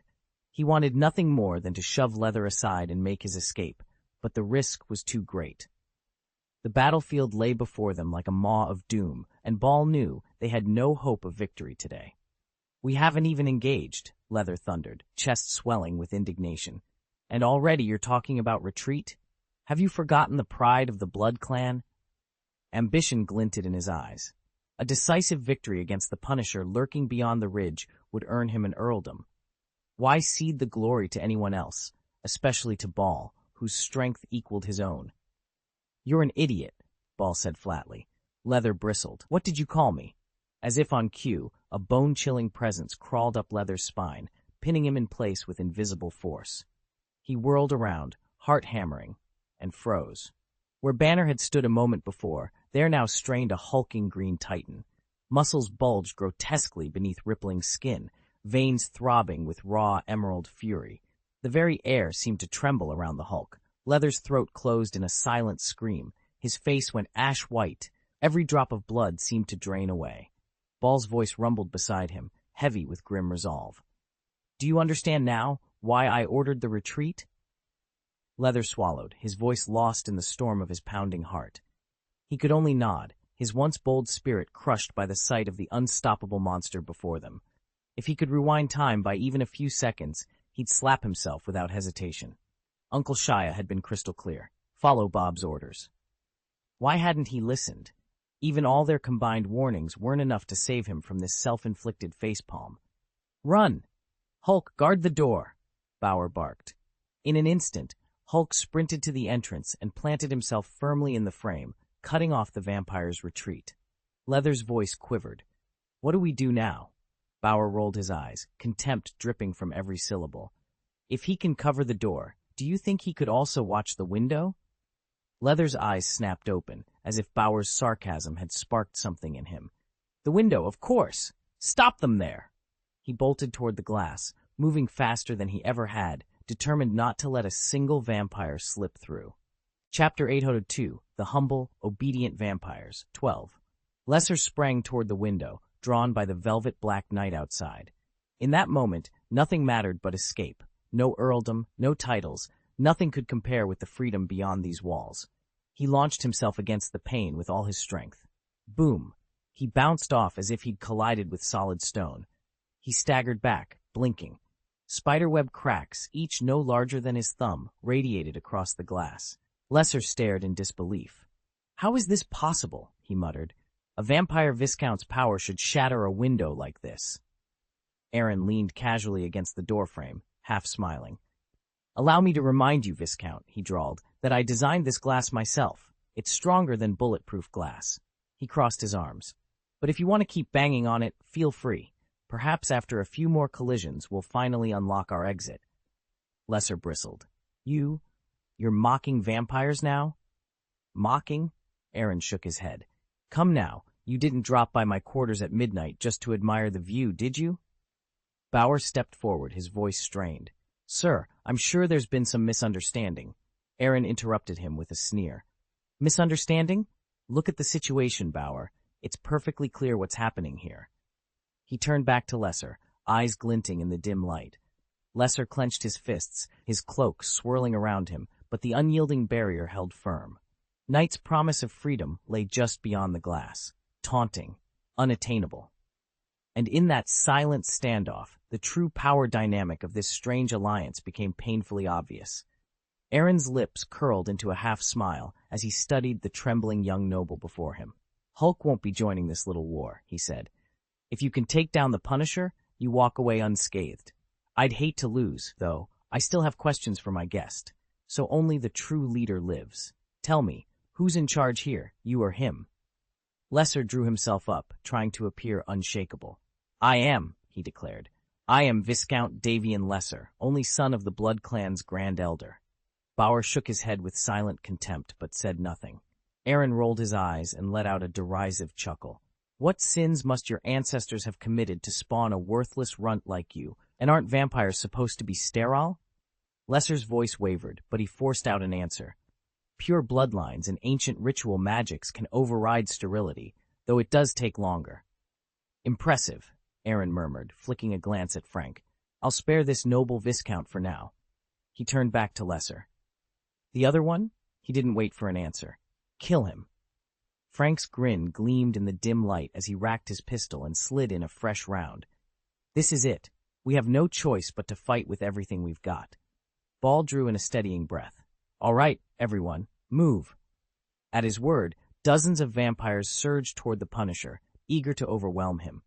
He wanted nothing more than to shove Leather aside and make his escape, but the risk was too great. The battlefield lay before them like a maw of doom, and Ball knew they had no hope of victory today. "We haven't even engaged," Leather thundered, chest swelling with indignation. "And already you're talking about retreat? Have you forgotten the pride of the Blood Clan?" Ambition glinted in his eyes. A decisive victory against the Punisher lurking beyond the ridge would earn him an earldom. Why cede the glory to anyone else, especially to Ball, whose strength equaled his own? "You're an idiot," Ball said flatly. Leather bristled. "What did you call me?" As if on cue, a bone-chilling presence crawled up Leather's spine, pinning him in place with invisible force. He whirled around, heart hammering, and froze. Where Banner had stood a moment before, there now strained a hulking green titan. Muscles bulged grotesquely beneath rippling skin, veins throbbing with raw emerald fury. The very air seemed to tremble around the Hulk. Leather's throat closed in a silent scream. His face went ash-white. Every drop of blood seemed to drain away. Ball's voice rumbled beside him, heavy with grim resolve. "Do you understand now why I ordered the retreat?" Leather swallowed, his voice lost in the storm of his pounding heart. He could only nod, his once bold spirit crushed by the sight of the unstoppable monster before them. If he could rewind time by even a few seconds, he'd slap himself without hesitation. Uncle Shia had been crystal clear. Follow Bob's orders. Why hadn't he listened? Even all their combined warnings weren't enough to save him from this self-inflicted facepalm. "Run! Hulk, guard the door!" Bauer barked. In an instant, Hulk sprinted to the entrance and planted himself firmly in the frame, cutting off the vampire's retreat. Leather's voice quivered. "What do we do now?" Bauer rolled his eyes, contempt dripping from every syllable. "If he can cover the door, do you think he could also watch the window?" Leather's eyes snapped open, as if Bauer's sarcasm had sparked something in him. "The window, of course! Stop them there!" He bolted toward the glass, moving faster than he ever had, determined not to let a single vampire slip through. Chapter 802, The Humble, Obedient Vampires, 12. Lesser sprang toward the window, drawn by the velvet black night outside. In that moment, nothing mattered but escape. No earldom, no titles, nothing could compare with the freedom beyond these walls. He launched himself against the pane with all his strength. Boom! He bounced off as if he'd collided with solid stone. He staggered back, blinking. Spiderweb cracks, each no larger than his thumb, radiated across the glass. Lesser stared in disbelief. "How is this possible?" he muttered. "A vampire viscount's power should shatter a window like this." Aaron leaned casually against the doorframe, half smiling. "Allow me to remind you, Viscount," he drawled, "that I designed this glass myself. It's stronger than bulletproof glass." He crossed his arms. "But if you want to keep banging on it, feel free. Perhaps after a few more collisions, we'll finally unlock our exit." Lesser bristled. You're mocking vampires now?" "Mocking?" Aaron shook his head. "Come now, you didn't drop by my quarters at midnight just to admire the view, did you?" Bauer stepped forward, his voice strained. "Sir, I'm sure there's been some misunderstanding." Aaron interrupted him with a sneer. "Misunderstanding? Look at the situation, Bauer. It's perfectly clear what's happening here." He turned back to Lesser, eyes glinting in the dim light. Lesser clenched his fists, his cloak swirling around him, but the unyielding barrier held firm. Night's promise of freedom lay just beyond the glass, taunting, unattainable. And in that silent standoff, the true power dynamic of this strange alliance became painfully obvious. Aaron's lips curled into a half-smile as he studied the trembling young noble before him. "Hulk won't be joining this little war," he said. "If you can take down the Punisher, you walk away unscathed. I'd hate to lose, though. I still have questions for my guest. So only the true leader lives. Tell me, who's in charge here, you or him?" Lesser drew himself up, trying to appear unshakable. "I am," he declared. "I am Viscount Davian Lesser, only son of the Blood Clan's Grand Elder." Bauer shook his head with silent contempt, but said nothing. Aaron rolled his eyes and let out a derisive chuckle. "What sins must your ancestors have committed to spawn a worthless runt like you, and aren't vampires supposed to be sterile?" Lesser's voice wavered, but he forced out an answer. "Pure bloodlines and ancient ritual magics can override sterility, though it does take longer." "Impressive," Aaron murmured, flicking a glance at Frank. "I'll spare this noble Viscount for now." He turned back to Lesser. "The other one?" He didn't wait for an answer. "Kill him." Frank's grin gleamed in the dim light as he racked his pistol and slid in a fresh round. "This is it. We have no choice but to fight with everything we've got." Ball drew in a steadying breath. "All right, everyone, move." At his word, dozens of vampires surged toward the Punisher, eager to overwhelm him.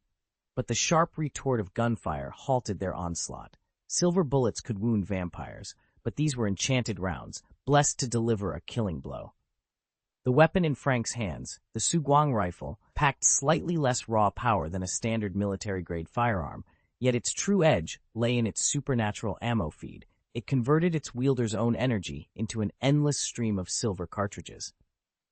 But the sharp retort of gunfire halted their onslaught. Silver bullets could wound vampires, but these were enchanted rounds, blessed to deliver a killing blow. The weapon in Frank's hands, the Suguang rifle, packed slightly less raw power than a standard military-grade firearm, yet its true edge lay in its supernatural ammo feed. It converted its wielder's own energy into an endless stream of silver cartridges.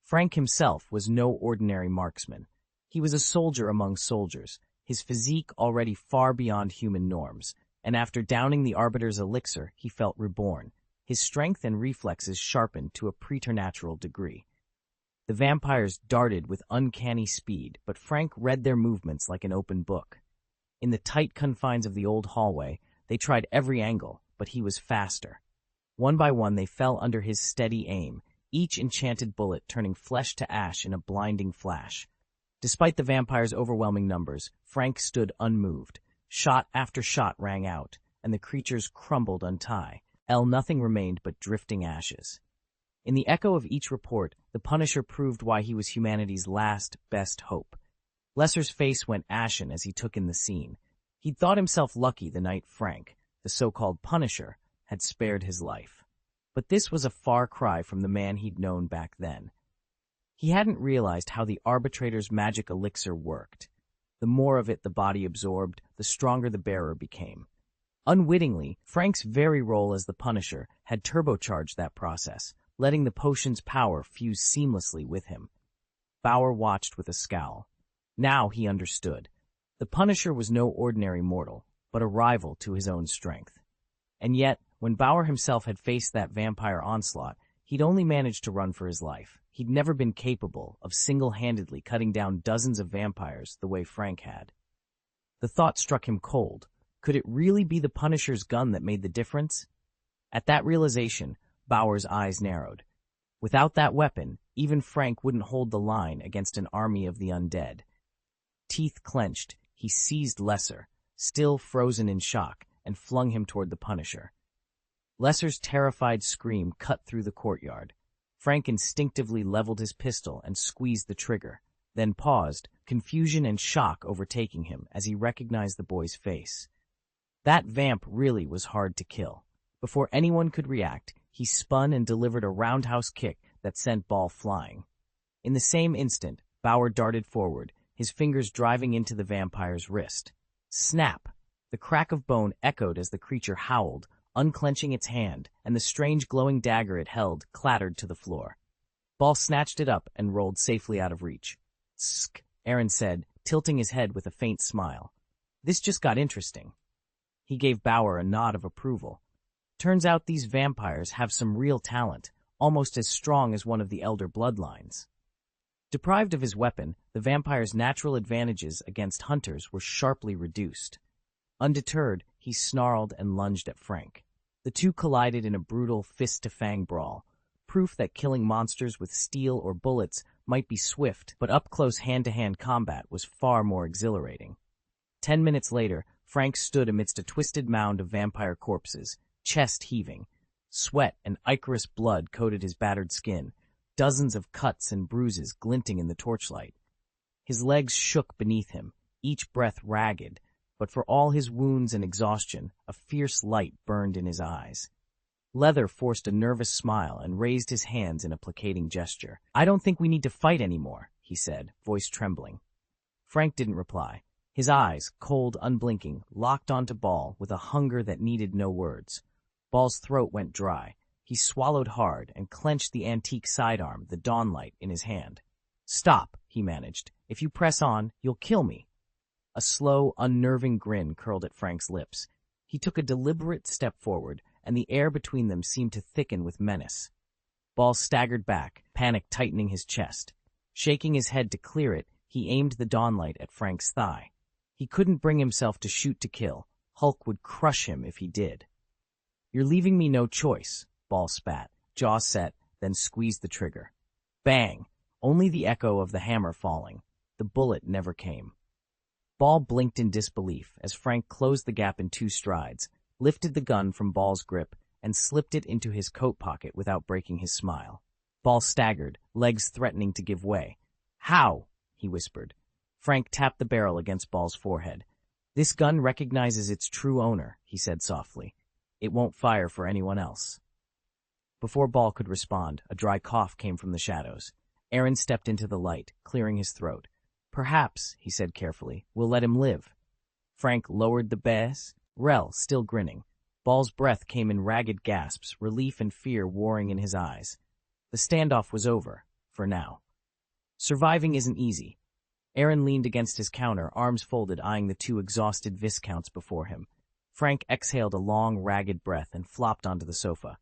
Frank himself was no ordinary marksman. He was a soldier among soldiers, his physique already far beyond human norms, and after downing the Arbiter's elixir, he felt reborn, his strength and reflexes sharpened to a preternatural degree. The vampires darted with uncanny speed, but Frank read their movements like an open book. In the tight confines of the old hallway, they tried every angle, but he was faster. One by one they fell under his steady aim, each enchanted bullet turning flesh to ash in a blinding flash. Despite the vampires' overwhelming numbers, Frank stood unmoved. Shot after shot rang out, and the creatures crumbled untie. Nothing remained but drifting ashes. In the echo of each report, the Punisher proved why he was humanity's last, best hope. Lesser's face went ashen as he took in the scene. He'd thought himself lucky the night Frank, the so-called Punisher, had spared his life. But this was a far cry from the man he'd known back then. He hadn't realized how the Arbitrator's magic elixir worked. The more of it the body absorbed, the stronger the bearer became. Unwittingly, Frank's very role as the Punisher had turbocharged that process, letting the potion's power fuse seamlessly with him. Bauer watched with a scowl. Now he understood. The Punisher was no ordinary mortal, but a rival to his own strength. And yet, when Bauer himself had faced that vampire onslaught, he'd only managed to run for his life. He'd never been capable of single-handedly cutting down dozens of vampires the way Frank had. The thought struck him cold. Could it really be the Punisher's gun that made the difference? At that realization, Bauer's eyes narrowed. Without that weapon, even Frank wouldn't hold the line against an army of the undead. Teeth clenched, he seized Lesser, still frozen in shock, and flung him toward the Punisher. Lesser's terrified scream cut through the courtyard. Frank instinctively leveled his pistol and squeezed the trigger, then paused, confusion and shock overtaking him as he recognized the boy's face. That vamp really was hard to kill. Before anyone could react, he spun and delivered a roundhouse kick that sent Ball flying. In the same instant, Bauer darted forward, his fingers driving into the vampire's wrist. Snap! The crack of bone echoed as the creature howled, unclenching its hand, and the strange glowing dagger it held clattered to the floor. Ball snatched it up and rolled safely out of reach. "Sk," Aaron said, tilting his head with a faint smile. "This just got interesting." He gave Bauer a nod of approval. Turns out these vampires have some real talent, almost as strong as one of the elder bloodlines. Deprived of his weapon, the vampire's natural advantages against hunters were sharply reduced. Undeterred, he snarled and lunged at Frank. The two collided in a brutal fist-to-fang brawl, proof that killing monsters with steel or bullets might be swift, but up-close hand-to-hand combat was far more exhilarating. 10 minutes later, Frank stood amidst a twisted mound of vampire corpses, chest heaving. Sweat and ichorous blood coated his battered skin, dozens of cuts and bruises glinting in the torchlight. His legs shook beneath him, each breath ragged, but for all his wounds and exhaustion, a fierce light burned in his eyes. Leather forced a nervous smile and raised his hands in a placating gesture. "I don't think we need to fight anymore," he said, voice trembling. Frank didn't reply. His eyes, cold, unblinking, locked onto Ball with a hunger that needed no words. Ball's throat went dry. He swallowed hard and clenched the antique sidearm, the Dawnlight, in his hand. "Stop," he managed. "If you press on, you'll kill me." A slow, unnerving grin curled at Frank's lips. He took a deliberate step forward, and the air between them seemed to thicken with menace. Ball staggered back, panic tightening his chest. Shaking his head to clear it, he aimed the Dawnlight at Frank's thigh. He couldn't bring himself to shoot to kill. Hulk would crush him if he did. "You're leaving me no choice," Ball spat, jaw set, then squeezed the trigger. Bang! Only the echo of the hammer falling. The bullet never came. Ball blinked in disbelief as Frank closed the gap in 2 strides, lifted the gun from Ball's grip, and slipped it into his coat pocket without breaking his smile. Ball staggered, legs threatening to give way. "How?" he whispered. Frank tapped the barrel against Ball's forehead. "This gun recognizes its true owner," he said softly. "It won't fire for anyone else." Before Ball could respond, a dry cough came from the shadows. Aaron stepped into the light, clearing his throat. "Perhaps," he said carefully, "we'll let him live." Frank lowered the bass. Rel, still grinning. Ball's breath came in ragged gasps, relief and fear warring in his eyes. The standoff was over, for now. Surviving isn't easy. Aaron leaned against his counter, arms folded, eyeing the two exhausted Viscounts before him. Frank exhaled a long, ragged breath and flopped onto the sofa.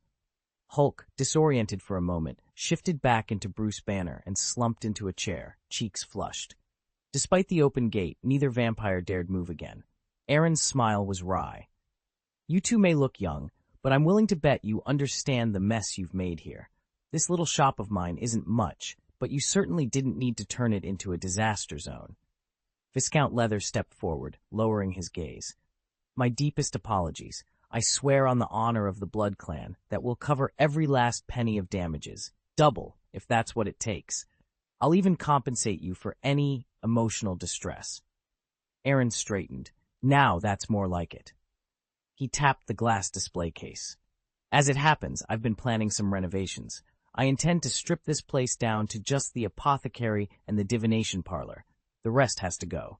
Hulk, disoriented for a moment, shifted back into Bruce Banner and slumped into a chair, cheeks flushed. Despite the open gate, neither vampire dared move again. Aaron's smile was wry. "You two may look young, but I'm willing to bet you understand the mess you've made here. This little shop of mine isn't much, but you certainly didn't need to turn it into a disaster zone." Viscount Leather stepped forward, lowering his gaze. "My deepest apologies. I swear on the honor of the Blood Clan that we'll cover every last penny of damages, double, if that's what it takes. I'll even compensate you for any emotional distress." Aaron straightened. "Now that's more like it." He tapped the glass display case. "As it happens, I've been planning some renovations. I intend to strip this place down to just the apothecary and the divination parlor. The rest has to go."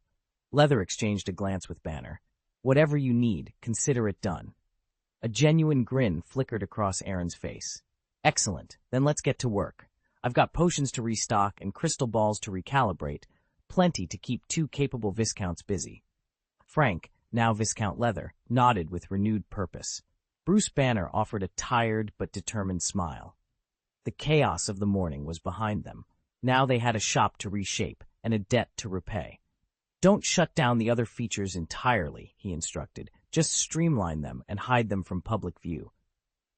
Leather exchanged a glance with Banner. "Whatever you need, consider it done." A genuine grin flickered across Aaron's face. "Excellent, then let's get to work. I've got potions to restock and crystal balls to recalibrate, plenty to keep two capable Viscounts busy." Frank, now Viscount Leather, nodded with renewed purpose. Bruce Banner offered a tired but determined smile. The chaos of the morning was behind them. Now they had a shop to reshape and a debt to repay. "Don't shut down the other features entirely," he instructed. "Just streamline them and hide them from public view."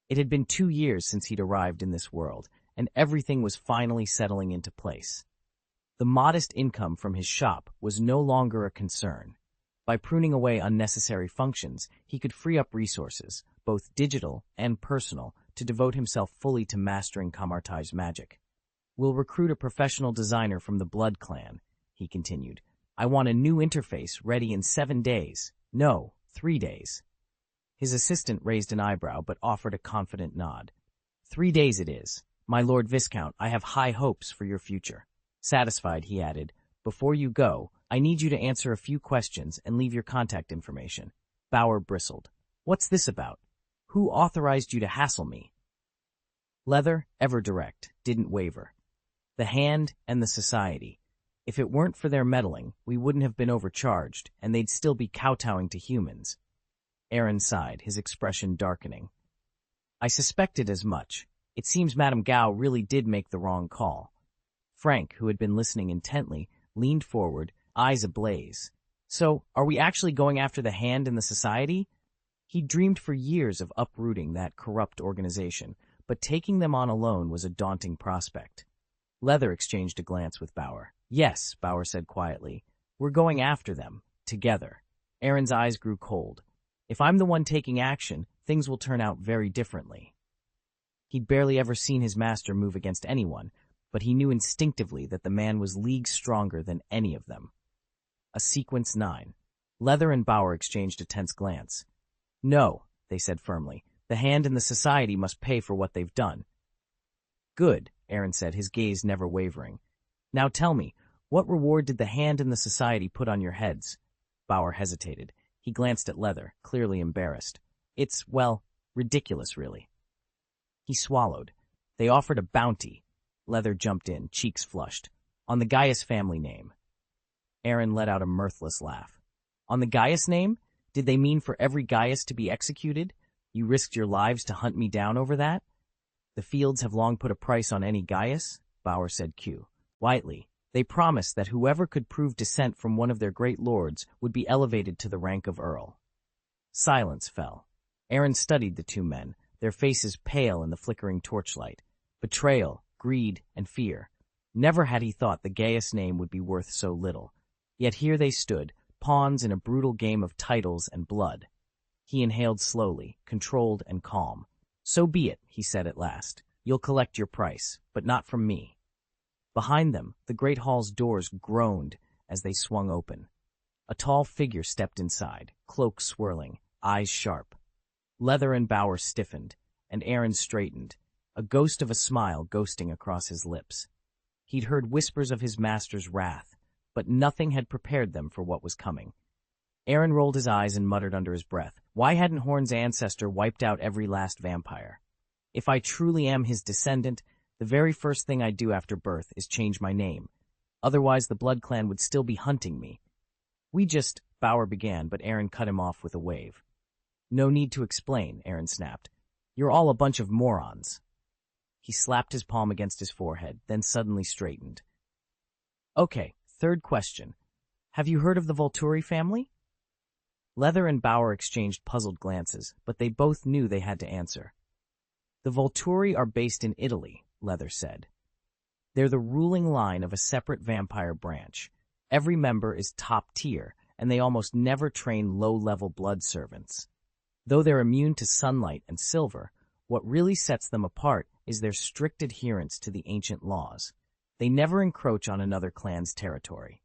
It had been 2 years since he'd arrived in this world, and everything was finally settling into place. The modest income from his shop was no longer a concern. By pruning away unnecessary functions, he could free up resources, both digital and personal, to devote himself fully to mastering Kamartai's magic. "We'll recruit a professional designer from the Blood Clan," he continued. "I want a new interface ready in 7 days. No, 3 days. His assistant raised an eyebrow but offered a confident nod. 3 days it is. My Lord Viscount, I have high hopes for your future." Satisfied, he added, "Before you go, I need you to answer a few questions and leave your contact information." Bauer bristled. "What's this about? Who authorized you to hassle me?" Leather, ever direct, didn't waver. "The Hand and the Society. If it weren't for their meddling, we wouldn't have been overcharged, and they'd still be kowtowing to humans." Aaron sighed, his expression darkening. "I suspected as much. It seems Madame Gao really did make the wrong call." Frank, who had been listening intently, leaned forward, eyes ablaze. "So, are we actually going after the Hand and the Society?" He'd dreamed for years of uprooting that corrupt organization, but taking them on alone was a daunting prospect. Leather exchanged a glance with Bauer. "Yes," Bauer said quietly. "We're going after them, together." Aaron's eyes grew cold. "If I'm the one taking action, things will turn out very differently." He'd barely ever seen his master move against anyone, but he knew instinctively that the man was leagues stronger than any of them. A sequence 9. Leather and Bauer exchanged a tense glance. "No," they said firmly. "The Hand and the Society must pay for what they've done." "Good," Aaron said, his gaze never wavering. "Now tell me, what reward did the Hand and the Society put on your heads?" Bauer hesitated. He glanced at Leather, clearly embarrassed. "It's, well, ridiculous, really." He swallowed. "They offered a bounty." Leather jumped in, cheeks flushed. "On the Gaius family name." Aaron let out a mirthless laugh. "On the Gaius name? Did they mean for every Gaius to be executed? You risked your lives to hunt me down over that?" "The fields have long put a price on any Gaius," Bauer said quietly. "They promised that whoever could prove descent from one of their great lords would be elevated to the rank of Earl." Silence fell. Aaron studied the two men, their faces pale in the flickering torchlight. Betrayal, greed, and fear. Never had he thought the Gaius name would be worth so little. Yet here they stood, pawns in a brutal game of titles and blood. He inhaled slowly, controlled and calm. "So be it," he said at last. "You'll collect your price, but not from me." Behind them, the great hall's doors groaned as they swung open. A tall figure stepped inside, cloak swirling, eyes sharp. Leather and Bauer stiffened, and Aaron straightened, a ghost of a smile ghosting across his lips. He'd heard whispers of his master's wrath, but nothing had prepared them for what was coming. Aaron rolled his eyes and muttered under his breath, why hadn't Horn's ancestor wiped out every last vampire? If I truly am his descendant, the very first thing I'd do after birth is change my name. Otherwise, the Blood Clan would still be hunting me. Bauer began, but Aaron cut him off with a wave. No need to explain, Aaron snapped. You're all a bunch of morons. He slapped his palm against his forehead, then suddenly straightened. Okay, third question. Have you heard of the Volturi family? Leather and Bauer exchanged puzzled glances, but they both knew they had to answer. The Volturi are based in Italy, Leather said. They're the ruling line of a separate vampire branch. Every member is top tier, and they almost never train low-level blood servants. Though they're immune to sunlight and silver, what really sets them apart is their strict adherence to the ancient laws. They never encroach on another clan's territory.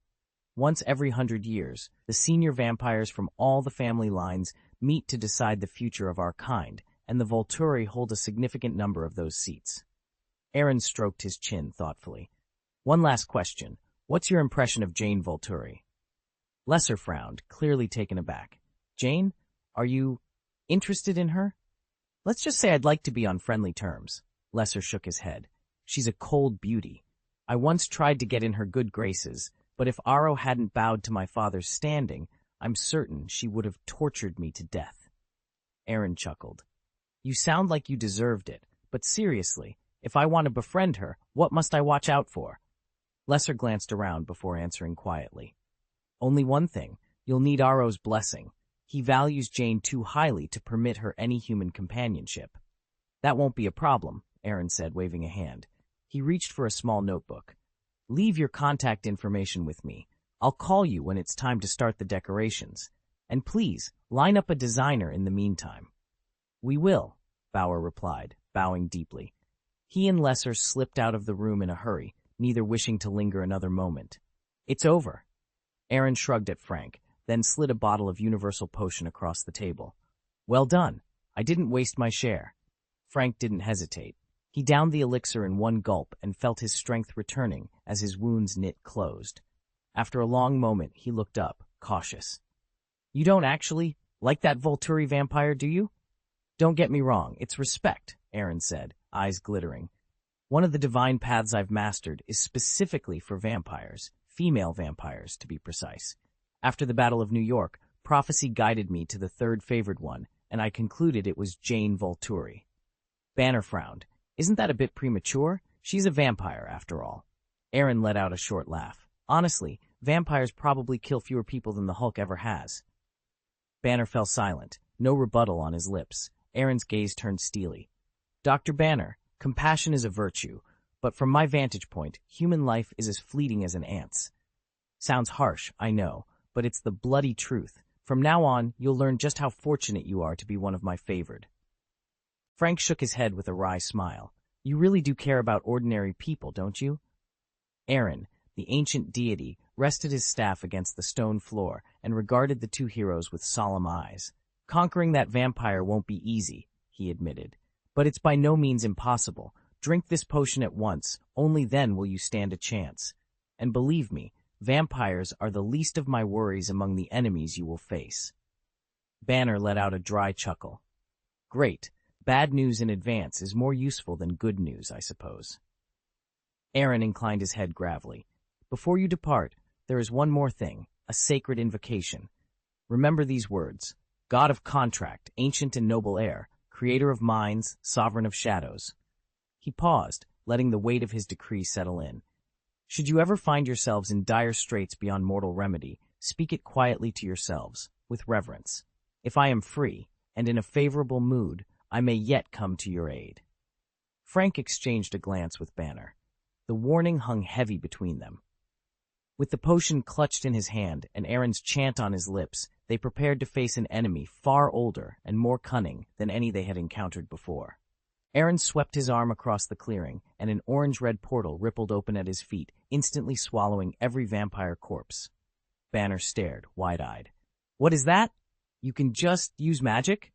Once every 100 years, the senior vampires from all the family lines meet to decide the future of our kind, and the Volturi hold a significant number of those seats. Aaron stroked his chin thoughtfully. One last question. What's your impression of Jane Volturi? Lesser frowned, clearly taken aback. Jane? Are you interested in her? Let's just say I'd like to be on friendly terms. Lesser shook his head. She's a cold beauty. I once tried to get in her good graces, but if Aro hadn't bowed to my father's standing, I'm certain she would have tortured me to death. Aaron chuckled. You sound like you deserved it, but seriously, if I want to befriend her, what must I watch out for? Lesser glanced around before answering quietly. Only one thing. You'll need Aro's blessing. He values Jane too highly to permit her any human companionship. That won't be a problem, Aaron said, waving a hand. He reached for a small notebook. Leave your contact information with me. I'll call you when it's time to start the decorations. And please, line up a designer in the meantime. We will, Bauer replied, bowing deeply. He and Lesser slipped out of the room in a hurry, neither wishing to linger another moment. It's over. Aaron shrugged at Frank, then slid a bottle of universal potion across the table. Well done. I didn't waste my share. Frank didn't hesitate. He downed the elixir in one gulp and felt his strength returning as his wounds knit closed. After a long moment, he looked up, cautious. You don't actually like that Volturi vampire, do you? Don't get me wrong, it's respect, Aaron said, eyes glittering. One of the divine paths I've mastered is specifically for vampires, female vampires, to be precise. After the Battle of New York, prophecy guided me to the third favored one, and I concluded it was Jane Volturi. Banner frowned. Isn't that a bit premature? She's a vampire, after all. Aaron let out a short laugh. Honestly, vampires probably kill fewer people than the Hulk ever has. Banner fell silent, no rebuttal on his lips. Aaron's gaze turned steely. Dr. Banner, compassion is a virtue, but from my vantage point, human life is as fleeting as an ant's. Sounds harsh, I know, but it's the bloody truth. From now on, you'll learn just how fortunate you are to be one of my favored. Frank shook his head with a wry smile. You really do care about ordinary people, don't you? Aaron, the ancient deity, rested his staff against the stone floor and regarded the two heroes with solemn eyes. Conquering that vampire won't be easy, he admitted. But it's by no means impossible. Drink this potion at once, only then will you stand a chance. And believe me, vampires are the least of my worries among the enemies you will face. Banner let out a dry chuckle. Great. Bad news in advance is more useful than good news, I suppose. Aaron inclined his head gravely. Before you depart, there is one more thing, a sacred invocation. Remember these words. God of contract, ancient and noble heir, creator of minds, sovereign of shadows. He paused, letting the weight of his decree settle in. Should you ever find yourselves in dire straits beyond mortal remedy, speak it quietly to yourselves, with reverence. If I am free, and in a favorable mood, I may yet come to your aid. Frank exchanged a glance with Banner. The warning hung heavy between them. With the potion clutched in his hand and Aaron's chant on his lips, they prepared to face an enemy far older and more cunning than any they had encountered before. Aaron swept his arm across the clearing, and an orange-red portal rippled open at his feet, instantly swallowing every vampire corpse. Banner stared, wide-eyed. What is that? You can just use magic?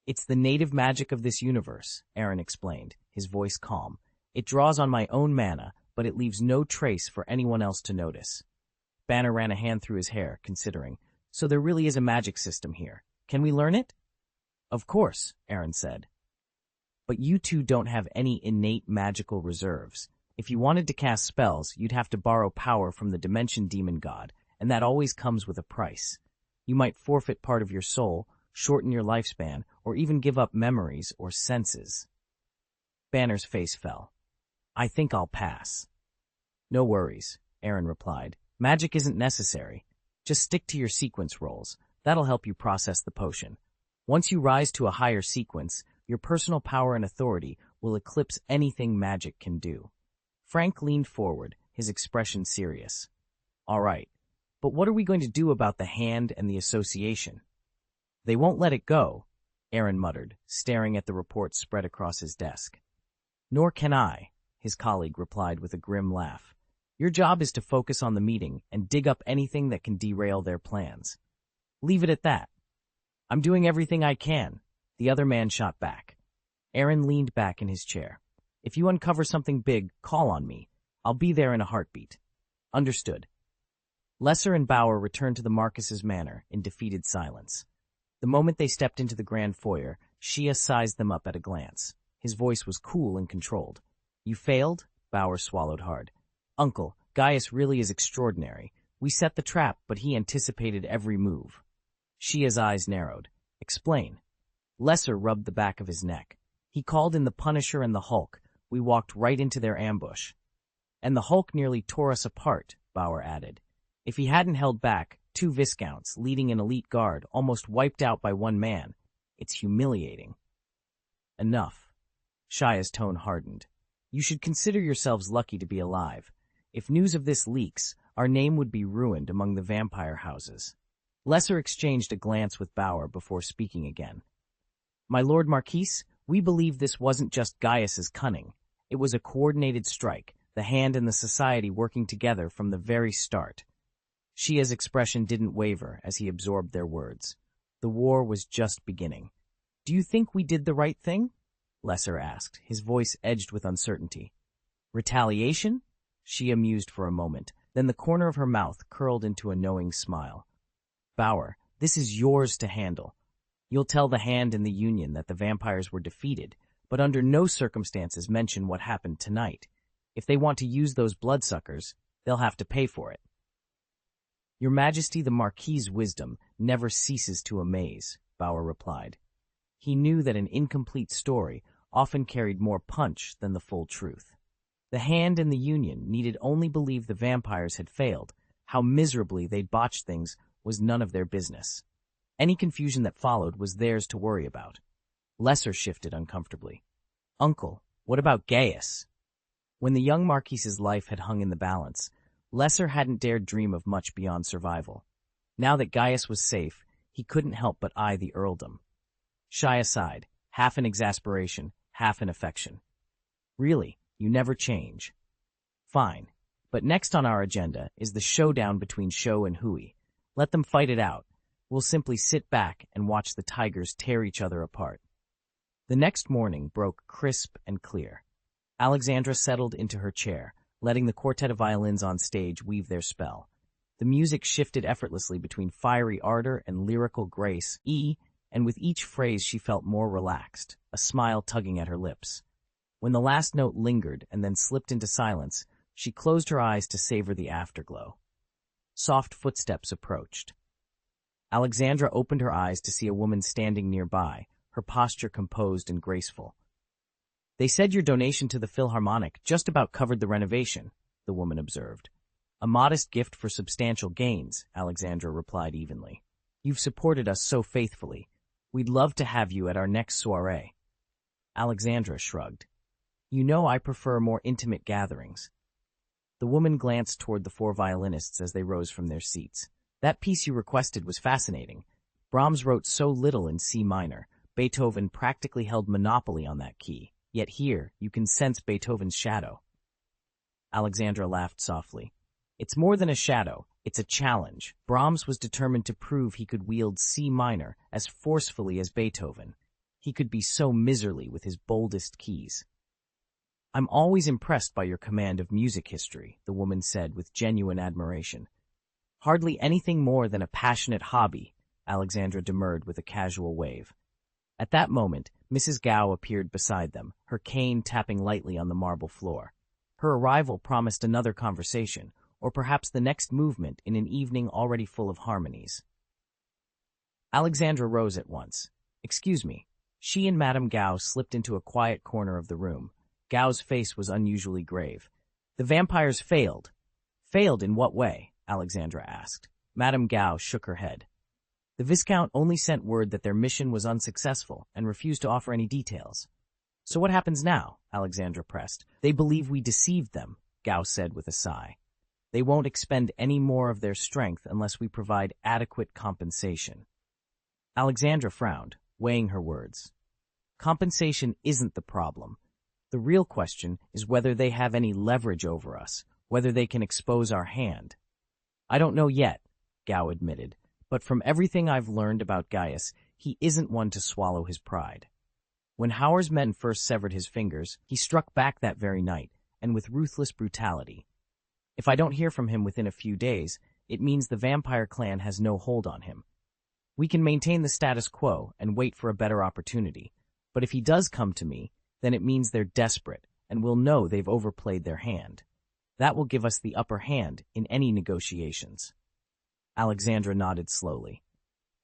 It's the native magic of this universe, Aaron explained, his voice calm. It draws on my own mana, but it leaves no trace for anyone else to notice. Banner ran a hand through his hair, considering. So there really is a magic system here. Can we learn it? Of course, Aaron said. But you two don't have any innate magical reserves. If you wanted to cast spells, you'd have to borrow power from the Dimension Demon God, and that always comes with a price. You might forfeit part of your soul, shorten your lifespan, or even give up memories or senses. Banner's face fell. I think I'll pass. No worries, Aaron replied. Magic isn't necessary. Just stick to your sequence rolls. That'll help you process the potion. Once you rise to a higher sequence, your personal power and authority will eclipse anything magic can do. Frank leaned forward, his expression serious. All right, but what are we going to do about the hand and the association? They won't let it go, Aaron muttered, staring at the report spread across his desk. Nor can I, his colleague replied with a grim laugh. Your job is to focus on the meeting and dig up anything that can derail their plans. Leave it at that. I'm doing everything I can, the other man shot back. Aaron leaned back in his chair. If you uncover something big, call on me. I'll be there in a heartbeat. Understood. Lesser and Bauer returned to the Marcus's manor in defeated silence. The moment they stepped into the grand foyer, Shia sized them up at a glance. His voice was cool and controlled. You failed? Bauer swallowed hard. Uncle, Gaius really is extraordinary. We set the trap, but he anticipated every move. Shia's eyes narrowed. Explain. Lesser rubbed the back of his neck. He called in the Punisher and the Hulk. We walked right into their ambush. And the Hulk nearly tore us apart, Bauer added. If he hadn't held back, 2 Viscounts, leading an elite guard, almost wiped out by one man. It's humiliating. Enough. Shia's tone hardened. You should consider yourselves lucky to be alive. If news of this leaks, our name would be ruined among the vampire houses. Lesser exchanged a glance with Bauer before speaking again. My Lord Marquise, we believe this wasn't just Gaius's cunning. It was a coordinated strike, the hand and the society working together from the very start. Shia's expression didn't waver as he absorbed their words. The war was just beginning. Do you think we did the right thing? Lesser asked, his voice edged with uncertainty. Retaliation? Shia mused for a moment, then the corner of her mouth curled into a knowing smile. Bauer, this is yours to handle. You'll tell the Hand and the Union that the vampires were defeated, but under no circumstances mention what happened tonight. If they want to use those bloodsuckers, they'll have to pay for it. Your Majesty, the Marquis's wisdom never ceases to amaze, Bauer replied. He knew that an incomplete story often carried more punch than the full truth. The Hand and the Union needed only believe the vampires had failed. How miserably they'd botched things was none of their business. Any confusion that followed was theirs to worry about. Lesser shifted uncomfortably. Uncle, what about Gaius? When the young Marquis's life had hung in the balance, Lesser hadn't dared dream of much beyond survival. Now that Gaius was safe, he couldn't help but eye the earldom. Shia sighed, half in exasperation, half in affection. Really, you never change. Fine, but next on our agenda is the showdown between Sho and Hui. Let them fight it out. We'll simply sit back and watch the tigers tear each other apart. The next morning broke crisp and clear. Alexandra settled into her chair, letting the quartet of violins on stage weave their spell. The music shifted effortlessly between fiery ardor and lyrical grace, and with each phrase she felt more relaxed, a smile tugging at her lips. When the last note lingered and then slipped into silence, she closed her eyes to savor the afterglow. Soft footsteps approached. Alexandra opened her eyes to see a woman standing nearby, her posture composed and graceful. They said your donation to the Philharmonic just about covered the renovation, the woman observed. A modest gift for substantial gains, Alexandra replied evenly. You've supported us so faithfully. We'd love to have you at our next soiree. Alexandra shrugged. You know I prefer more intimate gatherings. The woman glanced toward the 4 violinists as they rose from their seats. That piece you requested was fascinating. Brahms wrote so little in C minor. Beethoven practically held monopoly on that key. Yet here, you can sense Beethoven's shadow. Alexandra laughed softly. It's more than a shadow. It's a challenge. Brahms was determined to prove he could wield C minor as forcefully as Beethoven. He could be so miserly with his boldest keys. I'm always impressed by your command of music history, the woman said with genuine admiration. Hardly anything more than a passionate hobby, Alexandra demurred with a casual wave. At that moment, Mrs. Gao appeared beside them, her cane tapping lightly on the marble floor. Her arrival promised another conversation, or perhaps the next movement in an evening already full of harmonies. Alexandra rose at once. Excuse me. She and Madame Gao slipped into a quiet corner of the room. Gao's face was unusually grave. The vampires failed. Failed in what way? Alexandra asked. Madame Gao shook her head. The Viscount only sent word that their mission was unsuccessful and refused to offer any details. So what happens now? Alexandra pressed. They believe we deceived them, Gao said with a sigh. They won't expend any more of their strength unless we provide adequate compensation. Alexandra frowned, weighing her words. Compensation isn't the problem. The real question is whether they have any leverage over us, whether they can expose our hand. I don't know yet, Gao admitted, but from everything I've learned about Gaius, he isn't one to swallow his pride. When Hauer's men first severed his fingers, he struck back that very night, and with ruthless brutality. If I don't hear from him within a few days, it means the vampire clan has no hold on him. We can maintain the status quo and wait for a better opportunity, but if he does come to me, then it means they're desperate, and we'll know they've overplayed their hand. That will give us the upper hand in any negotiations. Alexandra nodded slowly.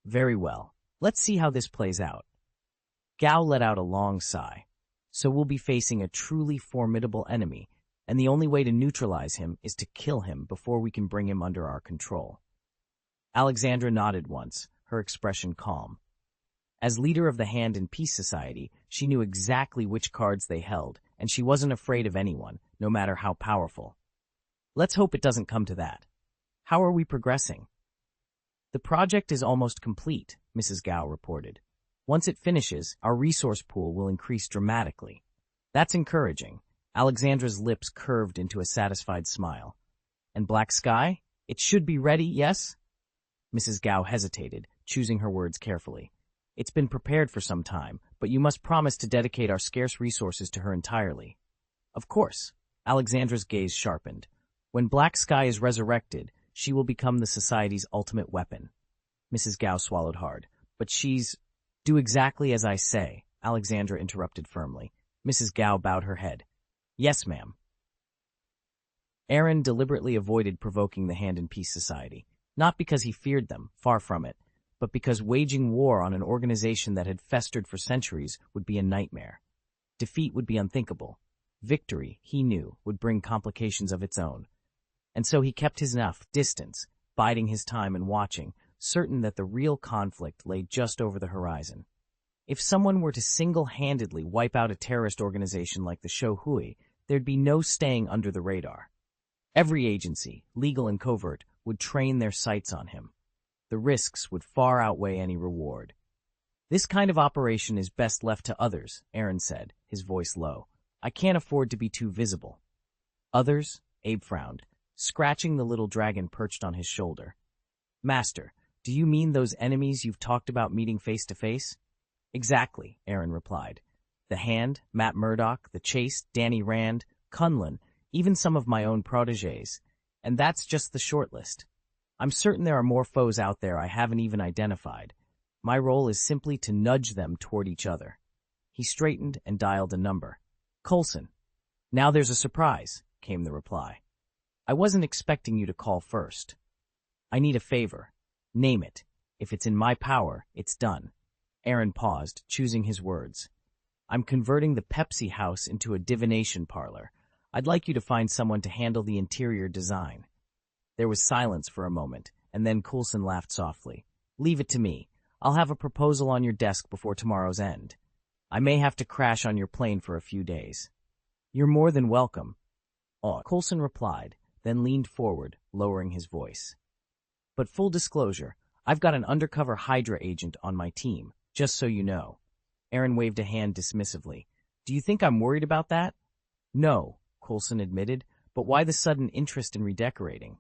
Very well. Let's see how this plays out. Gao let out a long sigh. So we'll be facing a truly formidable enemy, and the only way to neutralize him is to kill him before we can bring him under our control. Alexandra nodded once, her expression calm. As leader of the Hand and Peace Society, she knew exactly which cards they held, and she wasn't afraid of anyone, no matter how powerful. Let's hope it doesn't come to that. How are we progressing? The project is almost complete, Mrs. Gao reported. Once it finishes, our resource pool will increase dramatically. That's encouraging. Alexandra's lips curved into a satisfied smile. And Black Sky? It should be ready, yes? Mrs. Gao hesitated, choosing her words carefully. It's been prepared for some time, but you must promise to dedicate our scarce resources to her entirely. Of course. Alexandra's gaze sharpened. When Black Sky is resurrected, she will become the Society's ultimate weapon. Mrs. Gao swallowed hard. But she's... Do exactly as I say, Alexandra interrupted firmly. Mrs. Gao bowed her head. Yes, ma'am. Aaron deliberately avoided provoking the Hand and Peace Society, not because he feared them, far from it, but because waging war on an organization that had festered for centuries would be a nightmare. Defeat would be unthinkable. Victory, he knew, would bring complications of its own. And so he kept his enough distance, biding his time and watching, certain that the real conflict lay just over the horizon. If someone were to single-handedly wipe out a terrorist organization like the Shohui, there'd be no staying under the radar. Every agency, legal and covert, would train their sights on him. The risks would far outweigh any reward. This kind of operation is best left to others, Aaron said, his voice low. I can't afford to be too visible. Others? Abe frowned, scratching the little dragon perched on his shoulder. Master, do you mean those enemies you've talked about meeting face to face? Exactly, Aaron replied. The Hand, Matt Murdock, the Chase, Danny Rand, Kunlun, even some of my own protégés. And that's just the short list. I'm certain there are more foes out there I haven't even identified. My role is simply to nudge them toward each other. He straightened and dialed a number. Coulson. Now there's a surprise, came the reply. I wasn't expecting you to call first. I need a favor. Name it. If it's in my power, it's done. Aaron paused, choosing his words. I'm converting the Pepsi house into a divination parlor. I'd like you to find someone to handle the interior design. There was silence for a moment, and then Coulson laughed softly. Leave it to me. I'll have a proposal on your desk before tomorrow's end. I may have to crash on your plane for a few days. You're more than welcome. Oh, Coulson replied, then leaned forward, lowering his voice. But full disclosure, I've got an undercover Hydra agent on my team, just so you know. Aaron waved a hand dismissively. Do you think I'm worried about that? No, Coulson admitted, but why the sudden interest in redecorating?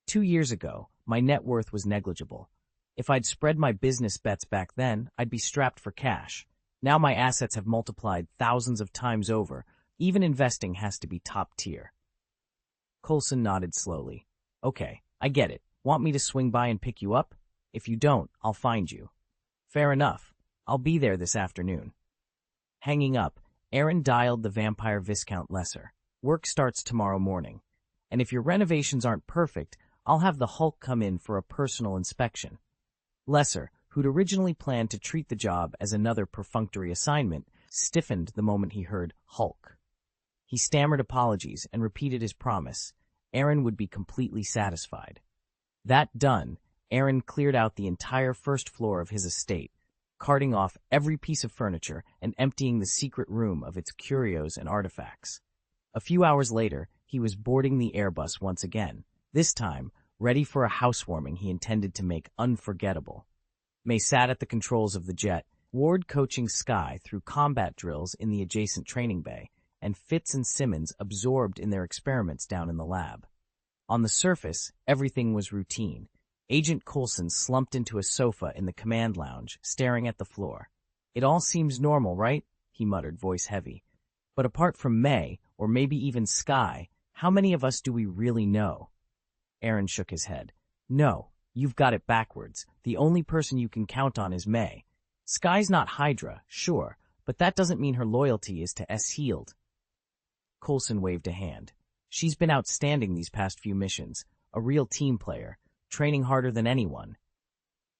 2 years ago, my net worth was negligible. If I'd spread my business bets back then, I'd be strapped for cash. Now my assets have multiplied thousands of times over. Even investing has to be top tier. Coulson nodded slowly. Okay, I get it. Want me to swing by and pick you up? If you don't, I'll find you. Fair enough. I'll be there this afternoon. Hanging up, Aaron dialed the vampire Viscount Lesser. Work starts tomorrow morning. And if your renovations aren't perfect, I'll have the Hulk come in for a personal inspection. Lesser, who'd originally planned to treat the job as another perfunctory assignment, stiffened the moment he heard Hulk. He stammered apologies and repeated his promise. Aaron would be completely satisfied. That done, Aaron cleared out the entire first floor of his estate, carting off every piece of furniture and emptying the secret room of its curios and artifacts. A few hours later, he was boarding the Airbus once again, this time ready for a housewarming he intended to make unforgettable. May sat at the controls of the jet, Ward coaching Skye through combat drills in the adjacent training bay, and Fitz and Simmons absorbed in their experiments down in the lab. On the surface, everything was routine. Agent Coulson slumped into a sofa in the command lounge, staring at the floor. It all seems normal, right? He muttered, voice heavy. But apart from May, or maybe even Skye, how many of us do we really know? Aaron shook his head. No, you've got it backwards. The only person you can count on is May. Skye's not Hydra, sure, but that doesn't mean her loyalty is to S-Healed. Coulson waved a hand. She's been outstanding these past few missions, a real team player, training harder than anyone.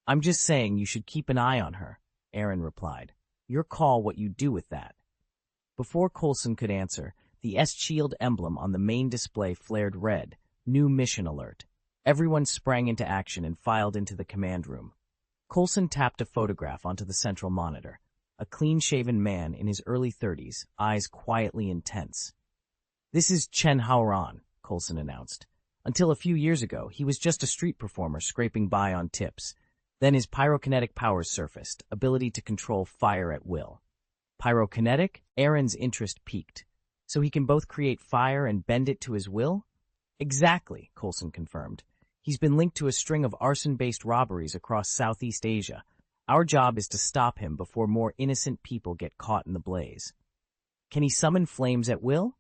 I'm just saying you should keep an eye on her, Aaron replied. Your call what you do with that. Before Coulson could answer, the S-Shield emblem on the main display flared red. New mission alert. Everyone sprang into action and filed into the command room. Coulson tapped a photograph onto the central monitor. A clean-shaven man in his early 30s, eyes quietly intense. This is Chen Haoran, Coulson announced. Until a few years ago, he was just a street performer scraping by on tips. Then his pyrokinetic powers surfaced, ability to control fire at will. Pyrokinetic? Aaron's interest peaked. So he can both create fire and bend it to his will? Exactly, Coulson confirmed. He's been linked to a string of arson-based robberies across Southeast Asia. Our job is to stop him before more innocent people get caught in the blaze. Can he summon flames at will?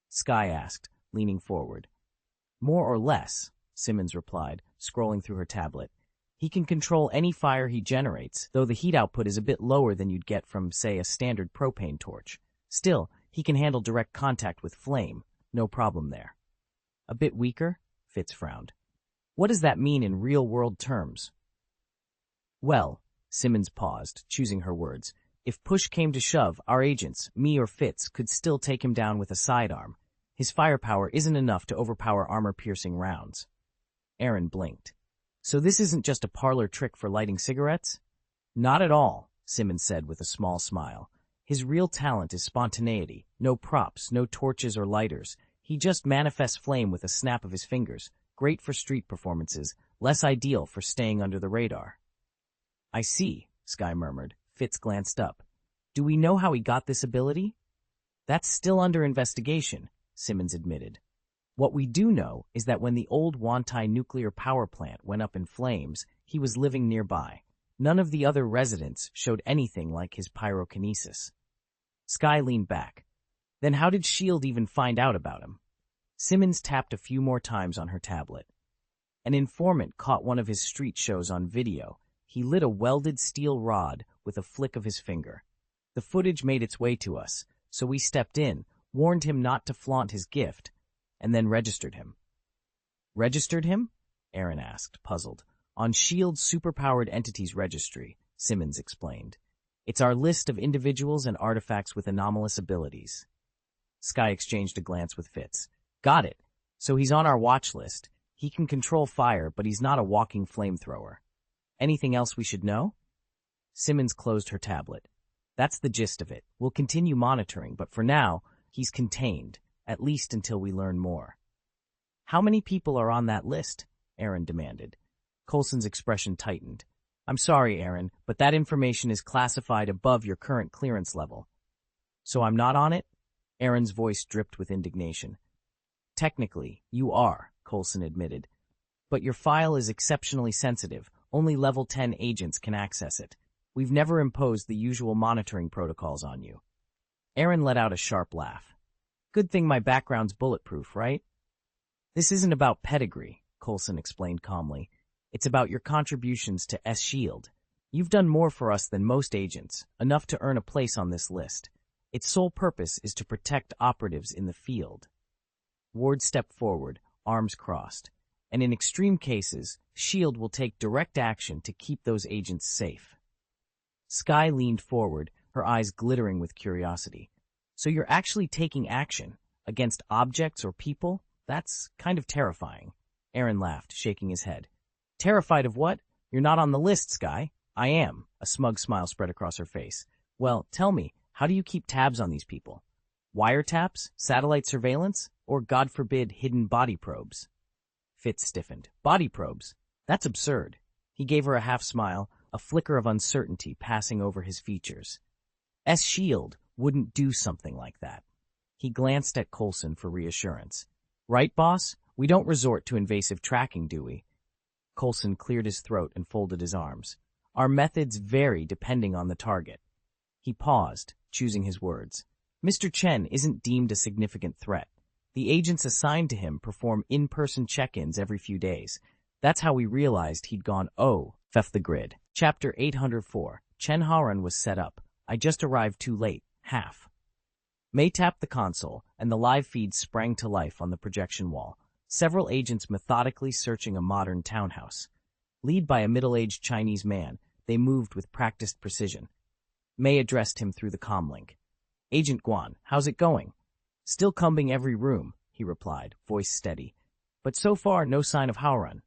Skye asked, leaning forward. More or less, Simmons replied, scrolling through her tablet. He can control any fire he generates, though the heat output is a bit lower than you'd get from, say, a standard propane torch. Still, he can handle direct contact with flame. No problem there. A bit weaker? Fitz frowned. What does that mean in real-world terms? Well, Simmons paused, choosing her words. If push came to shove, our agents, me or Fitz, could still take him down with a sidearm. His firepower isn't enough to overpower armor-piercing rounds. Aaron blinked. So this isn't just a parlor trick for lighting cigarettes? Not at all, Simmons said with a small smile. His real talent is spontaneity. No props, no torches or lighters. He just manifests flame with a snap of his fingers. Great for street performances, less ideal for staying under the radar. I see, Skye murmured. Fitz glanced up. Do we know how he got this ability? That's still under investigation, Simmons admitted. What we do know is that when the old Wantai nuclear power plant went up in flames, he was living nearby. None of the other residents showed anything like his pyrokinesis. Skye leaned back. Then how did S.H.I.E.L.D. even find out about him? Simmons tapped a few more times on her tablet. An informant caught one of his street shows on video. He lit a welded steel rod with a flick of his finger. The footage made its way to us, so we stepped in, warned him not to flaunt his gift, and then registered him. Registered him? Aaron asked, puzzled. On S.H.I.E.L.D.'s superpowered entities registry, Simmons explained. It's our list of individuals and artifacts with anomalous abilities. Skye exchanged a glance with Fitz. Got it. So he's on our watch list. He can control fire, but he's not a walking flamethrower. Anything else we should know? Simmons closed her tablet. That's the gist of it. We'll continue monitoring, but for now, he's contained, at least until we learn more. How many people are on that list? Aaron demanded. Coulson's expression tightened. I'm sorry, Aaron, but that information is classified above your current clearance level. So I'm not on it? Aaron's voice dripped with indignation. Technically, you are, Coulson admitted. But your file is exceptionally sensitive. Only level 10 agents can access it. We've never imposed the usual monitoring protocols on you. Aaron let out a sharp laugh. Good thing my background's bulletproof, right? This isn't about pedigree, Coulson explained calmly. It's about your contributions to S-Shield. You've done more for us than most agents, enough to earn a place on this list. Its sole purpose is to protect operatives in the field. Ward stepped forward, arms crossed. And in extreme cases, S.H.I.E.L.D. will take direct action to keep those agents safe. Skye leaned forward, her eyes glittering with curiosity. So you're actually taking action against objects or people? That's kind of terrifying. Aaron laughed, shaking his head. Terrified of what? You're not on the list, Skye. I am. A smug smile spread across her face. Well, tell me, how do you keep tabs on these people? Wiretaps? Satellite surveillance? Or, God forbid, hidden body probes? Fitz stiffened. Body probes? That's absurd. He gave her a half smile, a flicker of uncertainty passing over his features. S.H.I.E.L.D. wouldn't do something like that. He glanced at Coulson for reassurance. Right, boss? We don't resort to invasive tracking, do we? Coulson cleared his throat and folded his arms. Our methods vary depending on the target. He paused, choosing his words. Mr. Chen isn't deemed a significant threat. The agents assigned to him perform in-person check-ins every few days. That's how we realized he'd gone off the grid. Chapter 804. Chen Haoran was set up. I just arrived too late. Half. May tapped the console, and the live feed sprang to life on the projection wall. Several agents methodically searching a modern townhouse. Led by a middle-aged Chinese man, they moved with practiced precision. May addressed him through the comlink. Agent Guan, how's it going? Still combing every room, he replied, voice steady. But so far, no sign of Haoran.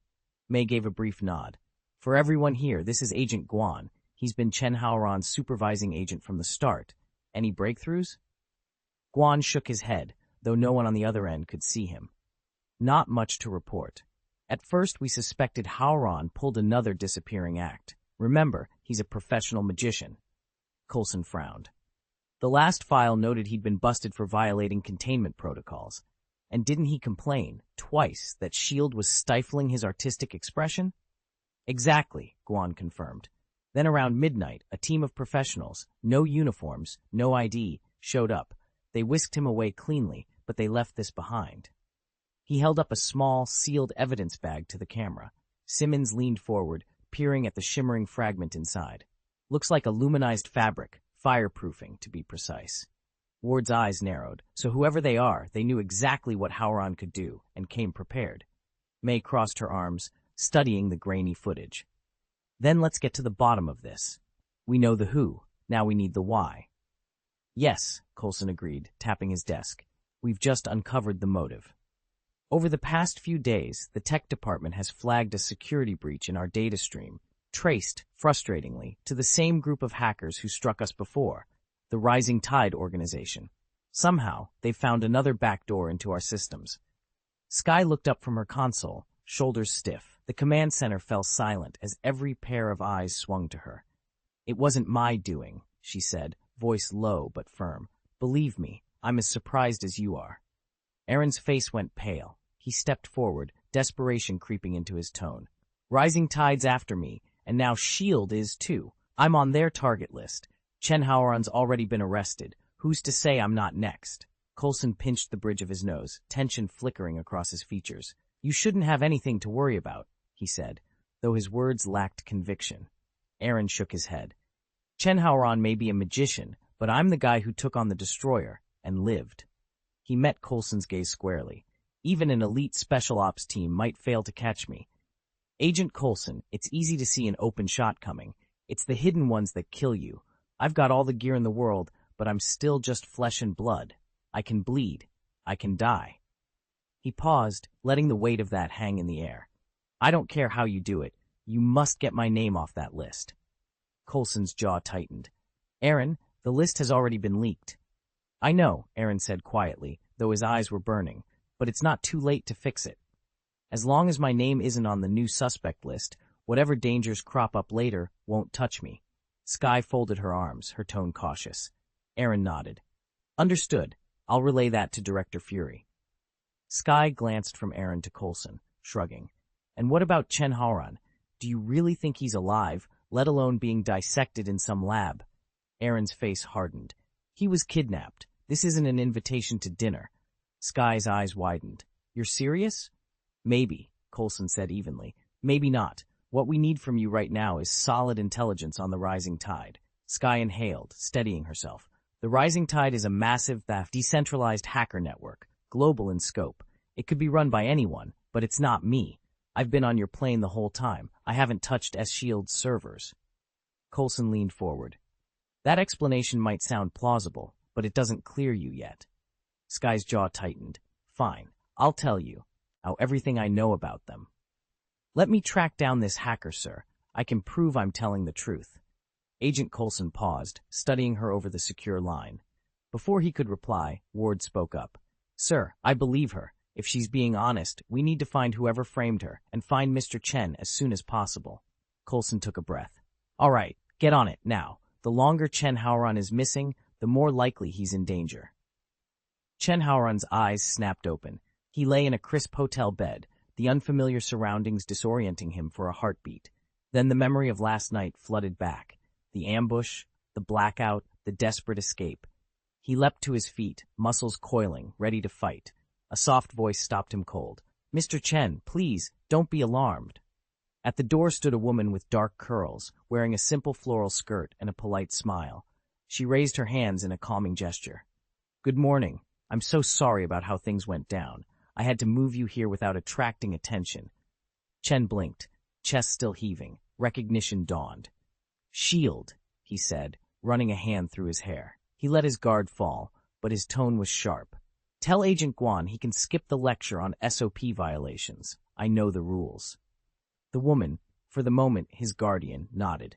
May gave a brief nod. For everyone here, this is Agent Guan. He's been Chen Haoran's supervising agent from the start. Any breakthroughs? Guan shook his head, though no one on the other end could see him. Not much to report. At first, we suspected Haoran pulled another disappearing act. Remember, he's a professional magician. Coulson frowned. The last file noted he'd been busted for violating containment protocols. And didn't he complain, twice, that S.H.I.E.L.D. was stifling his artistic expression? Exactly, Guan confirmed. Then around midnight, a team of professionals, no uniforms, no ID, showed up. They whisked him away cleanly, but they left this behind. He held up a small, sealed evidence bag to the camera. Simmons leaned forward, peering at the shimmering fragment inside. Looks like a luminized fabric, fireproofing, to be precise. Ward's eyes narrowed, so whoever they are, they knew exactly what Haoran could do, and came prepared. May crossed her arms, studying the grainy footage. Then let's get to the bottom of this. We know the who, now we need the why. Yes, Coulson agreed, tapping his desk. We've just uncovered the motive. Over the past few days, the tech department has flagged a security breach in our data stream, traced, frustratingly, to the same group of hackers who struck us before, the Rising Tide organization. Somehow, they found another backdoor into our systems. Skye looked up from her console, shoulders stiff. The command center fell silent as every pair of eyes swung to her. It wasn't my doing, she said, voice low but firm. Believe me, I'm as surprised as you are. Aaron's face went pale. He stepped forward, desperation creeping into his tone. Rising Tide's after me, and now S.H.I.E.L.D. is too. I'm on their target list. Chen Haoran's already been arrested. Who's to say I'm not next? Coulson pinched the bridge of his nose, tension flickering across his features. You shouldn't have anything to worry about, he said, though his words lacked conviction. Aaron shook his head. Chen Haoran may be a magician, but I'm the guy who took on the destroyer, and lived. He met Coulson's gaze squarely. Even an elite special ops team might fail to catch me. Agent Coulson, it's easy to see an open shot coming. It's the hidden ones that kill you. I've got all the gear in the world, but I'm still just flesh and blood. I can bleed. I can die. He paused, letting the weight of that hang in the air. I don't care how you do it. You must get my name off that list. Coulson's jaw tightened. Aaron, the list has already been leaked. I know, Aaron said quietly, though his eyes were burning, but it's not too late to fix it. As long as my name isn't on the new suspect list, whatever dangers crop up later won't touch me. Skye folded her arms, her tone cautious. Aaron nodded. Understood. I'll relay that to Director Fury. Skye glanced from Aaron to Coulson, shrugging. And what about Chen Haoran? Do you really think he's alive, let alone being dissected in some lab? Aaron's face hardened. He was kidnapped. This isn't an invitation to dinner. Sky's eyes widened. You're serious? Maybe, Coulson said evenly. Maybe not. What we need from you right now is solid intelligence on the rising tide. Sky inhaled, steadying herself. The rising tide is a massive, decentralized hacker network, global in scope. It could be run by anyone, but it's not me. I've been on your plane the whole time. I haven't touched S-Shield's servers. Coulson leaned forward. That explanation might sound plausible, but it doesn't clear you yet. Sky's jaw tightened. Fine, I'll tell you. Everything I know about them. Let me track down this hacker, sir. I can prove I'm telling the truth. Agent Coulson paused, studying her over the secure line. Before he could reply, Ward spoke up. Sir, I believe her. If she's being honest, we need to find whoever framed her and find Mr. Chen as soon as possible. Coulson took a breath. All right, get on it now. The longer Chen Haoran is missing, the more likely he's in danger. Chen Haoran's eyes snapped open. He lay in a crisp hotel bed, the unfamiliar surroundings disorienting him for a heartbeat. Then the memory of last night flooded back. The ambush, the blackout, the desperate escape. He leapt to his feet, muscles coiling, ready to fight. A soft voice stopped him cold. Mr. Chen, please, don't be alarmed. At the door stood a woman with dark curls, wearing a simple floral skirt and a polite smile. She raised her hands in a calming gesture. Good morning. I'm so sorry about how things went down. I had to move you here without attracting attention. Chen blinked, chest still heaving. Recognition dawned. Shield, he said, running a hand through his hair. He let his guard fall, but his tone was sharp. Tell Agent Guan he can skip the lecture on SOP violations. I know the rules. The woman, for the moment his guardian, nodded.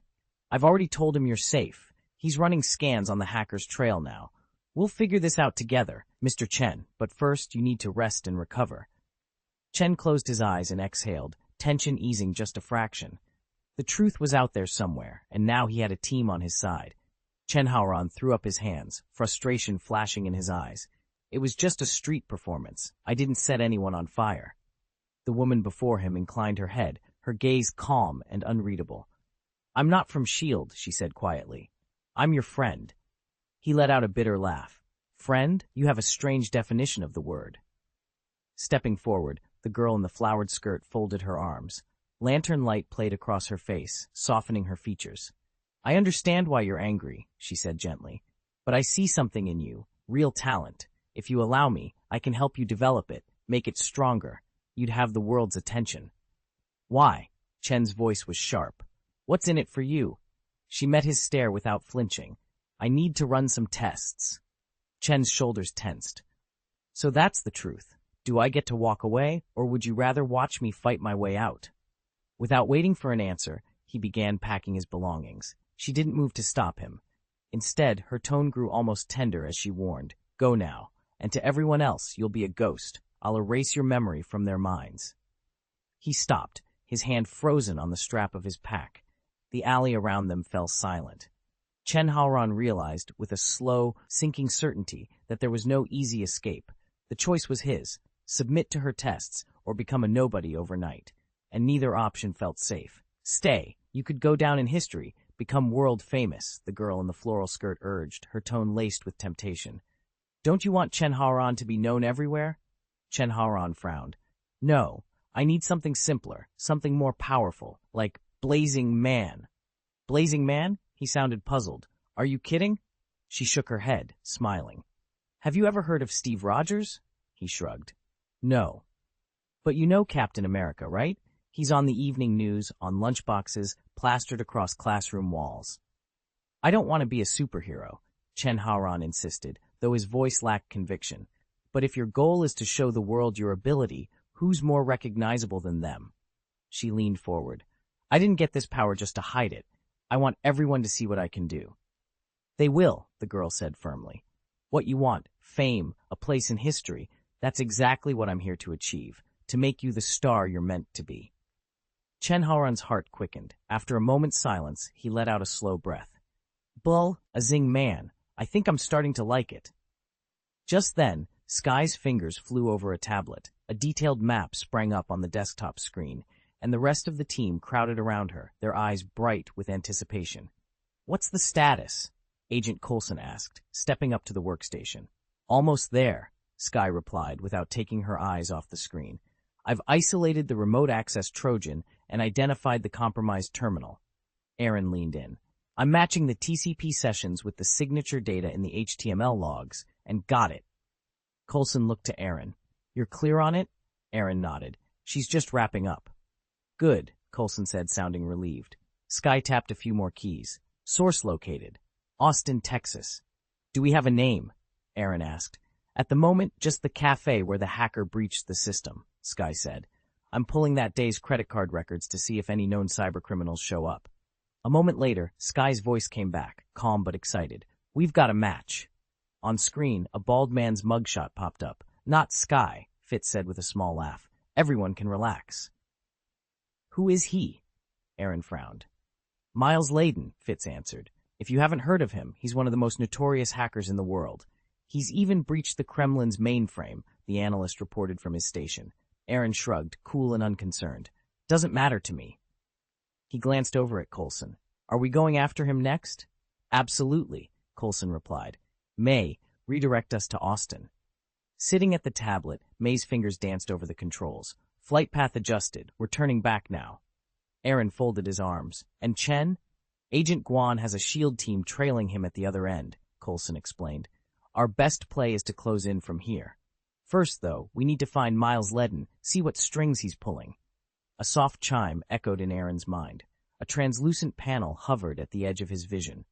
I've already told him you're safe. He's running scans on the hacker's trail now. We'll figure this out together, Mr. Chen, but first you need to rest and recover. Chen closed his eyes and exhaled, tension easing just a fraction. The truth was out there somewhere, and now he had a team on his side. Chen Haoran threw up his hands, frustration flashing in his eyes. It was just a street performance. I didn't set anyone on fire. The woman before him inclined her head, her gaze calm and unreadable. I'm not from S.H.I.E.L.D., she said quietly. I'm your friend. He let out a bitter laugh. Friend? You have a strange definition of the word. Stepping forward, the girl in the flowered skirt folded her arms. Lantern light played across her face, softening her features. I understand why you're angry, she said gently. But I see something in you, real talent. If you allow me, I can help you develop it, make it stronger. You'd have the world's attention. Why? Chen's voice was sharp. What's in it for you? She met his stare without flinching. I need to run some tests. Chen's shoulders tensed. So that's the truth. Do I get to walk away, or would you rather watch me fight my way out? Without waiting for an answer, he began packing his belongings. She didn't move to stop him. Instead, her tone grew almost tender as she warned, Go now, and to everyone else, you'll be a ghost. I'll erase your memory from their minds. He stopped, his hand frozen on the strap of his pack. The alley around them fell silent. Chen Haoran realized, with a slow, sinking certainty, that there was no easy escape. The choice was his, submit to her tests, or become a nobody overnight. And neither option felt safe. Stay, you could go down in history, become world famous, the girl in the floral skirt urged, her tone laced with temptation. Don't you want Chen Haoran to be known everywhere? Chen Haoran frowned. No, I need something simpler, something more powerful, like Blazing Man. Blazing Man? He sounded puzzled. Are you kidding? She shook her head, smiling. Have you ever heard of Steve Rogers? He shrugged. No. But you know Captain America, right? He's on the evening news, on lunchboxes, plastered across classroom walls. I don't want to be a superhero, Chen Haoran insisted, though his voice lacked conviction. But if your goal is to show the world your ability, who's more recognizable than them? She leaned forward. I didn't get this power just to hide it. I want everyone to see what I can do. They will, the girl said firmly. What you want, fame, a place in history, that's exactly what I'm here to achieve, to make you the star you're meant to be. Chen Haoran's heart quickened. After a moment's silence, he let out a slow breath. Bull, a zing man. I think I'm starting to like it. Just then, Sky's fingers flew over a tablet. A detailed map sprang up on the desktop screen. and the rest of the team crowded around her, their eyes bright with anticipation. "What's the status?" Agent Coulson asked, stepping up to the workstation. "Almost there," Skye replied without taking her eyes off the screen. "I've isolated the remote access Trojan and identified the compromised terminal." Aaron leaned in. "I'm matching the TCP sessions with the signature data in the HTML logs, and got it." Coulson looked to Aaron. "You're clear on it?" Aaron nodded. "She's just wrapping up." "Good," Coulson said, sounding relieved. Skye tapped a few more keys. "Source located. Austin, Texas." "Do we have a name?" Aaron asked. "At the moment, just the cafe where the hacker breached the system," Skye said. "I'm pulling that day's credit card records to see if any known cybercriminals show up." A moment later, Skye's voice came back, calm but excited. "We've got a match." On screen, a bald man's mugshot popped up. "Not Skye," Fitz said with a small laugh. "Everyone can relax." "Who is he?" Aaron frowned. "Miles Layden," Fitz answered. "If you haven't heard of him, he's one of the most notorious hackers in the world. He's even breached the Kremlin's mainframe," the analyst reported from his station. Aaron shrugged, cool and unconcerned. "Doesn't matter to me." He glanced over at Coulson. "Are we going after him next?" "Absolutely," Coulson replied. "May, redirect us to Austin." Sitting at the tablet, May's fingers danced over the controls. "Flight path adjusted. We're turning back now." Aaron folded his arms. "And Chen?" "Agent Guan has a SHIELD team trailing him at the other end," Coulson explained. "Our best play is to close in from here. First, though, we need to find Miles Layden, see what strings he's pulling." A soft chime echoed in Aaron's mind. A translucent panel hovered at the edge of his vision.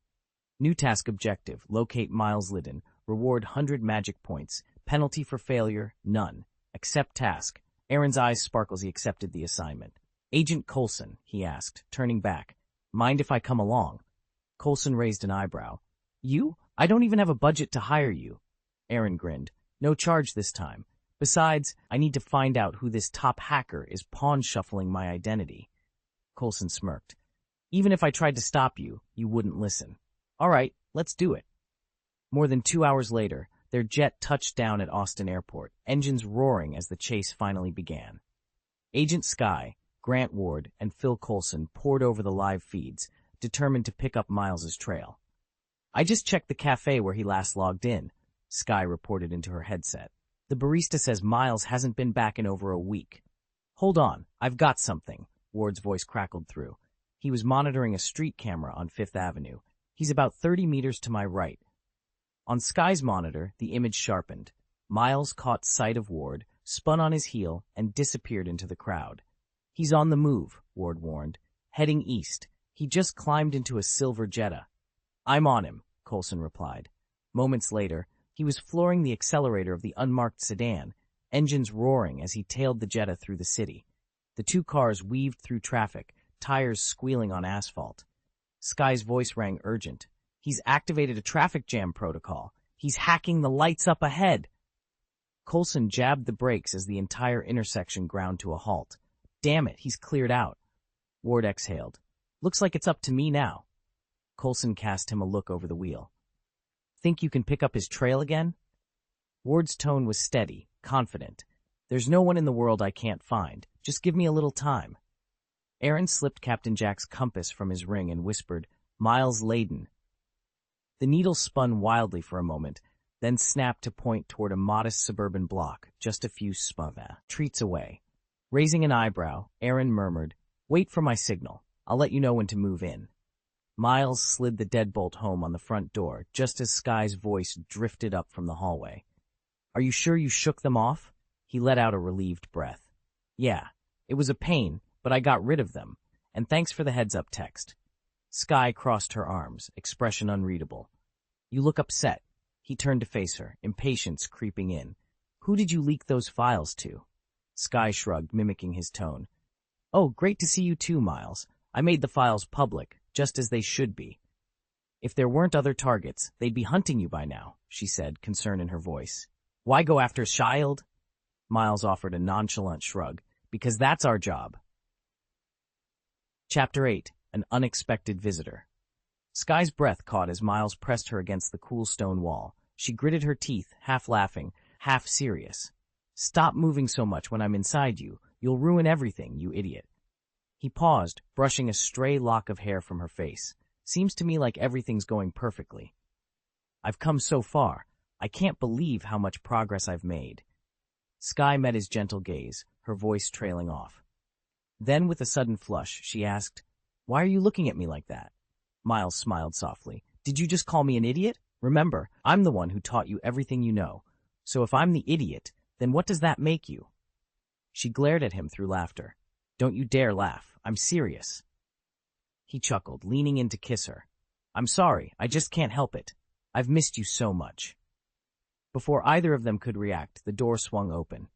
"New task objective, locate Miles Layden, reward 100 magic points, penalty for failure, none. Accept task." Aaron's eyes sparkled as he accepted the assignment. "Agent Coulson," he asked, turning back. "Mind if I come along?" Coulson raised an eyebrow. "You? I don't even have a budget to hire you." Aaron grinned. "No charge this time. Besides, I need to find out who this top hacker is pawn-shuffling my identity." Coulson smirked. "Even if I tried to stop you, you wouldn't listen." "All right, let's do it." More than 2 hours later, their jet touched down at Austin Airport, engines roaring as the chase finally began. Agent Skye, Grant Ward, and Phil Coulson poured over the live feeds, determined to pick up Miles's trail. "I just checked the cafe where he last logged in," Skye reported into her headset. "The barista says Miles hasn't been back in over a week." "Hold on, I've got something," Ward's voice crackled through. He was monitoring a street camera on Fifth Avenue. "He's about 30 meters to my right." On Skye's monitor, the image sharpened. Miles caught sight of Ward, spun on his heel, and disappeared into the crowd. "He's on the move," Ward warned. "Heading east. He just climbed into a silver Jetta." "I'm on him," Coulson replied. Moments later, he was flooring the accelerator of the unmarked sedan, engines roaring as he tailed the Jetta through the city. The two cars weaved through traffic, tires squealing on asphalt. Skye's voice rang urgent. "He's activated a traffic jam protocol. He's hacking the lights up ahead." Coulson jabbed the brakes as the entire intersection ground to a halt. "Damn it, he's cleared out." Ward exhaled. "Looks like it's up to me now." Coulson cast him a look over the wheel. "Think you can pick up his trail again?" Ward's tone was steady, confident. "There's no one in the world I can't find. Just give me a little time." Aaron slipped Captain Jack's compass from his ring and whispered, "Miles Layden." The needle spun wildly for a moment, then snapped to point toward a modest suburban block, just a few streets away. Raising an eyebrow, Aaron murmured, "Wait for my signal. I'll let you know when to move in." Miles slid the deadbolt home on the front door, just as Skye's voice drifted up from the hallway. "Are you sure you shook them off?" He let out a relieved breath. "Yeah, it was a pain, but I got rid of them. And thanks for the heads-up text." Skye crossed her arms, expression unreadable. "You look upset." He turned to face her, impatience creeping in. "Who did you leak those files to?" Skye shrugged, mimicking his tone. "Oh, great to see you too, Miles. I made the files public, just as they should be." "If there weren't other targets, they'd be hunting you by now," she said, concern in her voice. "Why go after Shield?" Miles offered a nonchalant shrug. "Because that's our job." Chapter 8. An Unexpected Visitor. Skye's breath caught as Miles pressed her against the cool stone wall. She gritted her teeth, half laughing, half serious. "Stop moving so much when I'm inside you. You'll ruin everything, you idiot." He paused, brushing a stray lock of hair from her face. Seems to me like everything's going perfectly. I've come so far. I can't believe how much progress I've made. Sky met his gentle gaze, her voice trailing off. Then, with a sudden flush, she asked, "Why are you looking at me like that?" Miles smiled softly. "Did you just call me an idiot? Remember, I'm the one who taught you everything you know. So if I'm the idiot, then what does that make you?" She glared at him through laughter. "Don't you dare laugh. I'm serious." He chuckled, leaning in to kiss her. "I'm sorry, I just can't help it. I've missed you so much." Before either of them could react, the door swung open.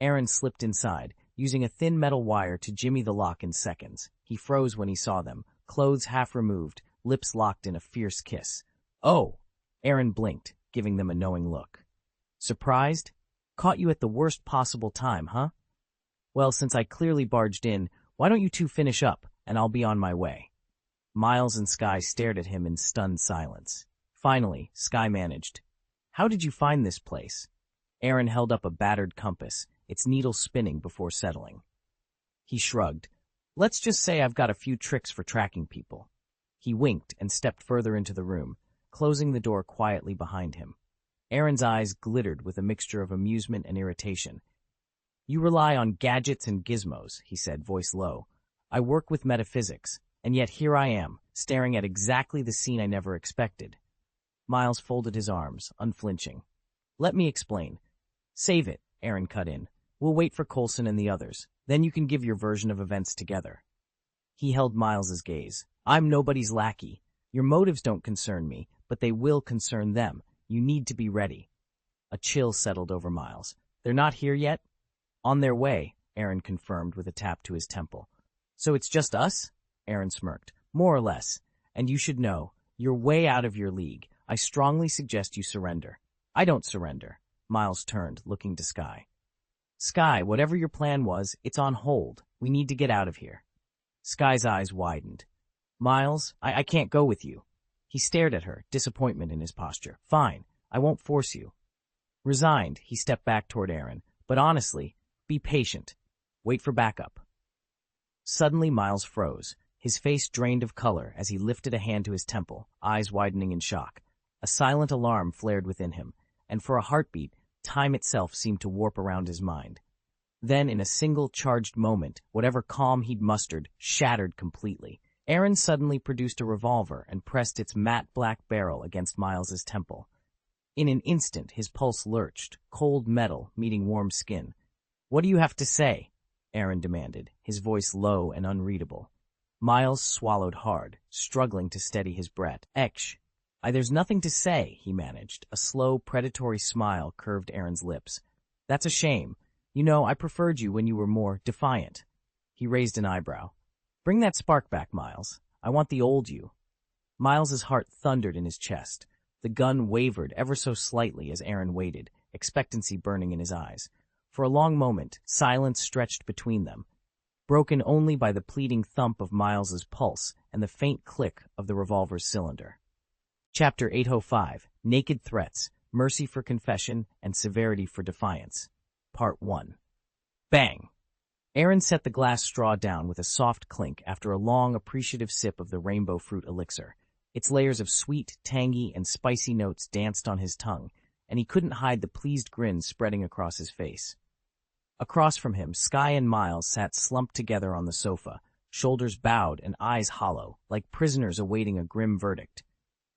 Aaron slipped inside, using a thin metal wire to jimmy the lock in seconds. He froze when he saw them, clothes half removed, lips locked in a fierce kiss. "Oh!" Aaron blinked, giving them a knowing look. "Surprised? Caught you at the worst possible time, huh? Well, since I clearly barged in, why don't you two finish up, and I'll be on my way." Miles and Sky stared at him in stunned silence. Finally, Sky managed, "How did you find this place?" Aaron held up a battered compass, its needle spinning before settling. He shrugged. "Let's just say I've got a few tricks for tracking people." He winked and stepped further into the room, closing the door quietly behind him. Aaron's eyes glittered with a mixture of amusement and irritation. "You rely on gadgets and gizmos," he said, voice low. "I work with metaphysics, and yet here I am, staring at exactly the scene I never expected." Miles folded his arms, unflinching. "Let me explain." "Save it," Aaron cut in. "We'll wait for Coulson and the others. Then you can give your version of events together." He held Miles's gaze. "I'm nobody's lackey. Your motives don't concern me, but they will concern them. You need to be ready." A chill settled over Miles. "They're not here yet?" "On their way," Aaron confirmed with a tap to his temple. "So it's just us?" Aaron smirked. "More or less. And you should know, you're way out of your league. I strongly suggest you surrender." "I don't surrender." Miles turned, looking to Sky. "Sky, whatever your plan was, it's on hold. We need to get out of here." Sky's eyes widened. "Miles, I can't go with you." He stared at her, disappointment in his posture. "Fine, I won't force you." Resigned, he stepped back toward Aaron. "But honestly, be patient. Wait for backup." Suddenly, Miles froze. His face drained of color as he lifted a hand to his temple, eyes widening in shock. A silent alarm flared within him, and for a heartbeat, time itself seemed to warp around his mind. Then, in a single charged moment, whatever calm he'd mustered shattered completely. Aaron suddenly produced a revolver and pressed its matte black barrel against Miles's temple. In an instant, his pulse lurched, cold metal meeting warm skin. "What do you have to say?" Aaron demanded, his voice low and unreadable. Miles swallowed hard, struggling to steady his breath. There's nothing to say," he managed. A slow, predatory smile curved Aaron's lips. "That's a shame. You know, I preferred you when you were more defiant." He raised an eyebrow. "Bring that spark back, Miles. I want the old you." Miles's heart thundered in his chest. The gun wavered ever so slightly as Aaron waited, expectancy burning in his eyes. For a long moment, silence stretched between them, broken only by the pleading thump of Miles's pulse and the faint click of the revolver's cylinder. Chapter 805, Naked Threats, Mercy for Confession, and Severity for Defiance. Part 1. Bang! Aaron set the glass straw down with a soft clink after a long, appreciative sip of the rainbow fruit elixir. Its layers of sweet, tangy, and spicy notes danced on his tongue, and he couldn't hide the pleased grin spreading across his face. Across from him, Sky and Miles sat slumped together on the sofa, shoulders bowed and eyes hollow, like prisoners awaiting a grim verdict.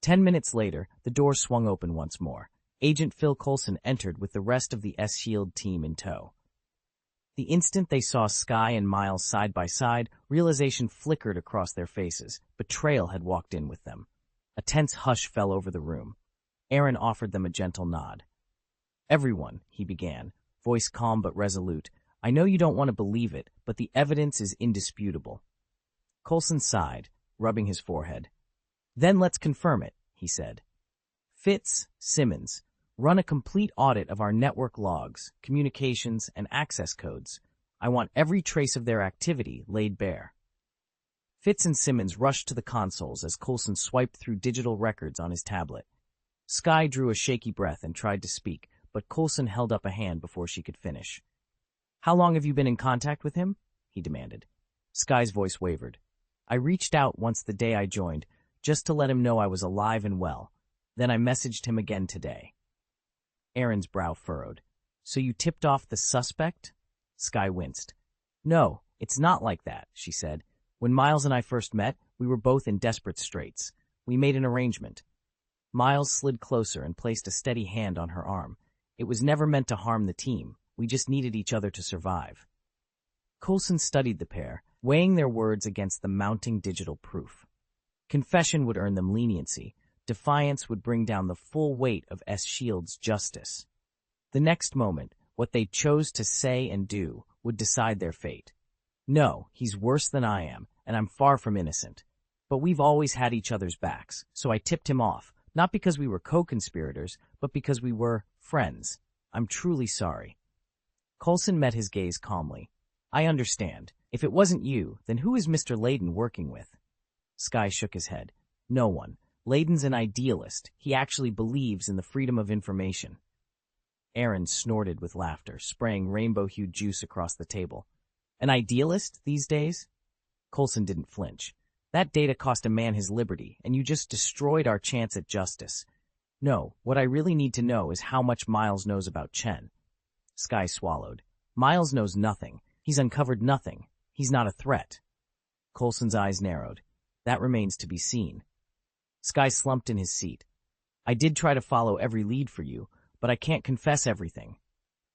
10 minutes later, the door swung open once more. Agent Phil Coulson entered with the rest of the S-Shield team in tow. The instant they saw Sky and Miles side by side, realization flickered across their faces. Betrayal had walked in with them. A tense hush fell over the room. Aaron offered them a gentle nod. "Everyone," he began, voice calm but resolute, "I know you don't want to believe it, but the evidence is indisputable." Coulson sighed, rubbing his forehead. "Then let's confirm it," he said. "Fitz, Simmons, run a complete audit of our network logs, communications, and access codes. I want every trace of their activity laid bare." Fitz and Simmons rushed to the consoles as Coulson swiped through digital records on his tablet. Sky drew a shaky breath and tried to speak, but Coulson held up a hand before she could finish. "How long have you been in contact with him?" he demanded. Sky's voice wavered. I reached out once the day I joined, just to let him know I was alive and well. Then I messaged him again today. Aaron's brow furrowed. So you tipped off the suspect? Sky winced. No, it's not like that, she said. When Miles and I first met, we were both in desperate straits. We made an arrangement. Miles slid closer and placed a steady hand on her arm. It was never meant to harm the team. We just needed each other to survive. Coulson studied the pair, weighing their words against the mounting digital proof. Confession would earn them leniency. Defiance would bring down the full weight of S.H.I.E.L.D.'s justice. The next moment, what they chose to say and do would decide their fate. No, he's worse than I am, and I'm far from innocent. But we've always had each other's backs, so I tipped him off, not because we were co-conspirators, but because we were friends. I'm truly sorry. Coulson met his gaze calmly. I understand. If it wasn't you, then who is Mr. Layden working with? Sky shook his head. No one. Layden's an idealist. He actually believes in the freedom of information. Aaron snorted with laughter, spraying rainbow-hued juice across the table. An idealist these days? Coulson didn't flinch. That data cost a man his liberty, and you just destroyed our chance at justice. No, what I really need to know is how much Miles knows about Chen. Sky swallowed. Miles knows nothing. He's uncovered nothing. He's not a threat. Coulson's eyes narrowed. That remains to be seen. Sky slumped in his seat. I did try to follow every lead for you, but I can't confess everything.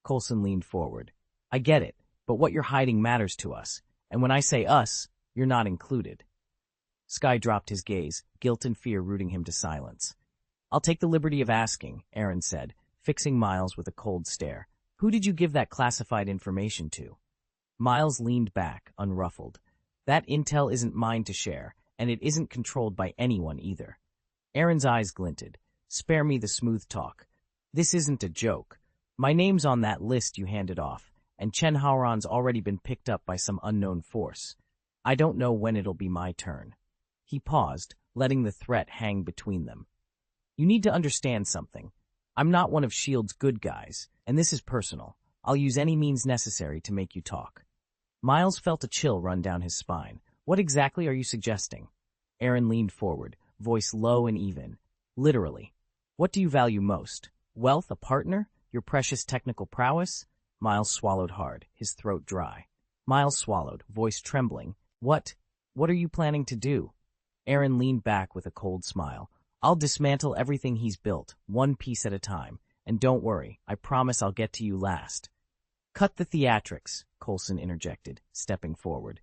Coulson leaned forward. I get it, but what you're hiding matters to us, and when I say us, you're not included. Sky dropped his gaze, guilt and fear rooting him to silence. I'll take the liberty of asking, Aaron said, fixing Miles with a cold stare. Who did you give that classified information to? Miles leaned back, unruffled. That intel isn't mine to share, and it isn't controlled by anyone either. Aaron's eyes glinted. Spare me the smooth talk. This isn't a joke. My name's on that list you handed off, and Chen Haoran's already been picked up by some unknown force. I don't know when it'll be my turn. He paused, letting the threat hang between them. You need to understand something. I'm not one of S.H.I.E.L.D.'s good guys, and this is personal. I'll use any means necessary to make you talk. Miles felt a chill run down his spine. What exactly are you suggesting? Aaron leaned forward, voice low and even. Literally. What do you value most? Wealth, a partner? Your precious technical prowess? Miles swallowed hard, his throat dry. Miles swallowed, voice trembling. What are you planning to do? Aaron leaned back with a cold smile. I'll dismantle everything he's built, one piece at a time. And don't worry, I promise I'll get to you last. Cut the theatrics, Coulson interjected, stepping forward.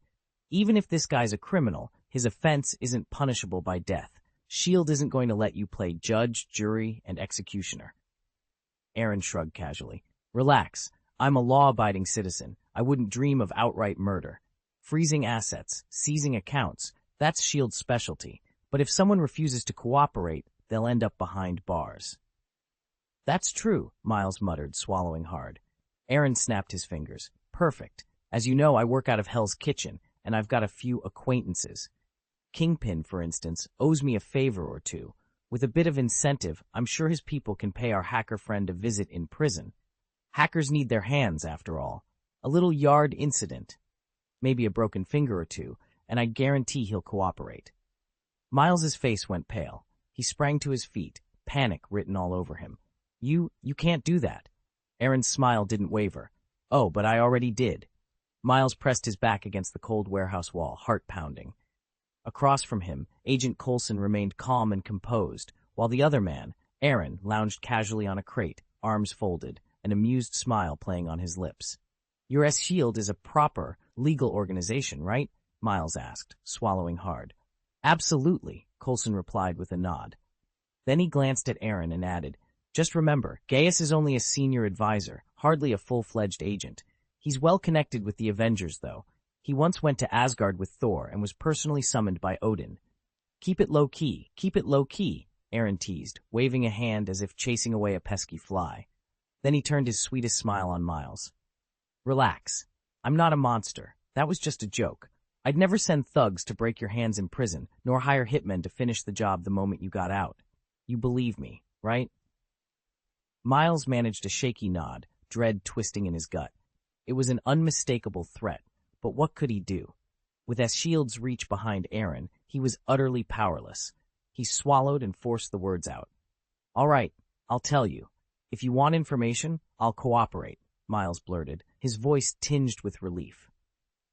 Even if this guy's a criminal, his offense isn't punishable by death. S.H.I.E.L.D. isn't going to let you play judge, jury, and executioner. Aaron shrugged casually. Relax. I'm a law-abiding citizen. I wouldn't dream of outright murder. Freezing assets, seizing accounts, that's S.H.I.E.L.D.'s specialty. But if someone refuses to cooperate, they'll end up behind bars. That's true, Miles muttered, swallowing hard. Aaron snapped his fingers. Perfect. As you know, I work out of Hell's Kitchen, and I've got a few acquaintances. Kingpin, for instance, owes me a favor or two. With a bit of incentive, I'm sure his people can pay our hacker friend a visit in prison. Hackers need their hands, after all. A little yard incident. Maybe a broken finger or two, and I guarantee he'll cooperate. Miles's face went pale. He sprang to his feet, panic written all over him. You can't do that. Aaron's smile didn't waver. Oh, but I already did. Miles pressed his back against the cold warehouse wall, heart pounding. Across from him, Agent Coulson remained calm and composed, while the other man, Aaron, lounged casually on a crate, arms folded, an amused smile playing on his lips. Your S.H.I.E.L.D. is a proper, legal organization, right? Miles asked, swallowing hard. Absolutely, Coulson replied with a nod. Then he glanced at Aaron and added, just remember, Gaius is only a senior advisor, hardly a full-fledged agent. He's well connected with the Avengers, though. He once went to Asgard with Thor and was personally summoned by Odin. Keep it low-key, Aaron teased, waving a hand as if chasing away a pesky fly. Then he turned his sweetest smile on Miles. Relax. I'm not a monster. That was just a joke. I'd never send thugs to break your hands in prison, nor hire hitmen to finish the job the moment you got out. You believe me, right? Miles managed a shaky nod, dread twisting in his gut. It was an unmistakable threat, but what could he do? With Eschild's reach behind Aaron, he was utterly powerless. He swallowed and forced the words out. "All right, I'll tell you. If you want information, I'll cooperate," Miles blurted, his voice tinged with relief.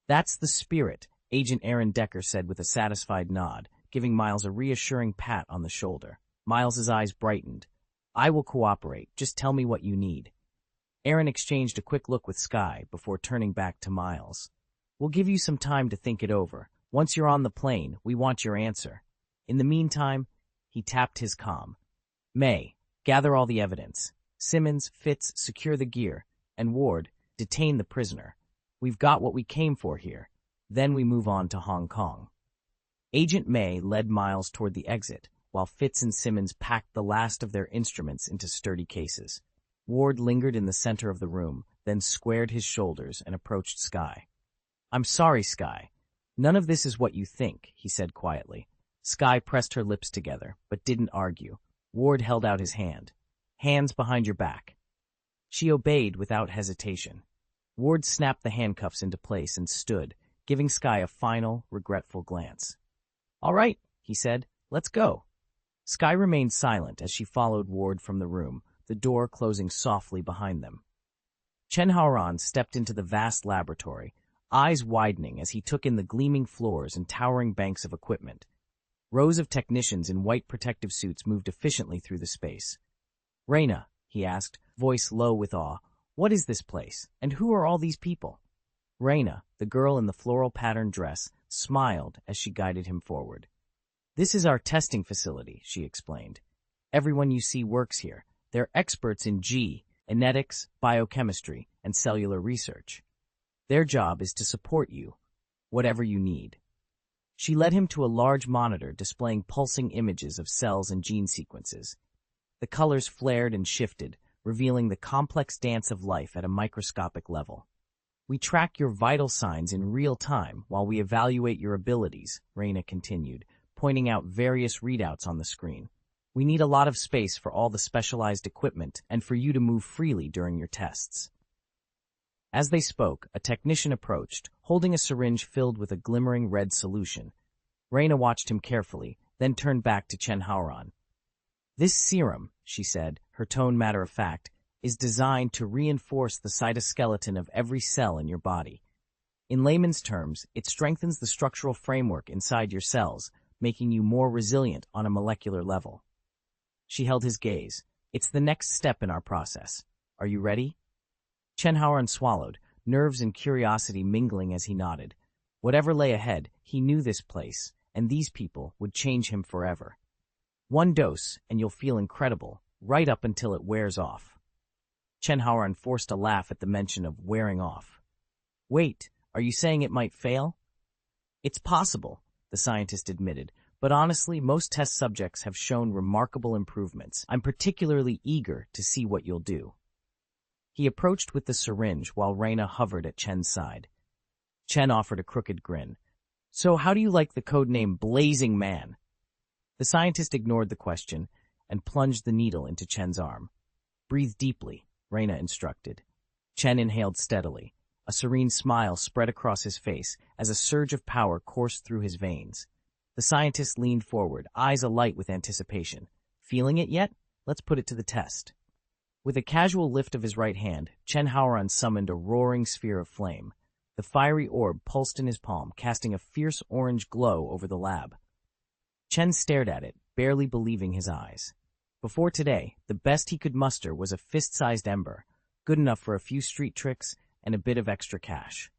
"That's the spirit," Agent Aaron Decker said with a satisfied nod, giving Miles a reassuring pat on the shoulder. Miles's eyes brightened. "I will cooperate. Just tell me what you need." Aaron exchanged a quick look with Skye before turning back to Miles. "We'll give you some time to think it over. Once you're on the plane, we want your answer. In the meantime," he tapped his comm. "May, gather all the evidence. Simmons, Fitz, secure the gear. And Ward, detain the prisoner. We've got what we came for here. Then we move on to Hong Kong." Agent May led Miles toward the exit, while Fitz and Simmons packed the last of their instruments into sturdy cases. Ward lingered in the center of the room, then squared his shoulders and approached Skye. "I'm sorry, Skye. None of this is what you think," he said quietly. Skye pressed her lips together, but didn't argue. Ward held out his hand. "Hands behind your back." She obeyed without hesitation. Ward snapped the handcuffs into place and stood, giving Skye a final, regretful glance. "All right," he said. "Let's go." Skye remained silent as she followed Ward from the room, the door closing softly behind them. Chen Haoran stepped into the vast laboratory, eyes widening as he took in the gleaming floors and towering banks of equipment. Rows of technicians in white protective suits moved efficiently through the space. "Reyna," he asked, voice low with awe, "what is this place, and who are all these people?" Reyna, the girl in the floral-patterned dress, smiled as she guided him forward. "This is our testing facility," she explained. "Everyone you see works here. They're experts in genetics, biochemistry, and cellular research. Their job is to support you, whatever you need." She led him to a large monitor displaying pulsing images of cells and gene sequences. The colors flared and shifted, revealing the complex dance of life at a microscopic level. "We track your vital signs in real time while we evaluate your abilities," Reyna continued, pointing out various readouts on the screen. "We need a lot of space for all the specialized equipment and for you to move freely during your tests." As they spoke, a technician approached, holding a syringe filled with a glimmering red solution. Reyna watched him carefully, then turned back to Chen Haoran. "This serum," she said, her tone matter-of-fact, "is designed to reinforce the cytoskeleton of every cell in your body. In layman's terms, it strengthens the structural framework inside your cells, making you more resilient on a molecular level." She held his gaze. "It's the next step in our process. Are you ready?" Chen Haoran swallowed, nerves and curiosity mingling as he nodded. Whatever lay ahead, he knew this place, and these people would change him forever. "One dose, and you'll feel incredible, right up until it wears off." Chen Haoran forced a laugh at the mention of wearing off. "Wait, are you saying it might fail?" "It's possible," the scientist admitted, "but honestly, most test subjects have shown remarkable improvements. I'm particularly eager to see what you'll do." He approached with the syringe while Reyna hovered at Chen's side. Chen offered a crooked grin. "So how do you like the codename Blazing Man?" The scientist ignored the question and plunged the needle into Chen's arm. "Breathe deeply," Reyna instructed. Chen inhaled steadily. A serene smile spread across his face as a surge of power coursed through his veins. The scientist leaned forward, eyes alight with anticipation. "Feeling it yet? Let's put it to the test." With a casual lift of his right hand, Chen Haoran summoned a roaring sphere of flame. The fiery orb pulsed in his palm, casting a fierce orange glow over the lab. Chen stared at it, barely believing his eyes. Before today, the best he could muster was a fist-sized ember, good enough for a few street tricks and a bit of extra cash.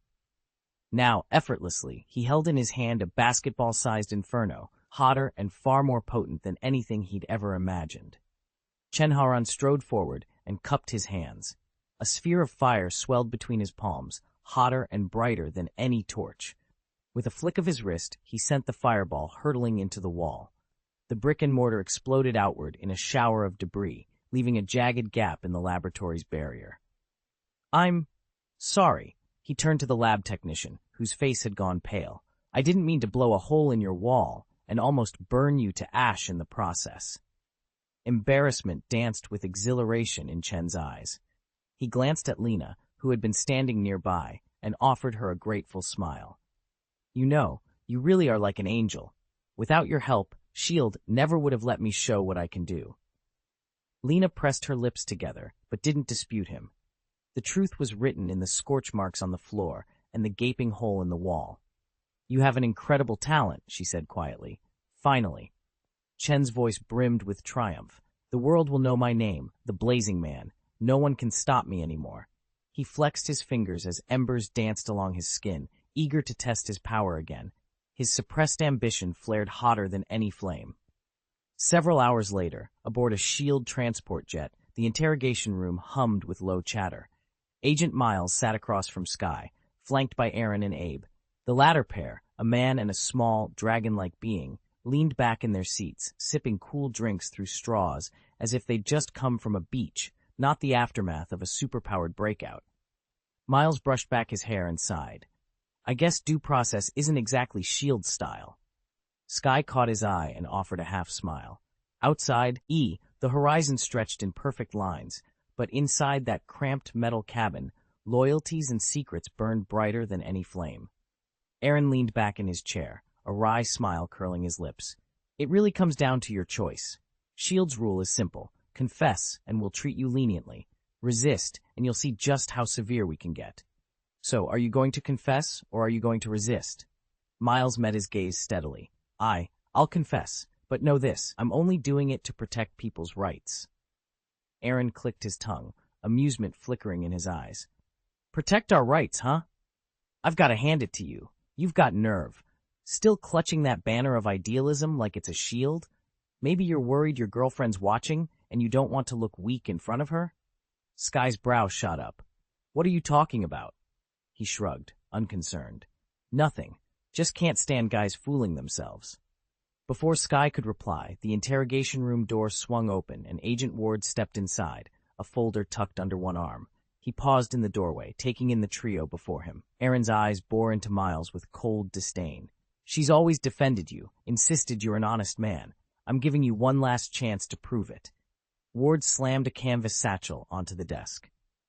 Now, effortlessly, he held in his hand a basketball-sized inferno, hotter and far more potent than anything he'd ever imagined. Chen Haoran strode forward and cupped his hands. A sphere of fire swelled between his palms, hotter and brighter than any torch. With a flick of his wrist, he sent the fireball hurtling into the wall. The brick and mortar exploded outward in a shower of debris, leaving a jagged gap in the laboratory's barrier. "I'm sorry," he turned to the lab technician, whose face had gone pale. "I didn't mean to blow a hole in your wall and almost burn you to ash in the process." Embarrassment danced with exhilaration in Chen's eyes. He glanced at Lena, who had been standing nearby, and offered her a grateful smile. You know, you really are like an angel. Without your help, S.H.I.E.L.D. never would have let me show what I can do. Lena pressed her lips together, but didn't dispute him. The truth was written in the scorch marks on the floor and the gaping hole in the wall. You have an incredible talent, she said quietly. Finally. Chen's voice brimmed with triumph. The world will know my name, the Blazing Man. No one can stop me anymore. He flexed his fingers as embers danced along his skin, eager to test his power again. His suppressed ambition flared hotter than any flame. Several hours later, aboard a S.H.I.E.L.D. transport jet, the interrogation room hummed with low chatter. Agent Miles sat across from Skye, flanked by Aaron and Abe. The latter pair, a man and a small, dragon-like being, leaned back in their seats, sipping cool drinks through straws as if they'd just come from a beach, not the aftermath of a superpowered breakout. Miles brushed back his hair and sighed. I guess due process isn't exactly S.H.I.E.L.D. style. Skye caught his eye and offered a half-smile. Outside, the horizon stretched in perfect lines, but inside that cramped metal cabin, loyalties and secrets burned brighter than any flame. Aaron leaned back in his chair, a wry smile curling his lips. It really comes down to your choice. S.H.I.E.L.D.'s rule is simple. Confess, and we'll treat you leniently. Resist, and you'll see just how severe we can get. So, are you going to confess, or are you going to resist? Miles met his gaze steadily. I'll confess, but know this, I'm only doing it to protect people's rights. Aaron clicked his tongue, amusement flickering in his eyes. Protect our rights, huh? I've got to hand it to you. You've got nerve. Still clutching that banner of idealism like it's a shield? Maybe you're worried your girlfriend's watching and you don't want to look weak in front of her? Skye's brow shot up. What are you talking about? He shrugged, unconcerned. Nothing. Just can't stand guys fooling themselves. Before Skye could reply, the interrogation room door swung open and Agent Ward stepped inside, a folder tucked under one arm. He paused in the doorway, taking in the trio before him. Aaron's eyes bore into Miles with cold disdain. She's always defended you, insisted you're an honest man. I'm giving you one last chance to prove it. Ward slammed a canvas satchel onto the desk.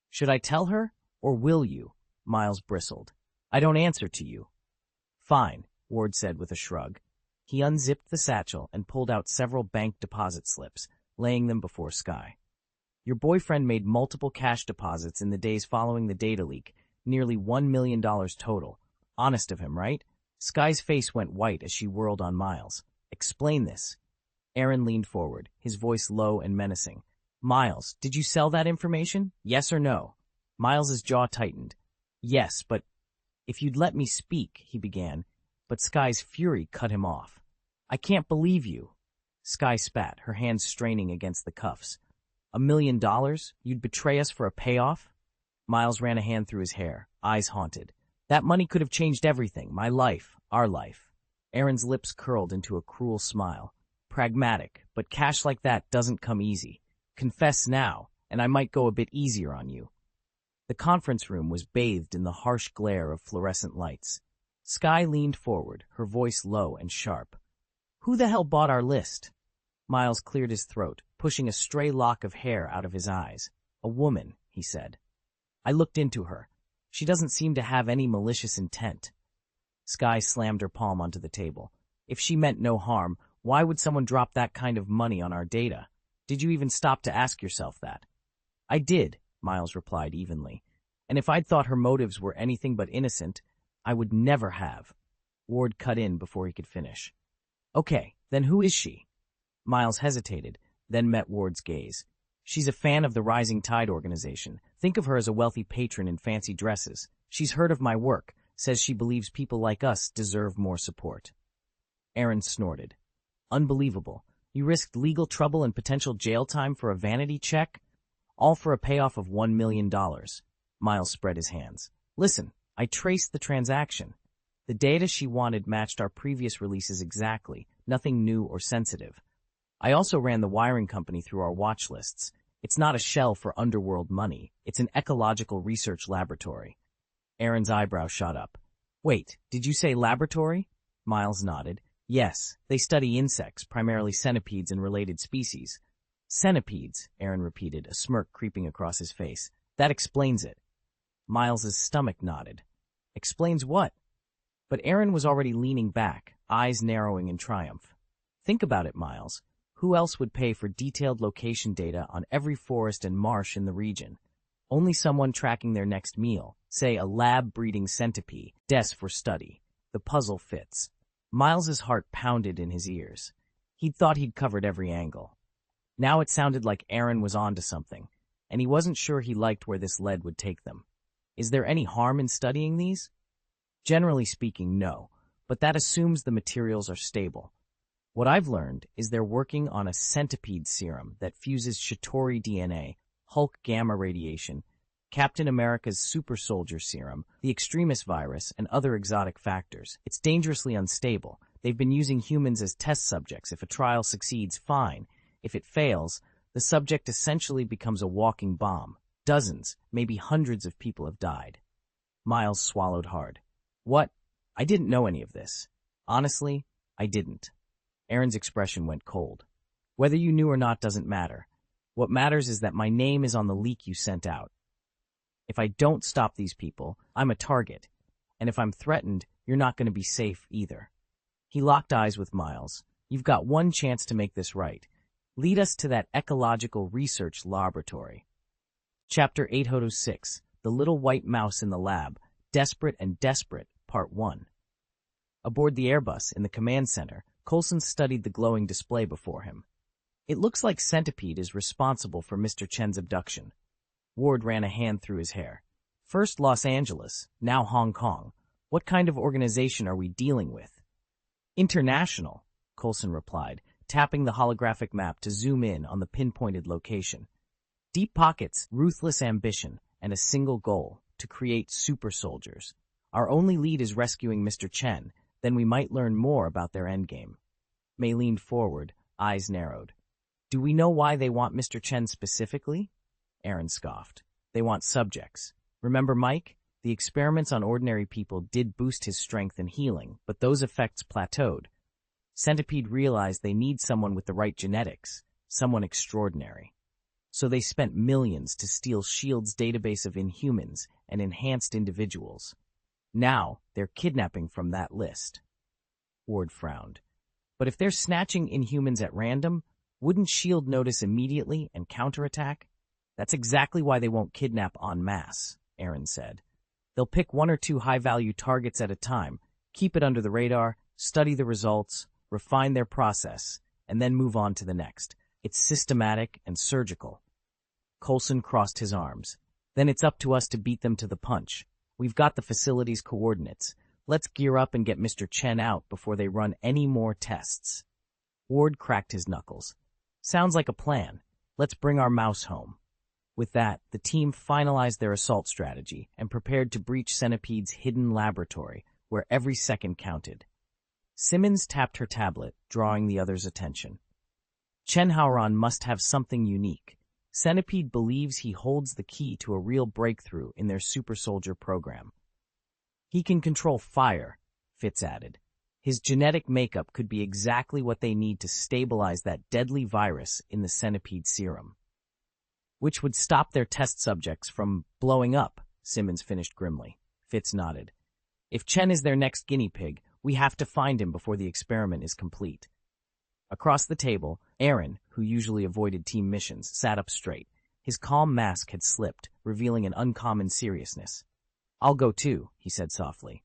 Should I tell her, or will you? Miles bristled. I don't answer to you. Fine, Ward said with a shrug. He unzipped the satchel and pulled out several bank deposit slips, laying them before Skye. Your boyfriend made multiple cash deposits in the days following the data leak, nearly $1 million total. Honest of him, right? Skye's face went white as she whirled on Miles. Explain this. Aaron leaned forward, his voice low and menacing. Miles, did you sell that information? Yes or no? Miles's jaw tightened. Yes, but if you'd let me speak, he began, but Skye's fury cut him off. I can't believe you. Skye spat, her hands straining against the cuffs. $1 million? You'd betray us for a payoff? Miles ran a hand through his hair, eyes haunted. That money could have changed everything, my life, our life. Aaron's lips curled into a cruel smile. Pragmatic, but cash like that doesn't come easy. Confess now, and I might go a bit easier on you. The conference room was bathed in the harsh glare of fluorescent lights. Skye leaned forward, her voice low and sharp. Who the hell bought our list? Miles cleared his throat, pushing a stray lock of hair out of his eyes. A woman, he said. I looked into her. She doesn't seem to have any malicious intent. Skye slammed her palm onto the table. If she meant no harm, why would someone drop that kind of money on our data? Did you even stop to ask yourself that? I did, Miles replied evenly. And if I'd thought her motives were anything but innocent, I would never have. Ward cut in before he could finish. Okay, then who is she? Miles hesitated, then met Ward's gaze. She's a fan of the Rising Tide organization. Think of her as a wealthy patron in fancy dresses. She's heard of my work, says she believes people like us deserve more support. Aaron snorted. Unbelievable. You risked legal trouble and potential jail time for a vanity check? All for a payoff of $1 million. Miles spread his hands. Listen, I traced the transaction. The data she wanted matched our previous releases exactly, nothing new or sensitive. I also ran the wiring company through our watch lists. It's not a shell for underworld money. It's an ecological research laboratory. Aaron's eyebrow shot up. Wait, did you say laboratory? Miles nodded. Yes, they study insects, primarily centipedes and related species. Centipedes, Aaron repeated, a smirk creeping across his face. That explains it. Miles's stomach nodded. Explains what? But Aaron was already leaning back, eyes narrowing in triumph. Think about it, Miles. Who else would pay for detailed location data on every forest and marsh in the region? Only someone tracking their next meal, say a lab-breeding centipede, desk for study. The puzzle fits. Miles's heart pounded in his ears. He'd thought he'd covered every angle. Now it sounded like Aaron was onto something, and he wasn't sure he liked where this lead would take them. Is there any harm in studying these? Generally speaking, no, but that assumes the materials are stable. What I've learned is they're working on a centipede serum that fuses Shatori DNA, Hulk gamma radiation, Captain America's super soldier serum, the extremist virus, and other exotic factors. It's dangerously unstable. They've been using humans as test subjects. If a trial succeeds, fine. If it fails, the subject essentially becomes a walking bomb. Dozens, maybe hundreds of people have died. Miles swallowed hard. What? I didn't know any of this. Honestly, I didn't. Aaron's expression went cold. Whether you knew or not doesn't matter. What matters is that my name is on the leak you sent out. If I don't stop these people, I'm a target. And if I'm threatened, you're not going to be safe either. He locked eyes with Miles. You've got one chance to make this right. Lead us to that ecological research laboratory. Chapter 806, The Little White Mouse in the Lab, Desperate and Desperate, Part 1. Aboard the Airbus in the command center, Coulson studied the glowing display before him. It looks like Centipede is responsible for Mr. Chen's abduction. Ward ran a hand through his hair. First Los Angeles, now Hong Kong. What kind of organization are we dealing with? International, Coulson replied, tapping the holographic map to zoom in on the pinpointed location. Deep pockets, ruthless ambition, and a single goal, to create super soldiers. Our only lead is rescuing Mr. Chen, then we might learn more about their endgame. May leaned forward, eyes narrowed. Do we know why they want Mr. Chen specifically? Aaron scoffed. They want subjects. Remember Mike? The experiments on ordinary people did boost his strength and healing, but those effects plateaued. Centipede realized they need someone with the right genetics, someone extraordinary. So they spent millions to steal S.H.I.E.L.D's database of Inhumans and enhanced individuals. Now, they're kidnapping from that list. Ward frowned. But if they're snatching Inhumans at random, wouldn't S.H.I.E.L.D. notice immediately and counterattack? That's exactly why they won't kidnap en masse, Aaron said. They'll pick one or two high-value targets at a time, keep it under the radar, study the results, refine their process, and then move on to the next. It's systematic and surgical. Coulson crossed his arms. Then it's up to us to beat them to the punch. We've got the facility's coordinates. Let's gear up and get Mr. Chen out before they run any more tests. Ward cracked his knuckles. Sounds like a plan. Let's bring our mouse home. With that, the team finalized their assault strategy and prepared to breach Centipede's hidden laboratory, where every second counted. Simmons tapped her tablet, drawing the others' attention. Chen Haoran must have something unique. Centipede believes he holds the key to a real breakthrough in their super soldier program. He can control fire, Fitz added. His genetic makeup could be exactly what they need to stabilize that deadly virus in the Centipede serum. Which would stop their test subjects from blowing up, Simmons finished grimly. Fitz nodded. If Chen is their next guinea pig, we have to find him before the experiment is complete. Across the table, Aaron, who usually avoided team missions, sat up straight. His calm mask had slipped, revealing an uncommon seriousness. I'll go too, he said softly.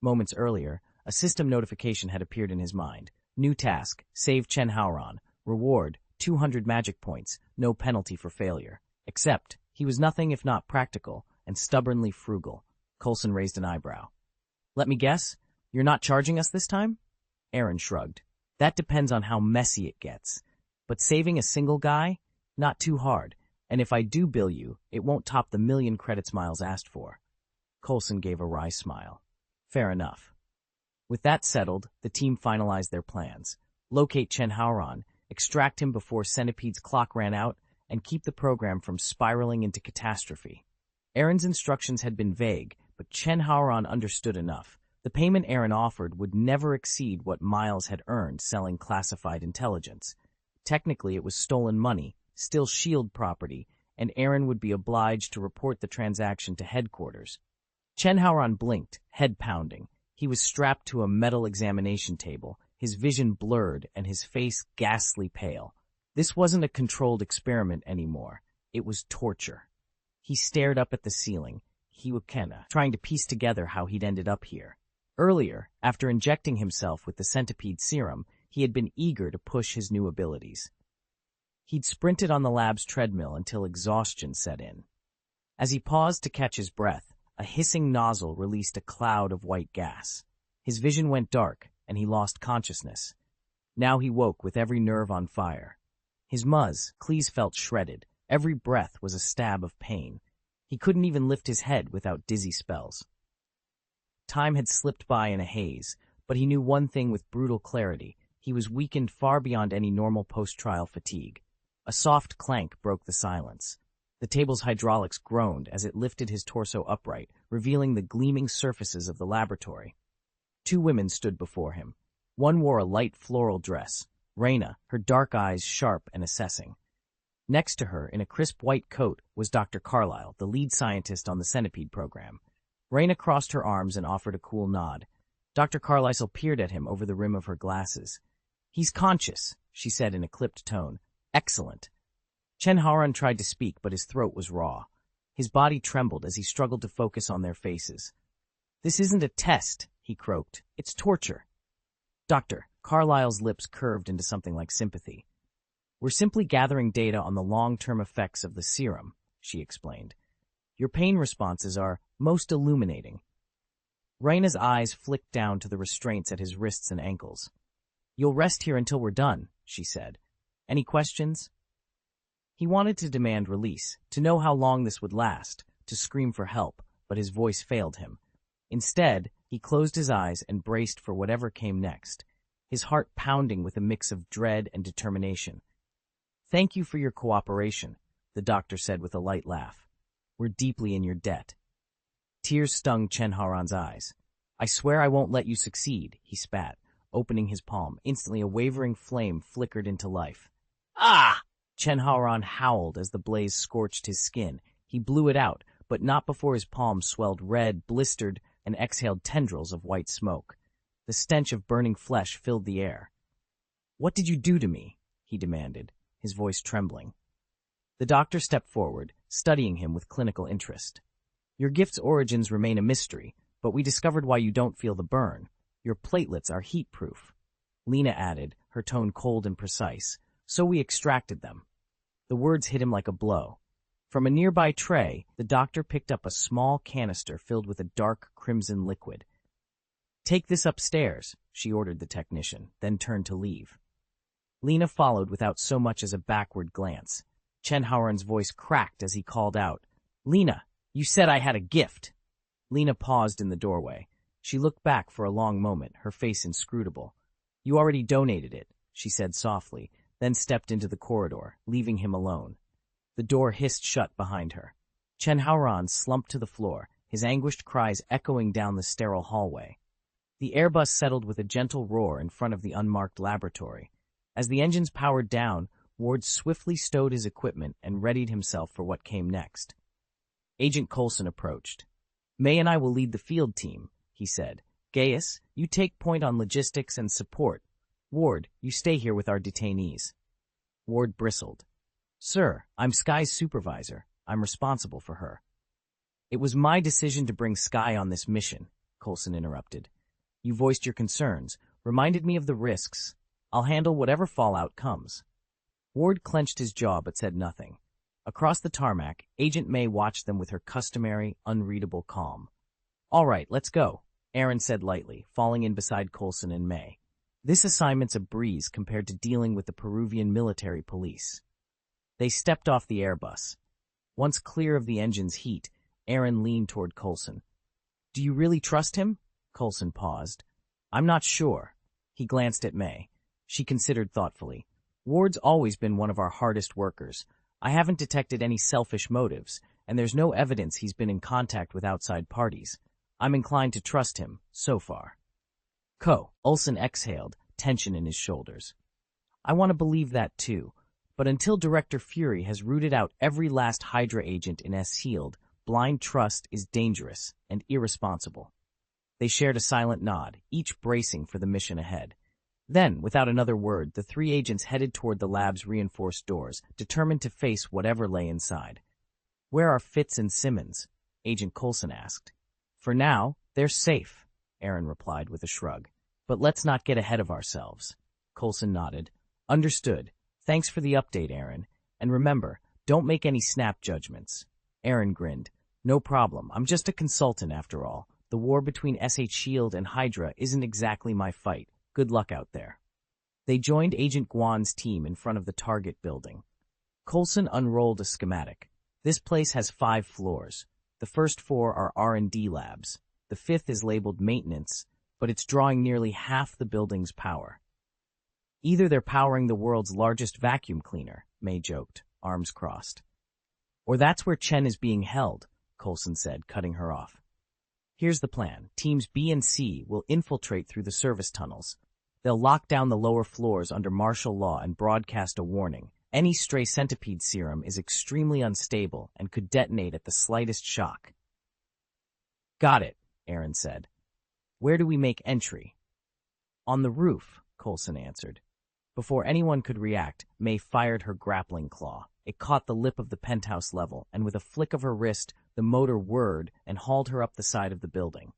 Moments earlier, a system notification had appeared in his mind. New task, save Chen Haoran. Reward, 200 magic points, no penalty for failure. Except, he was nothing if not practical, and stubbornly frugal. Coulson raised an eyebrow. Let me guess, you're not charging us this time? Aaron shrugged. That depends on how messy it gets. But saving a single guy? Not too hard. And if I do bill you, it won't top the 1,000,000 credits Miles asked for. Coulson gave a wry smile. Fair enough. With that settled, the team finalized their plans. Locate Chen Haoran, extract him before Centipede's clock ran out, and keep the program from spiraling into catastrophe. Aaron's instructions had been vague, but Chen Haoran understood enough. The payment Aaron offered would never exceed what Miles had earned selling classified intelligence. Technically, it was stolen money, still S.H.I.E.L.D. property, and Aaron would be obliged to report the transaction to headquarters. Chen Haoran blinked, head pounding. He was strapped to a metal examination table, his vision blurred and his face ghastly pale. This wasn't a controlled experiment anymore. It was torture. He stared up at the ceiling, trying to piece together how he'd ended up here. Earlier, after injecting himself with the centipede serum, he had been eager to push his new abilities. He'd sprinted on the lab's treadmill until exhaustion set in. As he paused to catch his breath, a hissing nozzle released a cloud of white gas. His vision went dark, and he lost consciousness. Now he woke with every nerve on fire. His clees felt shredded. Every breath was a stab of pain. He couldn't even lift his head without dizzy spells. Time had slipped by in a haze, but he knew one thing with brutal clarity. He was weakened far beyond any normal post-trial fatigue. A soft clank broke the silence. The table's hydraulics groaned as it lifted his torso upright, revealing the gleaming surfaces of the laboratory. Two women stood before him. One wore a light floral dress, Raina, her dark eyes sharp and assessing. Next to her, in a crisp white coat, was Dr. Carlyle, the lead scientist on the centipede program. Raina crossed her arms and offered a cool nod. Dr. Carlyle peered at him over the rim of her glasses. "He's conscious," she said in a clipped tone. "Excellent." Chen Haoran tried to speak, but his throat was raw. His body trembled as he struggled to focus on their faces. "This isn't a test," he croaked. "It's torture." "Doctor," Carlyle's lips curved into something like sympathy. "We're simply gathering data on the long-term effects of the serum," she explained. "Your pain responses are most illuminating." Raina's eyes flicked down to the restraints at his wrists and ankles. "You'll rest here until we're done," she said. "Any questions?" He wanted to demand release, to know how long this would last, to scream for help, but his voice failed him. Instead, he closed his eyes and braced for whatever came next, his heart pounding with a mix of dread and determination. "Thank you for your cooperation," the doctor said with a light laugh. "We're deeply in your debt." Tears stung Chen Haoran's eyes. "I swear I won't let you succeed," he spat, opening his palm. Instantly a wavering flame flickered into life. "Ah!" Chen Haoran howled as the blaze scorched his skin. He blew it out, but not before his palm swelled red, blistered, and exhaled tendrils of white smoke. The stench of burning flesh filled the air. "What did you do to me?" he demanded, his voice trembling. The doctor stepped forward, studying him with clinical interest. "Your gift's origins remain a mystery, but we discovered why you don't feel the burn. Your platelets are heat-proof." Lena added, her tone cold and precise. "So we extracted them." The words hit him like a blow. From a nearby tray, the doctor picked up a small canister filled with a dark crimson liquid. "Take this upstairs," she ordered the technician, then turned to leave. Lena followed without so much as a backward glance. Chen Haoran's voice cracked as he called out, "Lena, you said I had a gift." Lena paused in the doorway. She looked back for a long moment, her face inscrutable. "You already donated it," she said softly, then stepped into the corridor, leaving him alone. The door hissed shut behind her. Chen Haoran slumped to the floor, his anguished cries echoing down the sterile hallway. The Airbus settled with a gentle roar in front of the unmarked laboratory. As the engines powered down, Ward swiftly stowed his equipment and readied himself for what came next. Agent Coulson approached. "May and I will lead the field team," he said. "Gaius, you take point on logistics and support. Ward, you stay here with our detainees." Ward bristled. "Sir, I'm Sky's supervisor. I'm responsible for her." "It was my decision to bring Sky on this mission," Coulson interrupted. "You voiced your concerns, reminded me of the risks. I'll handle whatever fallout comes." Ward clenched his jaw but said nothing. Across the tarmac, Agent May watched them with her customary, unreadable calm. "All right, let's go," Aaron said lightly, falling in beside Coulson and May. "This assignment's a breeze compared to dealing with the Peruvian military police." They stepped off the Airbus. Once clear of the engine's heat, Aaron leaned toward Coulson. "Do you really trust him?" Coulson paused. "I'm not sure." He glanced at May. She considered thoughtfully. "Ward's always been one of our hardest workers. I haven't detected any selfish motives, and there's no evidence he's been in contact with outside parties. I'm inclined to trust him, so far." Olsen exhaled, tension in his shoulders. "I want to believe that too, but until Director Fury has rooted out every last Hydra agent in S-Shield, blind trust is dangerous and irresponsible." They shared a silent nod, each bracing for the mission ahead. Then, without another word, the three agents headed toward the lab's reinforced doors, determined to face whatever lay inside. "Where are Fitz and Simmons?" Agent Coulson asked. "For now, they're safe," Aaron replied with a shrug. "But let's not get ahead of ourselves." Coulson nodded. "Understood. Thanks for the update, Aaron. And remember, don't make any snap judgments." Aaron grinned. "No problem. I'm just a consultant after all. The war between SH Shield and Hydra isn't exactly my fight. Good luck out there." They joined Agent Guan's team in front of the target building. Coulson unrolled a schematic. "This place has 5 floors. The first 4 are R&D labs. The 5th is labeled maintenance, but it's drawing nearly half the building's power." "Either they're powering the world's largest vacuum cleaner," May joked, arms crossed. "Or that's where Chen is being held," Coulson said, cutting her off. "Here's the plan. Teams B and C will infiltrate through the service tunnels. They'll lock down the lower floors under martial law and broadcast a warning. Any stray centipede serum is extremely unstable and could detonate at the slightest shock." "Got it," Aaron said. "Where do we make entry?" "On the roof," Coulson answered. Before anyone could react, May fired her grappling claw. It caught the lip of the penthouse level, and with a flick of her wrist, the motor whirred and hauled her up the side of the building.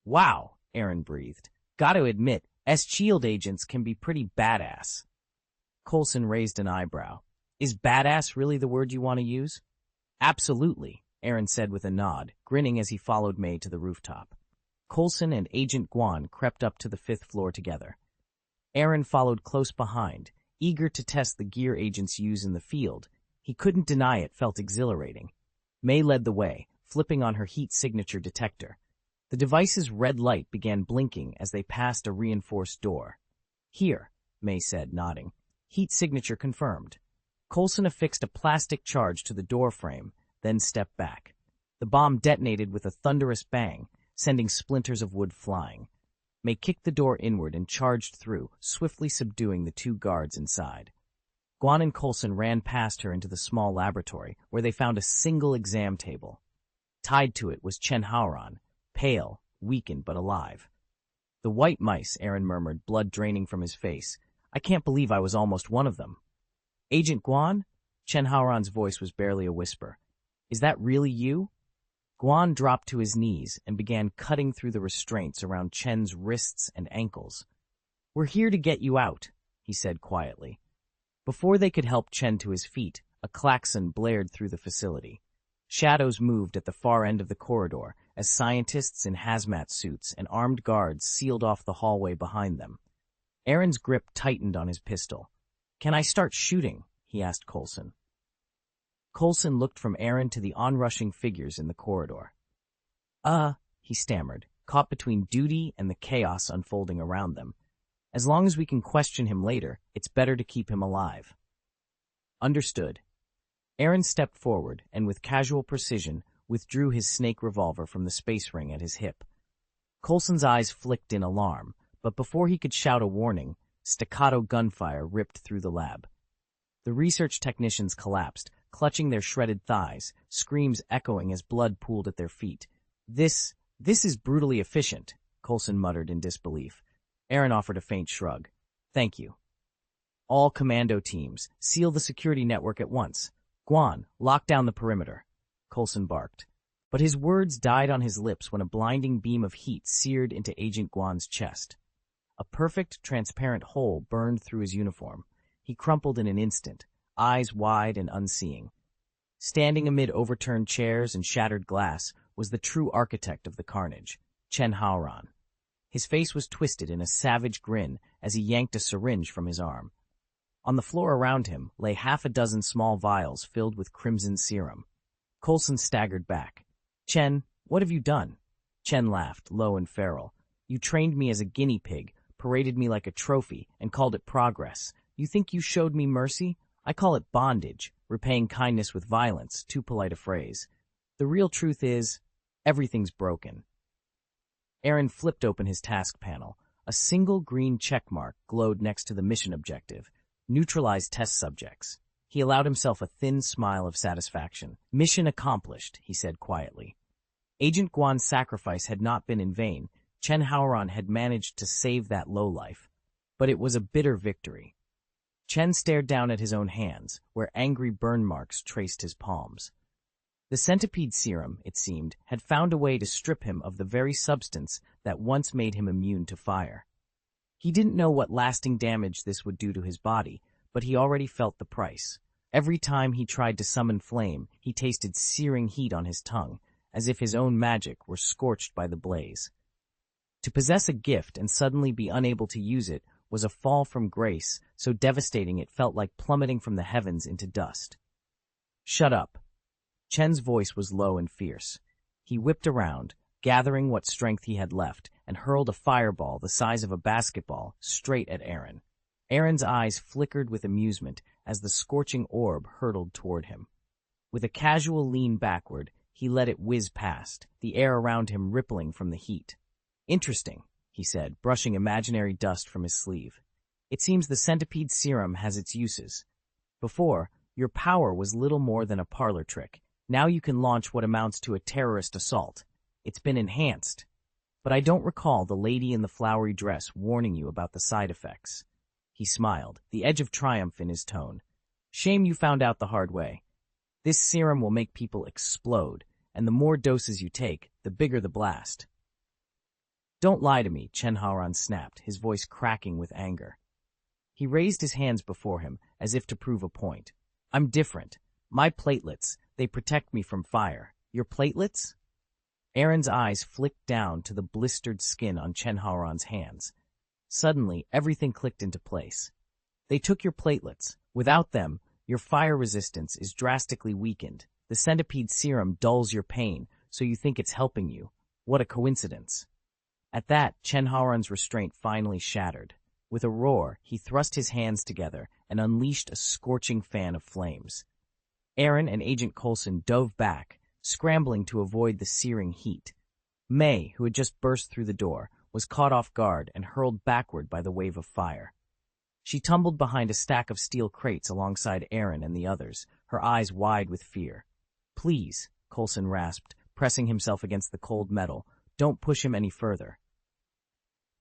"Wow," Aaron breathed. "Gotta admit, S-Shield agents can be pretty badass." Coulson raised an eyebrow. "Is badass really the word you want to use?" "Absolutely," Aaron said with a nod, grinning as he followed May to the rooftop. Coulson and Agent Guan crept up to the 5th floor together. Aaron followed close behind, eager to test the gear agents use in the field. He couldn't deny it felt exhilarating. May led the way, flipping on her heat signature detector. The device's red light began blinking as they passed a reinforced door. "Here," May said, nodding. Heat signature confirmed. Coulson affixed a plastic charge to the door frame, then stepped back. The bomb detonated with a thunderous bang, sending splinters of wood flying. May kicked the door inward and charged through, swiftly subduing the 2 guards inside. Guan and Coulson ran past her into the small laboratory, where they found a single exam table. Tied to it was Chen Haoran, pale, weakened but alive. "The white mice," Aaron murmured, blood draining from his face. "I can't believe I was almost one of them." "Agent Guan?" Chen Haoran's voice was barely a whisper. "Is that really you?" Guan dropped to his knees and began cutting through the restraints around Chen's wrists and ankles. "We're here to get you out," he said quietly. Before they could help Chen to his feet, a klaxon blared through the facility. Shadows moved at the far end of the corridor as scientists in hazmat suits and armed guards sealed off the hallway behind them. Aaron's grip tightened on his pistol. "Can I start shooting?" he asked Coulson. Coulson looked from Aaron to the onrushing figures in the corridor. He stammered, caught between duty and the chaos unfolding around them. "As long as we can question him later, it's better to keep him alive." "Understood." Aaron stepped forward and with casual precision withdrew his snake revolver from the space ring at his hip. Coulson's eyes flicked in alarm, but before he could shout a warning, staccato gunfire ripped through the lab. The research technicians collapsed, clutching their shredded thighs, screams echoing as blood pooled at their feet. This is brutally efficient," Coulson muttered in disbelief. Aaron offered a faint shrug. "Thank you." "All commando teams, seal the security network at once. Guan, lock down the perimeter," Coulson barked. But his words died on his lips when a blinding beam of heat seared into Agent Guan's chest. A perfect, transparent hole burned through his uniform. He crumpled in an instant, eyes wide and unseeing. Standing amid overturned chairs and shattered glass was the true architect of the carnage, Chen Haoran. His face was twisted in a savage grin as he yanked a syringe from his arm. On the floor around him lay 6 small vials filled with crimson serum. Coulson staggered back. "Chen, what have you done?" Chen laughed, low and feral. "You trained me as a guinea pig, paraded me like a trophy, and called it progress. You think you showed me mercy? I call it bondage, repaying kindness with violence, too polite a phrase. The real truth is, everything's broken." Aaron flipped open his task panel. A single green checkmark glowed next to the mission objective. Neutralize test subjects. He allowed himself a thin smile of satisfaction. "Mission accomplished," he said quietly. Agent Guan's sacrifice had not been in vain. Chen Haoran had managed to save that lowlife, but it was a bitter victory. Chen stared down at his own hands, where angry burn marks traced his palms. The centipede serum, it seemed, had found a way to strip him of the very substance that once made him immune to fire. He didn't know what lasting damage this would do to his body, but he already felt the price. Every time he tried to summon flame, he tasted searing heat on his tongue, as if his own magic were scorched by the blaze. To possess a gift and suddenly be unable to use it was a fall from grace, so devastating it felt like plummeting from the heavens into dust. "Shut up." Chen's voice was low and fierce. He whipped around, gathering what strength he had left, and hurled a fireball the size of a basketball straight at Aaron. Aaron's eyes flickered with amusement as the scorching orb hurtled toward him. With a casual lean backward, he let it whiz past, the air around him rippling from the heat. "Interesting," he said, brushing imaginary dust from his sleeve. "It seems the centipede serum has its uses. Before, your power was little more than a parlor trick. Now you can launch what amounts to a terrorist assault. It's been enhanced. But I don't recall the lady in the flowery dress warning you about the side effects." He smiled, the edge of triumph in his tone. "Shame you found out the hard way. This serum will make people explode, and the more doses you take, the bigger the blast." "Don't lie to me," Chen Haoran snapped, his voice cracking with anger. He raised his hands before him, as if to prove a point. "I'm different. My platelets, they protect me from fire. Your platelets?" Aaron's eyes flicked down to the blistered skin on Chen Haoran's hands. Suddenly, everything clicked into place. "They took your platelets. Without them, your fire resistance is drastically weakened. The centipede serum dulls your pain, so you think it's helping you. What a coincidence." At that, Chen Haoran's restraint finally shattered. With a roar, he thrust his hands together and unleashed a scorching fan of flames. Aaron and Agent Coulson dove back, scrambling to avoid the searing heat. May, who had just burst through the door, was caught off guard and hurled backward by the wave of fire. She tumbled behind a stack of steel crates alongside Aaron and the others, her eyes wide with fear. "Please," Coulson rasped, pressing himself against the cold metal, "don't push him any further."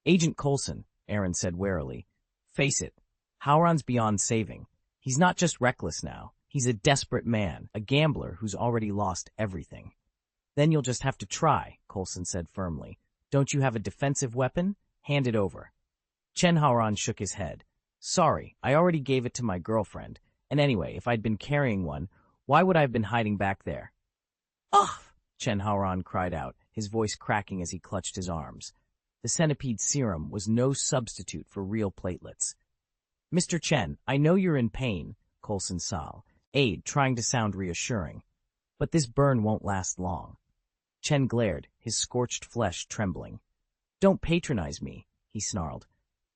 "Agent Coulson," Aaron said warily, "face it, Haoran's beyond saving. He's not just reckless now. He's a desperate man, a gambler who's already lost everything." "Then you'll just have to try," Coulson said firmly. "Don't you have a defensive weapon? Hand it over." Chen Haoran shook his head. "Sorry, I already gave it to my girlfriend. And anyway, if I'd been carrying one, why would I have been hiding back there?" "Ugh!" Chen Haoran cried out, his voice cracking as he clutched his arms. The centipede serum was no substitute for real platelets. "Mr. Chen, I know you're in pain," Coulson sobbed, aide trying to sound reassuring. "But this burn won't last long." Chen glared, his scorched flesh trembling. "Don't patronize me," he snarled.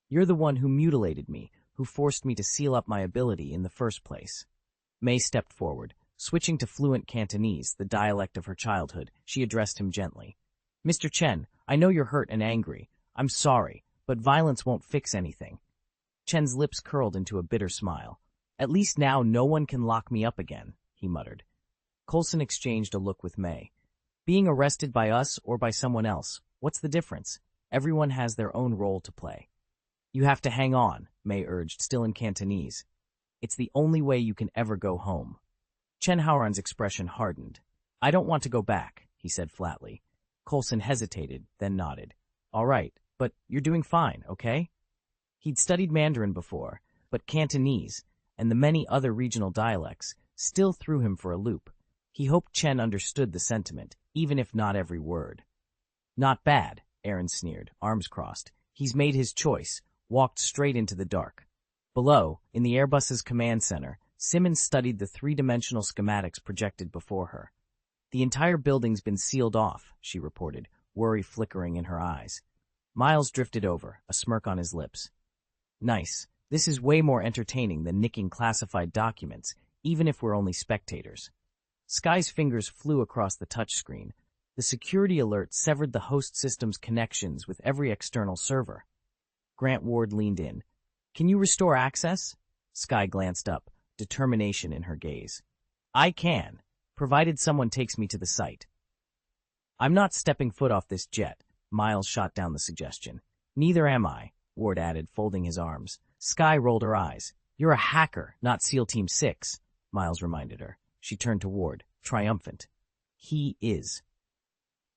"You're the one who mutilated me, who forced me to seal up my ability in the first place." May stepped forward. Switching to fluent Cantonese, the dialect of her childhood, she addressed him gently. "Mr. Chen, I know you're hurt and angry. I'm sorry, but violence won't fix anything." Chen's lips curled into a bitter smile. "At least now no one can lock me up again," he muttered. Coulson exchanged a look with May. "Being arrested by us or by someone else, what's the difference? Everyone has their own role to play." "You have to hang on," May urged, still in Cantonese. "It's the only way you can ever go home." Chen Haoran's expression hardened. "I don't want to go back," he said flatly. Coulson hesitated, then nodded. "All right, but you're doing fine, okay?" He'd studied Mandarin before, but Cantonese, and the many other regional dialects, still threw him for a loop. He hoped Chen understood the sentiment, even if not every word. "Not bad," Aaron sneered, arms crossed. "He's made his choice, walked straight into the dark." Below, in the Airbus's command center, Simmons studied the three-dimensional schematics projected before her. "The entire building's been sealed off," she reported, worry flickering in her eyes. Miles drifted over, a smirk on his lips. "Nice. This is way more entertaining than nicking classified documents, even if we're only spectators." Sky's fingers flew across the touchscreen. The security alert severed the host system's connections with every external server. Grant Ward leaned in. "Can you restore access?" Sky glanced up, determination in her gaze. "I can, provided someone takes me to the site." I'm not stepping foot off this jet, Miles shot down the suggestion. Neither am I, Ward added, folding his arms. Skye rolled her eyes. You're a hacker, not SEAL Team 6, Miles reminded her. She turned to Ward, triumphant. He is.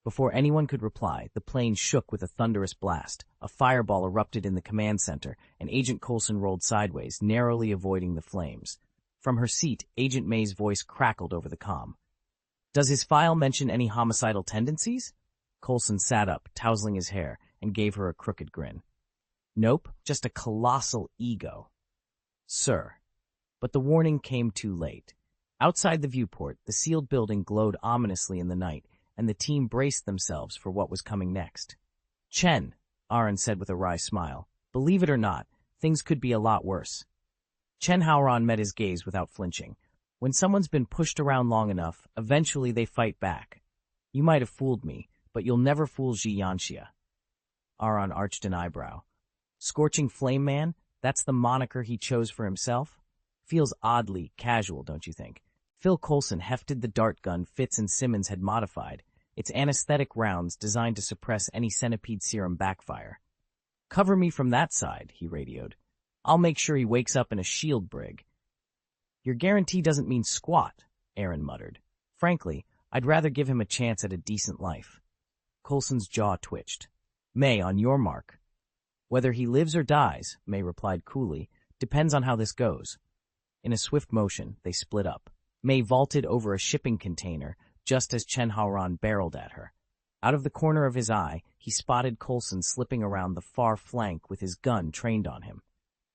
Before anyone could reply, the plane shook with a thunderous blast. A fireball erupted in the command center, and Agent Coulson rolled sideways, narrowly avoiding the flames. From her seat, Agent May's voice crackled over the comm. Does his file mention any homicidal tendencies? Coulson sat up, tousling his hair, and gave her a crooked grin. Nope, just a colossal ego. Sir. But the warning came too late. Outside the viewport, the sealed building glowed ominously in the night, and the team braced themselves for what was coming next. Chen, Aaron said with a wry smile, believe it or not, things could be a lot worse. Chen Haoran met his gaze without flinching. When someone's been pushed around long enough, eventually they fight back. You might have fooled me, but you'll never fool Ji Yanxia. Aaron arched an eyebrow. Scorching Flame Man? That's the moniker he chose for himself? Feels oddly casual, don't you think? Phil Coulson hefted the dart gun Fitz and Simmons had modified, its anesthetic rounds designed to suppress any centipede serum backfire. Cover me from that side, he radioed. I'll make sure he wakes up in a shield brig. Your guarantee doesn't mean squat, Aaron muttered. Frankly, I'd rather give him a chance at a decent life. Coulson's jaw twitched. May, on your mark. Whether he lives or dies, May replied coolly, depends on how this goes. In a swift motion, they split up. May vaulted over a shipping container just as Chen Haoran barreled at her. Out of the corner of his eye, he spotted Coulson slipping around the far flank with his gun trained on him.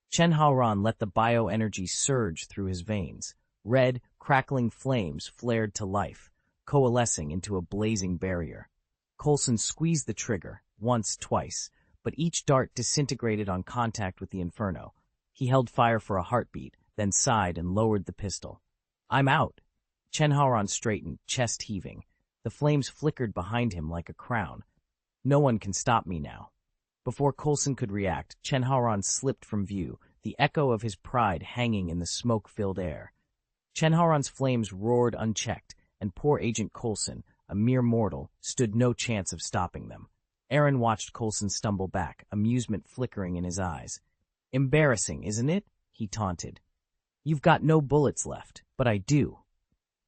Chen Haoran let the bioenergy surge through his veins. Red, crackling flames flared to life, coalescing into a blazing barrier. Coulson squeezed the trigger, once, twice, but each dart disintegrated on contact with the inferno. He held fire for a heartbeat, then sighed and lowered the pistol. I'm out. Chen Haoran straightened, chest heaving. The flames flickered behind him like a crown. No one can stop me now. Before Coulson could react, Chen Haoran slipped from view, the echo of his pride hanging in the smoke-filled air. Chen Haoran's flames roared unchecked, and poor Agent Coulson, a mere mortal, stood no chance of stopping them. Aaron watched Coulson stumble back, amusement flickering in his eyes. Embarrassing, isn't it? He taunted. You've got no bullets left, but I do.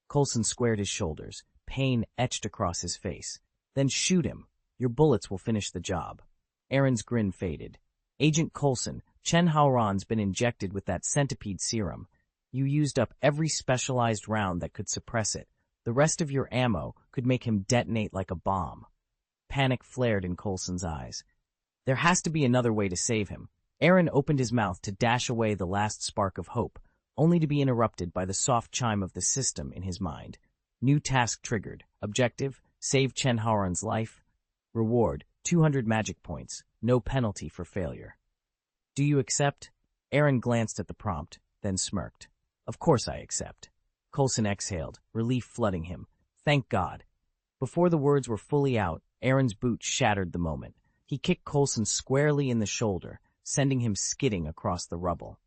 Coulson squared his shoulders, pain etched across his face. Then shoot him. Your bullets will finish the job. Aaron's grin faded. Agent Coulson, Chen Haoran's been injected with that centipede serum. You used up every specialized round that could suppress it. The rest of your ammo could make him detonate like a bomb. Panic flared in Coulson's eyes. There has to be another way to save him. Aaron opened his mouth to dash away the last spark of hope, only to be interrupted by the soft chime of the system in his mind. New task triggered. Objective, save Chen Haoran's life. Reward, 200 magic points. No penalty for failure. Do you accept? Aaron glanced at the prompt, then smirked. Of course I accept. Coulson exhaled, relief flooding him. Thank God. Before the words were fully out, Aaron's boot shattered the moment. He kicked Coulson squarely in the shoulder, sending him skidding across the rubble.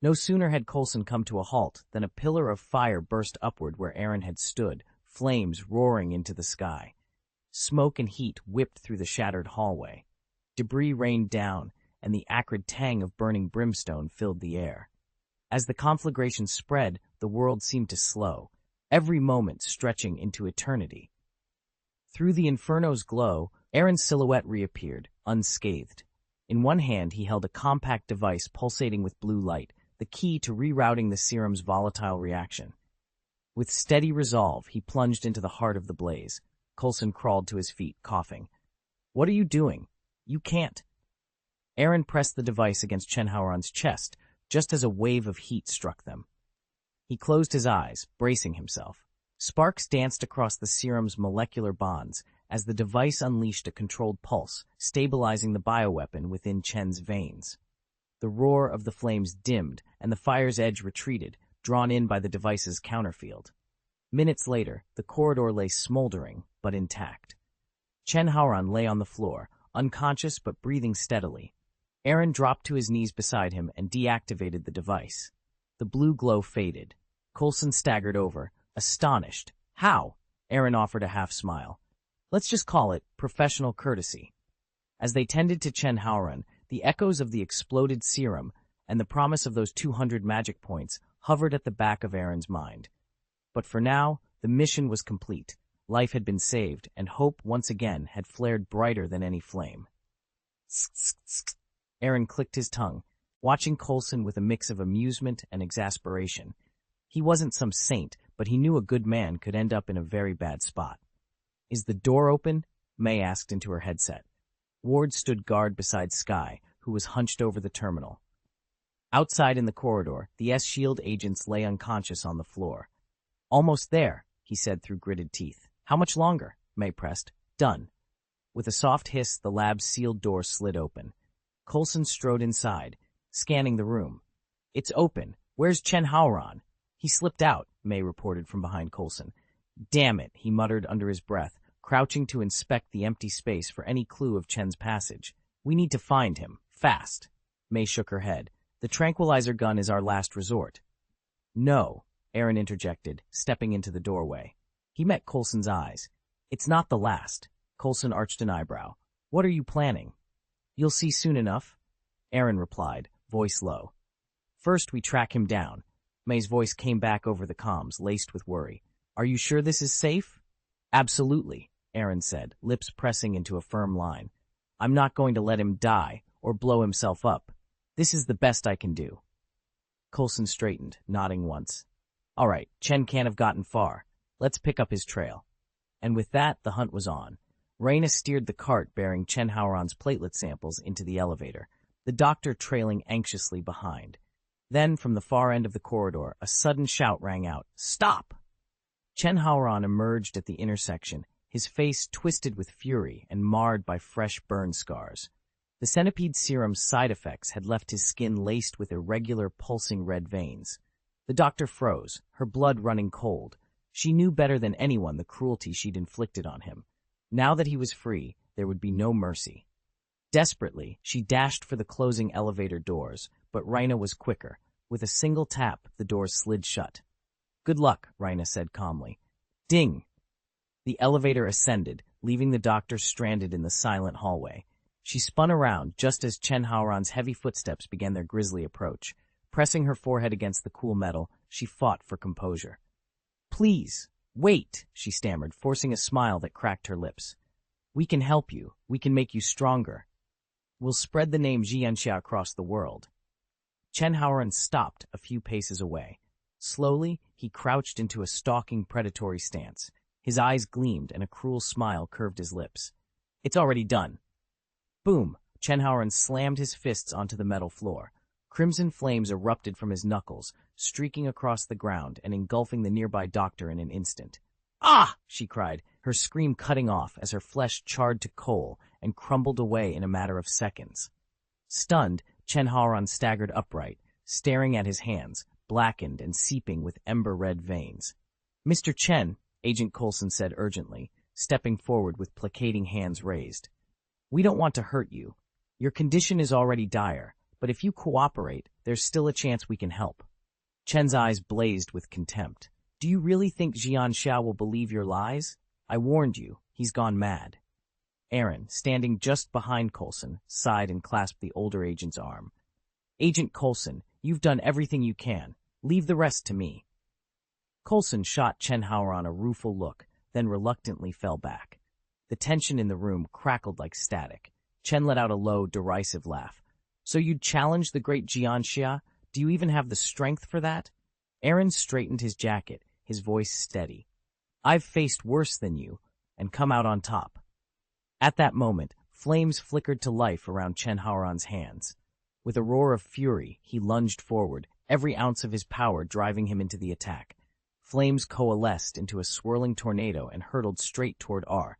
No sooner had Coulson come to a halt than a pillar of fire burst upward where Aaron had stood, flames roaring into the sky. Smoke and heat whipped through the shattered hallway. Debris rained down, and the acrid tang of burning brimstone filled the air. As the conflagration spread, the world seemed to slow, every moment stretching into eternity. Through the inferno's glow, Aaron's silhouette reappeared, unscathed. In one hand, he held a compact device pulsating with blue light, the key to rerouting the serum's volatile reaction. With steady resolve, he plunged into the heart of the blaze. Coulson crawled to his feet, coughing. What are you doing? You can't. Aaron pressed the device against Chen Haoran's chest, just as a wave of heat struck them. He closed his eyes, bracing himself. Sparks danced across the serum's molecular bonds as the device unleashed a controlled pulse, stabilizing the bioweapon within Chen's veins. The roar of the flames dimmed, and the fire's edge retreated, drawn in by the device's counterfield. Minutes later, the corridor lay smoldering, but intact. Chen Haoran lay on the floor, unconscious but breathing steadily. Aaron dropped to his knees beside him and deactivated the device. The blue glow faded. Coulson staggered over, astonished. How? Aaron offered a half smile. Let's just call it professional courtesy. As they tended to Chen Haoran, the echoes of the exploded serum and the promise of those 200 magic points hovered at the back of Aaron's mind. But for now, the mission was complete. Life had been saved, and hope once again had flared brighter than any flame. Aaron clicked his tongue, watching Coulson with a mix of amusement and exasperation. He wasn't some saint, but he knew a good man could end up in a very bad spot. "Is the door open?" May asked into her headset. Ward stood guard beside Skye, who was hunched over the terminal. Outside in the corridor, the S-Shield agents lay unconscious on the floor. "Almost there," he said through gritted teeth. "How much longer?" May pressed. "Done." With a soft hiss, the lab's sealed door slid open. Coulson strode inside, scanning the room. "It's open. Where's Chen Haoran?" "He slipped out," May reported from behind Coulson. "Damn it," he muttered under his breath, crouching to inspect the empty space for any clue of Chen's passage. "We need to find him. Fast." May shook her head. "The tranquilizer gun is our last resort." "No," Aaron interjected, stepping into the doorway. He met Coulson's eyes. "It's not the last." Coulson arched an eyebrow. "What are you planning?" "You'll see soon enough," Aaron replied, voice low. "First we track him down." May's voice came back over the comms, laced with worry. "Are you sure this is safe?" "Absolutely," Aaron said, lips pressing into a firm line. "I'm not going to let him die or blow himself up. This is the best I can do." Coulson straightened, nodding once. "All right, Chen can't have gotten far. Let's pick up his trail." And with that, the hunt was on. Raina steered the cart bearing Chen Haoran's platelet samples into the elevator, the doctor trailing anxiously behind. Then, from the far end of the corridor, a sudden shout rang out, "Stop!" Chen Haoran emerged at the intersection, his face twisted with fury and marred by fresh burn scars. The centipede serum's side effects had left his skin laced with irregular, pulsing red veins. The doctor froze, her blood running cold. She knew better than anyone the cruelty she'd inflicted on him. Now that he was free, there would be no mercy. Desperately, she dashed for the closing elevator doors, but Raina was quicker. With a single tap, the doors slid shut. "Good luck," Raina said calmly. Ding! The elevator ascended, leaving the doctor stranded in the silent hallway. She spun around just as Chen Haoran's heavy footsteps began their grisly approach. Pressing her forehead against the cool metal, she fought for composure. "Please, wait," she stammered, forcing a smile that cracked her lips. "We can help you. We can make you stronger. We'll spread the name Jianxia across the world." Chen Haoran stopped a few paces away. Slowly, he crouched into a stalking predatory stance. His eyes gleamed and a cruel smile curved his lips. "It's already done." Boom! Chen Haoran slammed his fists onto the metal floor. Crimson flames erupted from his knuckles, streaking across the ground and engulfing the nearby doctor in an instant. "Ah!" she cried, her scream cutting off as her flesh charred to coal and crumbled away in a matter of seconds. Stunned, Chen Haoran staggered upright, staring at his hands, blackened and seeping with ember-red veins. "Mr. Chen," Agent Coulson said urgently, stepping forward with placating hands raised. "We don't want to hurt you. Your condition is already dire, but if you cooperate, there's still a chance we can help." Chen's eyes blazed with contempt. "Do you really think Jianxia will believe your lies? I warned you, he's gone mad." Aaron, standing just behind Coulson, sighed and clasped the older agent's arm. "Agent Coulson, you've done everything you can. Leave the rest to me." Coulson shot Chen Haoran a rueful look, then reluctantly fell back. The tension in the room crackled like static. Chen let out a low, derisive laugh. "So you'd challenge the great Jianxia? Do you even have the strength for that?" Aaron straightened his jacket, his voice steady. "I've faced worse than you, and come out on top." At that moment, flames flickered to life around Chen Haoran's hands. With a roar of fury, he lunged forward, every ounce of his power driving him into the attack. Flames coalesced into a swirling tornado and hurtled straight toward on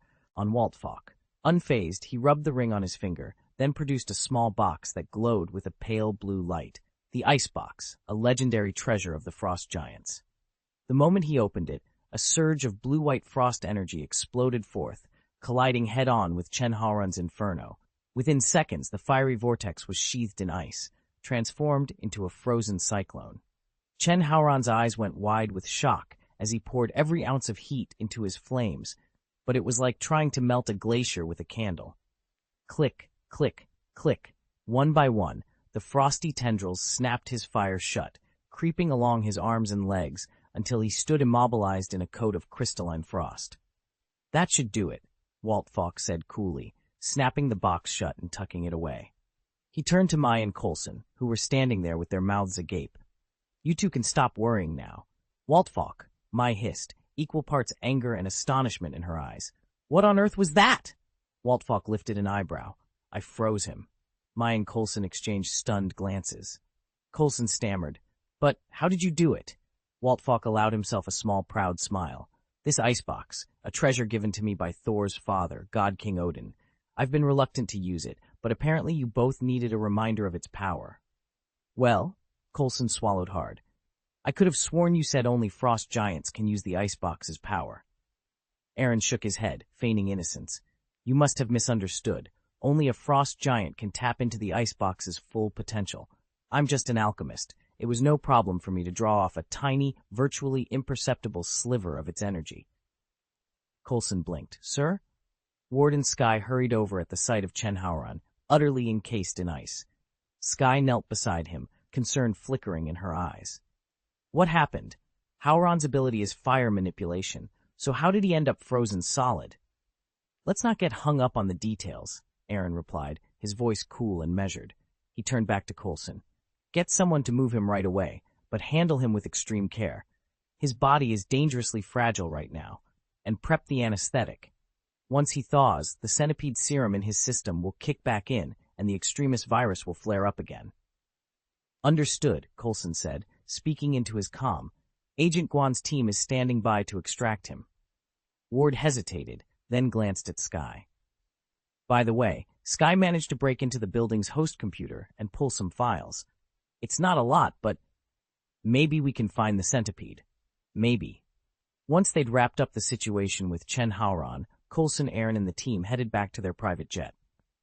Waltfalk. Unfazed, he rubbed the ring on his finger, then produced a small box that glowed with a pale blue light. The ice box, a legendary treasure of the frost giants. The moment he opened it, a surge of blue-white frost energy exploded forth, colliding head-on with Chen Haoran's inferno. Within seconds, the fiery vortex was sheathed in ice, transformed into a frozen cyclone. Chen Haoran's eyes went wide with shock as he poured every ounce of heat into his flames, but it was like trying to melt a glacier with a candle. Click, click, click. One by one, the frosty tendrils snapped his fire shut, creeping along his arms and legs until he stood immobilized in a coat of crystalline frost. "That should do it," Walt Falk said coolly, snapping the box shut and tucking it away. He turned to Mai and Coulson, who were standing there with their mouths agape. "You two can stop worrying now." "Walt Falk," Mai hissed, equal parts anger and astonishment in her eyes. "What on earth was that?" Walt Falk lifted an eyebrow. "I froze him." Mai and Coulson exchanged stunned glances. Coulson stammered, "But how did you do it?" Walt Falk allowed himself a small, proud smile. "This icebox, a treasure given to me by Thor's father, God King Odin. I've been reluctant to use it, but apparently you both needed a reminder of its power." "Well," Coulson swallowed hard, "I could have sworn you said only frost giants can use the icebox's power." Aaron shook his head, feigning innocence. "You must have misunderstood. Only a frost giant can tap into the icebox's full potential. I'm just an alchemist. It was no problem for me to draw off a tiny, virtually imperceptible sliver of its energy." Coulson blinked. "Sir?" Ward and Sky hurried over at the sight of Chen Haoran, utterly encased in ice. Sky knelt beside him, concern flickering in her eyes. "What happened? Haoran's ability is fire manipulation, so how did he end up frozen solid?" "Let's not get hung up on the details," Aaron replied, his voice cool and measured. He turned back to Coulson. "Get someone to move him right away, but handle him with extreme care. His body is dangerously fragile right now, and prep the anesthetic. Once he thaws, the centipede serum in his system will kick back in, and the extremis virus will flare up again." "Understood," Coulson said, speaking into his comm. "Agent Guan's team is standing by to extract him." Ward hesitated, then glanced at Sky. "By the way, Sky managed to break into the building's host computer and pull some files. It's not a lot, but maybe we can find the centipede. Maybe." Once they'd wrapped up the situation with Chen Haoran, Coulson, Aaron, and the team headed back to their private jet.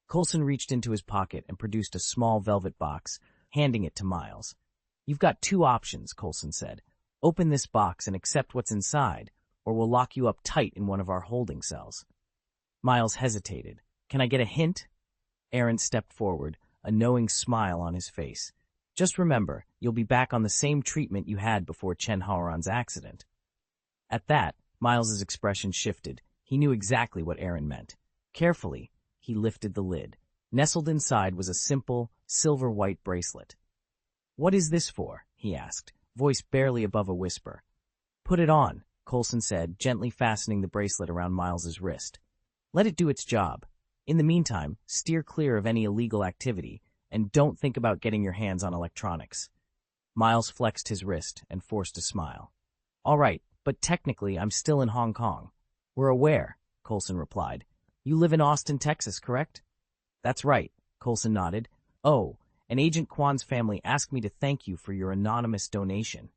Coulson reached into his pocket and produced a small velvet box, handing it to Miles. "You've got two options," Coulson said. "Open this box and accept what's inside, or we'll lock you up tight in one of our holding cells." Miles hesitated. "Can I get a hint?" Aaron stepped forward, a knowing smile on his face. "Just remember, you'll be back on the same treatment you had before Chen Haoran's accident." At that, Miles's expression shifted. He knew exactly what Aaron meant. Carefully, he lifted the lid. Nestled inside was a simple, silver-white bracelet. "What is this for?" he asked, voice barely above a whisper. "Put it on," Coulson said, gently fastening the bracelet around Miles's wrist. "Let it do its job. In the meantime, steer clear of any illegal activity, and don't think about getting your hands on electronics." Miles flexed his wrist and forced a smile. "All right, but technically I'm still in Hong Kong." "We're aware," Coulson replied. "You live in Austin, Texas, correct?" "That's right," Coulson nodded. "Oh, and Agent Kwan's family asked me to thank you for your anonymous donation."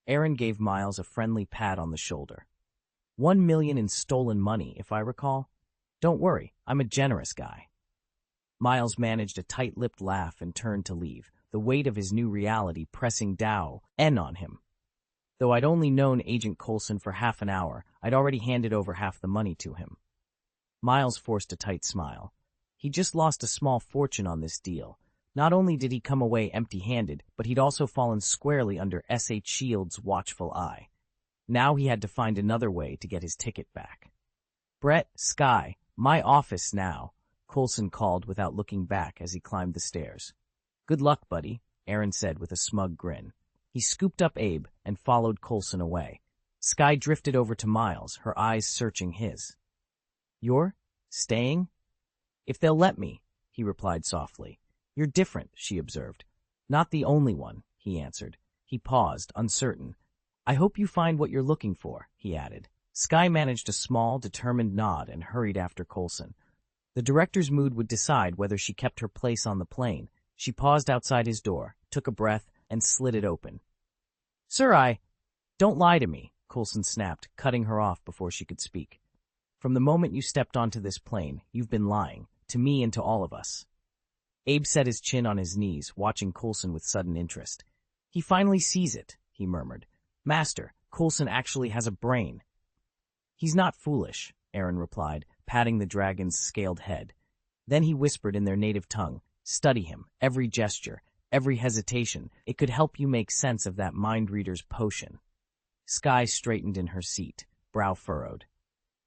Aaron gave Miles a friendly pat on the shoulder. $1 million in stolen money, if I recall. Don't worry, I'm a generous guy." Miles managed a tight-lipped laugh and turned to leave, the weight of his new reality pressing Dao N on him. Though I'd only known Agent Coulson for half an hour, I'd already handed over half the money to him. Miles forced a tight smile. He'd just lost a small fortune on this deal. Not only did he come away empty-handed, but he'd also fallen squarely under S.H. Shield's watchful eye. Now he had to find another way to get his ticket back. "Brett, Sky, my office now," Coulson called without looking back as he climbed the stairs. "Good luck, buddy," Aaron said with a smug grin. He scooped up Abe and followed Coulson away. Sky drifted over to Miles, her eyes searching his. "You're staying?" "If they'll let me," he replied softly. "You're different," she observed. "Not the only one," he answered. He paused, uncertain. "I hope you find what you're looking for," he added. Sky managed a small, determined nod and hurried after Coulson. The director's mood would decide whether she kept her place on the plane. She paused outside his door, took a breath, and slid it open. "Sir, don't lie to me," Coulson snapped, cutting her off before she could speak. "From the moment you stepped onto this plane, you've been lying, to me and to all of us." Abe set his chin on his knees, watching Coulson with sudden interest. "He finally sees it," he murmured. "Master, Coulson actually has a brain." "He's not foolish," Aaron replied, patting the dragon's scaled head. Then he whispered in their native tongue, "Study him, every gesture, every hesitation. It could help you make sense of that mind reader's potion." Skye straightened in her seat, brow furrowed.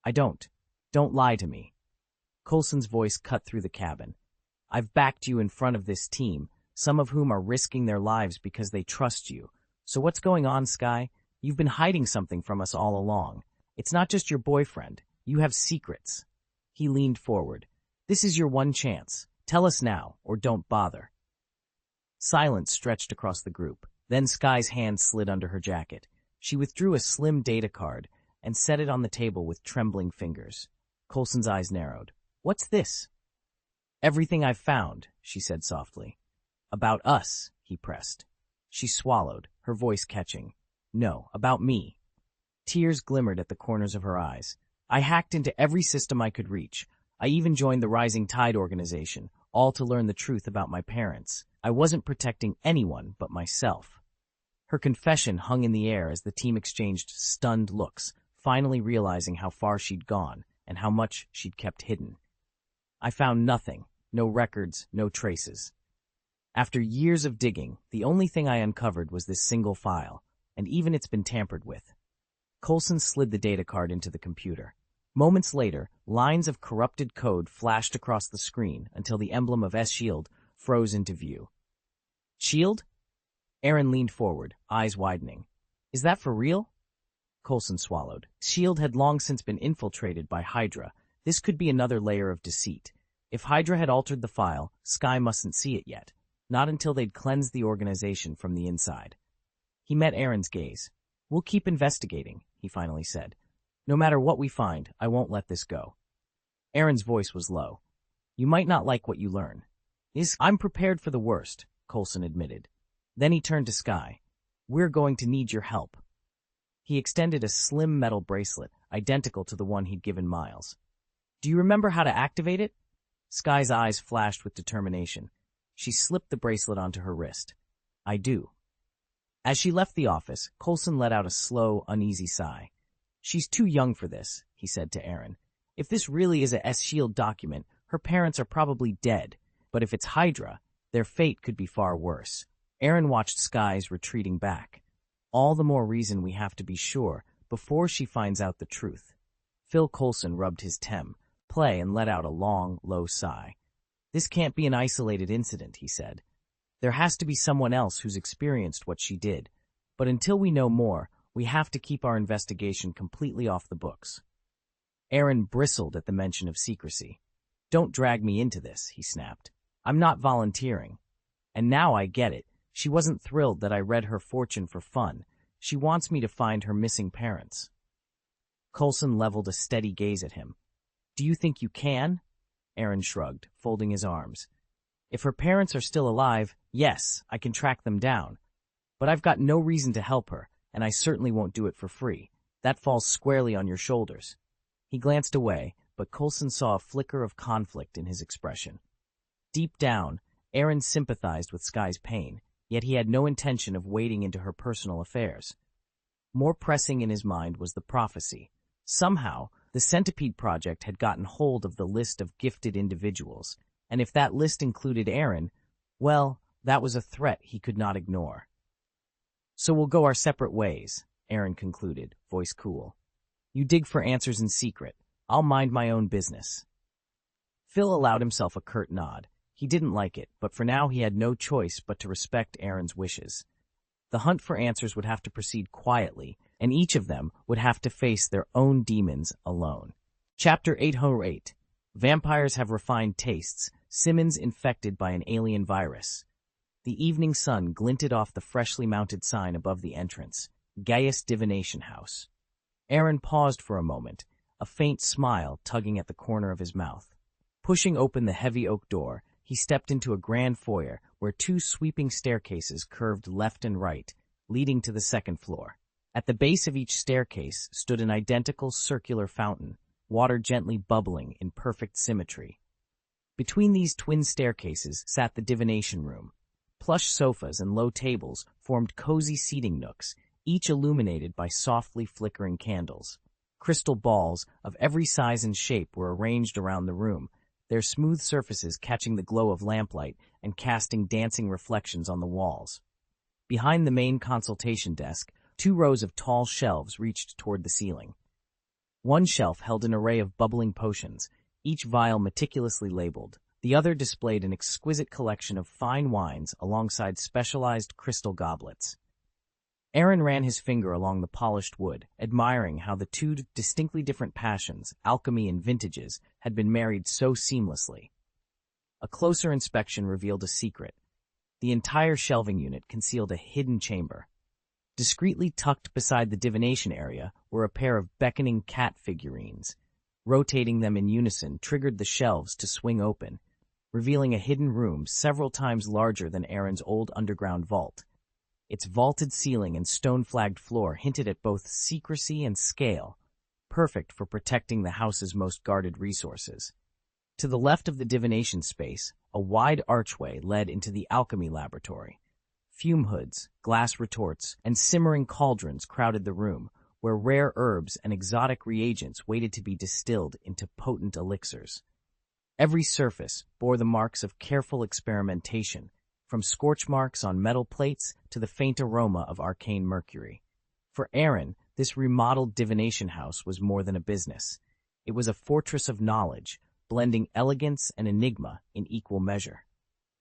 "I don't. Don't lie to me." Coulson's voice cut through the cabin. "I've backed you in front of this team, some of whom are risking their lives because they trust you. So what's going on, Skye? You've been hiding something from us all along. It's not just your boyfriend. You have secrets." He leaned forward. "This is your one chance. Tell us now, or don't bother." Silence stretched across the group. Then Skye's hand slid under her jacket. She withdrew a slim data card and set it on the table with trembling fingers. Coulson's eyes narrowed. "What's this?" "Everything I've found," she said softly. "About us," he pressed. She swallowed, her voice catching. "No, about me." Tears glimmered at the corners of her eyes. "I hacked into every system I could reach. I even joined the Rising Tide organization, all to learn the truth about my parents. I wasn't protecting anyone but myself." Her confession hung in the air as the team exchanged stunned looks, finally realizing how far she'd gone and how much she'd kept hidden. "I found nothing, no records, no traces. After years of digging, the only thing I uncovered was this single file, and even it's been tampered with." Coulson slid the data card into the computer. Moments later, lines of corrupted code flashed across the screen until the emblem of S-Shield froze into view. "Shield?" Aaron leaned forward, eyes widening. "Is that for real?" Coulson swallowed. S.H.I.E.L.D. had long since been infiltrated by Hydra. This could be another layer of deceit. If Hydra had altered the file, Skye mustn't see it yet. Not until they'd cleansed the organization from the inside. He met Aaron's gaze. "We'll keep investigating," he finally said. "No matter what we find, I won't let this go." Aaron's voice was low. "You might not like what you learn." "I'm prepared for the worst," Coulson admitted. Then he turned to Skye. "We're going to need your help." He extended a slim metal bracelet, identical to the one he'd given Miles. "Do you remember how to activate it?" Skye's eyes flashed with determination. She slipped the bracelet onto her wrist. "I do." As she left the office, Coulson let out a slow, uneasy sigh. "She's too young for this," he said to Aaron. "If this really is a S-Shield document, her parents are probably dead. But if it's Hydra, their fate could be far worse." Aaron watched Skye's retreating back. "All the more reason we have to be sure before she finds out the truth." Phil Coulson rubbed his play and let out a long, low sigh. "This can't be an isolated incident," he said. "There has to be someone else who's experienced what she did. But until we know more, we have to keep our investigation completely off the books." Aaron bristled at the mention of secrecy. "Don't drag me into this," he snapped. "I'm not volunteering. And now I get it. She wasn't thrilled that I read her fortune for fun. She wants me to find her missing parents." Coulson leveled a steady gaze at him. "Do you think you can?" Aaron shrugged, folding his arms. "If her parents are still alive, yes, I can track them down. But I've got no reason to help her, and I certainly won't do it for free. That falls squarely on your shoulders." He glanced away, but Coulson saw a flicker of conflict in his expression. Deep down, Aaron sympathized with Skye's pain, yet he had no intention of wading into her personal affairs. More pressing in his mind was the prophecy. Somehow, the Centipede Project had gotten hold of the list of gifted individuals, and if that list included Aaron, well, that was a threat he could not ignore. "So we'll go our separate ways," Aaron concluded, voice cool. "You dig for answers in secret. I'll mind my own business." Phil allowed himself a curt nod. He didn't like it, but for now he had no choice but to respect Aaron's wishes. The hunt for answers would have to proceed quietly, and each of them would have to face their own demons alone. Chapter 808. Vampires have refined tastes. Simmons infected by an alien virus. The evening sun glinted off the freshly mounted sign above the entrance, Gaius Divination House. Aaron paused for a moment, a faint smile tugging at the corner of his mouth. Pushing open the heavy oak door, he stepped into a grand foyer where two sweeping staircases curved left and right, leading to the second floor. At the base of each staircase stood an identical circular fountain, water gently bubbling in perfect symmetry. Between these twin staircases sat the divination room. Plush sofas and low tables formed cozy seating nooks, each illuminated by softly flickering candles. Crystal balls of every size and shape were arranged around the room, their smooth surfaces catching the glow of lamplight and casting dancing reflections on the walls. Behind the main consultation desk, 2 rows of tall shelves reached toward the ceiling. One shelf held an array of bubbling potions, each vial meticulously labeled. The other displayed an exquisite collection of fine wines alongside specialized crystal goblets. Aaron ran his finger along the polished wood, admiring how the 2 distinctly different passions, alchemy and vintages, had been married so seamlessly. A closer inspection revealed a secret. The entire shelving unit concealed a hidden chamber. Discreetly tucked beside the divination area were a pair of beckoning cat figurines. Rotating them in unison triggered the shelves to swing open, revealing a hidden room several times larger than Aaron's old underground vault. Its vaulted ceiling and stone-flagged floor hinted at both secrecy and scale, perfect for protecting the house's most guarded resources. To the left of the divination space, a wide archway led into the alchemy laboratory. Fume hoods, glass retorts, and simmering cauldrons crowded the room, where rare herbs and exotic reagents waited to be distilled into potent elixirs. Every surface bore the marks of careful experimentation, from scorch marks on metal plates to the faint aroma of arcane mercury. For Aaron, this remodeled divination house was more than a business. It was a fortress of knowledge, blending elegance and enigma in equal measure.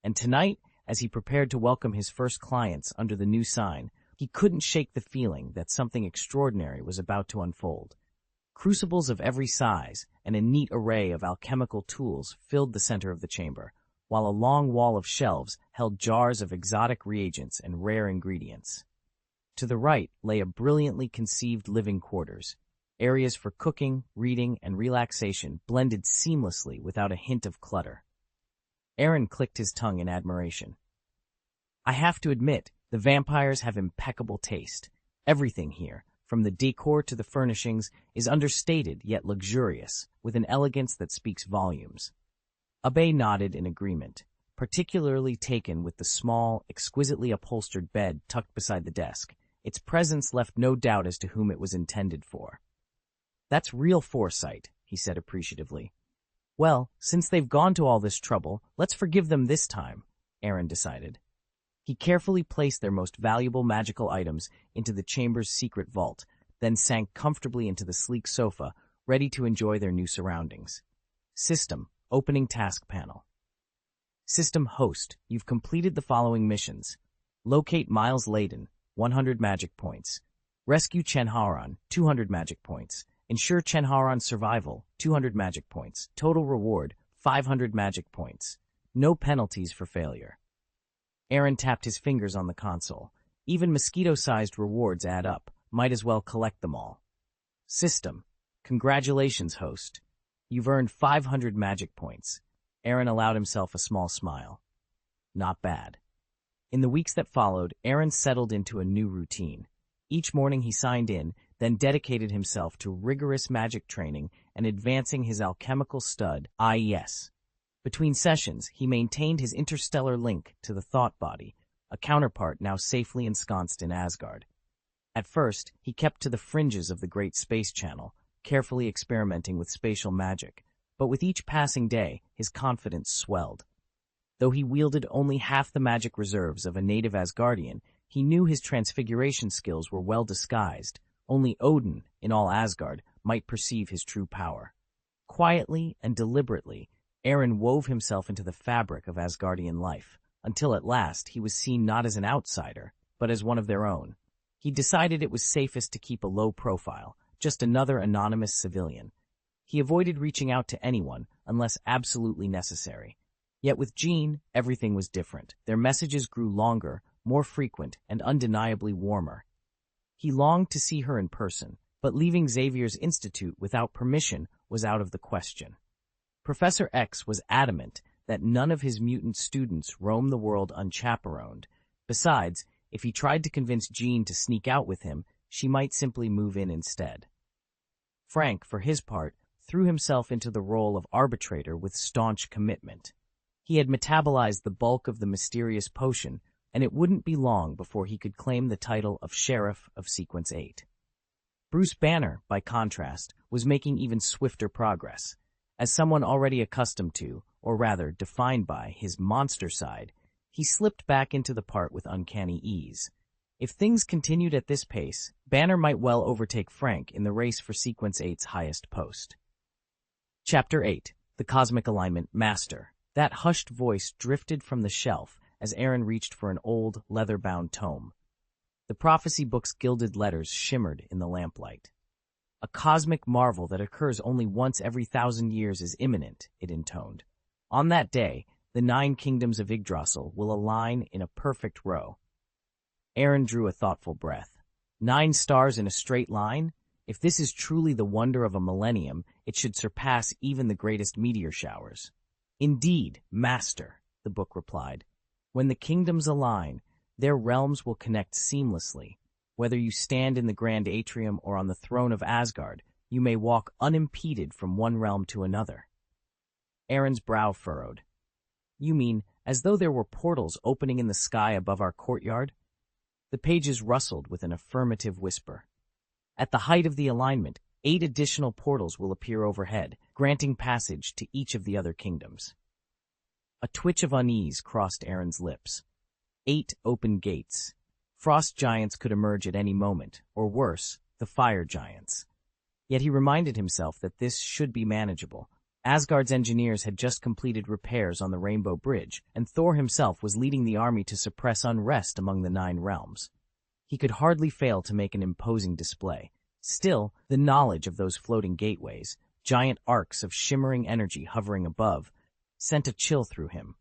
And tonight, as he prepared to welcome his first clients under the new sign, he couldn't shake the feeling that something extraordinary was about to unfold. Crucibles of every size and a neat array of alchemical tools filled the center of the chamber, while a long wall of shelves held jars of exotic reagents and rare ingredients. To the right lay a brilliantly conceived living quarters, areas for cooking, reading, and relaxation blended seamlessly without a hint of clutter. Aaron clicked his tongue in admiration. I have to admit, the vampires have impeccable taste. Everything here, from the decor to the furnishings, is understated yet luxurious, with an elegance that speaks volumes. Abe nodded in agreement, particularly taken with the small, exquisitely upholstered bed tucked beside the desk. Its presence left no doubt as to whom it was intended for. That's real foresight, he said appreciatively. Well, since they've gone to all this trouble, let's forgive them this time, Aaron decided. He carefully placed their most valuable magical items into the chamber's secret vault, then sank comfortably into the sleek sofa, ready to enjoy their new surroundings. System. Opening task panel. System host, you've completed the following missions. Locate Miles Layden, 100 magic points. Rescue Chenharan, 200 magic points. Ensure Chenharan's survival, 200 magic points. Total reward, 500 magic points. No penalties for failure. Aaron tapped his fingers on the console. Even mosquito-sized rewards add up. Might as well collect them all. System. Congratulations, host. You've earned 500 magic points. Aaron allowed himself a small smile. Not bad. In the weeks that followed, Aaron settled into a new routine. Each morning he signed in, then dedicated himself to rigorous magic training and advancing his alchemical stud, IES. Between sessions, he maintained his interstellar link to the thought body, a counterpart now safely ensconced in Asgard. At first, he kept to the fringes of the Great Space Channel, carefully experimenting with spatial magic, but with each passing day, his confidence swelled. Though he wielded only half the magic reserves of a native Asgardian, he knew his transfiguration skills were well disguised. Only Odin, in all Asgard, might perceive his true power. Quietly and deliberately, Aaron wove himself into the fabric of Asgardian life, until at last he was seen not as an outsider, but as one of their own. He decided it was safest to keep a low profile, just another anonymous civilian. He avoided reaching out to anyone unless absolutely necessary. Yet with Jean, everything was different. Their messages grew longer, more frequent, and undeniably warmer. He longed to see her in person, but leaving Xavier's Institute without permission was out of the question. Professor X was adamant that none of his mutant students roam the world unchaperoned. Besides, if he tried to convince Jean to sneak out with him, she might simply move in instead. Frank, for his part, threw himself into the role of arbitrator with staunch commitment. He had metabolized the bulk of the mysterious potion, and it wouldn't be long before he could claim the title of Sheriff of Sequence 8. Bruce Banner, by contrast, was making even swifter progress. As someone already accustomed to, or rather defined by, his monster side, he slipped back into the part with uncanny ease. If things continued at this pace, Banner might well overtake Frank in the race for Sequence 8's highest post. Chapter 8. The Cosmic Alignment Master. That hushed voice drifted from the shelf as Aaron reached for an old, leather-bound tome. The prophecy book's gilded letters shimmered in the lamplight. A cosmic marvel that occurs only once every 1,000 years is imminent, it intoned. On that day, the 9 kingdoms of Yggdrasil will align in a perfect row. Aaron drew a thoughtful breath. 9 stars in a straight line? If this is truly the wonder of a millennium, it should surpass even the greatest meteor showers. Indeed, Master, the book replied. When the kingdoms align, their realms will connect seamlessly. Whether you stand in the grand atrium or on the throne of Asgard, you may walk unimpeded from one realm to another. Aaron's brow furrowed. You mean, as though there were portals opening in the sky above our courtyard? The pages rustled with an affirmative whisper. At the height of the alignment, 8 additional portals will appear overhead, granting passage to each of the other kingdoms. A twitch of unease crossed Aaron's lips. 8 open gates. Frost giants could emerge at any moment, or worse, the fire giants. Yet he reminded himself that this should be manageable. Asgard's engineers had just completed repairs on the Rainbow Bridge, and Thor himself was leading the army to suppress unrest among the 9 realms. He could hardly fail to make an imposing display. Still, the knowledge of those floating gateways, giant arcs of shimmering energy hovering above, sent a chill through him.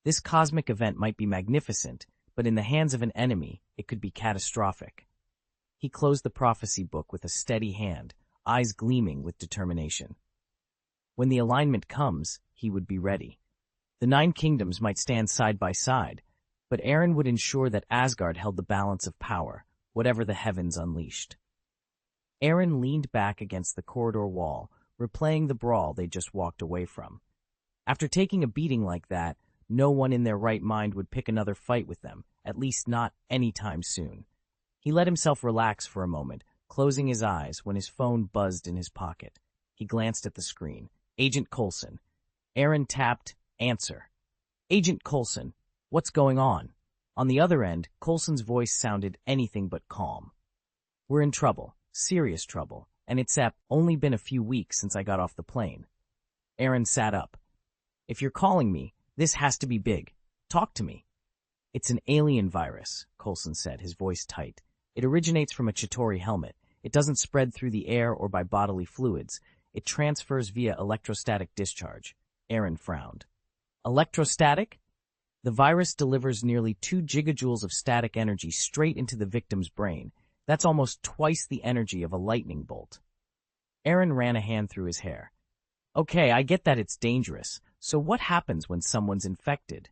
This cosmic event might be magnificent, but in the hands of an enemy, it could be catastrophic. He closed the prophecy book with a steady hand, eyes gleaming with determination. When the alignment comes, he would be ready. The 9 kingdoms might stand side by side, but Aaron would ensure that Asgard held the balance of power, whatever the heavens unleashed. Aaron leaned back against the corridor wall, replaying the brawl they just walked away from. After taking a beating like that, no one in their right mind would pick another fight with them, at least not anytime soon. He let himself relax for a moment, closing his eyes when his phone buzzed in his pocket. He glanced at the screen. Agent Coulson. Aaron tapped answer. Agent Coulson, what's going on? On the other end, Coulson's voice sounded anything but calm. We're in trouble, serious trouble, and it's only been a few weeks since I got off the plane. Aaron sat up. If you're calling me, this has to be big. Talk to me. It's an alien virus, Coulson said, his voice tight. It originates from a Chitauri helmet. It doesn't spread through the air or by bodily fluids. It transfers via electrostatic discharge. Aaron frowned. Electrostatic? The virus delivers nearly 2 gigajoules of static energy straight into the victim's brain. That's almost twice the energy of a lightning bolt. Aaron ran a hand through his hair. Okay, I get that it's dangerous. So what happens when someone's infected?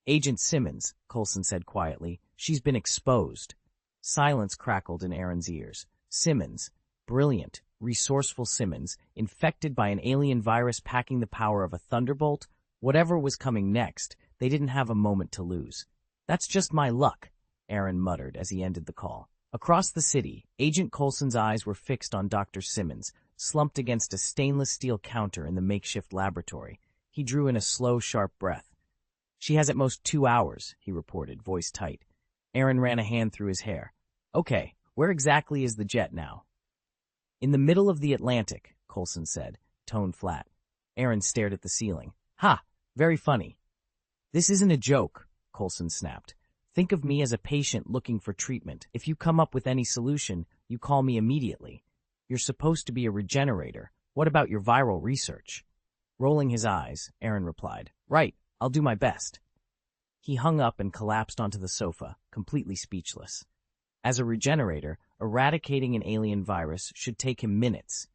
Agent Simmons, Coulson said quietly. She's been exposed. Silence crackled in Aaron's ears. Simmons, brilliant, resourceful Simmons, infected by an alien virus packing the power of a thunderbolt? Whatever was coming next, they didn't have a moment to lose. That's just my luck, Aaron muttered as he ended the call. Across the city, Agent Coulson's eyes were fixed on Dr. Simmons, slumped against a stainless steel counter in the makeshift laboratory. He drew in a slow, sharp breath. She has at most 2 hours, he reported, voice tight. Aaron ran a hand through his hair. Okay, where exactly is the jet now? In the middle of the Atlantic, Coulson said, tone flat. Aaron stared at the ceiling. Ha! Very funny. This isn't a joke, Coulson snapped. Think of me as a patient looking for treatment. If you come up with any solution, you call me immediately. You're supposed to be a regenerator. What about your viral research? Rolling his eyes, Aaron replied. Right, I'll do my best. He hung up and collapsed onto the sofa, completely speechless. As a regenerator, eradicating an alien virus should take him minutes.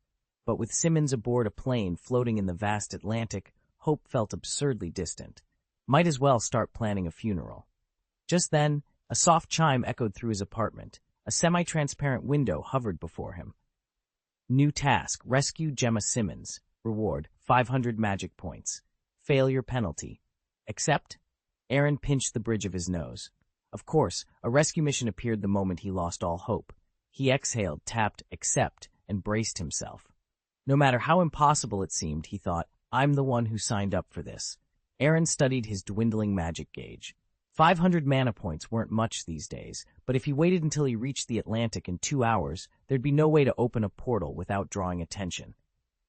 But with Simmons aboard a plane floating in the vast Atlantic, hope felt absurdly distant. Might as well start planning a funeral. Just then, a soft chime echoed through his apartment. A semi-transparent window hovered before him. New task, rescue Gemma Simmons. Reward, 500 magic points. Failure penalty. Accept? Aaron pinched the bridge of his nose. Of course, a rescue mission appeared the moment he lost all hope. He exhaled, tapped accept, and braced himself. No matter how impossible it seemed, he thought, I'm the one who signed up for this. Aaron studied his dwindling magic gauge. 500 mana points weren't much these days, but if he waited until he reached the Atlantic in 2 hours, there'd be no way to open a portal without drawing attention.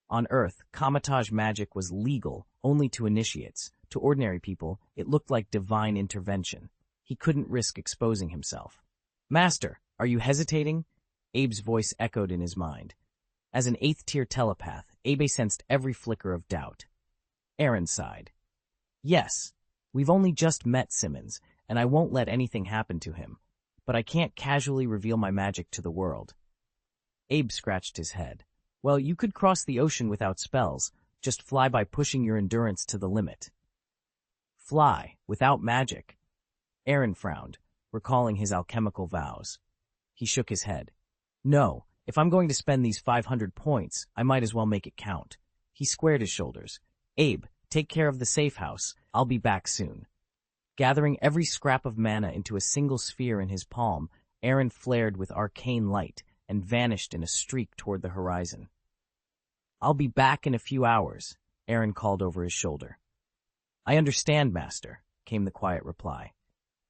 On Earth, Kamatage magic was legal only to initiates. To ordinary people, it looked like divine intervention. He couldn't risk exposing himself. Master, are you hesitating? Abe's voice echoed in his mind. As an 8th-tier telepath, Abe sensed every flicker of doubt. Aaron sighed. Yes, we've only just met Simmons, and I won't let anything happen to him, but I can't casually reveal my magic to the world. Abe scratched his head. Well, you could cross the ocean without spells, just fly by pushing your endurance to the limit. Fly, without magic. Aaron frowned, recalling his alchemical vows. He shook his head. No, if I'm going to spend these 500 points, I might as well make it count. He squared his shoulders. Abe, take care of the safe house. I'll be back soon. Gathering every scrap of mana into a single sphere in his palm, Aaron flared with arcane light and vanished in a streak toward the horizon. I'll be back in a few hours, Aaron called over his shoulder. I understand, Master, came the quiet reply.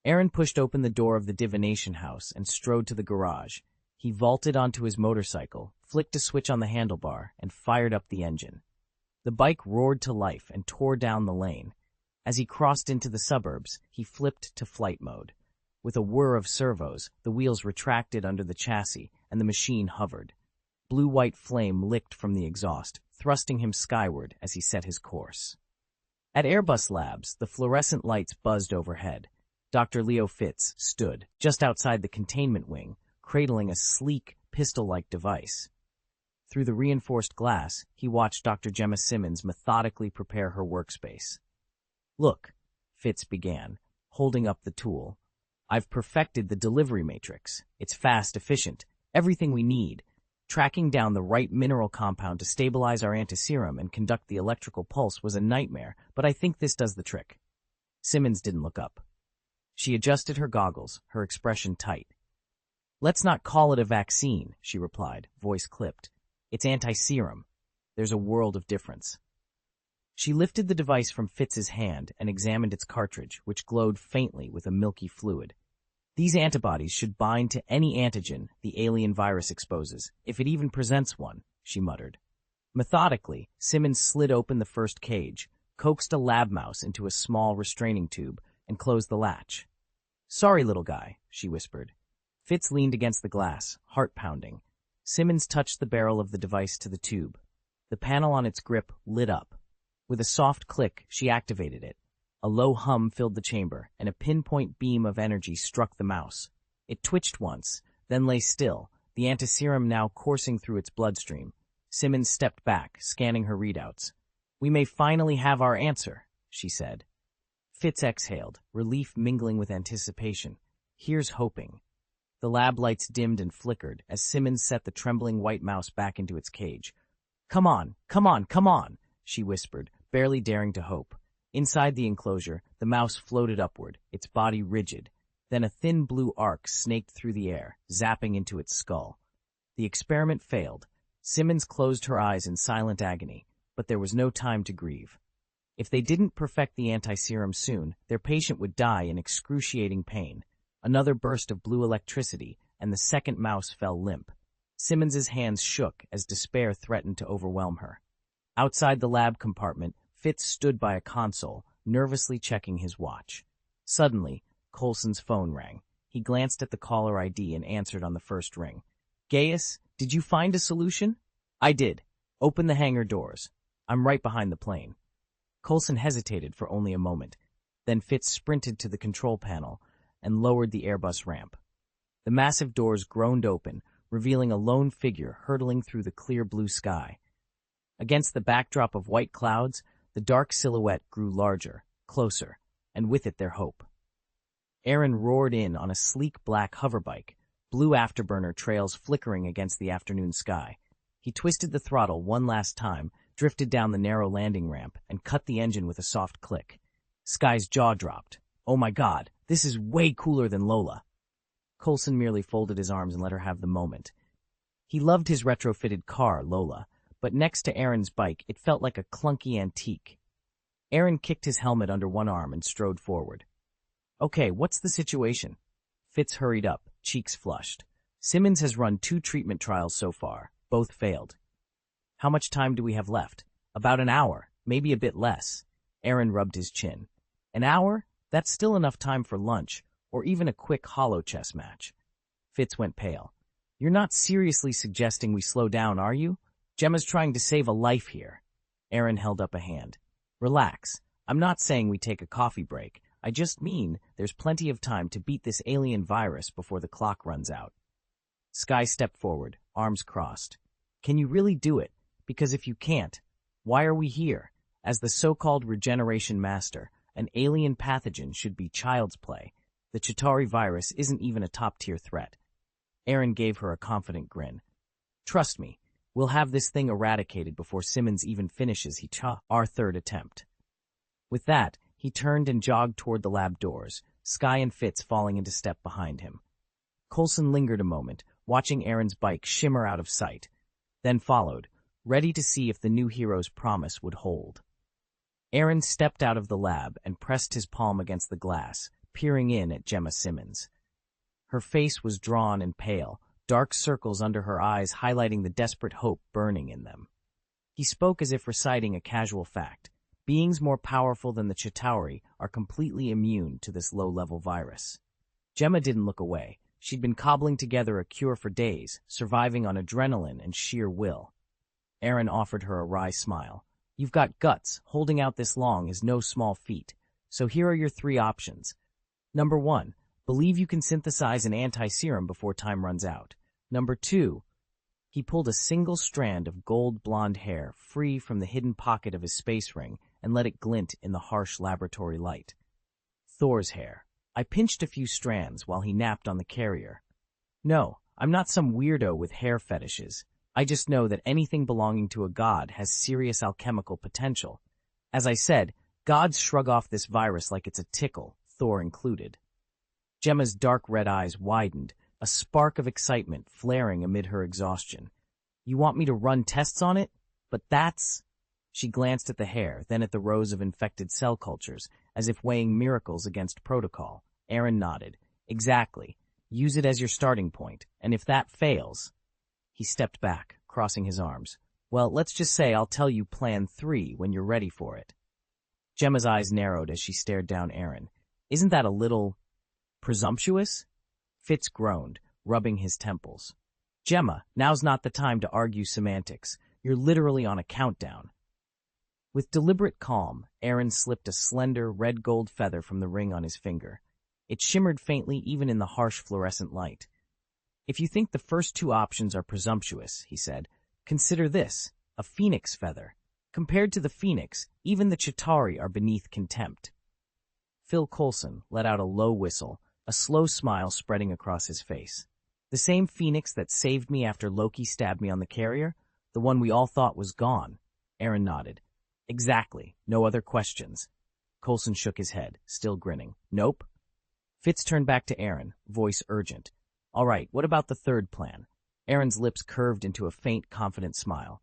Aaron pushed open the door of the divination house and strode to the garage. He vaulted onto his motorcycle, flicked a switch on the handlebar, and fired up the engine. The bike roared to life and tore down the lane. As he crossed into the suburbs, he flipped to flight mode. With a whir of servos, the wheels retracted under the chassis, and the machine hovered. Blue-white flame licked from the exhaust, thrusting him skyward as he set his course. At Airbus Labs, the fluorescent lights buzzed overhead. Dr. Leo Fitz stood, just outside the containment wing, cradling a sleek, pistol-like device. Through the reinforced glass, he watched Dr. Gemma Simmons methodically prepare her workspace. Look, Fitz began, holding up the tool. I've perfected the delivery matrix. It's fast, efficient, everything we need. Tracking down the right mineral compound to stabilize our antiserum and conduct the electrical pulse was a nightmare, but I think this does the trick. Simmons didn't look up. She adjusted her goggles, her expression tight. Let's not call it a vaccine, she replied, voice clipped. It's antiserum. There's a world of difference. She lifted the device from Fitz's hand and examined its cartridge, which glowed faintly with a milky fluid. These antibodies should bind to any antigen the alien virus exposes, if it even presents one, she muttered. Methodically, Simmons slid open the first cage, coaxed a lab mouse into a small restraining tube, and closed the latch. Sorry, little guy, she whispered. Fitz leaned against the glass, heart pounding. Simmons touched the barrel of the device to the tube. The panel on its grip lit up. With a soft click, she activated it. A low hum filled the chamber, and a pinpoint beam of energy struck the mouse. It twitched once, then lay still, the antiserum now coursing through its bloodstream. Simmons stepped back, scanning her readouts. We may finally have our answer, she said. Fitz exhaled, relief mingling with anticipation. Here's hoping. The lab lights dimmed and flickered as Simmons set the trembling white mouse back into its cage. Come on, come on, come on, she whispered, barely daring to hope. Inside the enclosure, the mouse floated upward, its body rigid. Then a thin blue arc snaked through the air, zapping into its skull. The experiment failed. Simmons closed her eyes in silent agony, but there was no time to grieve. If they didn't perfect the antiserum soon, their patient would die in excruciating pain. Another burst of blue electricity, and the second mouse fell limp. Simmons's hands shook as despair threatened to overwhelm her. Outside the lab compartment, Fitz stood by a console, nervously checking his watch. Suddenly, Coulson's phone rang. He glanced at the caller ID and answered on the first ring. Gaius, did you find a solution? I did. Open the hangar doors. I'm right behind the plane. Coulson hesitated for only a moment. Then Fitz sprinted to the control panel and lowered the Airbus ramp. The massive doors groaned open, revealing a lone figure hurtling through the clear blue sky. Against the backdrop of white clouds, the dark silhouette grew larger, closer, and with it their hope. Aaron roared in on a sleek black hoverbike, blue afterburner trails flickering against the afternoon sky. He twisted the throttle one last time, drifted down the narrow landing ramp, and cut the engine with a soft click. Sky's jaw dropped. Oh my God, this is way cooler than Lola. Coulson merely folded his arms and let her have the moment. He loved his retrofitted car, Lola, but next to Aaron's bike, it felt like a clunky antique. Aaron kicked his helmet under one arm and strode forward. Okay, what's the situation? Fitz hurried up, cheeks flushed. Simmons has run 2 treatment trials so far. Both failed. How much time do we have left? About an hour, maybe a bit less. Aaron rubbed his chin. An hour? That's still enough time for lunch, or even a quick hollow chess match. Fitz went pale. You're not seriously suggesting we slow down, are you? Gemma's trying to save a life here. Aaron held up a hand. Relax. I'm not saying we take a coffee break. I just mean there's plenty of time to beat this alien virus before the clock runs out. Skye stepped forward, arms crossed. Can you really do it? Because if you can't, why are we here? As the so-called regeneration master, an alien pathogen should be child's play. The Chitauri virus isn't even a top-tier threat. Aaron gave her a confident grin. Trust me, we'll have this thing eradicated before Simmons even finishes our 3rd attempt. With that, he turned and jogged toward the lab doors, Skye and Fitz falling into step behind him. Coulson lingered a moment, watching Aaron's bike shimmer out of sight, then followed, ready to see if the new hero's promise would hold. Aaron stepped out of the lab and pressed his palm against the glass, peering in at Gemma Simmons. Her face was drawn and pale, dark circles under her eyes highlighting the desperate hope burning in them. He spoke as if reciting a casual fact. Beings more powerful than the Chitauri are completely immune to this low-level virus. Gemma didn't look away. She'd been cobbling together a cure for days, surviving on adrenaline and sheer will. Aaron offered her a wry smile. You've got guts. Holding out this long is no small feat. So here are your 3 options. Number 1, believe you can synthesize an anti-serum before time runs out. Number 2, he pulled a single strand of gold blonde hair free from the hidden pocket of his space ring and let it glint in the harsh laboratory light. Thor's hair. I pinched a few strands while he napped on the carrier. No, I'm not some weirdo with hair fetishes. I just know that anything belonging to a god has serious alchemical potential. As I said, gods shrug off this virus like it's a tickle, Thor included. Gemma's dark red eyes widened, a spark of excitement flaring amid her exhaustion. You want me to run tests on it? But that's... She glanced at the hair, then at the rows of infected cell cultures, as if weighing miracles against protocol. Aaron nodded. Exactly. Use it as your starting point, and if that fails... He stepped back, crossing his arms. Well, let's just say I'll tell you plan 3 when you're ready for it. Gemma's eyes narrowed as she stared down Aaron. Isn't that a little... presumptuous? Fitz groaned, rubbing his temples. Gemma, now's not the time to argue semantics. You're literally on a countdown. With deliberate calm, Aaron slipped a slender, red-gold feather from the ring on his finger. It shimmered faintly even in the harsh fluorescent light. If you think the first 2 options are presumptuous, he said, consider this, a phoenix feather. Compared to the phoenix, even the Chitauri are beneath contempt. Phil Coulson let out a low whistle, a slow smile spreading across his face. The same phoenix that saved me after Loki stabbed me on the carrier? The one we all thought was gone. Aaron nodded. Exactly. No other questions. Coulson shook his head, still grinning. Nope. Fitz turned back to Aaron, voice urgent. All right, what about the 3rd plan? Aaron's lips curved into a faint, confident smile.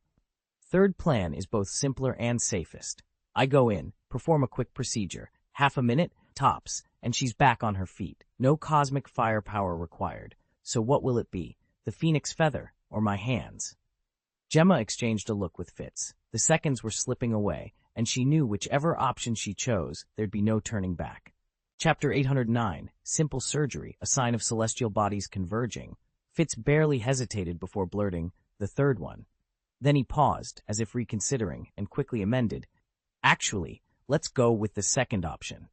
3rd plan is both simpler and safest. I go in, perform a quick procedure, half a minute, tops, and she's back on her feet. No cosmic firepower required. So what will it be? The phoenix feather, or my hands? Gemma exchanged a look with Fitz. The seconds were slipping away, and she knew whichever option she chose, there'd be no turning back. Chapter 809, Simple Surgery, a Sign of Celestial Bodies Converging. Fitz barely hesitated before blurting, the 3rd one. Then he paused, as if reconsidering, and quickly amended. Actually, let's go with the 2nd option.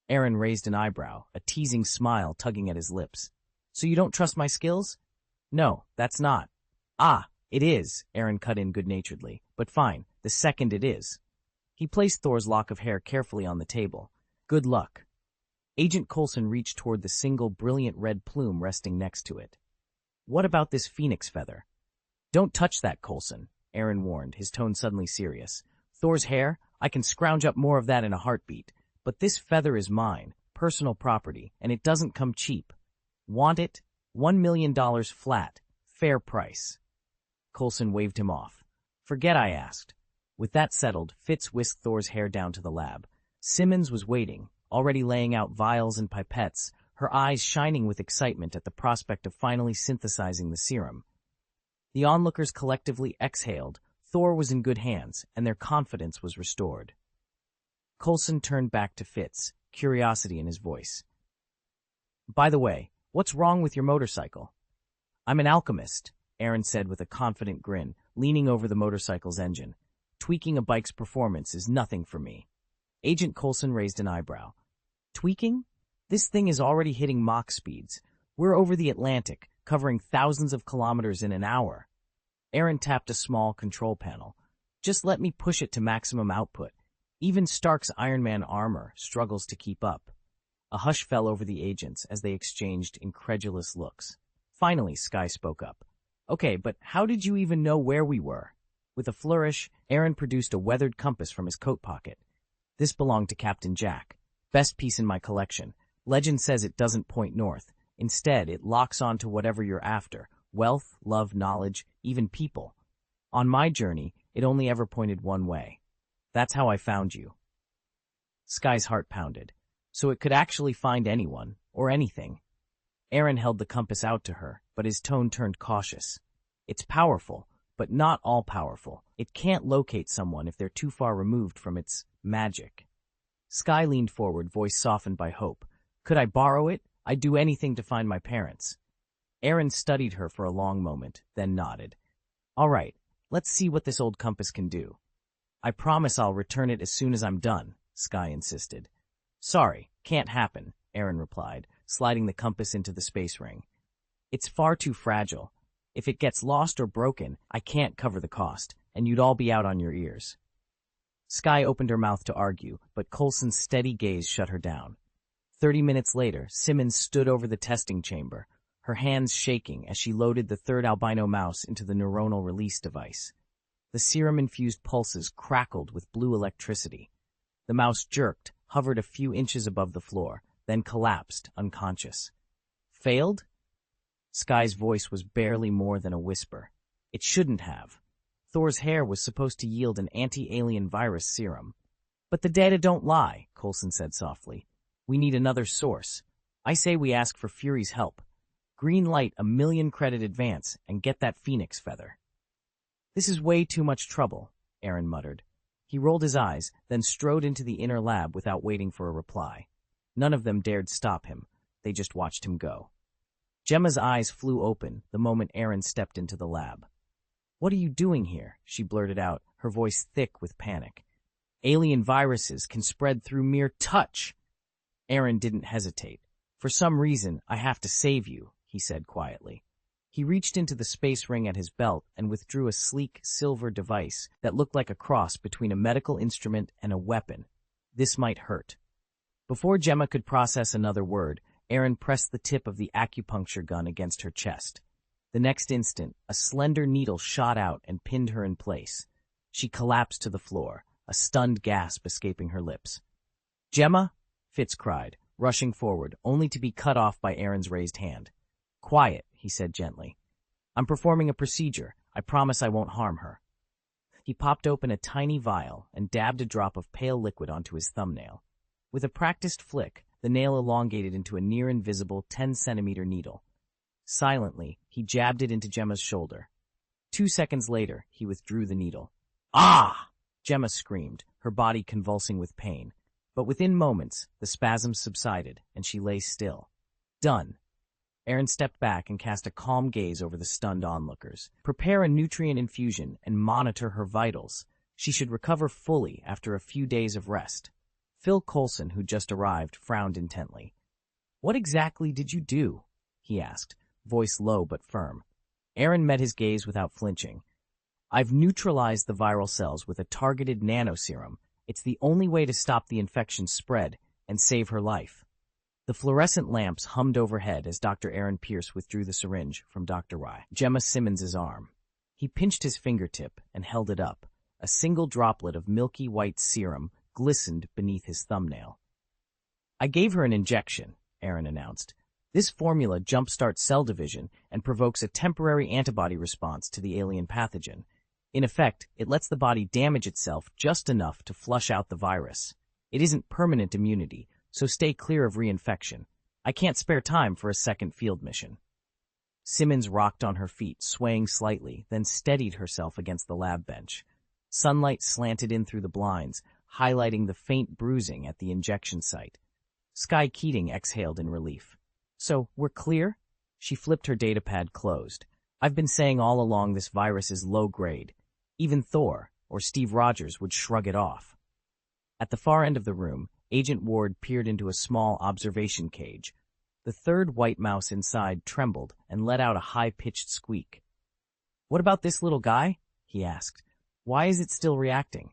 Aaron raised an eyebrow, a teasing smile tugging at his lips. So you don't trust my skills? No, that's not. Ah, it is, Aaron cut in good-naturedly. But fine, the 2nd it is. He placed Thor's lock of hair carefully on the table. Good luck. Agent Coulson reached toward the single brilliant red plume resting next to it. What about this phoenix feather? Don't touch that, Coulson, Aaron warned, his tone suddenly serious. Thor's hair? I can scrounge up more of that in a heartbeat. But this feather is mine, personal property, and it doesn't come cheap. Want it? $1 million flat. Fair price. Coulson waved him off. Forget I asked. With that settled, Fitz whisked Thor's hair down to the lab. Simmons was waiting, already laying out vials and pipettes, her eyes shining with excitement at the prospect of finally synthesizing the serum. The onlookers collectively exhaled. Thor was in good hands, and their confidence was restored. Coulson turned back to Fitz, curiosity in his voice. By the way, what's wrong with your motorcycle? I'm an alchemist, Aaron said with a confident grin, leaning over the motorcycle's engine. Tweaking a bike's performance is nothing for me. Agent Coulson raised an eyebrow. Tweaking? This thing is already hitting Mach speeds. We're over the Atlantic, covering thousands of kilometers in an hour. Aaron tapped a small control panel. Just let me push it to maximum output. Even Stark's Iron Man armor struggles to keep up. A hush fell over the agents as they exchanged incredulous looks. Finally, Skye spoke up. Okay, but how did you even know where we were? With a flourish, Aaron produced a weathered compass from his coat pocket. This belonged to Captain Jack. Best piece in my collection. Legend says it doesn't point north. Instead, it locks on to whatever you're after. Wealth, love, knowledge, even people. On my journey, it only ever pointed one way. That's how I found you. Skye's heart pounded. So it could actually find anyone, or anything. Aaron held the compass out to her, but his tone turned cautious. It's powerful, but not all-powerful. It can't locate someone if they're too far removed from its magic. Skye leaned forward, voice softened by hope. Could I borrow it? I'd do anything to find my parents. Aaron studied her for a long moment, then nodded. All right, let's see what this old compass can do. I promise I'll return it as soon as I'm done, Skye insisted. Sorry, can't happen, Aaron replied, sliding the compass into the space ring. It's far too fragile. If it gets lost or broken, I can't cover the cost, and you'd all be out on your ears. Skye opened her mouth to argue, but Coulson's steady gaze shut her down. 30 minutes later, Simmons stood over the testing chamber, her hands shaking as she loaded the third albino mouse into the neuronal release device. The serum-infused pulses crackled with blue electricity. The mouse jerked, hovered a few inches above the floor, then collapsed, unconscious. Failed? Skye's voice was barely more than a whisper. It shouldn't have. Thor's hair was supposed to yield an anti-alien virus serum. But the data don't lie, Coulson said softly. We need another source. I say we ask for Fury's help. Green light a 1,000,000 credit advance and get that phoenix feather. This is way too much trouble, Aaron muttered. He rolled his eyes, then strode into the inner lab without waiting for a reply. None of them dared stop him. They just watched him go. Gemma's eyes flew open the moment Aaron stepped into the lab. What are you doing here? She blurted out, her voice thick with panic. Alien viruses can spread through mere touch. Aaron didn't hesitate. For some reason, I have to save you, he said quietly. He reached into the space ring at his belt and withdrew a sleek, silver device that looked like a cross between a medical instrument and a weapon. This might hurt. Before Gemma could process another word, Aaron pressed the tip of the acupuncture gun against her chest. The next instant, a slender needle shot out and pinned her in place. She collapsed to the floor, a stunned gasp escaping her lips. Gemma? Fitz cried, rushing forward, only to be cut off by Aaron's raised hand. Quiet, he said gently. I'm performing a procedure. I promise I won't harm her. He popped open a tiny vial and dabbed a drop of pale liquid onto his thumbnail. With a practiced flick, the nail elongated into a near-invisible 10-centimeter needle. Silently, he jabbed it into Gemma's shoulder. 2 seconds later, he withdrew the needle. Ah! Gemma screamed, her body convulsing with pain. But within moments, the spasms subsided, and she lay still. Done. Aaron stepped back and cast a calm gaze over the stunned onlookers. Prepare a nutrient infusion and monitor her vitals. She should recover fully after a few days of rest. Phil Coulson, who just arrived, frowned intently. What exactly did you do? He asked, voice low but firm. Aaron met his gaze without flinching. I've neutralized the viral cells with a targeted nanoserum. It's the only way to stop the infection's spread and save her life. The fluorescent lamps hummed overhead as Dr. Aaron Pierce withdrew the syringe from Dr. Rye, Gemma Simmons's arm. He pinched his fingertip and held it up. A single droplet of milky white serum glistened beneath his thumbnail. I gave her an injection, Aaron announced. This formula jumpstarts cell division and provokes a temporary antibody response to the alien pathogen. In effect, it lets the body damage itself just enough to flush out the virus. It isn't permanent immunity, so stay clear of reinfection. I can't spare time for a second field mission. Simmons rocked on her feet, swaying slightly, then steadied herself against the lab bench. Sunlight slanted in through the blinds, highlighting the faint bruising at the injection site. Sky Keating exhaled in relief. So, we're clear? She flipped her datapad closed. I've been saying all along this virus is low grade. Even Thor, or Steve Rogers, would shrug it off. At the far end of the room, Agent Ward peered into a small observation cage. The third white mouse inside trembled and let out a high-pitched squeak. What about this little guy? He asked. Why is it still reacting?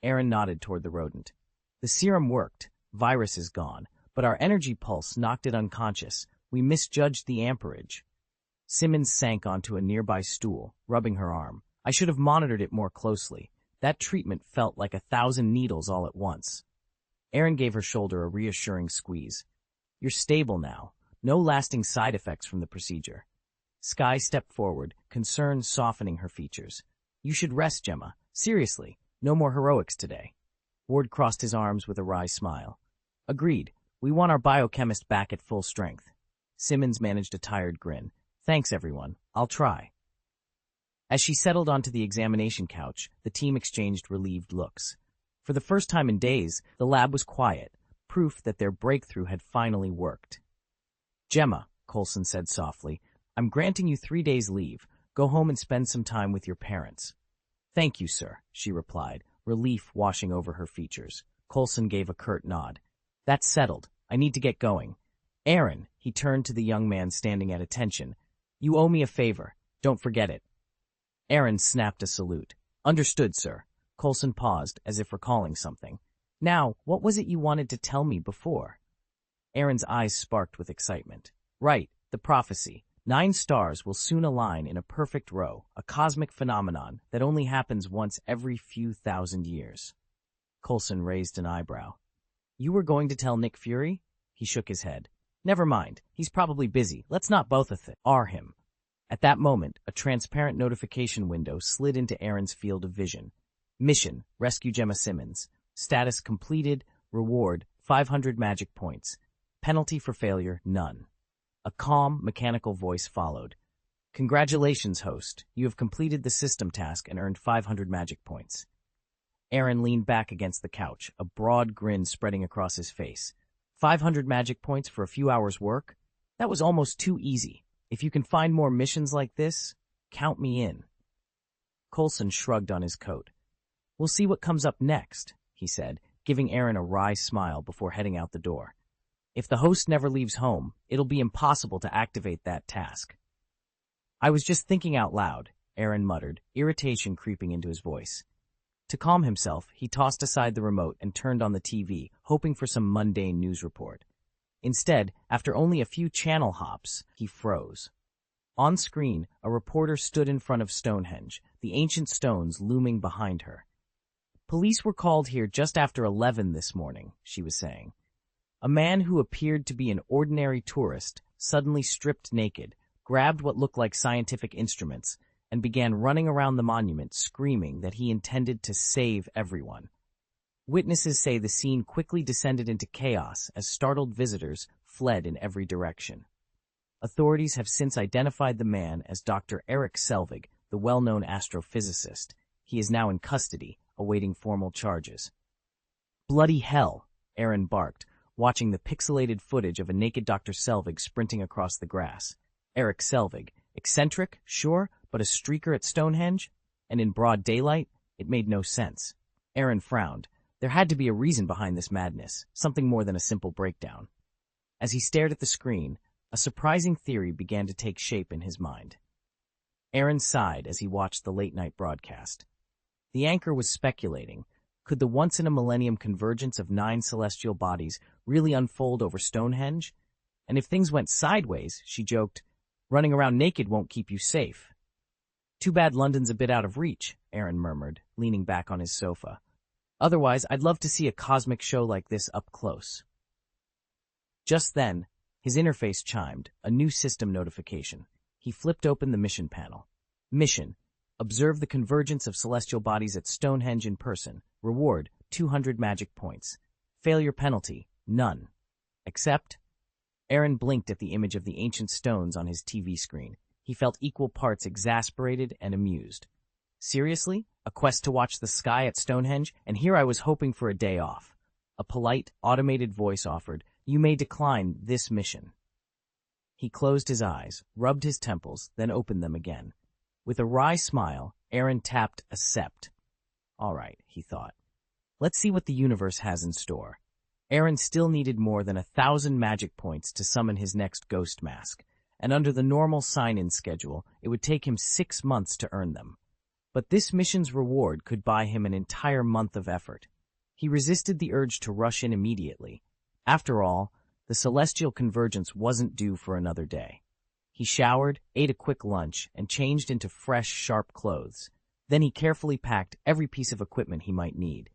Aaron nodded toward the rodent. The serum worked. Virus is gone. But our energy pulse knocked it unconscious. We misjudged the amperage. Simmons sank onto a nearby stool, rubbing her arm. I should have monitored it more closely. That treatment felt like 1,000 needles all at once. Aaron gave her shoulder a reassuring squeeze. You're stable now. No lasting side effects from the procedure. Sky stepped forward, concern softening her features. You should rest, Gemma. Seriously, no more heroics today. Ward crossed his arms with a wry smile. Agreed. We want our biochemist back at full strength. Simmons managed a tired grin. Thanks, everyone. I'll try. As she settled onto the examination couch, the team exchanged relieved looks. For the first time in days, the lab was quiet, proof that their breakthrough had finally worked. Gemma, Coulson said softly, I'm granting you 3 days leave. Go home and spend some time with your parents. Thank you, sir, she replied, relief washing over her features. Coulson gave a curt nod. That's settled. I need to get going. Aaron, he turned to the young man standing at attention. You owe me a favor. Don't forget it. Aaron snapped a salute. Understood, sir. Coulson paused, as if recalling something. Now, what was it you wanted to tell me before? Aaron's eyes sparked with excitement. Right, the prophecy. 9 stars will soon align in a perfect row, a cosmic phenomenon that only happens once every few thousand years. Coulson raised an eyebrow. You were going to tell Nick Fury? He shook his head. Never mind. He's probably busy. Let's not both are him. At that moment, a transparent notification window slid into Aaron's field of vision. Mission, rescue Gemma Simmons. Status completed. Reward, 500 magic points. Penalty for failure, none. A calm, mechanical voice followed. Congratulations, host. You have completed the system task and earned 500 magic points. Aaron leaned back against the couch, a broad grin spreading across his face. 500 magic points for a few hours' work? That was almost too easy. If you can find more missions like this, count me in. Coulson shrugged on his coat. We'll see what comes up next, he said, giving Aaron a wry smile before heading out the door. If the host never leaves home, it'll be impossible to activate that task. I was just thinking out loud, Aaron muttered, irritation creeping into his voice. To calm himself, he tossed aside the remote and turned on the TV, hoping for some mundane news report. Instead, after only a few channel hops, he froze. On screen, a reporter stood in front of Stonehenge, the ancient stones looming behind her. Police were called here just after 11 this morning, she was saying. A man who appeared to be an ordinary tourist suddenly stripped naked, grabbed what looked like scientific instruments, and began running around the monument screaming that he intended to save everyone. Witnesses say the scene quickly descended into chaos as startled visitors fled in every direction. Authorities have since identified the man as Dr. Eric Selvig, the well-known astrophysicist. He is now in custody, awaiting formal charges. Bloody hell, Aaron barked, watching the pixelated footage of a naked Dr. Selvig sprinting across the grass. Eric Selvig, eccentric, sure, but a streaker at Stonehenge? And in broad daylight? It made no sense. Aaron frowned. There had to be a reason behind this madness, something more than a simple breakdown. As he stared at the screen, a surprising theory began to take shape in his mind. Aaron sighed as he watched the late-night broadcast. The anchor was speculating, could the once-in-a-millennium convergence of 9 celestial bodies really unfold over Stonehenge? And if things went sideways, she joked, running around naked won't keep you safe. Too bad London's a bit out of reach, Aaron murmured, leaning back on his sofa. Otherwise, I'd love to see a cosmic show like this up close. Just then, His interface chimed, a new system notification. He flipped open the mission panel. Mission: observe the convergence of celestial bodies at Stonehenge in person. Reward: 200 magic points. Failure penalty: none. Accept? Aaron blinked at the image of the ancient stones on his TV screen. He felt equal parts exasperated and amused. Seriously? A quest to watch the sky at Stonehenge? And here I was hoping for a day off. A polite, automated voice offered, "You may decline this mission." He closed his eyes, rubbed his temples, then opened them again. With a wry smile, Aaron tapped accept. All right, he thought. Let's see what the universe has in store. Aaron still needed more than 1,000 magic points to summon his next ghost mask, and under the normal sign-in schedule, it would take him 6 months to earn them. But this mission's reward could buy him an entire month of effort. He resisted the urge to rush in immediately. After all, the celestial convergence wasn't due for another day. He showered, ate a quick lunch, and changed into fresh, sharp clothes. Then he carefully packed every piece of equipment he might need.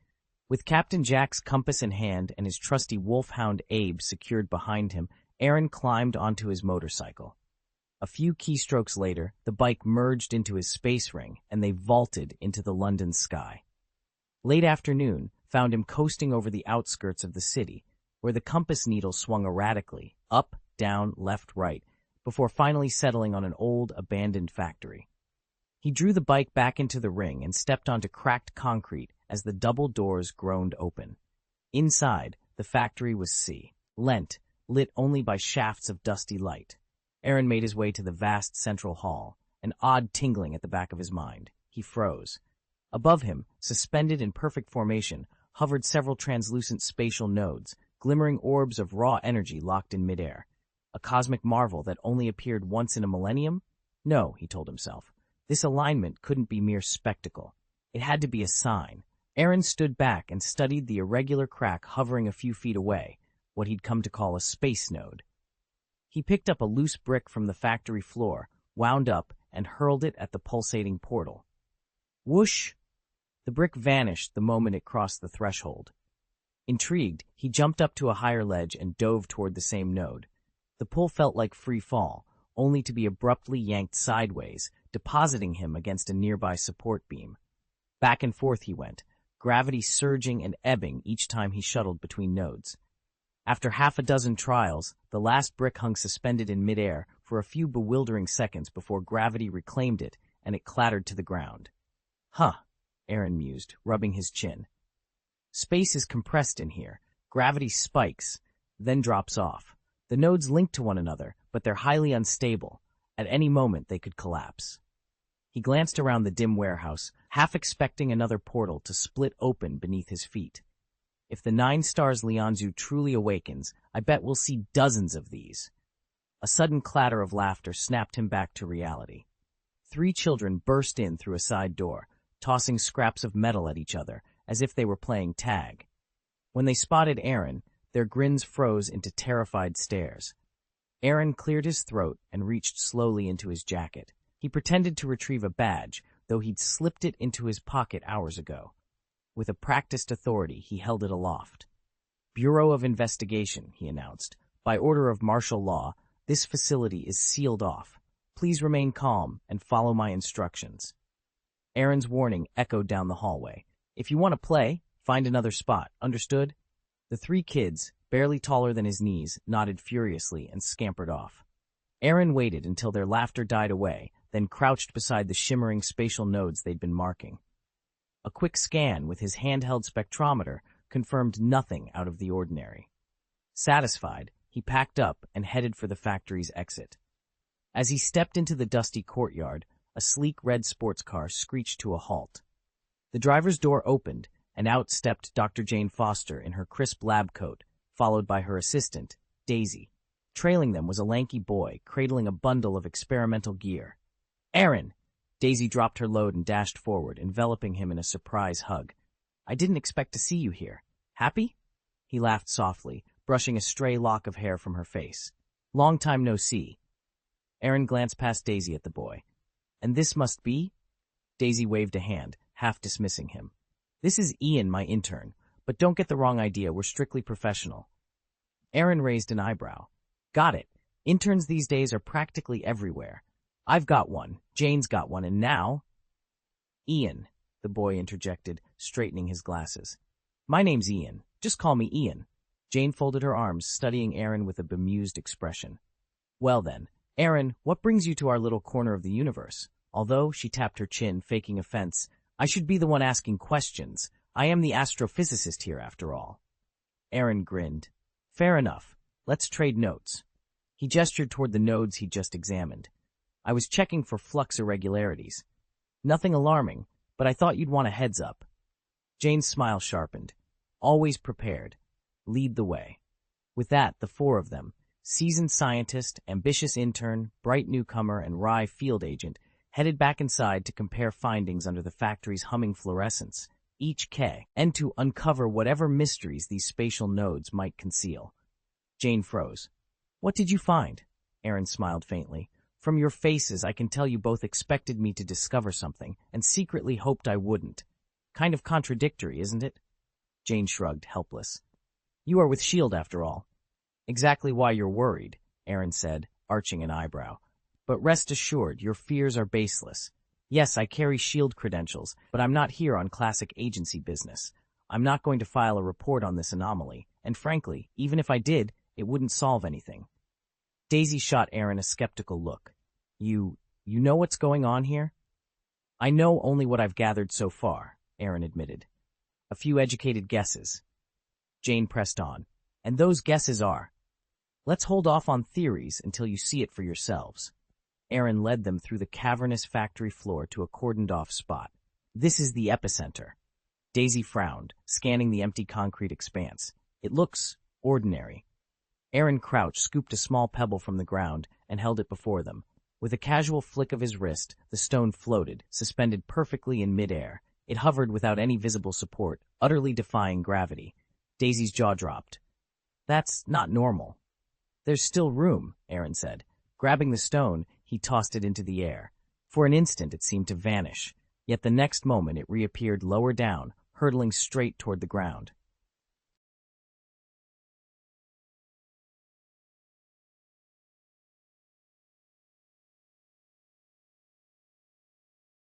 With Captain Jack's compass in hand and his trusty wolfhound Abe secured behind him, Aaron climbed onto his motorcycle. A few keystrokes later, the bike merged into his space ring, and they vaulted into the London sky. Late afternoon found him coasting over the outskirts of the city, where the compass needle swung erratically, up, down, left, right, before finally settling on an old, abandoned factory. He drew the bike back into the ring and stepped onto cracked concrete as the double doors groaned open. Inside, the factory was Lent, lit only by shafts of dusty light. Aaron made his way to the vast central hall, an odd tingling at the back of his mind. He froze. Above him, suspended in perfect formation, hovered several translucent spatial nodes, glimmering orbs of raw energy locked in midair. A cosmic marvel that only appeared once in a millennium? No, he told himself. This alignment couldn't be mere spectacle. It had to be a sign. Aaron stood back and studied the irregular crack hovering a few feet away, what he'd come to call a space node. He picked up a loose brick from the factory floor, wound up, and hurled it at the pulsating portal. Whoosh! The brick vanished the moment it crossed the threshold. Intrigued, he jumped up to a higher ledge and dove toward the same node. The pull felt like free fall, only to be abruptly yanked sideways, depositing him against a nearby support beam. Back and forth he went, gravity surging and ebbing each time he shuttled between nodes. After half a dozen trials, the last brick hung suspended in midair for a few bewildering seconds before gravity reclaimed it and it clattered to the ground. Huh, Aaron mused, rubbing his chin. Space is compressed in here. Gravity spikes, then drops off. The nodes link to one another, but they're highly unstable. At any moment they could collapse. He glanced around the dim warehouse, half expecting another portal to split open beneath his feet. If the 9 stars Lianzu truly awakens, I bet we'll see dozens of these. A sudden clatter of laughter snapped him back to reality. 3 children burst in through a side door, tossing scraps of metal at each other, as if they were playing tag. When they spotted Aaron, their grins froze into terrified stares. Aaron cleared his throat and reached slowly into his jacket. He pretended to retrieve a badge, though he'd slipped it into his pocket hours ago. With a practiced authority, he held it aloft. Bureau of Investigation, he announced. By order of martial law, this facility is sealed off. Please remain calm and follow my instructions. Aaron's warning echoed down the hallway. If you want to play, find another spot. Understood? The 3 kids, barely taller than his knees, nodded furiously and scampered off. Aaron waited until their laughter died away, then crouched beside the shimmering spatial nodes they'd been marking. A quick scan with his handheld spectrometer confirmed nothing out of the ordinary. Satisfied, he packed up and headed for the factory's exit. As he stepped into the dusty courtyard, a sleek red sports car screeched to a halt. The driver's door opened, and out stepped Dr. Jane Foster in her crisp lab coat, followed by her assistant, Daisy. Trailing them was a lanky boy cradling a bundle of experimental gear. "Aaron!" Daisy dropped her load and dashed forward, enveloping him in a surprise hug. "I didn't expect to see you here. Happy?" He laughed softly, brushing a stray lock of hair from her face. "Long time no see." Aaron glanced past Daisy at the boy. "And this must be?" Daisy waved a hand, half dismissing him. "This is Ian, my intern, but don't get the wrong idea, we're strictly professional." Aaron raised an eyebrow. Got it. Interns these days are practically everywhere. I've got one, Jane's got one, and now… Ian, the boy interjected, straightening his glasses. My name's Ian. Just call me Ian. Jane folded her arms, studying Aaron with a bemused expression. Well then, Aaron, what brings you to our little corner of the universe? Although, she tapped her chin, faking offense, I should be the one asking questions. I am the astrophysicist here, after all. Aaron grinned. Fair enough. Let's trade notes. He gestured toward the nodes he'd just examined. I was checking for flux irregularities. Nothing alarming, but I thought you'd want a heads up. Jane's smile sharpened. Always prepared. Lead the way. With that, the four of them, seasoned scientist, ambitious intern, bright newcomer, and wry field agent, headed back inside to compare findings under the factory's humming fluorescence, each K, and to uncover whatever mysteries these spatial nodes might conceal. Jane froze. What did you find? Aaron smiled faintly. From your faces, I can tell you both expected me to discover something and secretly hoped I wouldn't. Kind of contradictory, isn't it? Jane shrugged, helpless. You are with S.H.I.E.L.D. after all. Exactly why you're worried, Aaron said, arching an eyebrow. But rest assured, your fears are baseless. Yes, I carry S.H.I.E.L.D. credentials, but I'm not here on classic agency business. I'm not going to file a report on this anomaly, and frankly, even if I did, it wouldn't solve anything. Daisy shot Aaron a skeptical look. You know what's going on here? I know only what I've gathered so far, Aaron admitted. A few educated guesses. Jane pressed on. And those guesses are, let's hold off on theories until you see it for yourselves. Aaron led them through the cavernous factory floor to a cordoned-off spot. This is the epicenter. Daisy frowned, scanning the empty concrete expanse. It looks ordinary. Aaron crouched, scooped a small pebble from the ground, and held it before them. With a casual flick of his wrist, the stone floated, suspended perfectly in midair. It hovered without any visible support, utterly defying gravity. Daisy's jaw dropped. That's not normal. There's still room, Aaron said. Grabbing the stone, he tossed it into the air. For an instant, it seemed to vanish. Yet the next moment, it reappeared lower down, hurtling straight toward the ground.